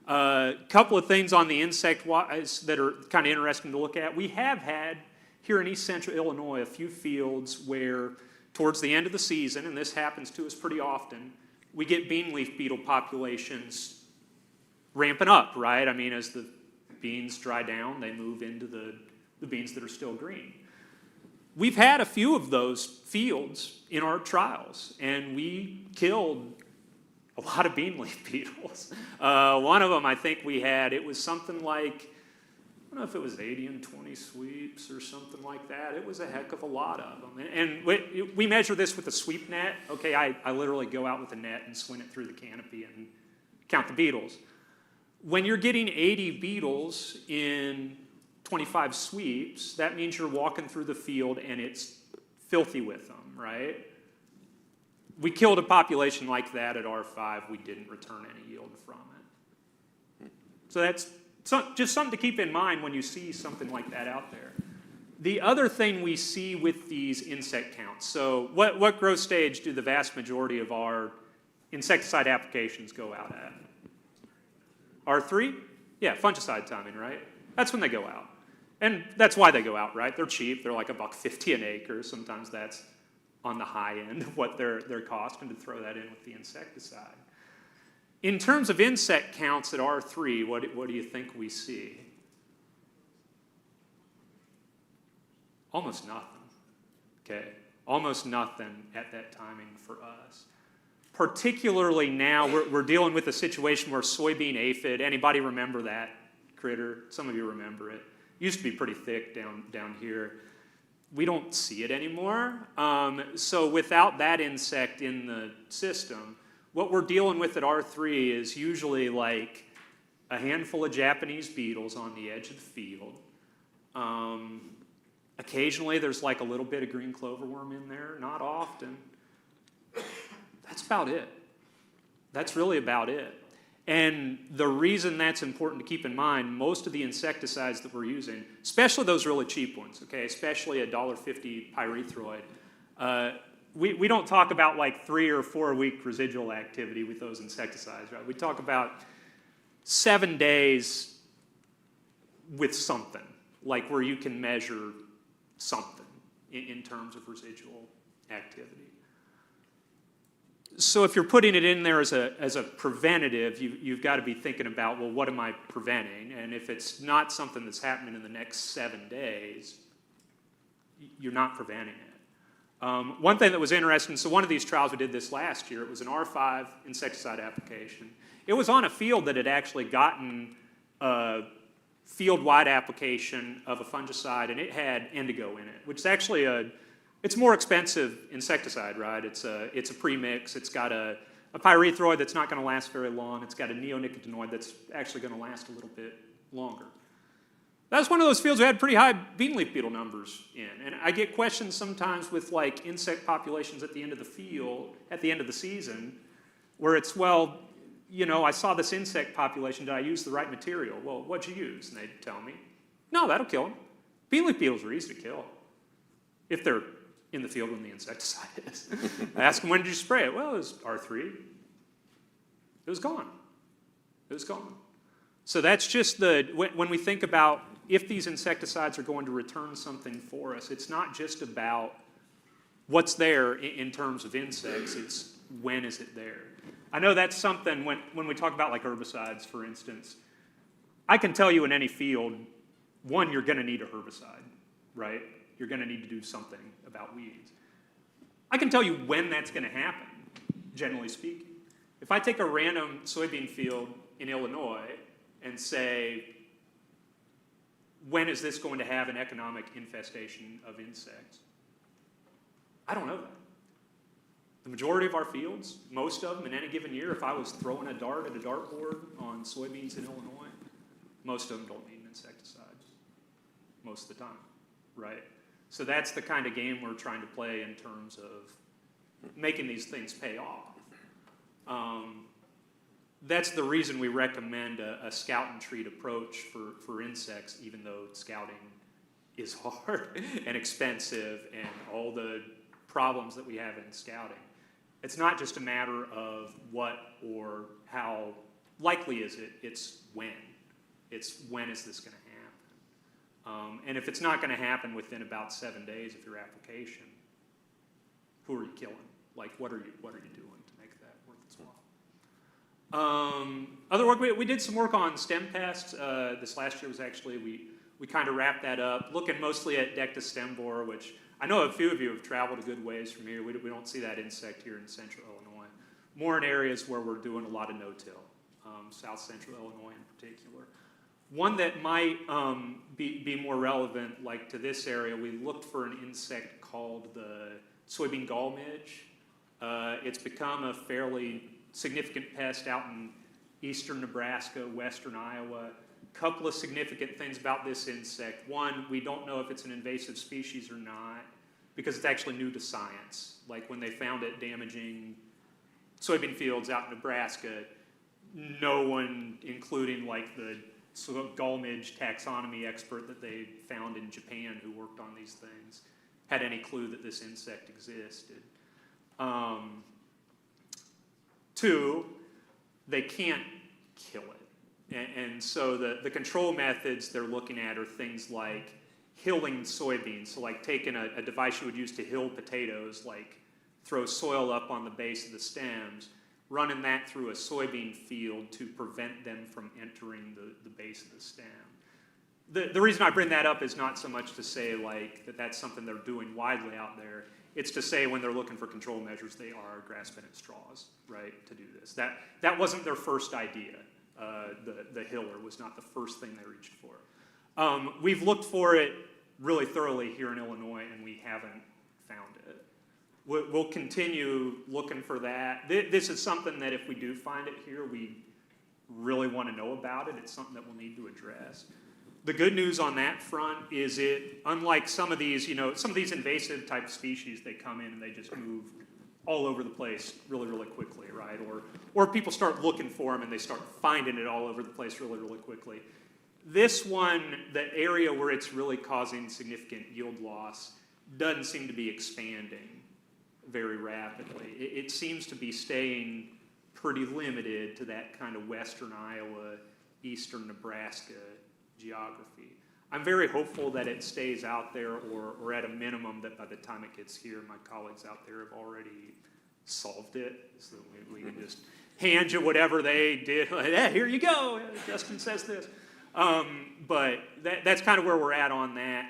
A couple of things on the insect-wise that are kind of interesting to look at. We have had here in East Central Illinois a few fields where towards the end of the season, and this happens to us pretty often, we get bean leaf beetle populations ramping up, right? I mean, as the beans dry down, they move into the beans that are still green. We've had a few of those fields in our trials, and we killed a lot of bean leaf beetles. One of them I think we had, it was something like, I don't know if it was 80 and 20 sweeps or something like that. It was a heck of a lot of them. And we measure this with a sweep net. Okay, I literally go out with a net and swing it through the canopy and count the beetles. When you're getting 80 beetles in 25 sweeps, that means you're walking through the field and it's filthy with them, right? We killed a population like that at R5. We didn't return any yield from it. So that's just something to keep in mind when you see something like that out there. The other thing we see with these insect counts, so what growth stage do the vast majority of our insecticide applications go out at? R3? Yeah, fungicide timing, right? That's when they go out. And that's why they go out, right? They're cheap. They're like $1.50 an acre. Sometimes that's on the high end of what they're costing to throw that in with the insecticide. In terms of insect counts at R3, what do you think we see? Almost nothing, okay? Almost nothing at that timing for us. Particularly now, we're dealing with a situation where soybean aphid, anybody remember that critter? Some of you remember it. Used to be pretty thick down here. We don't see it anymore. So without that insect in the system, what we're dealing with at R3 is usually like a handful of Japanese beetles on the edge of the field. Occasionally there's like a little bit of green cloverworm in there, not often. That's about it. That's really about it. And the reason that's important to keep in mind, most of the insecticides that we're using, especially those really cheap ones, okay, especially a $1.50 pyrethroid, we don't talk about like 3 or 4 week residual activity with those insecticides, right? We talk about 7 days with something, like where you can measure something in terms of residual activity. So if you're putting it in there as a preventative, you've got to be thinking about, well, what am I preventing? And if it's not something that's happening in the next 7 days, you're not preventing it. One thing that was interesting, so one of these trials we did this last year, it was an R5 insecticide application. It was on a field that had actually gotten a field-wide application of a fungicide, and it had indigo in it, which is actually it's more expensive insecticide, right? It's a premix. It's got a pyrethroid that's not going to last very long. It's got a neonicotinoid that's actually going to last a little bit longer. That was one of those fields we had pretty high bean leaf beetle numbers in. And I get questions sometimes with like insect populations at the end of the field, at the end of the season, where it's, well, you know, I saw this insect population. Did I use the right material? Well, what'd you use? And they'd tell me, no, that'll kill them. Bean leaf beetles are easy to kill if they're in the field when the insecticide is. I ask them, when did you spray it? Well, it was R3. It was gone. It was gone. So that's just when we think about if these insecticides are going to return something for us, it's not just about what's there in terms of insects, it's when is it there. I know that's something when we talk about like herbicides, for instance, I can tell you in any field, one, you're going to need a herbicide, right? You're going to need to do something about weeds. I can tell you when that's going to happen, generally speaking. If I take a random soybean field in Illinois and say, when is this going to have an economic infestation of insects? I don't know that. The majority of our fields, most of them in any given year, if I was throwing a dart at a dartboard on soybeans in Illinois, most of them don't need an insecticide most of the time, right? So that's the kind of game we're trying to play in terms of making these things pay off. That's the reason we recommend a scout and treat approach for insects, even though scouting is hard and expensive and all the problems that we have in scouting. It's not just a matter of what or how likely is it, it's when. It's when is this going to happen. And if it's not going to happen within about 7 days of your application, who are you killing? Like, what are you doing to make that worth its while? Other work, we did some work on stem pests. This last year was actually, we kind of wrapped that up, looking mostly at Dectus stem borer, which I know a few of you have traveled a good ways from here. We don't see that insect here in central Illinois. More in areas where we're doing a lot of no-till, south central Illinois in particular. One that might be more relevant, like to this area, we looked for an insect called the soybean gall midge. It's become a fairly significant pest out in eastern Nebraska, western Iowa. Couple of significant things about this insect. One, we don't know if it's an invasive species or not because it's actually new to science. Like when they found it damaging soybean fields out in Nebraska, no one, including like the gall midge taxonomy expert that they found in Japan who worked on these things, had any clue that this insect existed. Two, they can't kill it. And so the control methods they're looking at are things like hilling soybeans. So like taking a device you would use to hill potatoes, like throw soil up on the base of the stems, running that through a soybean field to prevent them from entering the base of the stem. The reason I bring that up is not so much to say like that's something they're doing widely out there. It's to say when they're looking for control measures, they are grasping at straws, right, to do this. That wasn't their first idea. The hiller was not the first thing they reached for. We've looked for it really thoroughly here in Illinois, and we haven't found it. We'll continue looking for that. This is something that if we do find it here, we really want to know about it. It's something that we'll need to address. The good news on that front is unlike some of these, some of these invasive type species, they come in and they just move all over the place really, really quickly, right? Or people start looking for them and they start finding it all over the place really, really quickly. This one, the area where it's really causing significant yield loss, doesn't seem to be expanding very rapidly. It seems to be staying pretty limited to that kind of western Iowa, eastern Nebraska geography. I'm very hopeful that it stays out there, or at a minimum that by the time it gets here, my colleagues out there have already solved it, so we can just hand you whatever they did. Like, hey, here you go, Justin says this. But that's kind of where we're at on that.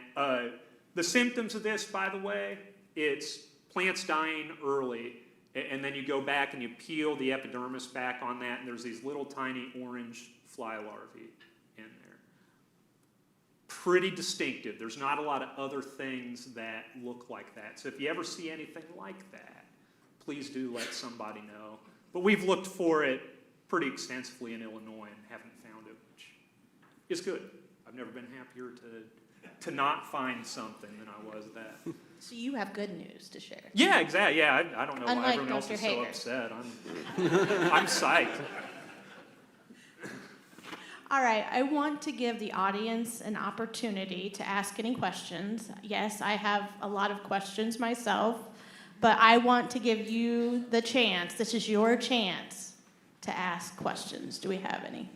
The symptoms of this, by the way, it's plants dying early, and then you go back and you peel the epidermis back on that, and there's these little tiny orange fly larvae in there. Pretty distinctive. There's not a lot of other things that look like that. So if you ever see anything like that, please do let somebody know. But we've looked for it pretty extensively in Illinois and haven't found it, which is good. I've never been happier to not find something than I was that. So you have good news to share. Yeah, exactly. Yeah, I don't know why Unlike everyone else Dr. is so Hager. upset. I'm psyched. All right, I want to give the audience an opportunity to ask any questions. Yes, I have a lot of questions myself, but I want to give you the chance. This is your chance to ask questions. Do we have any?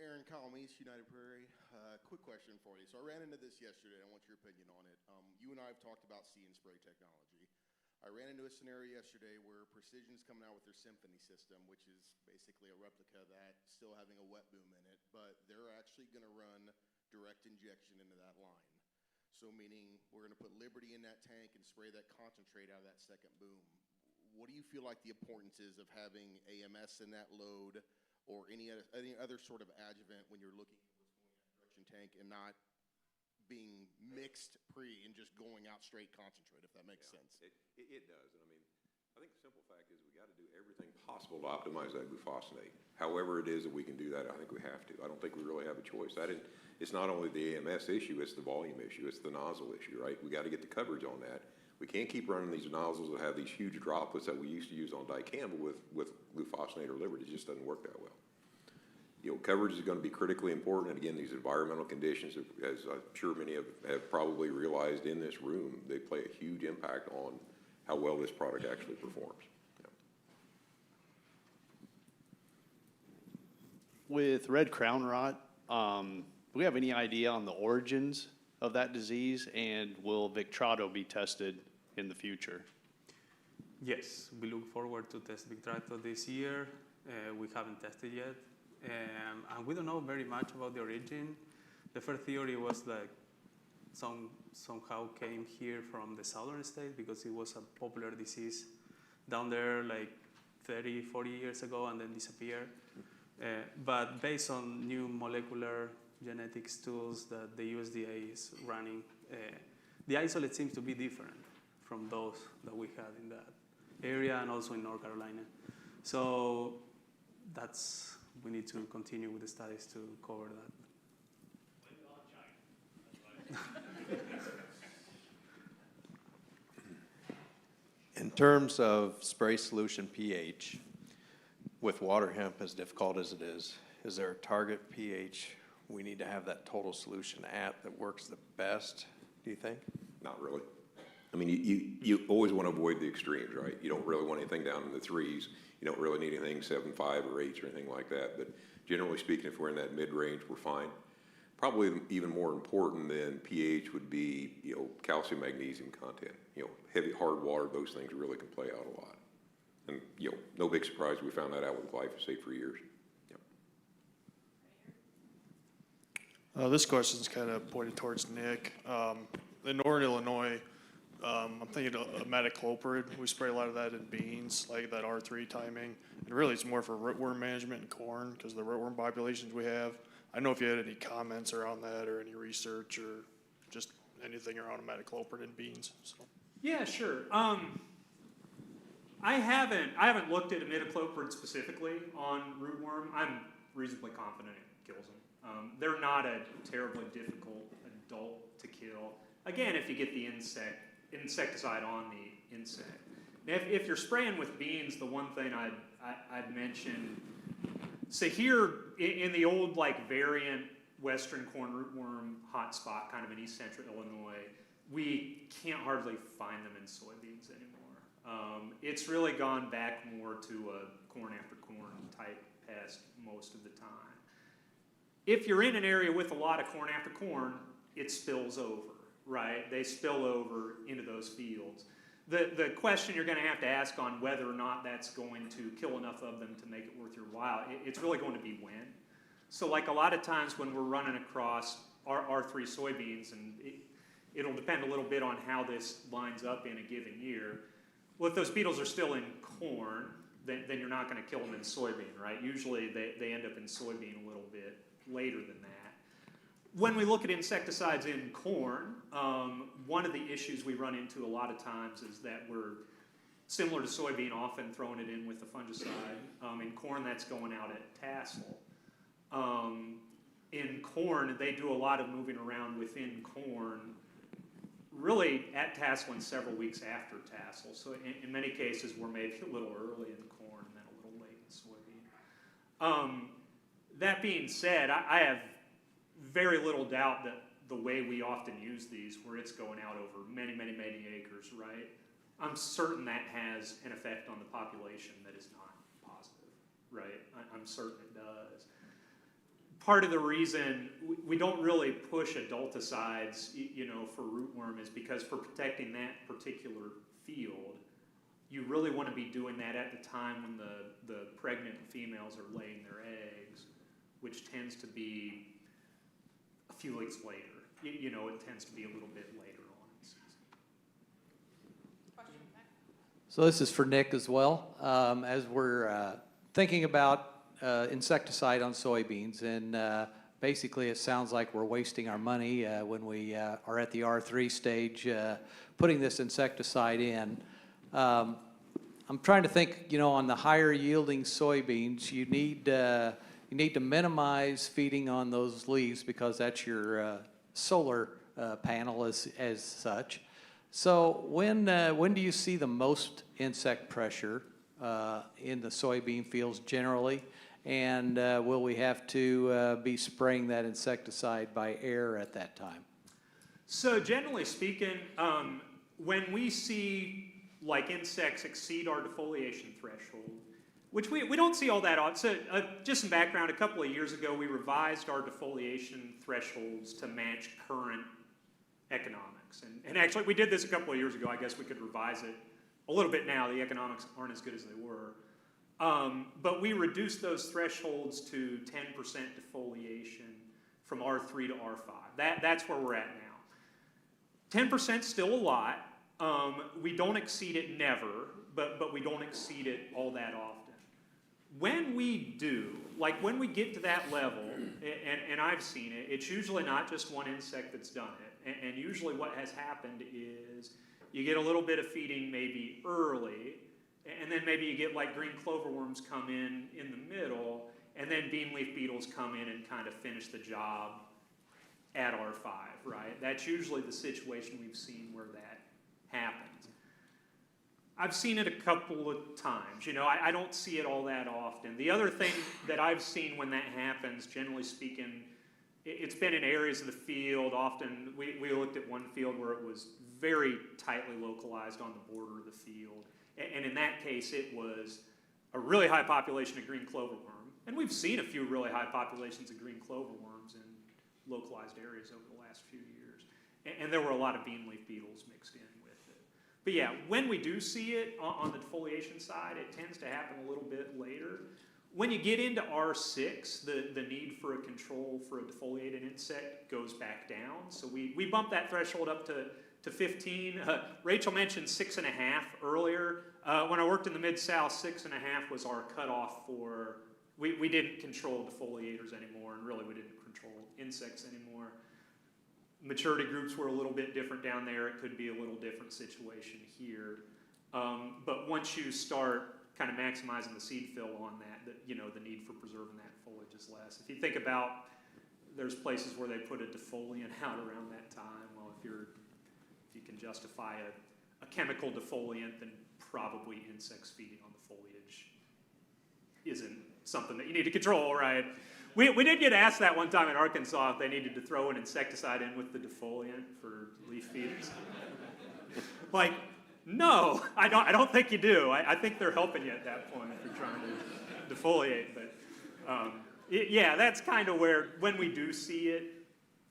Aaron Calamise, United Prairie. Quick question for you. So I ran into this yesterday. I want your opinion on it. You and I have talked about see and spray technology. I ran into a scenario yesterday where Precision's coming out with their Symphony system, which is basically a replica of that, still having a wet boom in it, but they're actually going to run direct injection into that line. So meaning we're going to put Liberty in that tank and spray that concentrate out of that second boom. What do you feel like the importance is of having AMS in that load, or any other sort of adjuvant when you're looking at what's going in that production tank and not being mixed pre and just going out straight concentrate, if that makes sense? It does. And I mean, I think the simple fact is we got to do everything possible to optimize that glufosinate. However it is that we can do that, I think we have to. I don't think we really have a choice. It's not only the AMS issue, it's the volume issue, it's the nozzle issue, right? We got to get the coverage on that. We can't keep running these nozzles that have these huge droplets that we used to use on dicamba with glufosinate or Liberty. It just doesn't work that well. Coverage is going to be critically important. And again, these environmental conditions, as I'm sure many have probably realized in this room, they play a huge impact on how well this product actually performs. With red crown rot, do we have any idea on the origins of that disease, and will Victrato be tested in the future? Yes, we look forward to test Victrato this year. We haven't tested yet. And we don't know very much about the origin. The first theory was that somehow came here from the southern state because it was a popular disease down there like 30, 40 years ago and then disappeared. But based on new molecular genetics tools that the USDA is running, the isolate seems to be different from those that we had in that area and also in North Carolina. So we need to continue with the studies to cover that. In terms of spray solution pH, with water hemp as difficult as it is there a target pH we need to have that total solution at that works the best, do you think? Not really. I mean, you always want to avoid the extremes, right? You don't really want anything down in the 3s. You don't really need anything 7.5 or 8s or anything like that. But generally speaking, if we're in that mid-range, we're fine. Probably even more important than pH would be, calcium, magnesium content. Heavy, hard water, those things really can play out a lot. And, no big surprise, we found that out with glyphosate for years. This question is kind of pointed towards Nick. In northern Illinois, I'm thinking of imidacloprid. We spray a lot of that in beans, like that R3 timing. And really, it's more for rootworm management in corn because of the rootworm populations we have. I don't know if you had any comments around that or any research or just anything around imidacloprid in beans. So. Yeah, sure. I haven't looked at imidacloprid specifically on rootworm. I'm reasonably confident it kills them. They're not a terribly difficult adult to kill. Again, if you get the insecticide on the insect. Now, if you're spraying with beans, the one thing I'd mention, so here in the old variant western corn rootworm hotspot, kind of in east central Illinois, we can't hardly find them in soybeans anymore. It's really gone back more to a corn after corn type pest most of the time. If you're in an area with a lot of corn after corn, it spills over, right? They spill over into those fields. The question you're going to have to ask on whether or not that's going to kill enough of them to make it worth your while, it's really going to be when. So a lot of times when we're running across R3 soybeans, and it'll depend a little bit on how this lines up in a given year. Well, if those beetles are still in corn, then you're not going to kill them in soybean, right? Usually they end up in soybean a little bit later than that. When we look at insecticides in corn, one of the issues we run into a lot of times is that we're, similar to soybean, often throwing it in with the fungicide. In corn, that's going out at tassel. In corn, they do a lot of moving around within corn, really at tassel and several weeks after tassel. So in many cases, we're maybe a little early in corn and then a little late in soybean. That being said, I have very little doubt that the way we often use these, where it's going out over many, many, many acres, right? I'm certain that has an effect on the population that is not positive, right? I'm certain it does. Part of the reason we don't really push adulticides, for rootworm is because for protecting that particular field, you really want to be doing that at the time when the pregnant females are laying their eggs, which tends to be a few weeks later. It tends to be a little bit later on in the season. So this is for Nick as well. As we're thinking about insecticide on soybeans, and basically it sounds like we're wasting our money when we are at the R3 stage putting this insecticide in. I'm trying to think, on the higher yielding soybeans, you need to minimize feeding on those leaves because that's your solar panel as such. So when do you see the most insect pressure in the soybean fields generally? And will we have to be spraying that insecticide by air at that time? So generally speaking, when we see insects exceed our defoliation threshold, which we don't see all that often. So just some background, a couple of years ago we revised our defoliation thresholds to match current economics. And actually we did this a couple of years ago. I guess we could revise it a little bit now. The economics aren't as good as they were. But we reduced those thresholds to 10% defoliation from R3 to R5. That's where we're at now. 10% still a lot. We don't exceed it never, but we don't exceed it all that often. When we do, when we get to that level, and I've seen it, it's usually not just one insect that's done it. And usually what has happened is you get a little bit of feeding maybe early, and then maybe you get green cloverworms come in the middle, and then bean leaf beetles come in and kind of finish the job at R5, right? That's usually the situation we've seen where that happens. I've seen it a couple of times. I don't see it all that often. The other thing that I've seen when that happens, generally speaking, It's been in areas of the field. Often, we looked at one field where it was very tightly localized on the border of the field. And in that case, it was a really high population of green cloverworm. And we've seen a few really high populations of green cloverworms in localized areas over the last few years. And there were a lot of bean leaf beetles mixed in with it. But yeah, when we do see it on the defoliation side, it tends to happen a little bit later. When you get into R6, the need for a control for a defoliated insect goes back down. So we bump that threshold up to 15. Rachel mentioned 6.5 earlier. When I worked in the Mid-South, 6.5 was our cutoff for, we didn't control defoliators anymore, and really we didn't control insects anymore. Maturity groups were a little bit different down there. It could be a little different situation here. But once you start kind of maximizing the seed fill on that, the need for preserving that foliage is less. If you think about, there's places where they put a defoliant out around that time. Well, if you can justify a chemical defoliant, then probably insects feeding on the foliage isn't something that you need to control, right? We did get asked that one time in Arkansas if they needed to throw an insecticide in with the defoliant for leaf feeders. Like, no, I don't think you do. I think they're helping you at that point if you're trying to defoliate. But yeah, that's kind of where, when we do see it,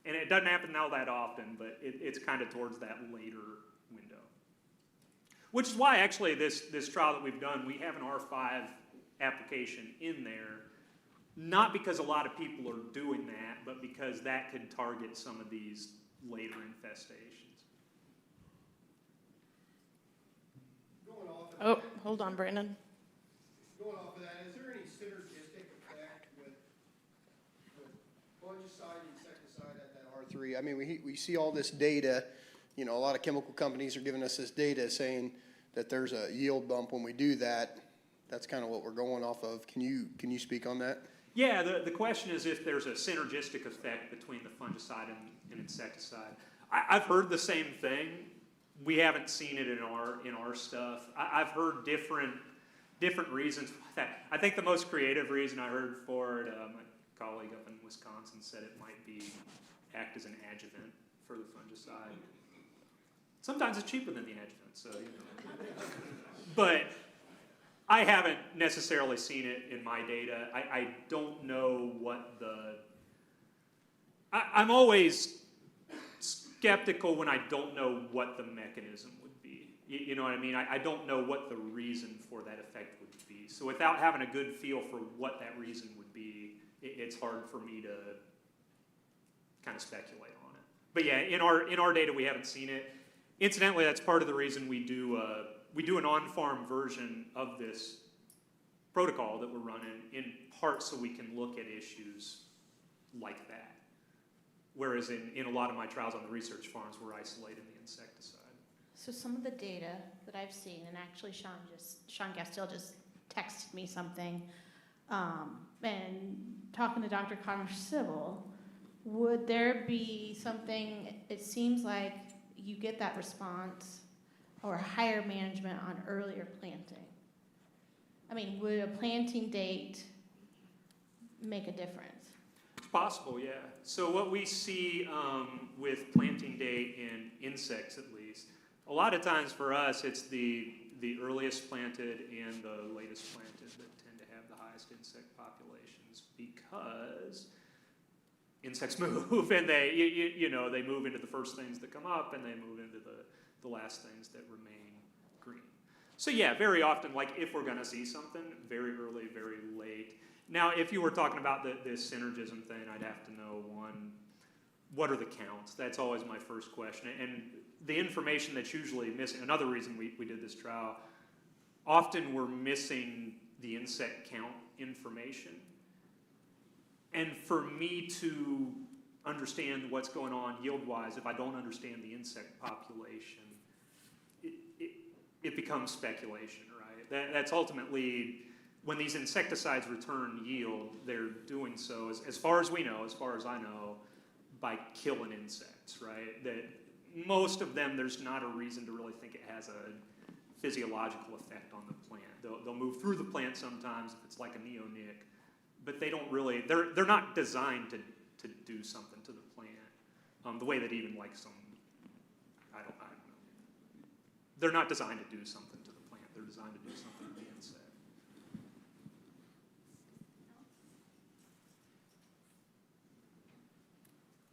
and it doesn't happen all that often, but it's kind of towards that later window. Which is why actually this trial that we've done, we have an R5 application in there, not because a lot of people are doing that, but because that could target some of these later infestations. Oh, hold on, Brandon. Going off of that, is there any synergistic effect with fungicide, insecticide at that R3? I mean, we see all this data, a lot of chemical companies are giving us this data saying that there's a yield bump when we do that. That's kind of what we're going off of. Can you speak on that? Yeah, the question is if there's a synergistic effect between the fungicide and insecticide. I've heard the same thing. We haven't seen it in our stuff. I've heard different reasons for that. I think the most creative reason I heard for it, my colleague up in Wisconsin said it might act as an adjuvant for the fungicide. Sometimes it's cheaper than the adjuvant, so But I haven't necessarily seen it in my data. I don't know what I'm always skeptical when I don't know what the mechanism would be. You know what I mean? I don't know what the reason for that effect would be. So without having a good feel for what that reason would be, it's hard for me to kind of speculate on it. But yeah, in our data, we haven't seen it. Incidentally, that's part of the reason we do an on-farm version of this protocol that we're running, in part so we can look at issues like that. Whereas in a lot of my trials on the research farms, we're isolating the insecticide. So some of the data that I've seen, and actually Shaun Casteel just texted me something, and talking to Dr. Connor Sybil, would there be something, it seems like you get that response or higher management on earlier planting? I mean, would a planting date make a difference? It's possible, yeah. So what we see with planting date in insects, at least, a lot of times for us, it's the earliest planted and the latest planted that tend to have the highest insect populations, because insects move and they move into the first things that come up and they move into the last things that remain green. So yeah, very often, like if we're going to see something, very early, very late. Now, if you were talking about this synergism thing, I'd have to know, one, what are the counts? That's always my first question. And the information that's usually missing, another reason we did this trial, often we're missing the insect count information. And for me to understand what's going on yield-wise, if I don't understand the insect population, it becomes speculation, right? That's ultimately, when these insecticides return yield, they're doing so, as far as we know, as far as I know, by killing insects, right? That most of them, there's not a reason to really think it has a physiological effect on the plant. They'll move through the plant sometimes if it's like a neonic, but they don't really, they're not designed to to do something to the plant. The way that even like some, I don't know. They're not designed to do something to the plant. They're designed to do something to the insect.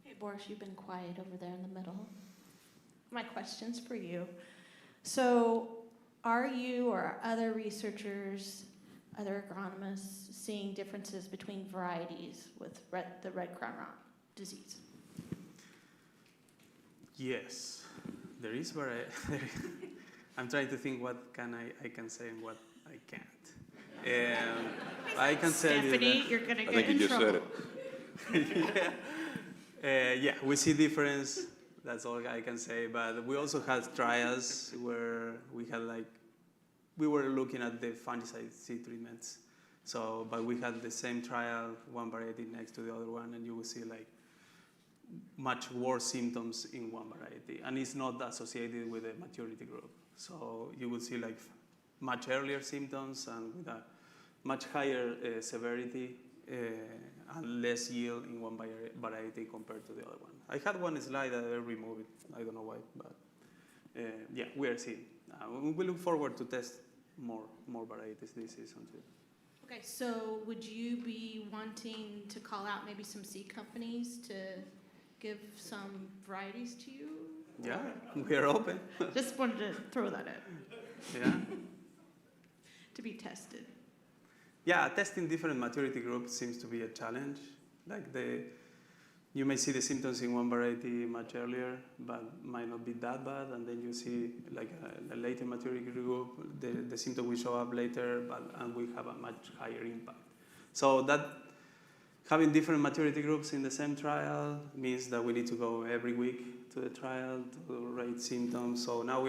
Hey, Boris, you've been quiet over there in the middle. My question's for you. So, are you or other researchers, other agronomists, seeing differences between varieties with the red crown rot disease? Yes, there is variety. I'm trying to think what I can say and what I can't. I can tell you Stephanie, that you're gonna I get think in you just trouble. said it. yeah, we see difference. That's all I can say. But we also had trials where we were looking at the fungicide seed treatments. So, but we had the same trial, one variety next to the other one, and you will see like much worse symptoms in one variety, and it's not associated with a maturity group. So you will see like much earlier symptoms and with a much higher severity and less yield in one variety compared to the other one. I had one slide that I removed it. I don't know why, but yeah, we are seeing. We look forward to test more varieties this season too. Okay, so would you be wanting to call out maybe some seed companies to give some varieties to you? Yeah, we are open. Just wanted to throw that in. Yeah. To be tested. Yeah, testing different maturity groups seems to be a challenge. Like you may see the symptoms in one variety much earlier, but might not be that bad, and then you see like a later maturity group, the symptom will show up later, and we have a much higher impact. So that having different maturity groups in the same trial means that we need to go every week to the trial to rate symptoms. So now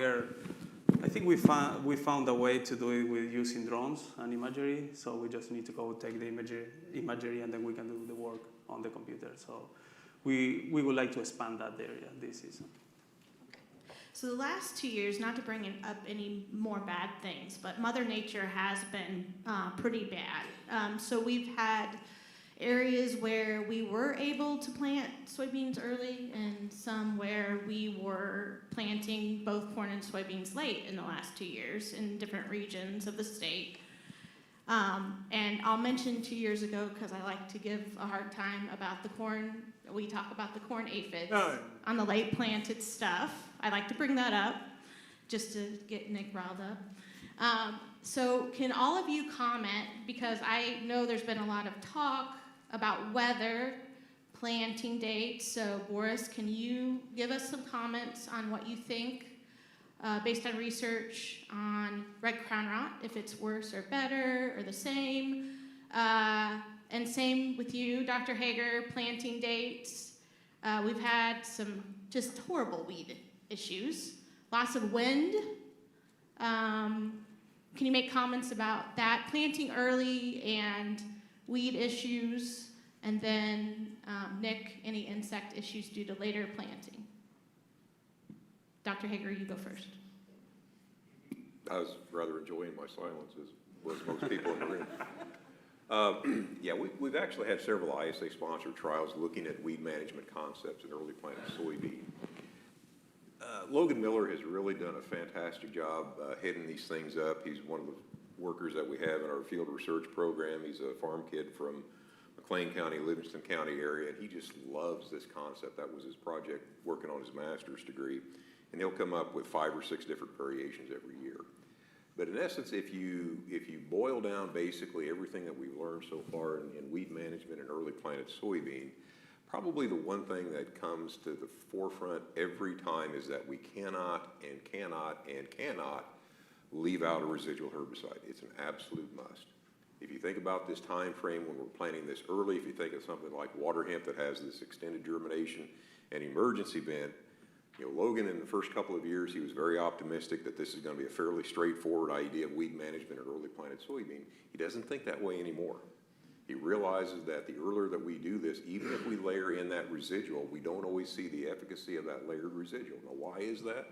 I think we found a way to do it with using drones and imagery. So we just need to go take the imagery and then we can do the work on the computer. So we would like to expand that area this season. So the last 2 years, not to bring up any more bad things, but Mother Nature has been pretty bad. So we've had areas where we were able to plant soybeans early and some where we were planting both corn and soybeans late in the last 2 years in different regions of the state. And I'll mention 2 years ago, because I like to give a hard time about the corn. We talk about the corn aphids on the late planted stuff. I like to bring that up just to get Nick riled up. So can all of you comment, because I know there's been a lot of talk about weather, planting dates. So Boris, can you give us some comments on what you think based on research on red crown rot, if it's worse or better or the same? And same with you, Dr. Hager, planting dates. We've had some just horrible weed issues, lots of wind. Can you make comments about that, planting early and weed issues, and then Nick, any insect issues due to later planting? Dr. Hager, you go first. I was rather enjoying my silence, as was most people in the room. Yeah, we've actually had several ISA-sponsored trials looking at weed management concepts in early planted soybean. Logan Miller has really done a fantastic job heading these things up. He's one of the workers that we have in our field research program. He's a farm kid from McLean County, Livingston County area, and he just loves this concept. That was his project working on his master's degree. And he'll come up with 5 or 6 different variations every year. But in essence, if you boil down basically everything that we've learned so far in weed management and early planted soybean, probably the one thing that comes to the forefront every time is that we cannot leave out a residual herbicide. It's an absolute must. If you think about this time frame when we're planting this early, if you think of something like water hemp that has this extended germination and emergence event, Logan in the first couple of years, he was very optimistic that this is going to be a fairly straightforward idea of weed management in early planted soybean. He doesn't think that way anymore. He realizes that the earlier that we do this, even if we layer in that residual, we don't always see the efficacy of that layered residual. Now, why is that?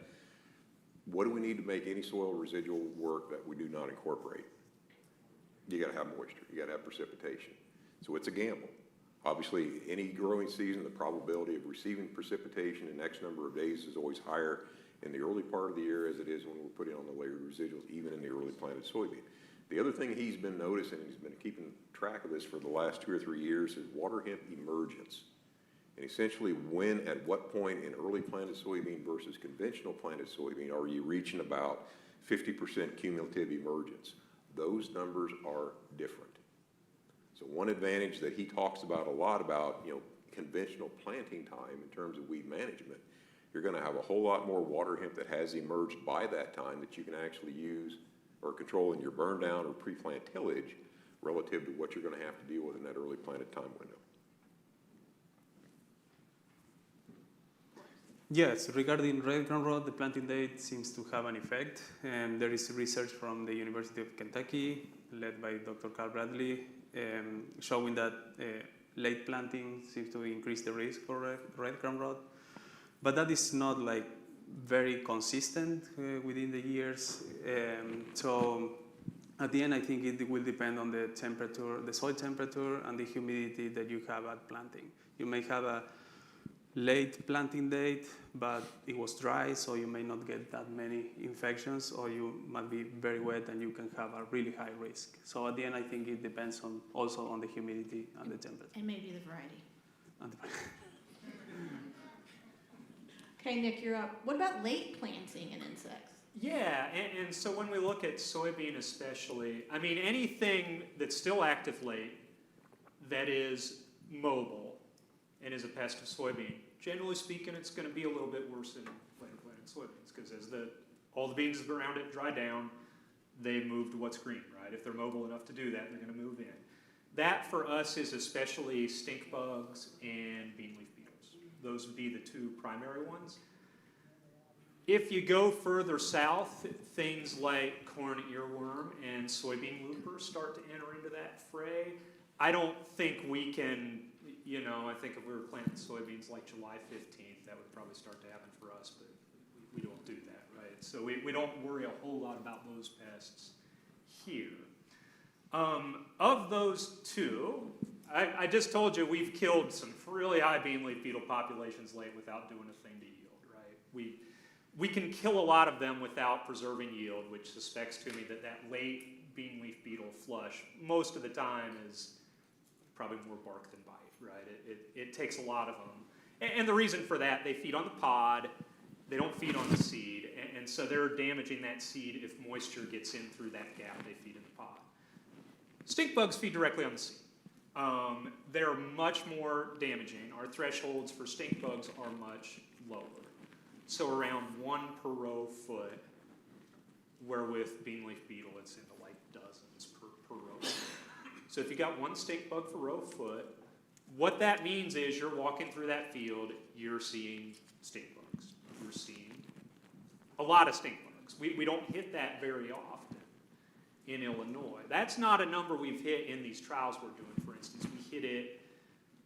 What do we need to make any soil residual work that we do not incorporate? You got to have moisture. You got to have precipitation. So it's a gamble. Obviously, any growing season, the probability of receiving precipitation in X number of days is always higher in the early part of the year as it is when we're putting on the layered residuals, even in the early planted soybean. The other thing he's been noticing, and he's been keeping track of this for the last 2 or 3 years, is water hemp emergence. And essentially when, at what point in early planted soybean versus conventional planted soybean are you reaching about 50% cumulative emergence? Those numbers are different. So one advantage that he talks about a lot about, conventional planting time in terms of weed management, you're going to have a whole lot more water hemp that has emerged by that time that you can actually use or control in your burn down or pre-plant tillage relative to what you're going to have to deal with in that early planted time window. Yes, regarding red ground rot, the planting date seems to have an effect. And there is research from the University of Kentucky, led by Dr. Carl Bradley, showing that late planting seems to increase the risk for red ground rot. But that is not like very consistent within the years. So at the end, I think it will depend on the temperature, the soil temperature, and the humidity that you have at planting. You may have a late planting date, but it was dry, so you may not get that many infections, or you might be very wet and you can have a really high risk. So at the end, I think it depends also on the humidity and the temperature. And maybe the variety. Okay, Nick, you're up. What about late planting and insects? Yeah, and so when we look at soybean especially, I mean, anything that's still active late that is mobile and is a pest of soybean, generally speaking, it's going to be a little bit worse than later planted soybeans, because as all the beans around it dry down, they move to what's green, right? If they're mobile enough to do that, they're going to move in. That for us is especially stink bugs and bean leaf beetles. Those would be the two primary ones. If you go further south, things like corn earworm and soybean looper start to enter into that fray. I don't think we can, I think if we were planting soybeans like July 15th, that would probably start to happen for us, but we don't do that, right? So we don't worry a whole lot about those pests here. Of those two, I just told you we've killed some really high bean leaf beetle populations late without doing a thing to yield, right? We can kill a lot of them without preserving yield, which suspects to me that late bean leaf beetle flush most of the time is probably more bark than bite, right? It takes a lot of them. And the reason for that, they feed on the pod, they don't feed on the seed, and so they're damaging that seed if moisture gets in through that gap they feed in the pod. Stink bugs feed directly on the seed. They're much more damaging. Our thresholds for stink bugs are much lower. So around 1 per row foot, where with bean leaf beetle it's into like dozens per row. So if you got 1 stink bug per row foot, what that means is you're walking through that field, you're seeing stink bugs. You're seeing a lot of stink bugs. We don't hit that very often in Illinois. That's not a number we've hit in these trials we're doing, for instance. We hit it,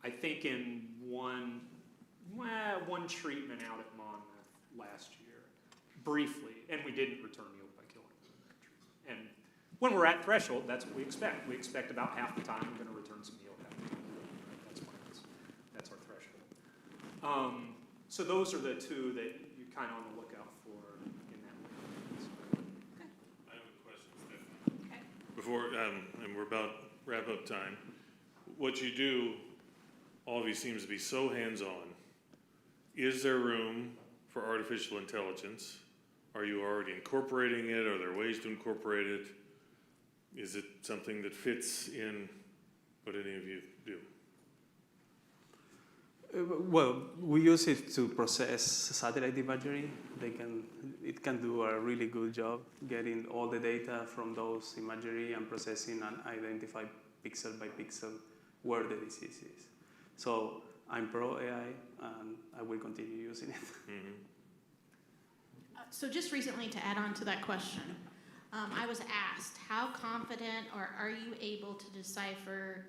I think, in one treatment out at Monmouth last year, briefly, and we didn't return yield by killing it. And when we're at threshold, that's what we expect. We expect about half the time we're going to return some yield. That's our threshold. So those are the two that you're kind of on the lookout for in that way. I have a question, Stephanie. Okay. Before, and we're about wrap-up time. What you do, all of you seems to be so hands-on. Is there room for artificial intelligence? Are you already incorporating it? Are there ways to incorporate it? Is it something that fits in what any of you do? Well, we use it to process satellite imagery. It can do a really good job getting all the data from those imagery and processing and identify pixel by pixel where the disease is. So I'm pro AI, and I will continue using it. Mm-hmm. So just recently, to add on to that question, I was asked, how confident or are you able to decipher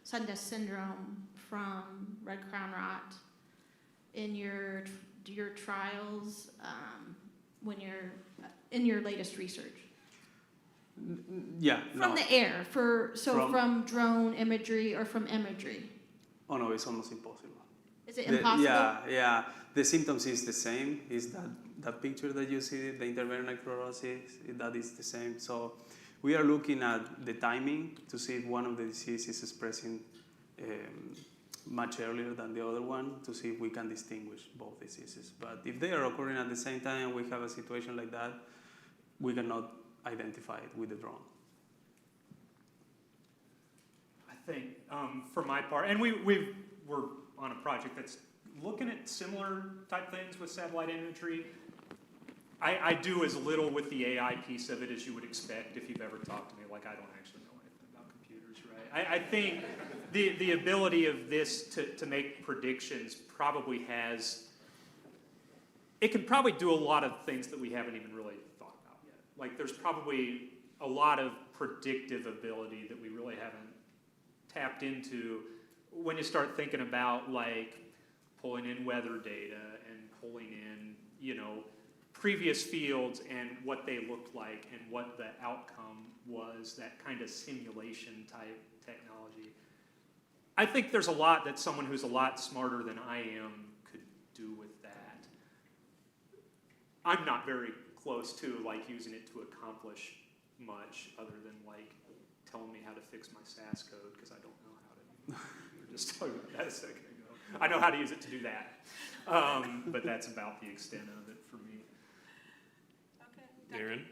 sun dust syndrome from red crown rot in your trials when you're in your latest research? Yeah. From the air, from drone imagery or from imagery? Oh no, it's almost impossible. Is it impossible? Yeah. The symptoms is the same. Is that picture that you see, the intervernal chlorosis, that is the same. So we are looking at the timing to see if one of the diseases is expressing much earlier than the other one, to see if we can distinguish both diseases. But if they are occurring at the same time and we have a situation like that, we cannot identify it with the drone. I think for my part, and we're on a project that's looking at similar type things with satellite imagery. I do as little with the AI piece of it as you would expect if you've ever talked to me. Like, I don't actually know anything about computers, right? I think the ability of this to make predictions probably it can probably do a lot of things that we haven't even really thought about yet. Like, there's probably a lot of predictive ability that we really haven't tapped into when you start thinking about, like, pulling in weather data and pulling in, previous fields and what they looked like and what the outcome was, that kind of simulation type technology. I think there's a lot that someone who's a lot smarter than I am could do with that. I'm not very close to, like, using it to accomplish much other than, like, telling me how to fix my SAS code, because I don't know how to. We were just talking about that a second ago. I know how to use it to do that. But that's about the extent of it for me. Aaron?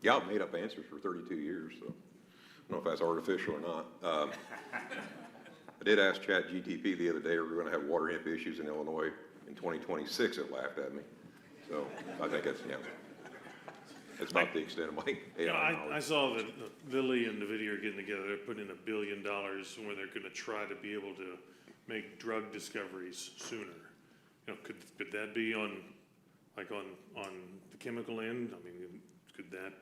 Yeah, I've made up answers for 32 years, so I don't know if that's artificial or not. I did ask ChatGPT the other day, are we going to have water hemp issues in Illinois in 2026? It laughed at me. So I think that's, that's about the extent of my AI knowledge. I saw that Lilly and NVIDIA are getting together. They're putting in $1 billion where they're going to try to be able to make drug discoveries sooner. Could that be on the chemical end? I mean, could that?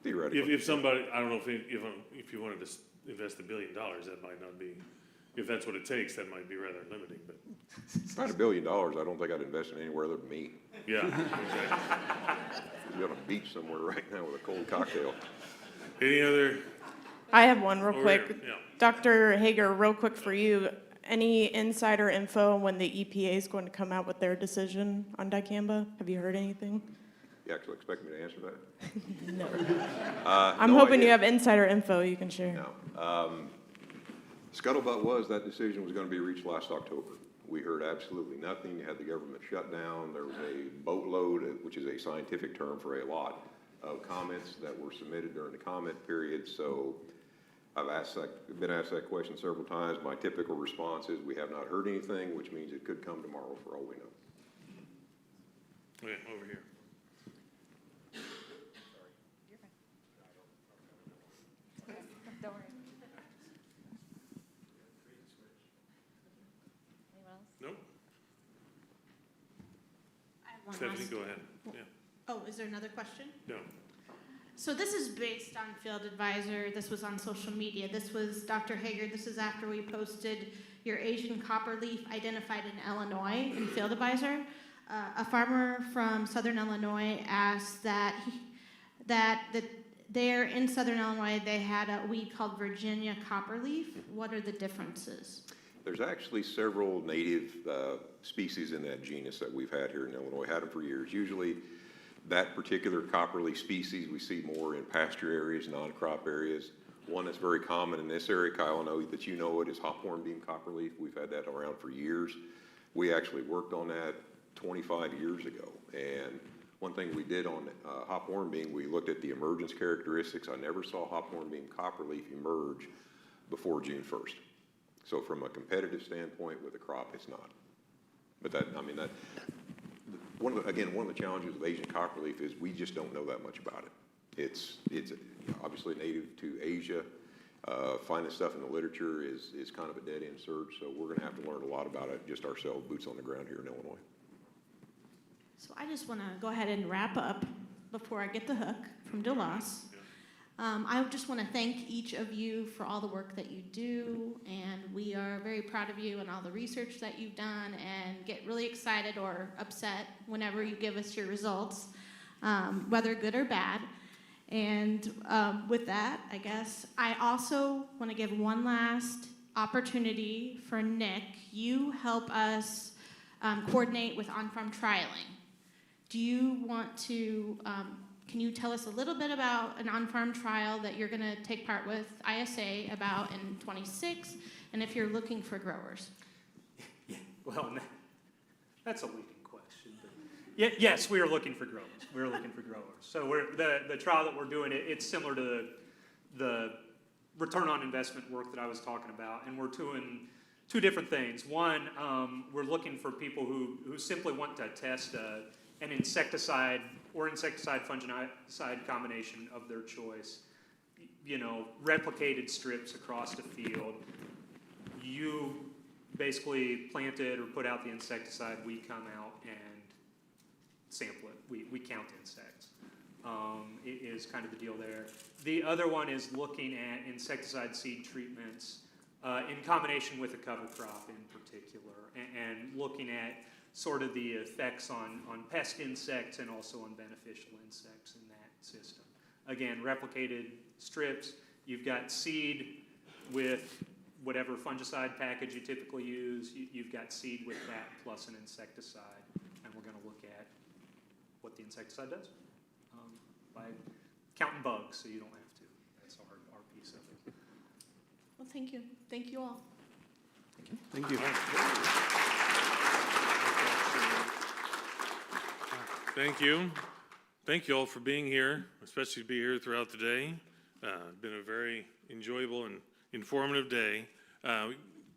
Theoretically. If somebody, I don't know if you wanted to invest $1 billion, that might not be. If that's what it takes, that might be rather limiting. But if I had $1 billion, I don't think I'd invest in anywhere other than me. Yeah, exactly. Be on a beach somewhere right now with a cold cocktail. Any other? I have one real Over quick. here, yeah. Dr. Hager, real quick for you. Any insider info when the EPA is going to come out with their decision on dicamba? Have you heard anything? You actually expect me to answer that? No. I'm hoping you have insider info you can share. No. Scuttlebutt was that decision was going to be reached last October. We heard absolutely nothing. You had the government shut down. There was a boatload, which is a scientific term for a lot of comments that were submitted during the comment period. So I've been asked that question several times. My typical response is we have not heard anything, which means it could come tomorrow for all we know. Okay, over here. Don't worry. Nope. I have one Stephanie, last- go ahead. Yeah. Oh, is there another question? No. So this is based on Field Advisor. This was on social media. This was Dr. Hager. This is after we posted your Asian copperleaf identified in Illinois in Field Advisor. A farmer from Southern Illinois asked that there in Southern Illinois they had a weed called Virginia copperleaf. What are the differences? There's actually several native species in that genus that we've had here in Illinois, had them for years. Usually that particular copperleaf species we see more in pasture areas, non-crop areas. One that's very common in this area, Kyle, I know that you know it, is hophorn beam copperleaf. We've had that around for years. We actually worked on that 25 years ago. And one thing we did on hophorn beam, we looked at the emergence characteristics. I never saw hophorn beam copperleaf emerge before June 1st. So from a competitive standpoint with the crop, it's not. But one of the challenges with Asian copperleaf is we just don't know that much about it. It's obviously native to Asia. Finding stuff in the literature is kind of a dead end search. So we're going to have to learn a lot about it just ourselves, boots on the ground here in Illinois. So I just want to go ahead and wrap up before I get the hook from DeLoss. I just want to thank each of you for all the work that you do, and we are very proud of you and all the research that you've done, and get really excited or upset whenever you give us your results, whether good or bad. And with that, I guess, I also want to give one last opportunity for Nick, you help us coordinate with on-farm trialing. Do you want to, can you tell us a little bit about an on-farm trial that you're going to take part with ISA about in 26, and if you're looking for growers? Yeah, well, that's a leading question. But yes, we are looking for growers. We're looking for growers. So the trial that we're doing, it's similar to the return on investment work that I was talking about, and we're doing two different things. One, we're looking for people who simply want to test an insecticide or insecticide fungicide combination of their choice. You know, replicated strips across the field. You basically plant it or put out the insecticide, we come out and sample it. We count insects. It is kind of the deal there. The other one is looking at insecticide seed treatments in combination with a cover crop in particular, and looking at sort of the effects on pest insects and also on beneficial insects in that system. Again, replicated strips, you've got seed with whatever fungicide package you typically use, you've got seed with that plus an insecticide, and we're going to look at what the insecticide does by counting bugs, so you don't have to. That's our piece of it. Well, thank you. Thank you all. Thank you. Thank you. Thank you all for being here, especially to be here throughout the day. It's been a very enjoyable and informative day.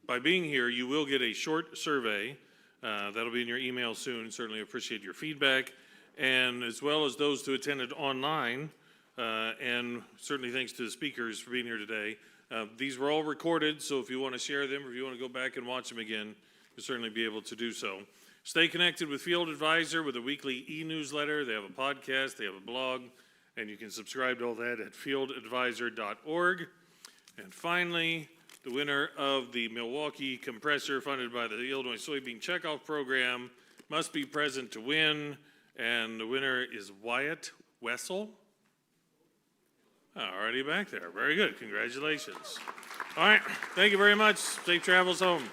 By being here, you will get a short survey. That'll be in your email soon. Certainly appreciate your feedback. And as well as those who attended online, and certainly thanks to the speakers for being here today. These were all recorded, so if you want to share them or if you want to go back and watch them again, you'll certainly be able to do so. Stay connected with Field Advisor with a weekly e-newsletter. They have a podcast, they have a blog, and you can subscribe to all that at fieldadvisor.org. And finally, the winner of the Milwaukee compressor funded by the Illinois Soybean Checkoff program must be present to win. And the winner is Wyatt Wessel. Already back there. Very good. Congratulations. All right. Thank you very much. Safe travels home.